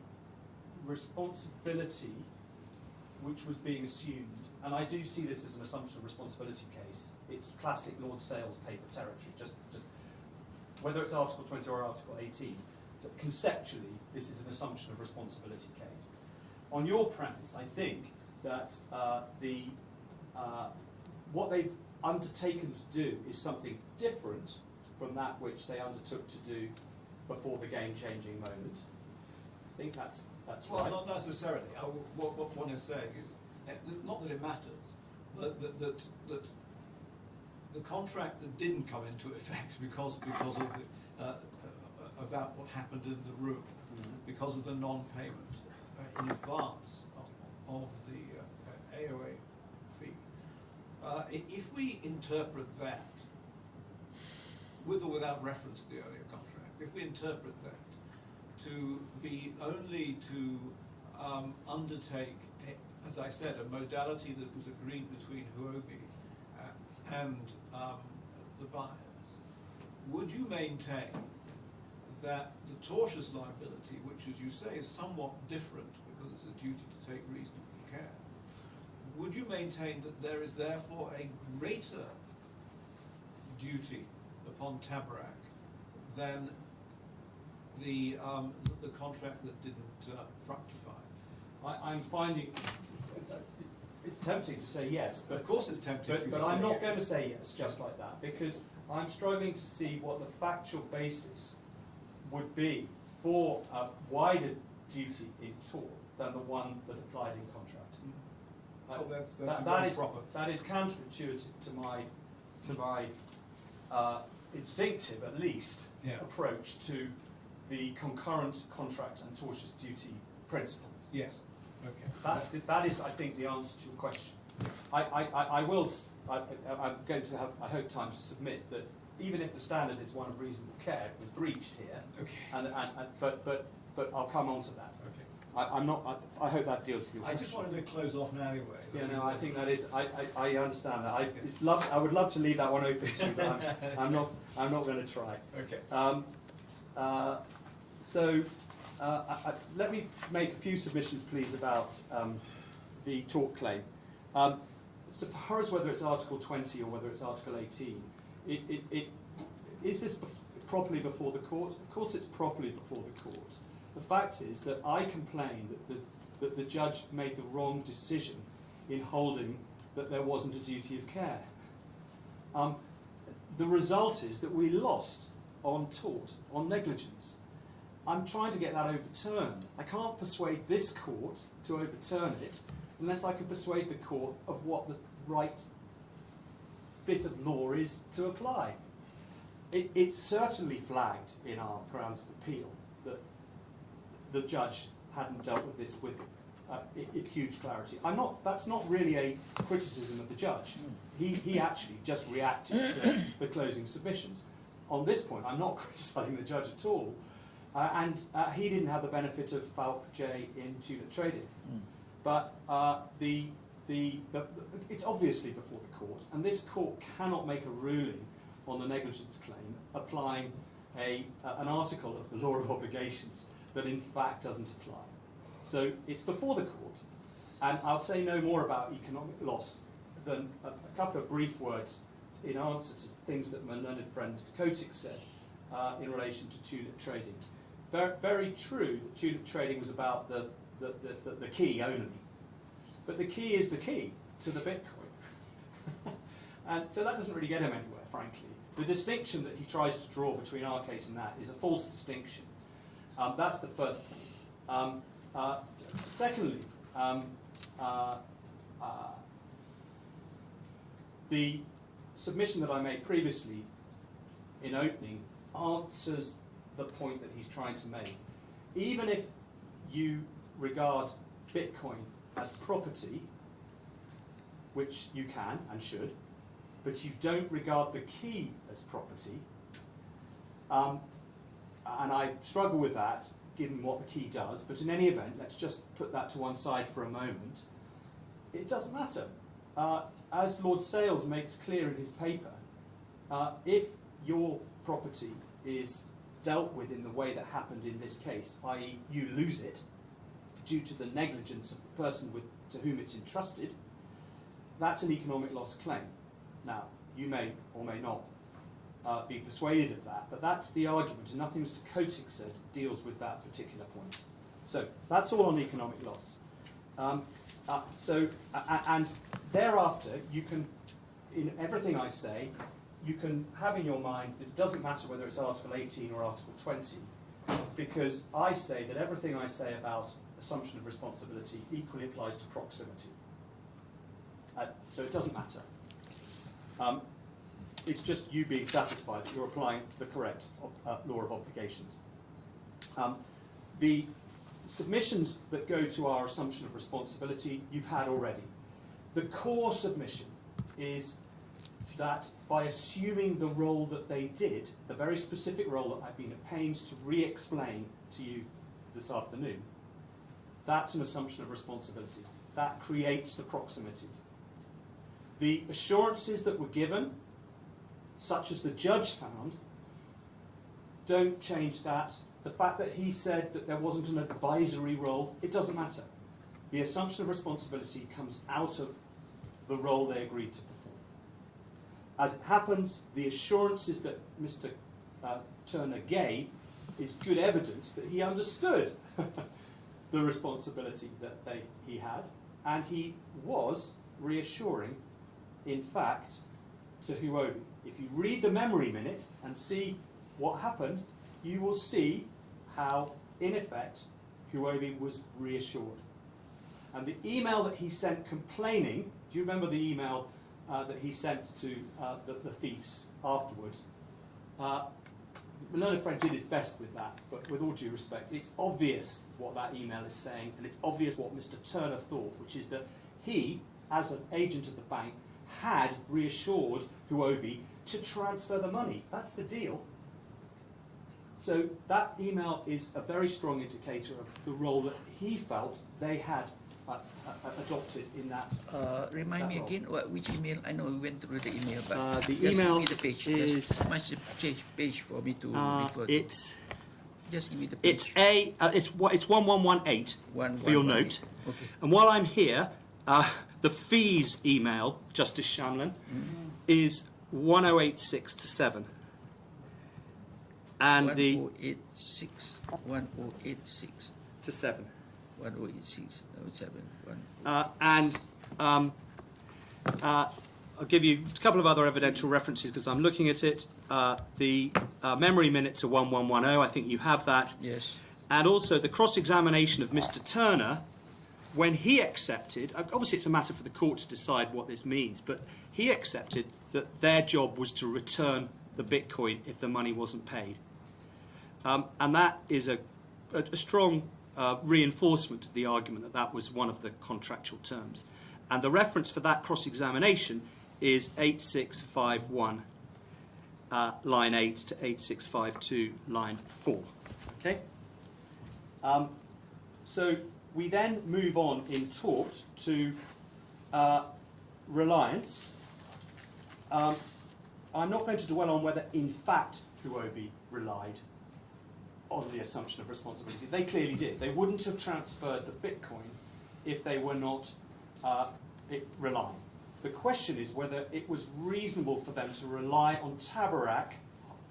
responsibility which was being assumed, and I do see this as an assumption of responsibility case, it's classic Lord Sales paper territory, just whether it's Article 20 or Article 18, conceptually this is an assumption of responsibility case. On your premise, I think that what they've undertaken to do is something different from that which they undertook to do before the game-changing moment. I think that's Well, right. not necessarily. What one is saying is, not that it matters, but that the contract that didn't come into effect because of the, about what happened in the room, because of the non-payment in advance of the AOA fee. If we interpret that, with or without reference to the earlier contract, if we interpret that to be only to undertake, as I said, a modality that was agreed between Huobi and the buyers, would you maintain that the tortious liability, which, as you say, is somewhat different because it's a duty to take reasonable care, would you maintain that there is therefore a greater duty upon Tabarak than the contract that didn't fructify? I'm finding it's tempting to say yes, but Of course it's tempting for you but to I'm say not yes. going to say yes just like that, because I'm struggling to see what the factual basis would be for a wider duty in tort than the one that applied in contract. Well, that's that very is proper. that is counterintuitive to my instinctive, at least, Yeah. approach to the concurrent contract and tortious duty principles. Yes. Okay. That is, I think, the answer to your question. I'm going to have, I hope, time to submit that even if the standard is one of reasonable care, it was breached here. Okay. But I'll come on to that. Okay. I hope that deals with your I question. just wanted to close off now anyway. Yeah, no, I think that is. I understand that. I would love to leave that one open to you, but I'm not going to try. Okay. Let me make a few submissions, please, about the tort claim. So far as whether it's Article 20 or whether it's Article 18, is this properly before the court? Of course it's properly before the court. The fact is that I complain that the judge made the wrong decision in holding that there wasn't a duty of care. The result is that we lost on tort, on negligence. I'm trying to get that overturned. I can't persuade this court to overturn it unless I can persuade the court of what the right bit of law is to apply. It's certainly flagged in our grounds of appeal that the judge hadn't dealt with this with huge clarity. That's not really a criticism of the judge. He actually just reacted to the closing submissions. On this point, I'm not criticising the judge at all. And he didn't have the benefit of Falk J in tulip trading. But it's obviously before the court, and this court cannot make a ruling on the negligence claim applying an article of the law of obligations that in fact doesn't apply. So it's before the court, and I'll say no more about economic loss than a couple of brief words in answer to things that my learned friend Mr. Kotick said in relation to tulip trading. Very true that tulip trading was about the key only, but the key is the key to the Bitcoin. And so that doesn't really get him anywhere, frankly. The distinction that he tries to draw between our case and that is a false distinction. That's the first point. Secondly, the submission that I made previously in opening answers the point that he's trying to make. Even if you regard Bitcoin as property, which you can and should, but you don't regard the key as property, and I struggle with that given what the key does, but in any event, let's just put that to one side for a moment. It doesn't matter. As Lord Sales makes clear in his paper, if your property is dealt with in the way that happened in this case, i.e. you lose it due to the negligence of the person to whom it's entrusted, that's an economic loss claim. Now, you may or may not be persuaded of that, but that's the argument, and nothing Mr. Kotick said deals with that particular point. So that's all on economic loss. And thereafter, you can, in everything I say, you can have in your mind that it doesn't matter whether it's Article 18 or Article 20, because I say that everything I say about assumption of responsibility equally applies to proximity. So it doesn't matter. It's just you being satisfied that you're applying the correct law of obligations. The submissions that go to our assumption of responsibility you've had already. The core submission is that by assuming the role that they did, the very specific role that I've been at pains to re-explain to you this afternoon, that's an assumption of responsibility. That creates the proximity. The assurances that were given, such as the judge found, don't change that. The fact that he said that there wasn't an advisory role, it doesn't matter. The assumption of responsibility comes out of the role they agreed to perform. As it happens, the assurances that Mr. Thurner gave is good evidence that he understood the responsibility that he had, and he was reassuring, in fact, to Huobi. If you read the memory minute and see what happened, you will see how, in effect, Huobi was reassured. And the email that he sent complaining, do you remember the email that he sent to the thieves afterwards? Learned Friend did his best with that, but with all due respect, it's obvious what that email is saying, and it's obvious what Mr. Thurner thought, which is that he, as an agent of the bank, had reassured Huobi to transfer the money. That's the deal. So that email is a very strong indicator of the role that he felt they had adopted in that. Remind me role. again, which email? I know we went through the email, but The just email give me the page. is Just much the page for me to refer to. it's Just give me the page. it's 1118 for your note. Okay. And while I'm here, the fees email, Justice Shamlan, is 1086 to 7. And the 1086 to 7. 1086 07 And I'll give you a couple of other evidential references because I'm looking at it. The memory minutes are 1110. I think you have that. Yes. And also the cross-examination of Mr. Turner, when he accepted, obviously it's a matter for the court to decide what this means, but he accepted that their job was to return the Bitcoin if the money wasn't paid. And that is a strong reinforcement of the argument that that was one of the contractual terms. And the reference for that cross-examination is 8651, line 8 to 8652, line 4. Okay? So we then move on in tort to reliance. I'm not going to dwell on whether in fact Huobi relied on the assumption of responsibility. They clearly did. They wouldn't have transferred the Bitcoin if they were not relying. The question is whether it was reasonable for them to rely on Tabarak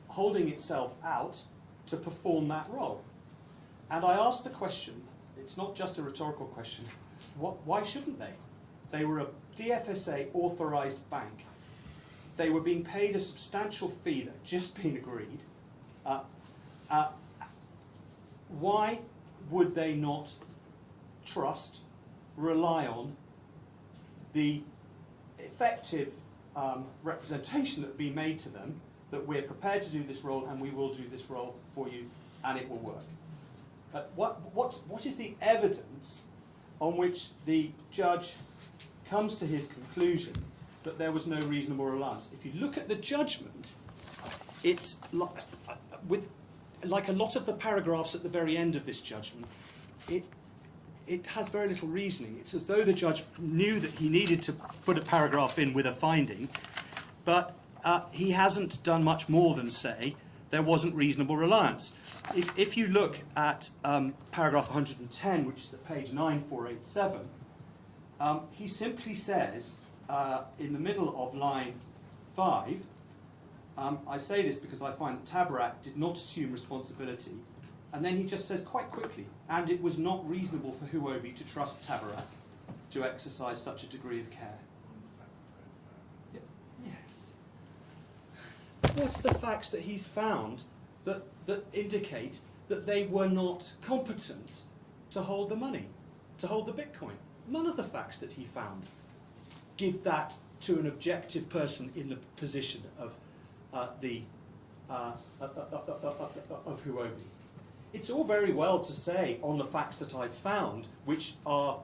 holding itself out to perform that role. And I asked the question, it's not just a rhetorical question, why shouldn't they? They were a DFSA authorised bank. They were being paid a substantial fee that had just been agreed. Why would they not trust, rely on the effective representation that would be made to them that we're prepared to do this role and we will do this role for you and it will work? What is the evidence on which the judge comes to his conclusion that there was no reasonable reliance? If you look at the judgment, it's like a lot of the paragraphs at the very end of this judgment, it has very little reasoning. It's as though the judge knew that he needed to put a paragraph in with a finding, but he hasn't done much more than say there wasn't reasonable reliance. If you look at paragraph 110, which is at page 9487, he simply says in the middle of line 5, I say this because I find that Tabarak did not assume responsibility, and then he just says quite quickly, and it was not reasonable for Huobi to trust Tabarak to exercise such a degree of care. Yes. What's the facts that he's found that indicate that they were not competent to hold the money, to hold the Bitcoin? None of the facts that he found give that to an objective person in the position of Huobi. It's all very well to say on the facts that I've found, which are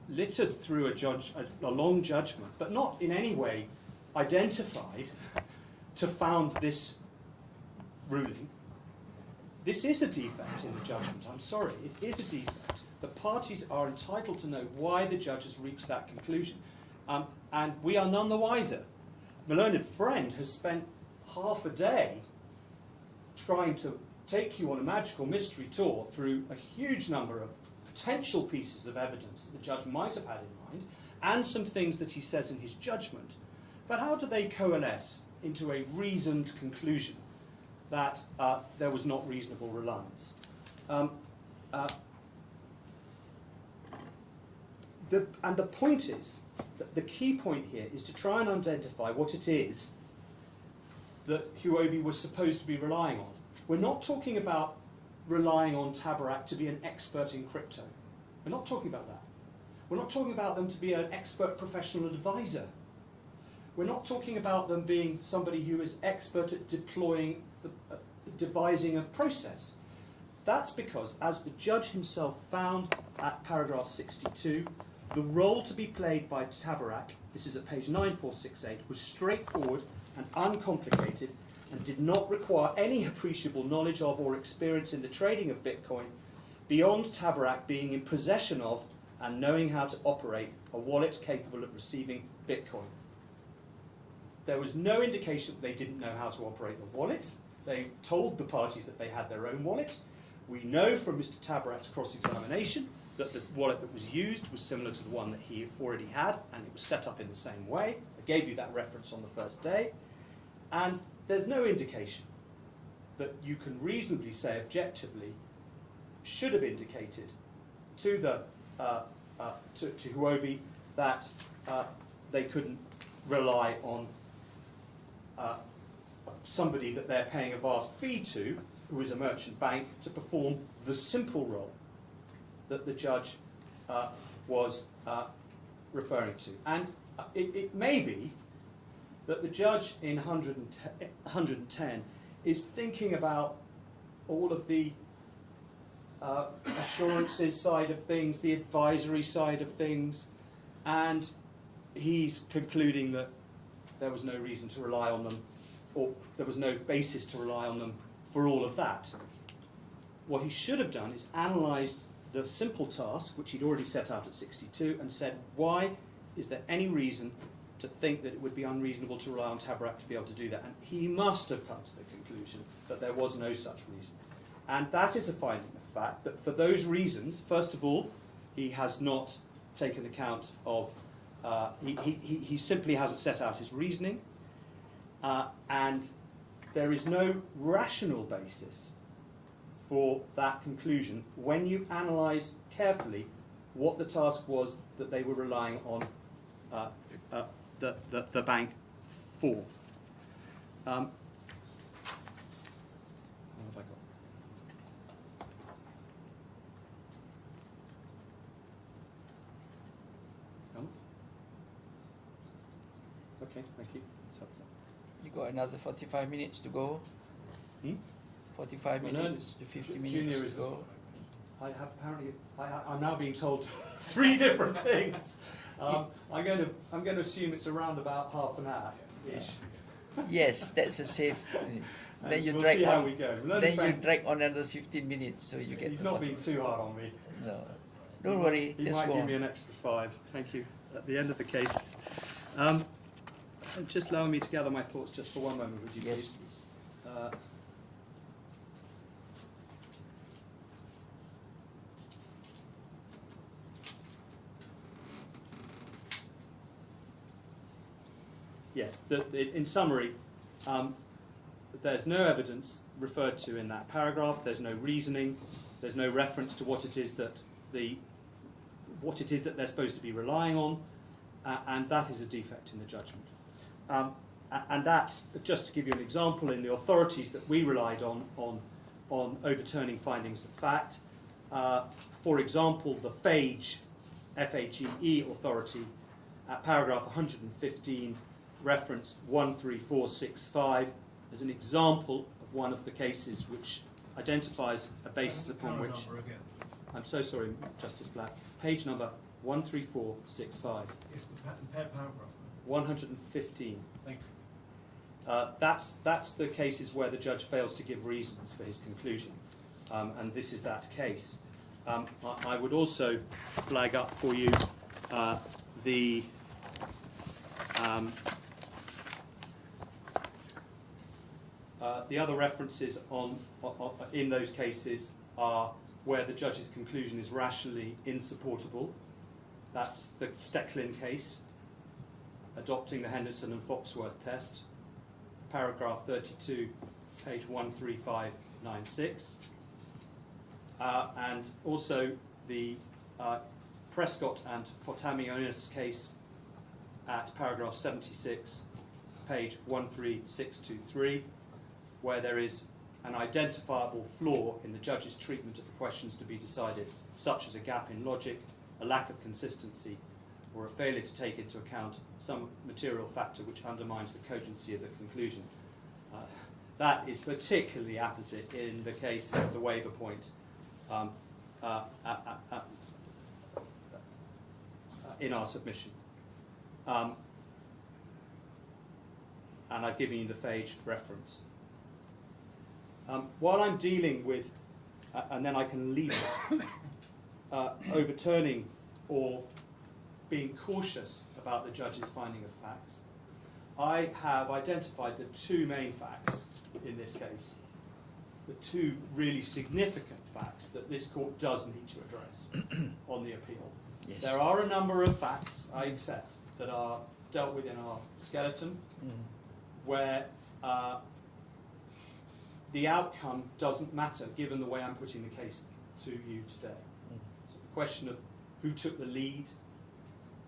littered through a long judgment, but not in any way identified to found this ruling. This is a defect in the judgment. I'm sorry, it is a defect. The parties are entitled to know why the judge has reached that conclusion. And we are none the wiser. My learned friend has spent half a day trying to take you on a magical mystery tour through a huge number of potential pieces of evidence that the judge might have had in mind, and some things that he says in his judgment. But how do they coalesce into a reasoned conclusion that there was not reasonable reliance? And the point is, the key point here is to try and identify what it is that Huobi was supposed to be relying on. We're not talking about relying on Tabarak to be an expert in crypto. We're not talking about that. We're not talking about them to be an expert professional advisor. We're not talking about them being somebody who is expert at deploying, devising a process. That's because, as the judge himself found at paragraph 62, the role to be played by Tabarak, this is at page 9468, was straightforward and uncomplicated and did not require any appreciable knowledge of or experience in the trading of Bitcoin beyond Tabarak being in possession of and knowing how to operate a wallet capable of receiving Bitcoin. There was no indication that they didn't know how to operate the wallet. They told the parties that they had their own wallet. We know from Mr. Tabarak's cross-examination that the wallet that was used was similar to the one that he already had, and it was set up in the same way. I gave you that reference on the first day. And there's no indication that you can reasonably say objectively should have indicated to Huobi that they couldn't rely on somebody that they're paying a vast fee to, who is a merchant bank, to perform the simple role that the judge was referring to. And it may be that the judge in 110 is thinking about all of the assurances side of things, the advisory side of things, and he's concluding that there was no reason to rely on them, or there was no basis to rely on them for all of that. What he should have done is analysed the simple task, which he'd already set out at 62, and said, why is there any reason to think that it would be unreasonable to rely on Tabarak to be able to do that? And he must have come to the conclusion that there was no such reason. And that is a finding of fact, that for those reasons, first of all, he has not taken account of, he simply hasn't set out his reasoning, and there is no rational basis for that conclusion when you analyse carefully what the task was that they were relying on the bank for. What have I got? Okay, thank you. You got another 45 minutes to go. 45 Well, no, minutes to 50 Junior minutes is- to go. I have apparently, I'm now being told 3 different things. I'm going to assume it's around about half an hour-ish. Yes, that's a safe. Then And you we'll drag see how on. we go. Then you drag on another 15 minutes, so you get. He's to not 40. being too hard on me. No, don't worry. He Just might go give on. me an extra 5. Thank you. At the end of the case. Just allow me to gather my thoughts just for one moment, would you Yes, please? please. Yes, in summary, there's no evidence referred to in that paragraph. There's no reasoning. There's no reference to what it is that they're supposed to be relying on, and that is a defect in the judgment. And that's, just to give you an example, in the authorities that we relied on overturning findings of fact. For example, the FAGE, F-A-G-E authority, at paragraph 115, reference 13465, as an example of one of the cases which identifies a basis upon which... I'm so sorry, Justice Black. Page number 13465. Yes, the paragraph. 115. Thank you. That's the cases where the judge fails to give reasons for his conclusion, and this is that case. I would also flag up for you the other references in those cases are where the judge's conclusion is rationally insupportable. That's the Stecklin case, adopting the Henderson and Foxworth test, paragraph 32, page 13596. And also the Prescott and Potamionis case at paragraph 76, page 13623, where there is an identifiable flaw in the judge's treatment of the questions to be decided, such as a gap in logic, a lack of consistency, or a failure to take into account some material factor which undermines the cogency of the conclusion. That is particularly apposite in the case of the waiver point in our submission. And I've given you the FAGE reference. While I'm dealing with, and then I can leave it, overturning or being cautious about the judge's finding of facts, I have identified the 2 main facts in this case, the 2 really significant facts that this court does need to address on the appeal. Yes. There are a number of facts, I accept, that are dealt with in our skeleton, where the outcome doesn't matter given the way I'm putting the case to you today. So the question of who took the lead,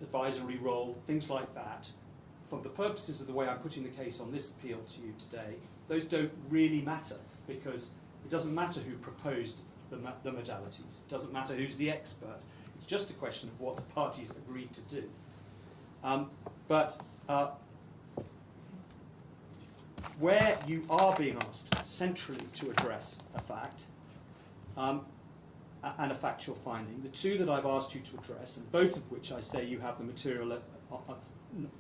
advisory role, things like that, for the purposes of the way I'm putting the case on this appeal to you today, those don't really matter, because it doesn't matter who proposed the modalities. It doesn't matter who's the expert. It's just a question of what the parties agreed to do. Where you are being asked centrally to address a fact and a factual finding, the two that I've asked you to address, and both of which I say you have the material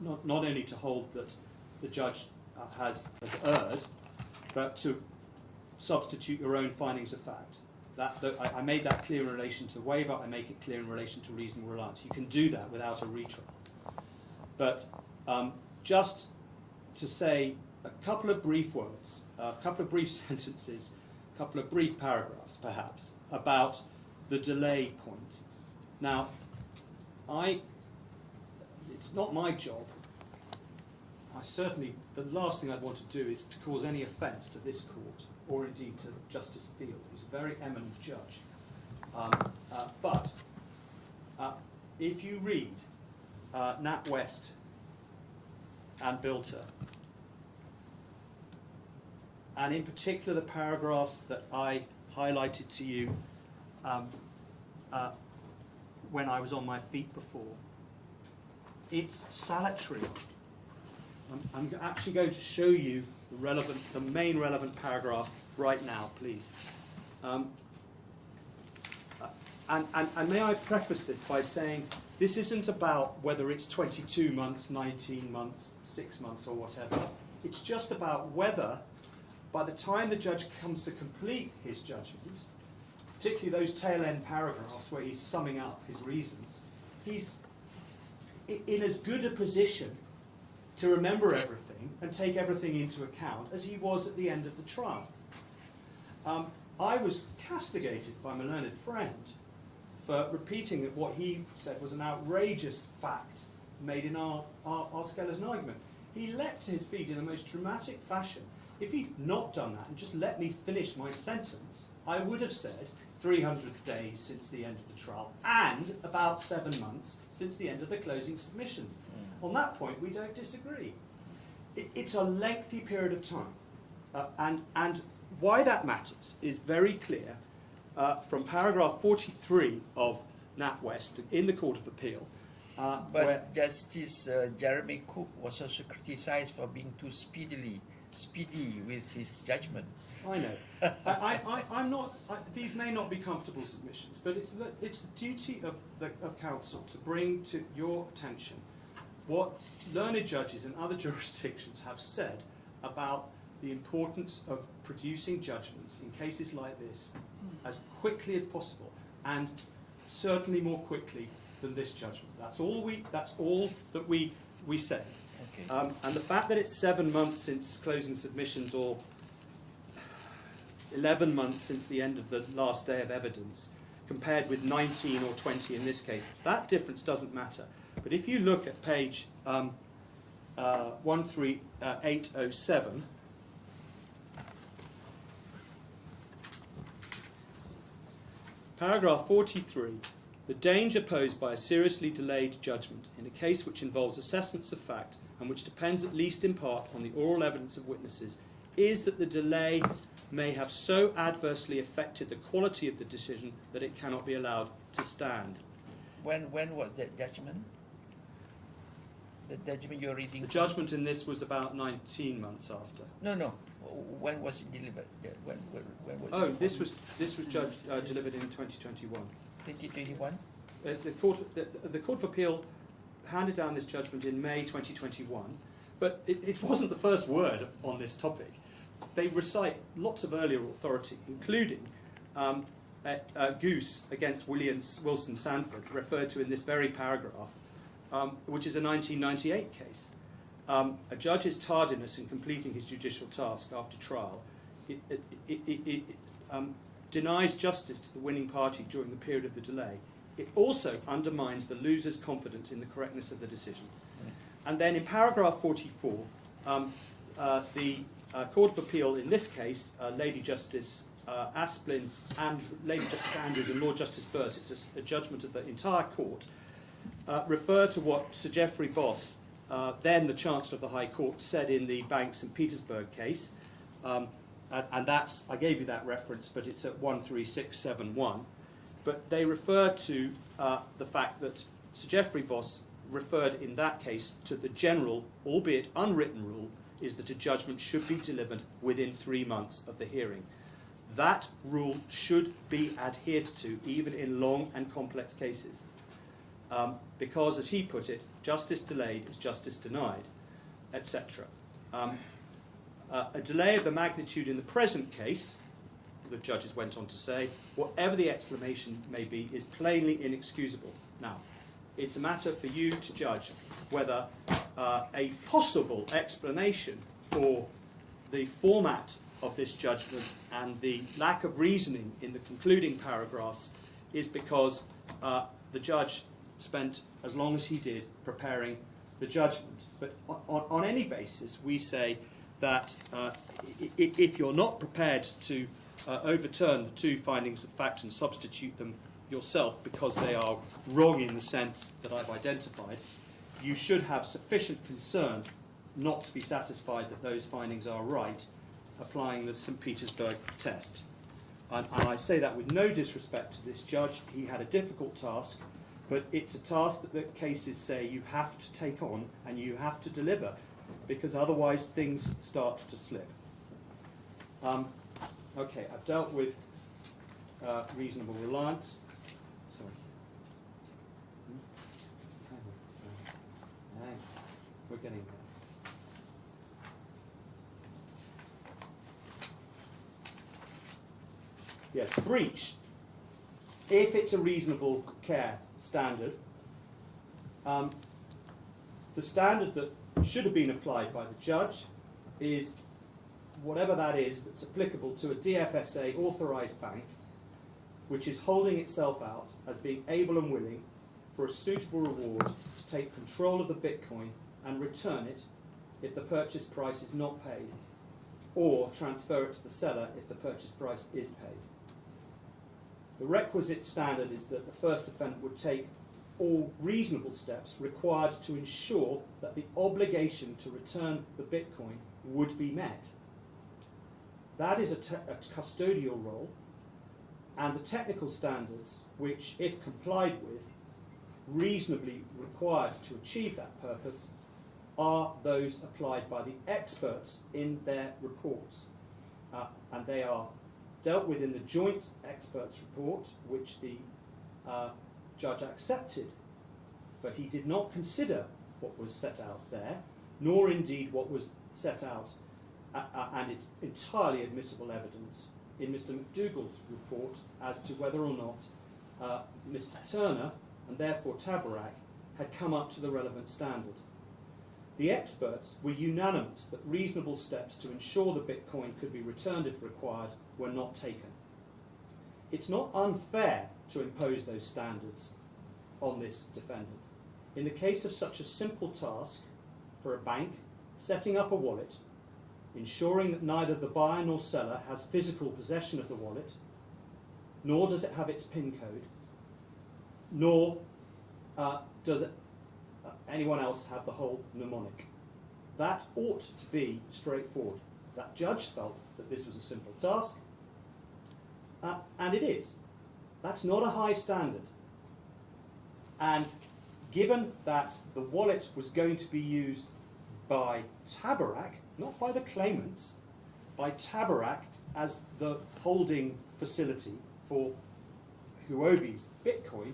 not only to hold that the judge has erred, but to substitute your own findings of fact. I made that clear in relation to waiver, I make it clear in relation to reasonable reliance. You can do that without a retrial. But just to say a couple of brief words, a couple of brief sentences, a couple of brief paragraphs perhaps, about the delay point. Now, it's not my job. The last thing I'd want to do is to cause any offence to this court, or indeed to Justice Field, who's a very eminent judge. But if you read NatWest and Bilter, and in particular the paragraphs that I highlighted to you when I was on my feet before, it's salutary. I'm actually going to show you the main relevant paragraph right now, please. And may I preface this by saying this isn't about whether it's 22 months, 19 months, 6 months, or whatever. It's just about whether, by the time the judge comes to complete his judgment, particularly those tail-end paragraphs where he's summing up his reasons, he's in as good a position to remember everything and take everything into account as he was at the end of the trial. I was castigated by my learned friend for repeating that what he said was an outrageous fact made in our skeleton argument. He leapt to his feet in the most dramatic fashion. If he'd not done that and just let me finish my sentence, I would have said 300 days since the end of the trial and about 7 months since the end of the closing submissions. On that point, we don't disagree. It's a lengthy period of time. And why that matters is very clear from paragraph 43 of NatWest in the Court of Appeal. But Justice Jeremy Cook was also criticized for being too speedy with his judgment. I know. I'm not. These may not be comfortable submissions, but it's the duty of counsel to bring to your attention what learned judges in other jurisdictions have said about the importance of producing judgments in cases like this as quickly as possible, and certainly more quickly than this judgment. That's all that we say. Okay. And the fact that it's 7 months since closing submissions, or 11 months since the end of the last day of evidence, compared with 19 or 20 in this case, that difference doesn't matter. But if you look at page 13807, paragraph 43, the danger posed by a seriously delayed judgment in a case which involves assessments of fact and which depends at least in part on the oral evidence of witnesses is that the delay may have so adversely affected the quality of the decision that it cannot be allowed to stand. When was that judgment? The judgment you're reading? The judgment in this was about 19 months after. No. When was it delivered? When was it? This was delivered in 2021. 2021? The Court of Appeal handed down this judgment in May 2021, but it wasn't the first word on this topic. They recite lots of earlier authority, including Goose against Wilson Sanford, referred to in this very paragraph, which is a 1998 case. A judge's tardiness in completing his judicial task after trial denies justice to the winning party during the period of the delay. It also undermines the loser's confidence in the correctness of the decision. And then in paragraph 44, the Court of Appeal in this case, Lady Justice Asplin and Lady Justice Andrews and Lord Justice Burse, it's a judgment of the entire court, refer to what Sir Geoffrey Boss then the Chancellor of the High Court said in the Bank St Petersburg case, and that's, I gave you that reference, but it's at 13671, but they refer to the fact that Sir Geoffrey Voss referred in that case to the general, albeit unwritten rule, is that a judgment should be delivered within 3 months of the hearing. That rule should be adhered to even in long and complex cases, because, as he put it, justice delayed is justice denied, etc. A delay of the magnitude in the present case, the judges went on to say, whatever the explanation may be, is plainly inexcusable. Now, it's a matter for you to judge whether a possible explanation for the format of this judgment and the lack of reasoning in the concluding paragraphs is because the judge spent as long as he did preparing the judgment. But on any basis, we say that if you're not prepared to overturn the two findings of fact and substitute them yourself because they are wrong in the sense that I've identified, you should have sufficient concern not to be satisfied that those findings are right, applying the St Petersburg test. And I say that with no disrespect to this judge. He had a difficult task, but it's a task that the cases say you have to take on and you have to deliver, because otherwise things start to slip. Okay, I've dealt with reasonable reliance. Sorry. Hang on. We're getting there. Yes, breach. If it's a reasonable care standard, the standard that should have been applied by the judge is whatever that is that's applicable to a DFSA authorised bank which is holding itself out as being able and willing for a suitable reward to take control of the Bitcoin and return it if the purchase price is not paid, or transfer it to the seller if the purchase price is paid. The requisite standard is that the first defendant would take all reasonable steps required to ensure that the obligation to return the Bitcoin would be met. That is a custodial role, and the technical standards which, if complied with, reasonably required to achieve that purpose are those applied by the experts in their reports. And they are dealt with in the joint experts report, which the judge accepted, but he did not consider what was set out there, nor indeed what was set out, and it's entirely admissible evidence in Mr. McDougall's report as to whether or not Mr. Thurner, and therefore Tabarak, had come up to the relevant standard. The experts were unanimous that reasonable steps to ensure the Bitcoin could be returned if required were not taken. It's not unfair to impose those standards on this defendant. In the case of such a simple task for a bank, setting up a wallet, ensuring that neither the buyer nor seller has physical possession of the wallet, nor does it have its PIN code, nor does anyone else have the whole mnemonic. That ought to be straightforward. That judge felt that this was a simple task, and it is. That's not a high standard. And given that the wallet was going to be used by Tabarak, not by the claimants, by Tabarak as the holding facility for Huobi's Bitcoin,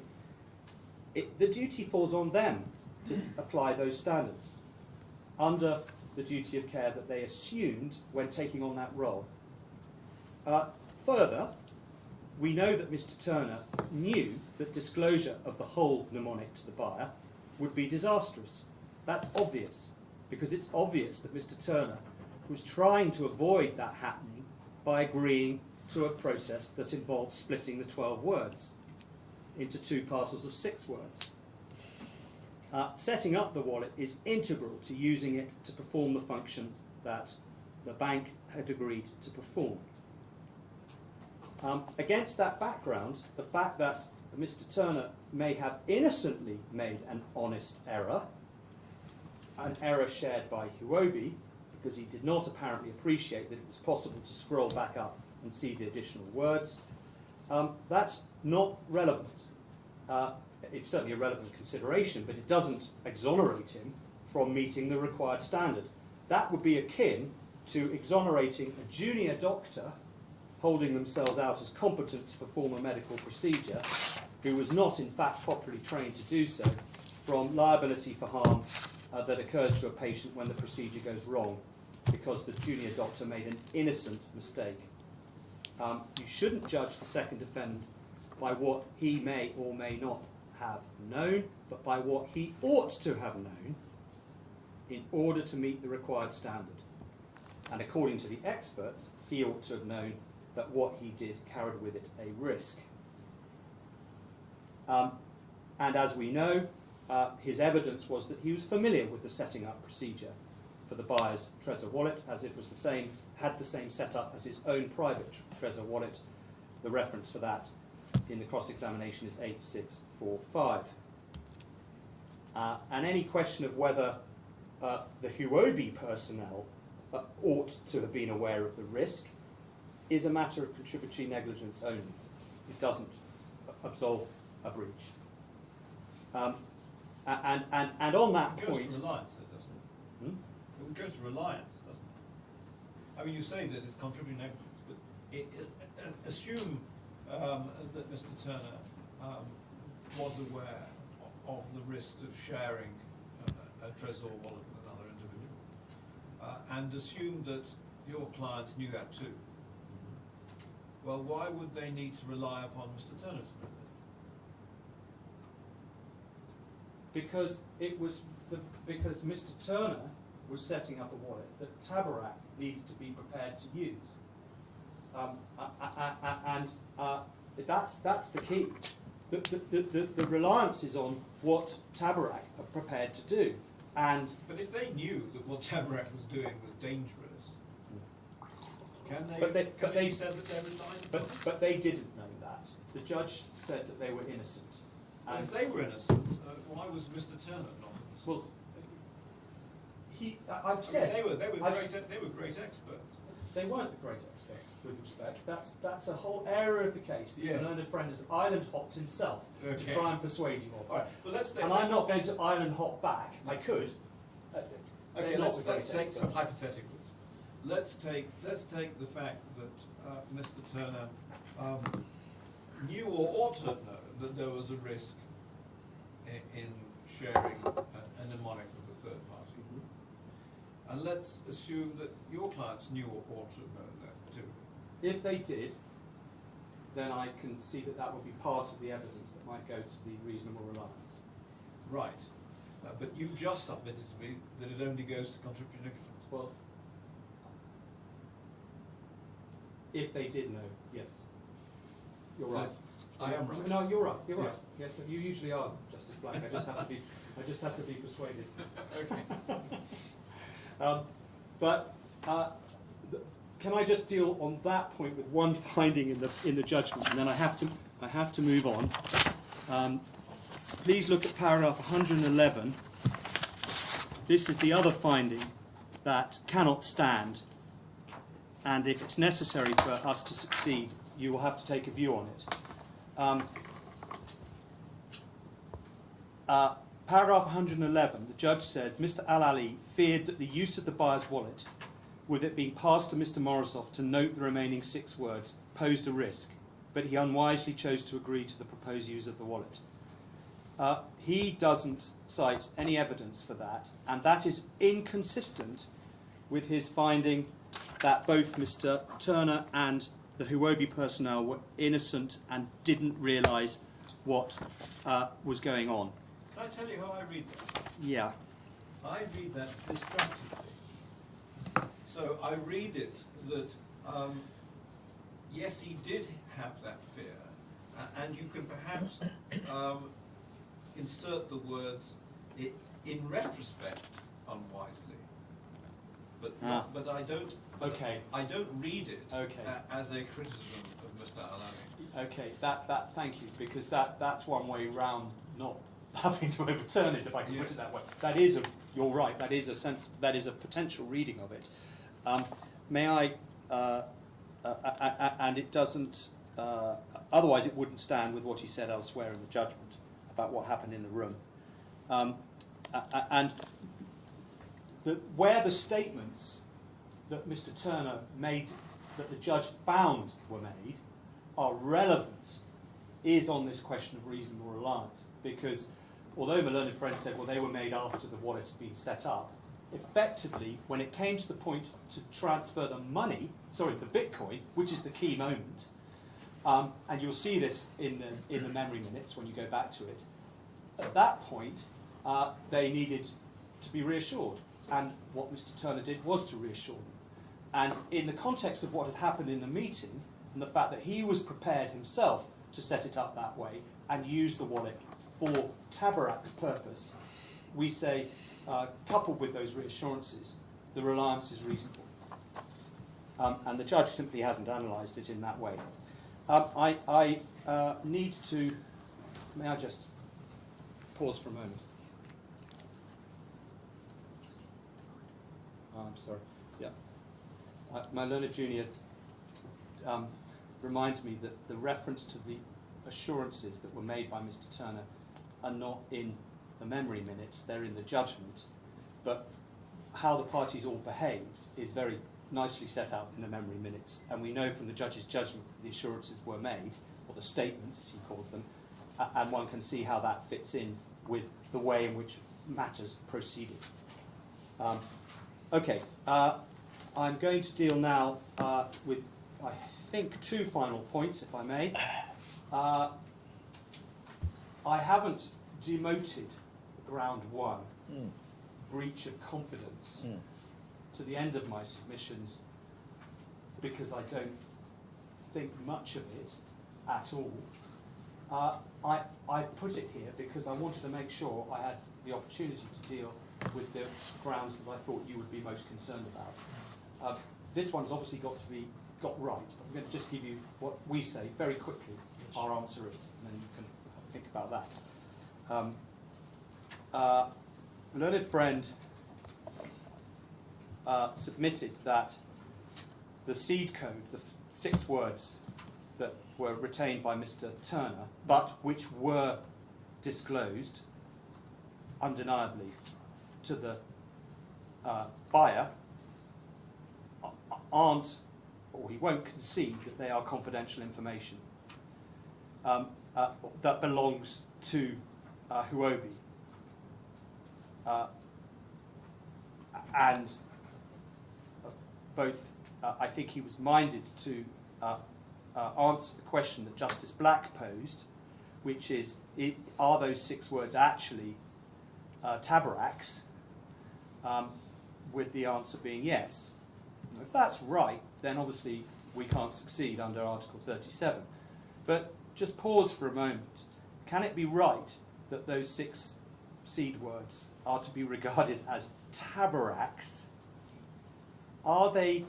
the duty falls on them to apply those standards under the duty of care that they assumed when taking on that role. Further, we know that Mr. Thurner knew that disclosure of the whole mnemonic to the buyer would be disastrous. That's obvious, because it's obvious that Mr. Thurner was trying to avoid that happening by agreeing to a process that involved splitting the 12 words into 2 parcels of 6 words. Setting up the wallet is integral to using it to perform the function that the bank had agreed to perform. Against that background, the fact that Mr. Thurner may have innocently made an honest error an error shared by Huobi, because he did not apparently appreciate that it was possible to scroll back up and see the additional words. That's not relevant. It's certainly a relevant consideration, but it doesn't exonerate him from meeting the required standard. That would be akin to exonerating a junior doctor holding themselves out as competent to perform a medical procedure who was not in fact properly trained to do so from liability for harm that occurs to a patient when the procedure goes wrong because the junior doctor made an innocent mistake. You shouldn't judge the second defendant by what he may or may not have known, but by what he ought to have known in order to meet the required standard. And according to the experts, he ought to have known that what he did carried with it a risk. And as we know, his evidence was that he was familiar with the setting up procedure for the buyer's Trezor wallet, as it was the same, had the same setup as his own private Trezor wallet. The reference for that in the cross-examination is 8645. And any question of whether the Huobi personnel ought to have been aware of the risk is a matter of contributory negligence only. It doesn't absolve a breach. And on that It goes point... to reliance, though, doesn't it? Hmm? It would go to reliance, doesn't it? I mean, you say that it's contributory negligence, but assume that Mr. Turner was aware of the risk of sharing a Trezor wallet with another individual, and assume that your clients knew that too. Well, why would they need to rely upon Mr. Turner to know that? Because it was because Mr. Turner was setting up a wallet that Tabarak needed to be prepared to use, and that's the key. The reliance is on what Tabarak are prepared to do, and But if they knew that what Tabarak was doing was dangerous, can they? But they- can but it they- be said that they're relying upon it? but they didn't know that. The judge said that they were innocent. And if they were innocent, why was Mr. Turner not innocent? Well, I've I mean, said they were I've- great experts. they weren't the great experts, with respect. That's a whole area of the case that Yes. your learned friend has island hopped himself to Okay. try and persuade you of. All right, well let's take. And I'm not going to island hop back. I could. They're Okay, not let's the great take some experts. hypotheticals. Let's take the fact that Mr. Turner knew or ought to have known that there was a risk in sharing a mnemonic with a third party. Mhm. And let's assume that your clients knew or ought to have known that too. If they did, then I can see that would be part of the evidence that might go to the reasonable reliance. Right. But you just submitted to me that it only goes to contributory negligence. Well, if they did know, yes. You're So right. I am right. No, you're right. You're right. Yes. Yes, you usually are, Justice Black. I just have to be persuaded. Okay. But can I just deal on that point with one finding in the judgment, and then I have to move on. Please look at paragraph 111. This is the other finding that cannot stand, and if it's necessary for us to succeed, you will have to take a view on it. Paragraph 111, the judge said, Mr. Al-Ali feared that the use of the buyer's wallet, with it being passed to Mr. Morozov to note the remaining 6 words, posed a risk, but he unwisely chose to agree to the proposed use of the wallet. He doesn't cite any evidence for that, and that is inconsistent with his finding that both Mr. Turner and the Huobi personnel were innocent and didn't realise what was going on. Can I tell you how I read that? Yeah. I read that distractedly. So I read it that, yes, he did have that fear, and you can perhaps insert the words in retrospect unwisely, but I don't. Okay. I don't read it Okay. as a criticism of Mr. Al-Ali. Okay. That thank you, because that's one way round not having to overturn it, if I can put it that way. You're right, that is a potential reading of it. May I, and it doesn't, otherwise it wouldn't stand with what he said elsewhere in the judgment about what happened in the room. And where the statements that Mr. Turner made, that the judge found were made, are relevant, is on this question of reasonable reliance. Because although my learned friend said, well, they were made after the wallet had been set up, effectively, when it came to the point to transfer the Bitcoin, which is the key moment, and you'll see this in the memory minutes when you go back to it, at that point, they needed to be reassured. And what Mr. Turner did was to reassure them. And in the context of what had happened in the meeting, and the fact that he was prepared himself to set it up that way and use the wallet for Tabarak's purpose, we say, coupled with those reassurances, the reliance is reasonable. And the judge simply hasn't analysed it in that way. I need to, may I just pause for a moment? I'm sorry. Yeah. My learned junior reminds me that the reference to the assurances that were made by Mr. Turner are not in the memory minutes, they're in the judgment. But how the parties all behaved is very nicely set out in the memory minutes. And we know from the judge's judgment that the assurances were made, or the statements, as he calls them, and one can see how that fits in with the way in which matters proceeded. Okay, I'm going to deal now with, I think, two final points, if I may. I haven't demoted ground one, breach of confidence, to the end of my submissions because I don't think much of it at all. I put it here because I wanted to make sure I had the opportunity to deal with the grounds that I thought you would be most concerned about. This one's obviously got to be got right, but I'm going to just give you what we say very quickly our answer is, and then you can think about that. Learned friend submitted that the seed code, the 6 words that were retained by Mr. Turner, but which were disclosed undeniably to the buyer, aren't, or he won't concede that they are confidential information that belongs to Huobi. And both, I think he was minded to answer the question that Justice Black posed, which is, are those 6 words actually Tabarak's, with the answer being yes. Now, if that's right, then obviously we can't succeed under Article 37. But just pause for a moment. Can it be right that those 6 seed words are to be regarded as Tabarak's? Are they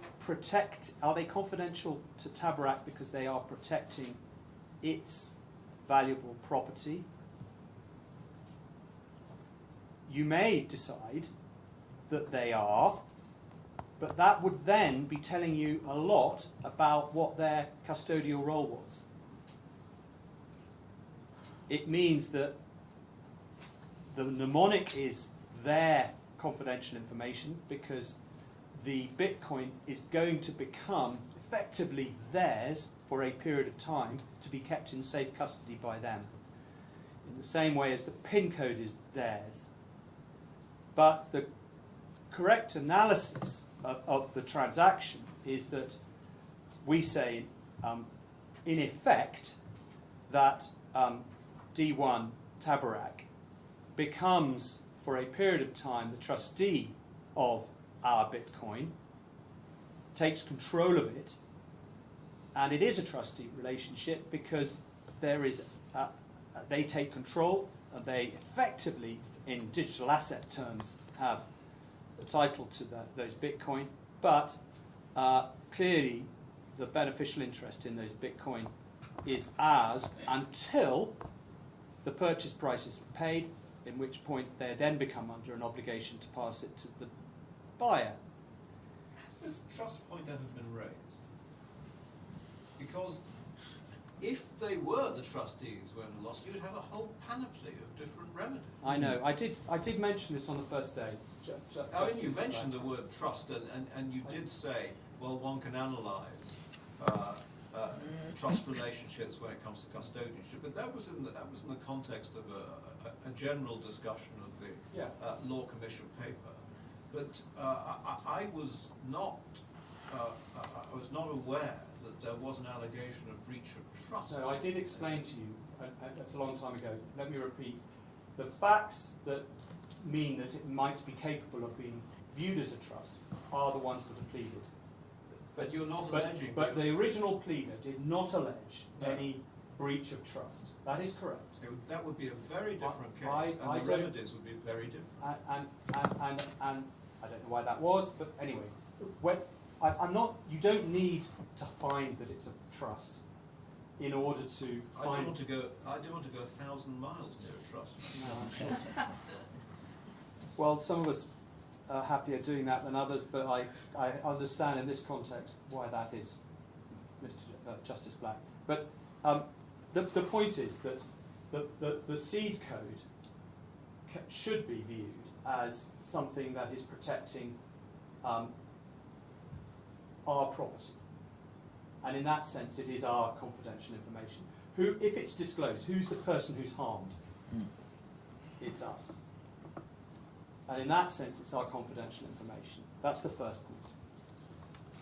confidential to Tabarak because they are protecting its valuable property? You may decide that they are, but that would then be telling you a lot about what their custodial role was. It means that the mnemonic is their confidential information because the Bitcoin is going to become effectively theirs for a period of time to be kept in safe custody by them, in the same way as the PIN code is theirs. But the correct analysis of the transaction is that we say, in effect, that D1 Tabarak becomes, for a period of time, the trustee of our Bitcoin, takes control of it, and it is a trustee relationship because there is they take control, and they effectively, in digital asset terms, have the title to those Bitcoin, but clearly the beneficial interest in those Bitcoin is ours until the purchase price is paid, in which point they then become under an obligation to pass it to the buyer. Has this trust point ever been raised? Because if they were the trustees when lost, you'd have a whole panoply of different remedies. I know. I did mention this on the first day. I mean, you mentioned the word trust, and you did say, well, one can analyse trust relationships when it comes to custodianship, but that was in the context of a general discussion of the Law Commission paper. But I was not aware that there was an allegation of breach of trust. No, I did explain to you, that's a long time ago. Let me repeat. The facts that mean that it might be capable of being viewed as a trust are the ones that are pleaded. But you're not alleging. But the original pleader did not allege any breach of trust. That is correct. That would be a very different case, I and the don't- remedies would be very different. And I don't know why that was, but anyway, I'm not. You don't need to find that it's a trust in order to I find. don't want to go 1,000 miles near a trust. No, I'm sure. Well, some of us are happier doing that than others, but I understand in this context why that is, Mr. Justice Black. But the point is that the seed code should be viewed as something that is protecting our property. And in that sense, it is our confidential information. Who, if it's disclosed, who's the person who's harmed? It's us. And in that sense, it's our confidential information. That's the first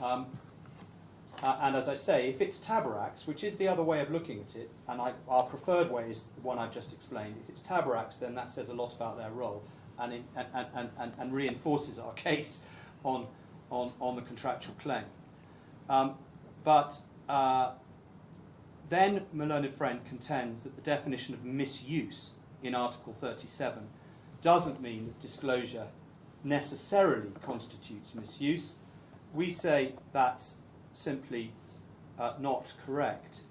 point. And as I say, if it's Tabarak's, which is the other way of looking at it, and our preferred way is the one I've just explained, if it's Tabarak's, then that says a lot about their role and reinforces our case on the contractual claim. But then my learned friend contends that the definition of misuse in Article 37 doesn't mean that disclosure necessarily constitutes misuse. We say that's simply not correct.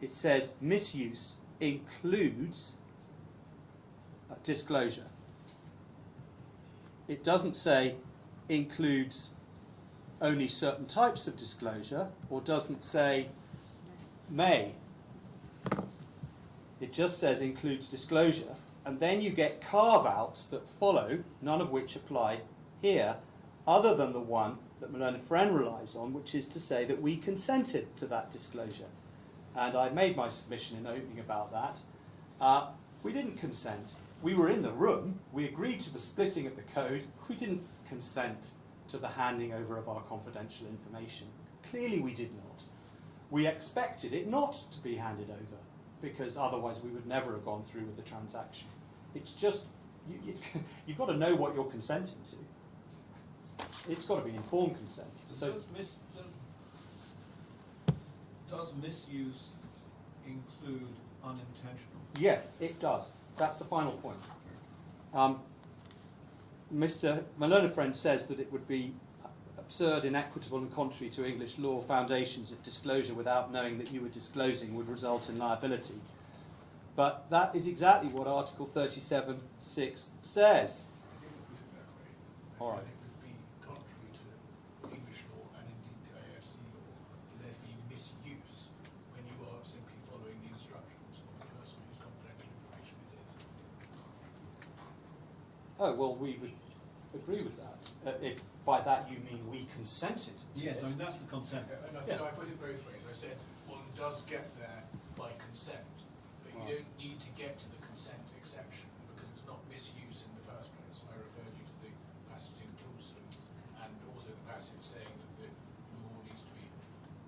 It says misuse includes disclosure. It doesn't say includes only certain types of disclosure, or doesn't say may. It just says includes disclosure, and then you get carve-outs that follow, none of which apply here, other than the one that my learned friend relies on, which is to say that we consented to that disclosure. And I made my submission in opening about that. We didn't consent. We were in the room, we agreed to the splitting of the code, we didn't consent to the handing over of our confidential information. Clearly we did not. We expected it not to be handed over, because otherwise we would never have gone through with the transaction. It's just, you've got to know what you're consenting to. It's got to be informed consent. So, Does misuse include unintentional? yes, it does. That's the final point. My learned friend says that it would be absurd, inequitable and contrary to English law foundations if disclosure without knowing that you were disclosing would result in liability. But that is exactly what Article 37(6) says. I didn't put it that way. I All said right. it would be contrary to English law and indeed the AFC law for there to be misuse when you are simply following the instructions of the person whose confidential information it is. Oh, well, we would agree with that. If by that you mean we consented to Yes, it. I mean that's the consent. And I put it both ways. I said one does get there by consent, but you don't need to get to the consent exception because it's not misuse in the first place. I referred you to the passage in Toulson and also the passage saying that the law needs to be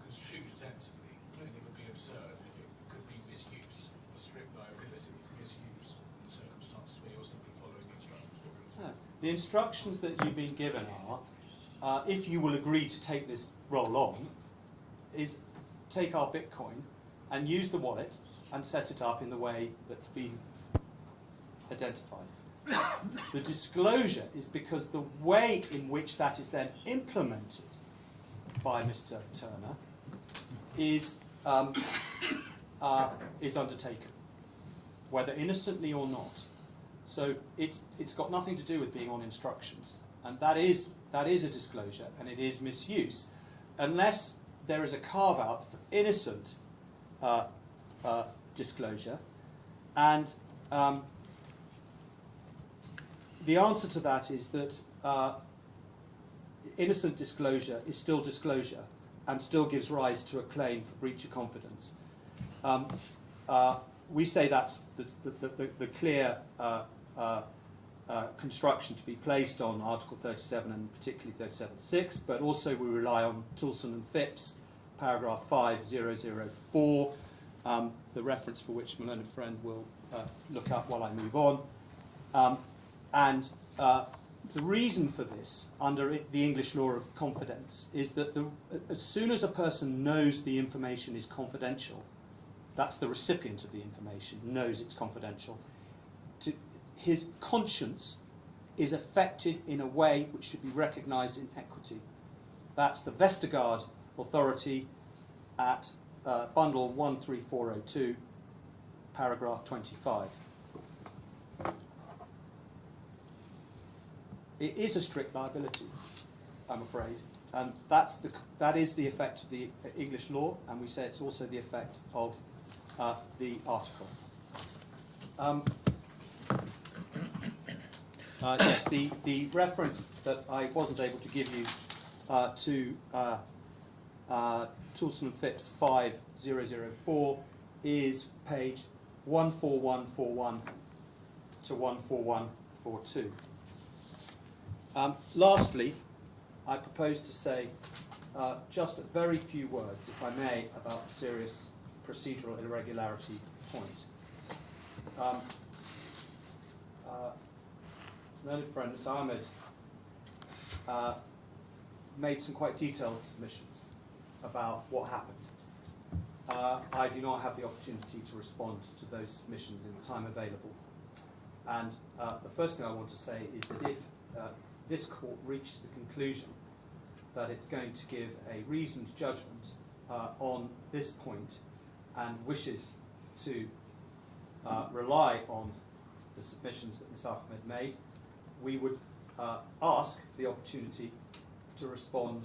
construed sensibly. I think it would be absurd if it could be misuse or strict liability misuse in the circumstances where you're simply following the instructions. No. The instructions that you've been given are, if you will agree to take this roll on, is take our Bitcoin and use the wallet and set it up in the way that's been identified. The disclosure is because the way in which that is then implemented by Mr. Turner is undertaken. whether innocently or not. So it's got nothing to do with being on instructions, and that is a disclosure, and it is misuse, unless there is a carve out for innocent disclosure, and the answer to that is that innocent disclosure is still disclosure and still gives rise to a claim for breach of confidence. We say that's the clear construction to be placed on Article 37 and particularly 37.6, but also we rely on Toulson and Phipps, paragraph 5004, the reference for which my learned friend will look up while I move on. The reason for this, under the English law of confidence, is that as soon as a person knows the information is confidential, that's the recipient of the information, knows it's confidential, his conscience is affected in a way which should be recognised in equity. That's the Vestergaard authority at bundle 13402, paragraph 25. It is a strict liability, I'm afraid, and that is the effect of the English law, and we say it's also the effect of the article. Yes, the reference that I wasn't able to give you to Toulson and Phipps 5004 is page 14141 to 14142. Lastly, I propose to say just a very few words, if I may, about the serious procedural irregularity point. Learned friend Ms. Ahmed made some quite detailed submissions about what happened. I do not have the opportunity to respond to those submissions in the time available. And the first thing I want to say is that if this court reaches the conclusion that it's going to give a reasoned judgment on this point and wishes to rely on the submissions that Ms. Ahmed made, we would ask for the opportunity to respond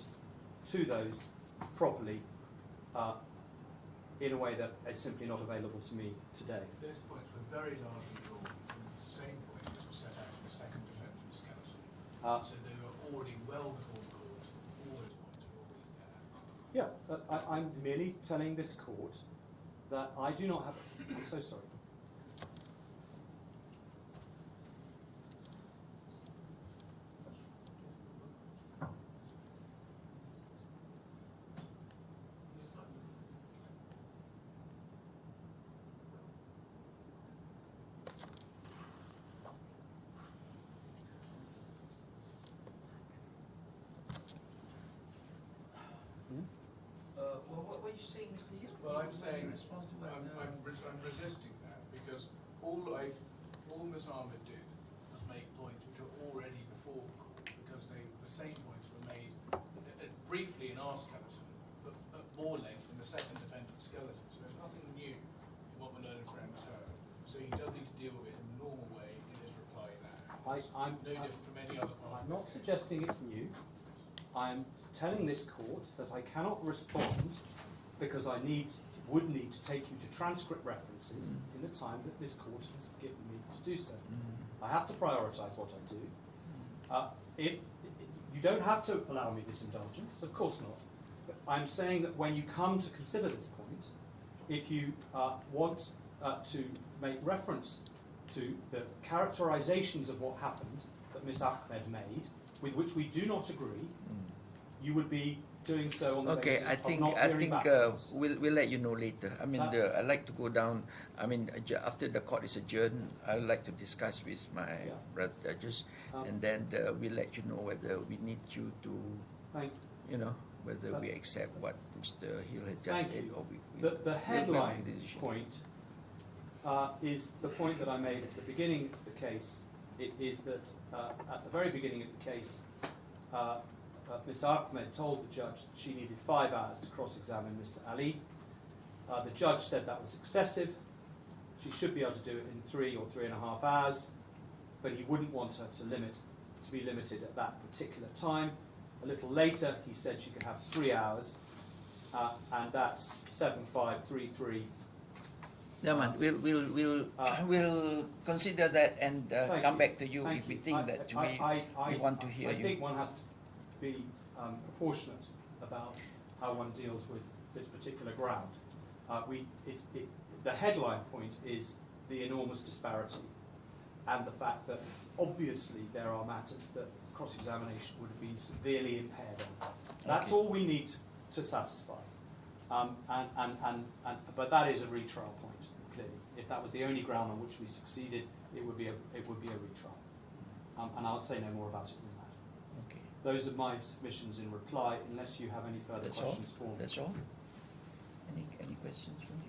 to those properly in a way that is simply not available to me today. Those points were very largely drawn from the same points that were set out in the second defendant's skeleton. So they were already well before the court. All those points were already there. Yeah, I'm merely telling this court that I do not have... I'm so sorry. What are you saying, Mr. Hill? Well, I'm saying response to I'm resisting that because all Ms. Ahmed did was make points which were already before the court because the same points were made briefly in our skeleton, but at more length in the second defendant's skeleton. So there's nothing new in what my learned friend has heard. So he does need to deal with it in the normal way in his reply now. I'm no different from any other part. I'm not suggesting it's new. I'm telling this court that I cannot respond because I would need to take you to transcript references in the time that this court has given me to do so. I have to prioritise what I do. If you don't have to allow me this indulgence, of course not. But I'm saying that when you come to consider this point, if you want to make reference to the characterisations of what happened that Ms. Ahmed made, with which we do not agree, you would be doing so on the basis of not hearing back from us. We'll let you know later. I mean, I'd like to go down. I mean, after the court is adjourned, I'd like to discuss with my brother judges, and then we'll let you know whether we need you to, whether we accept what Mr. Hill had just said, or we the headline point is the point that I made at the beginning of the case. It is that at the very beginning of the case, Ms. Ahmed told the judge that she needed 5 hours to cross-examine Mr. Ali. The judge said that was excessive. she should be able to do it in 3 or 3.5 hours, but he wouldn't want her to be limited at that particular time. A little later, he said she could have 3 hours, and that's 7533. Yeah, man. We'll consider that and come back to you Thank if we you. think that we want to hear I you. think one has to be proportionate about how one deals with this particular ground. The headline point is the enormous disparity and the fact that obviously there are matters that cross-examination would have been severely impaired on. That's all we need to satisfy. But that is a retrial point, clearly. If that was the only ground on which we succeeded, it would be a retrial. And I'll say no more about it than that. Okay. Those are my submissions in reply, unless you have any further questions for me. That's all. Any questions from you?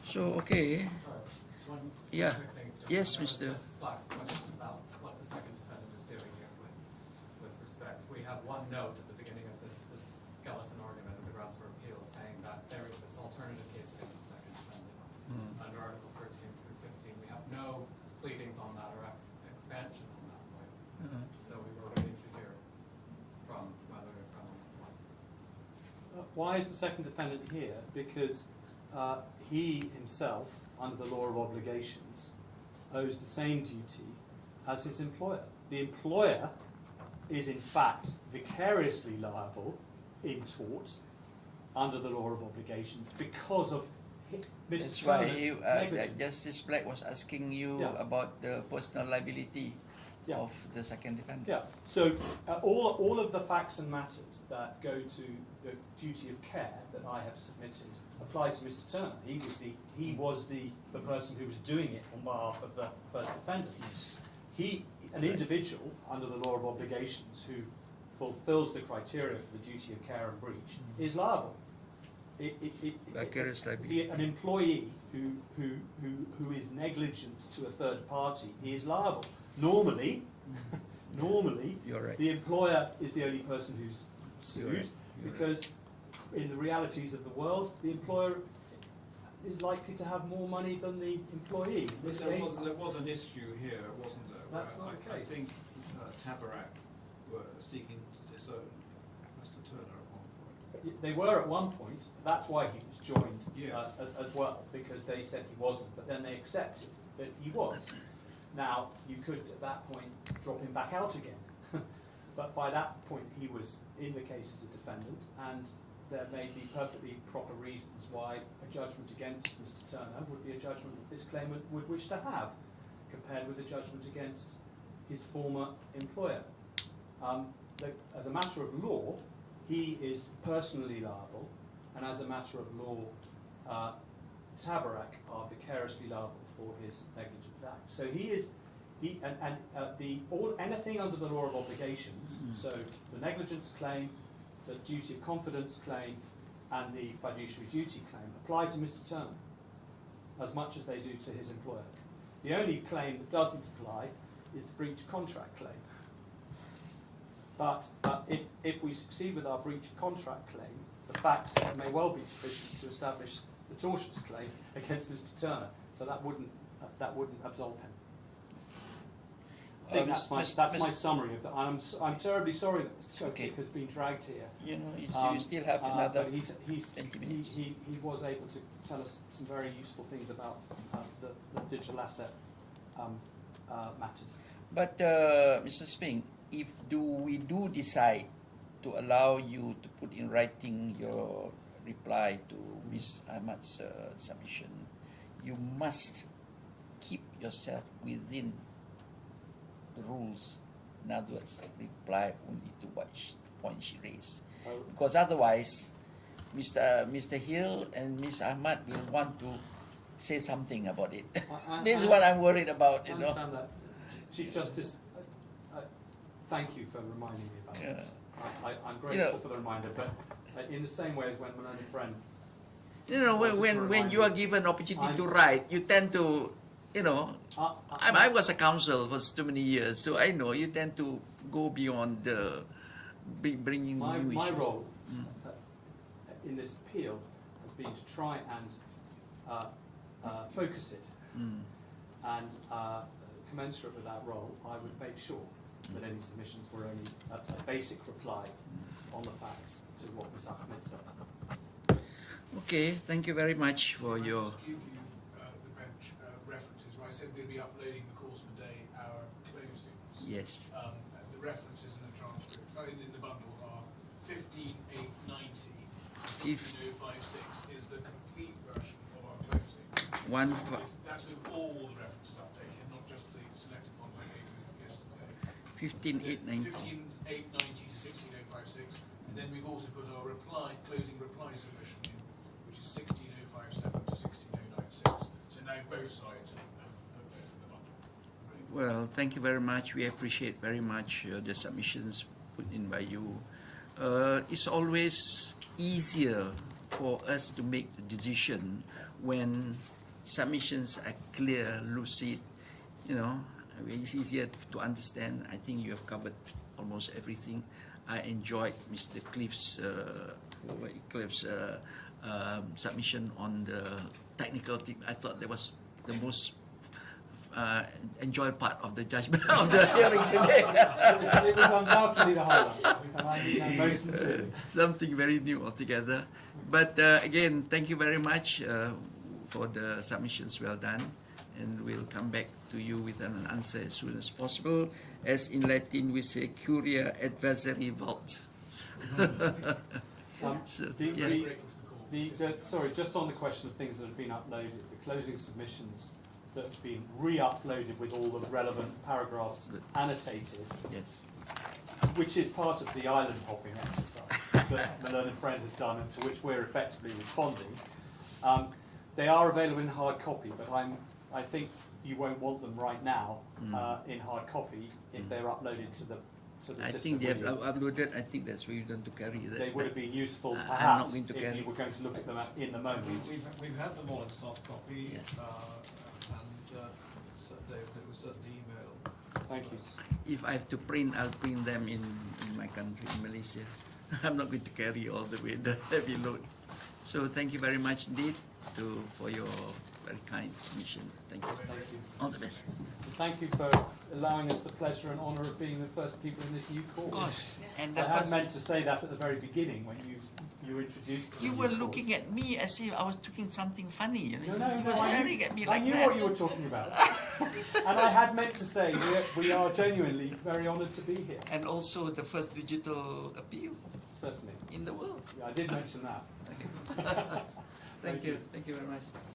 So okay. Sorry, one Yeah. quick thing. Yes, Just Mr. Justice Black's question about what the second defendant is doing here with respect. We have one note at the beginning of this skeleton argument of the grounds for appeal saying that there is this alternative case against the second defendant under Articles 13 through 15. We have no pleadings on that or expansion on that point. So we were waiting to hear from whether or from Why is the second defendant here? Because he himself, under the law of obligations, owes the same duty as his employer. The employer is in fact vicariously liable in tort under the law of obligations because of Mr. That's why Turner's that negligence. Justice Black was asking you Yeah. about the personal liability Yeah. of the second defendant. Yeah, so all of the facts and matters that go to the duty of care that I have submitted apply to Mr. Turner. He was the person who was doing it on behalf of the first defendant. An individual under the law of obligations who fulfills the criteria for the duty of care and breach is liable. Vicarious liability. An employee who is negligent to a third party is liable. Normally, You're right. the employer is the only person who's You're right. sued because in the realities of the world, the employer is likely to have more money than the employee. In this case, There was an issue here, wasn't there? That's where not the I case. think Tabarak were seeking to disown Mr. Turner at one point. they were at one point. That's why he was joined Yeah. as well, because they said he wasn't, but then they accepted that he was. Now, you could at that point drop him back out again. But by that point, he was in the case as a defendant, and there may be perfectly proper reasons why a judgment against Mr. Turner would be a judgment that this claimant would wish to have, compared with a judgment against his former employer. As a matter of law, he is personally liable, and as a matter of law, Tabarak are vicariously liable for his negligence act. So anything under the law of obligations, so the negligence claim, the duty of confidence claim, and the fiduciary duty claim apply to Mr. Turner as much as they do to his employer. The only claim that doesn't apply is the breach of contract claim. But if we succeed with our breach of contract claim, the facts may well be sufficient to establish the tortious claim against Mr. Turner. So that wouldn't absolve him. I think that's my summary of that. I'm terribly sorry that Mr. Kotick has been dragged here. You know, you still have another But 20 minutes. he was able to tell us some very useful things about the digital asset matters. But Mr. Spink, if we do decide to allow you to put in writing your reply to Ms. Ahmad's submission, you must keep yourself within the rules. In other words, reply only to what point she raised. Because otherwise, Mr. Hill and Ms. Ahmad will want to say something about it. This is what I'm worried about. I understand that. Chief Justice, thank you for reminding me about it. I'm grateful for the reminder, but in the same way as when my own friend... You know, when you are given opportunity to write, you tend to, you know, I was a counsel for so many years, so I know you tend to go beyond bringing new issues. My role in this appeal has been to try and focus it. Mm. And commensurate with that role, I would make sure that any submissions were only a basic reply on the facts to what was Ahmed said. Okay, thank you very much for your. I'll just give you the bench references. Where I said we'd be uploading the course of the day, our closings. Yes. The references in the transcript, in the bundle, are 15,890 to 16,056 is the complete version of our closing. One So fi- that's with all the references updated, not just the selected ones I gave you yesterday. 15,890. 15,890 to 16,056, and then we've also put our closing reply submission in, which is 16,057 to 16,096. So now both sides have those in the bundle. Well, thank you very much. We appreciate very much the submissions put in by you. It's always easier for us to make the decision when submissions are clear, lucid, you know, it's easier to understand. I think you have covered almost everything. I enjoyed Mr. Cliff's submission on the technical thing. I thought that was the most enjoyed part of the judgment of the hearing today. It was undoubtedly the highlight, and I'm most sincere. Something very new altogether. But again, thank you very much for the submissions. Well done, and we'll come back to you with an answer as soon as possible. As in Latin we say, curia adversari vult. So, yeah. Sorry, just on the question of things that have been uploaded, the closing submissions that have been re-uploaded with all the relevant paragraphs Good. annotated, Yes. which is part of the island hopping exercise that the learned friend has done and to which we're effectively responding. They are available in hard copy, but I think you won't want them right now in hard copy if they're uploaded to the I system. think they have with you. uploaded. I think that's where you're going to carry that. They would have been useful, I'm not perhaps, going to if carry. you were going to look at them in the moment. We've had them all in soft copy, Yeah. and so they were certainly emailed. Thank you. If I have to print, I'll print them in my country, in Malaysia. I'm not going to carry all the way the heavy load. So thank you very much indeed for your very kind submission. Thank you. Thank you. All the best. And thank you for allowing us the pleasure and honour of being the first people in this new course. Of course. And I the had first, meant to say that at the very beginning when you introduced the you new were course. looking at me as if I was doing something funny. You No, were staring at me I like knew that. what you were talking about. And I had meant to say we are genuinely very honoured to be here. And also the first digital appeal Certainly. in the world. Yeah, I did mention that. Thank you. Thank you very much.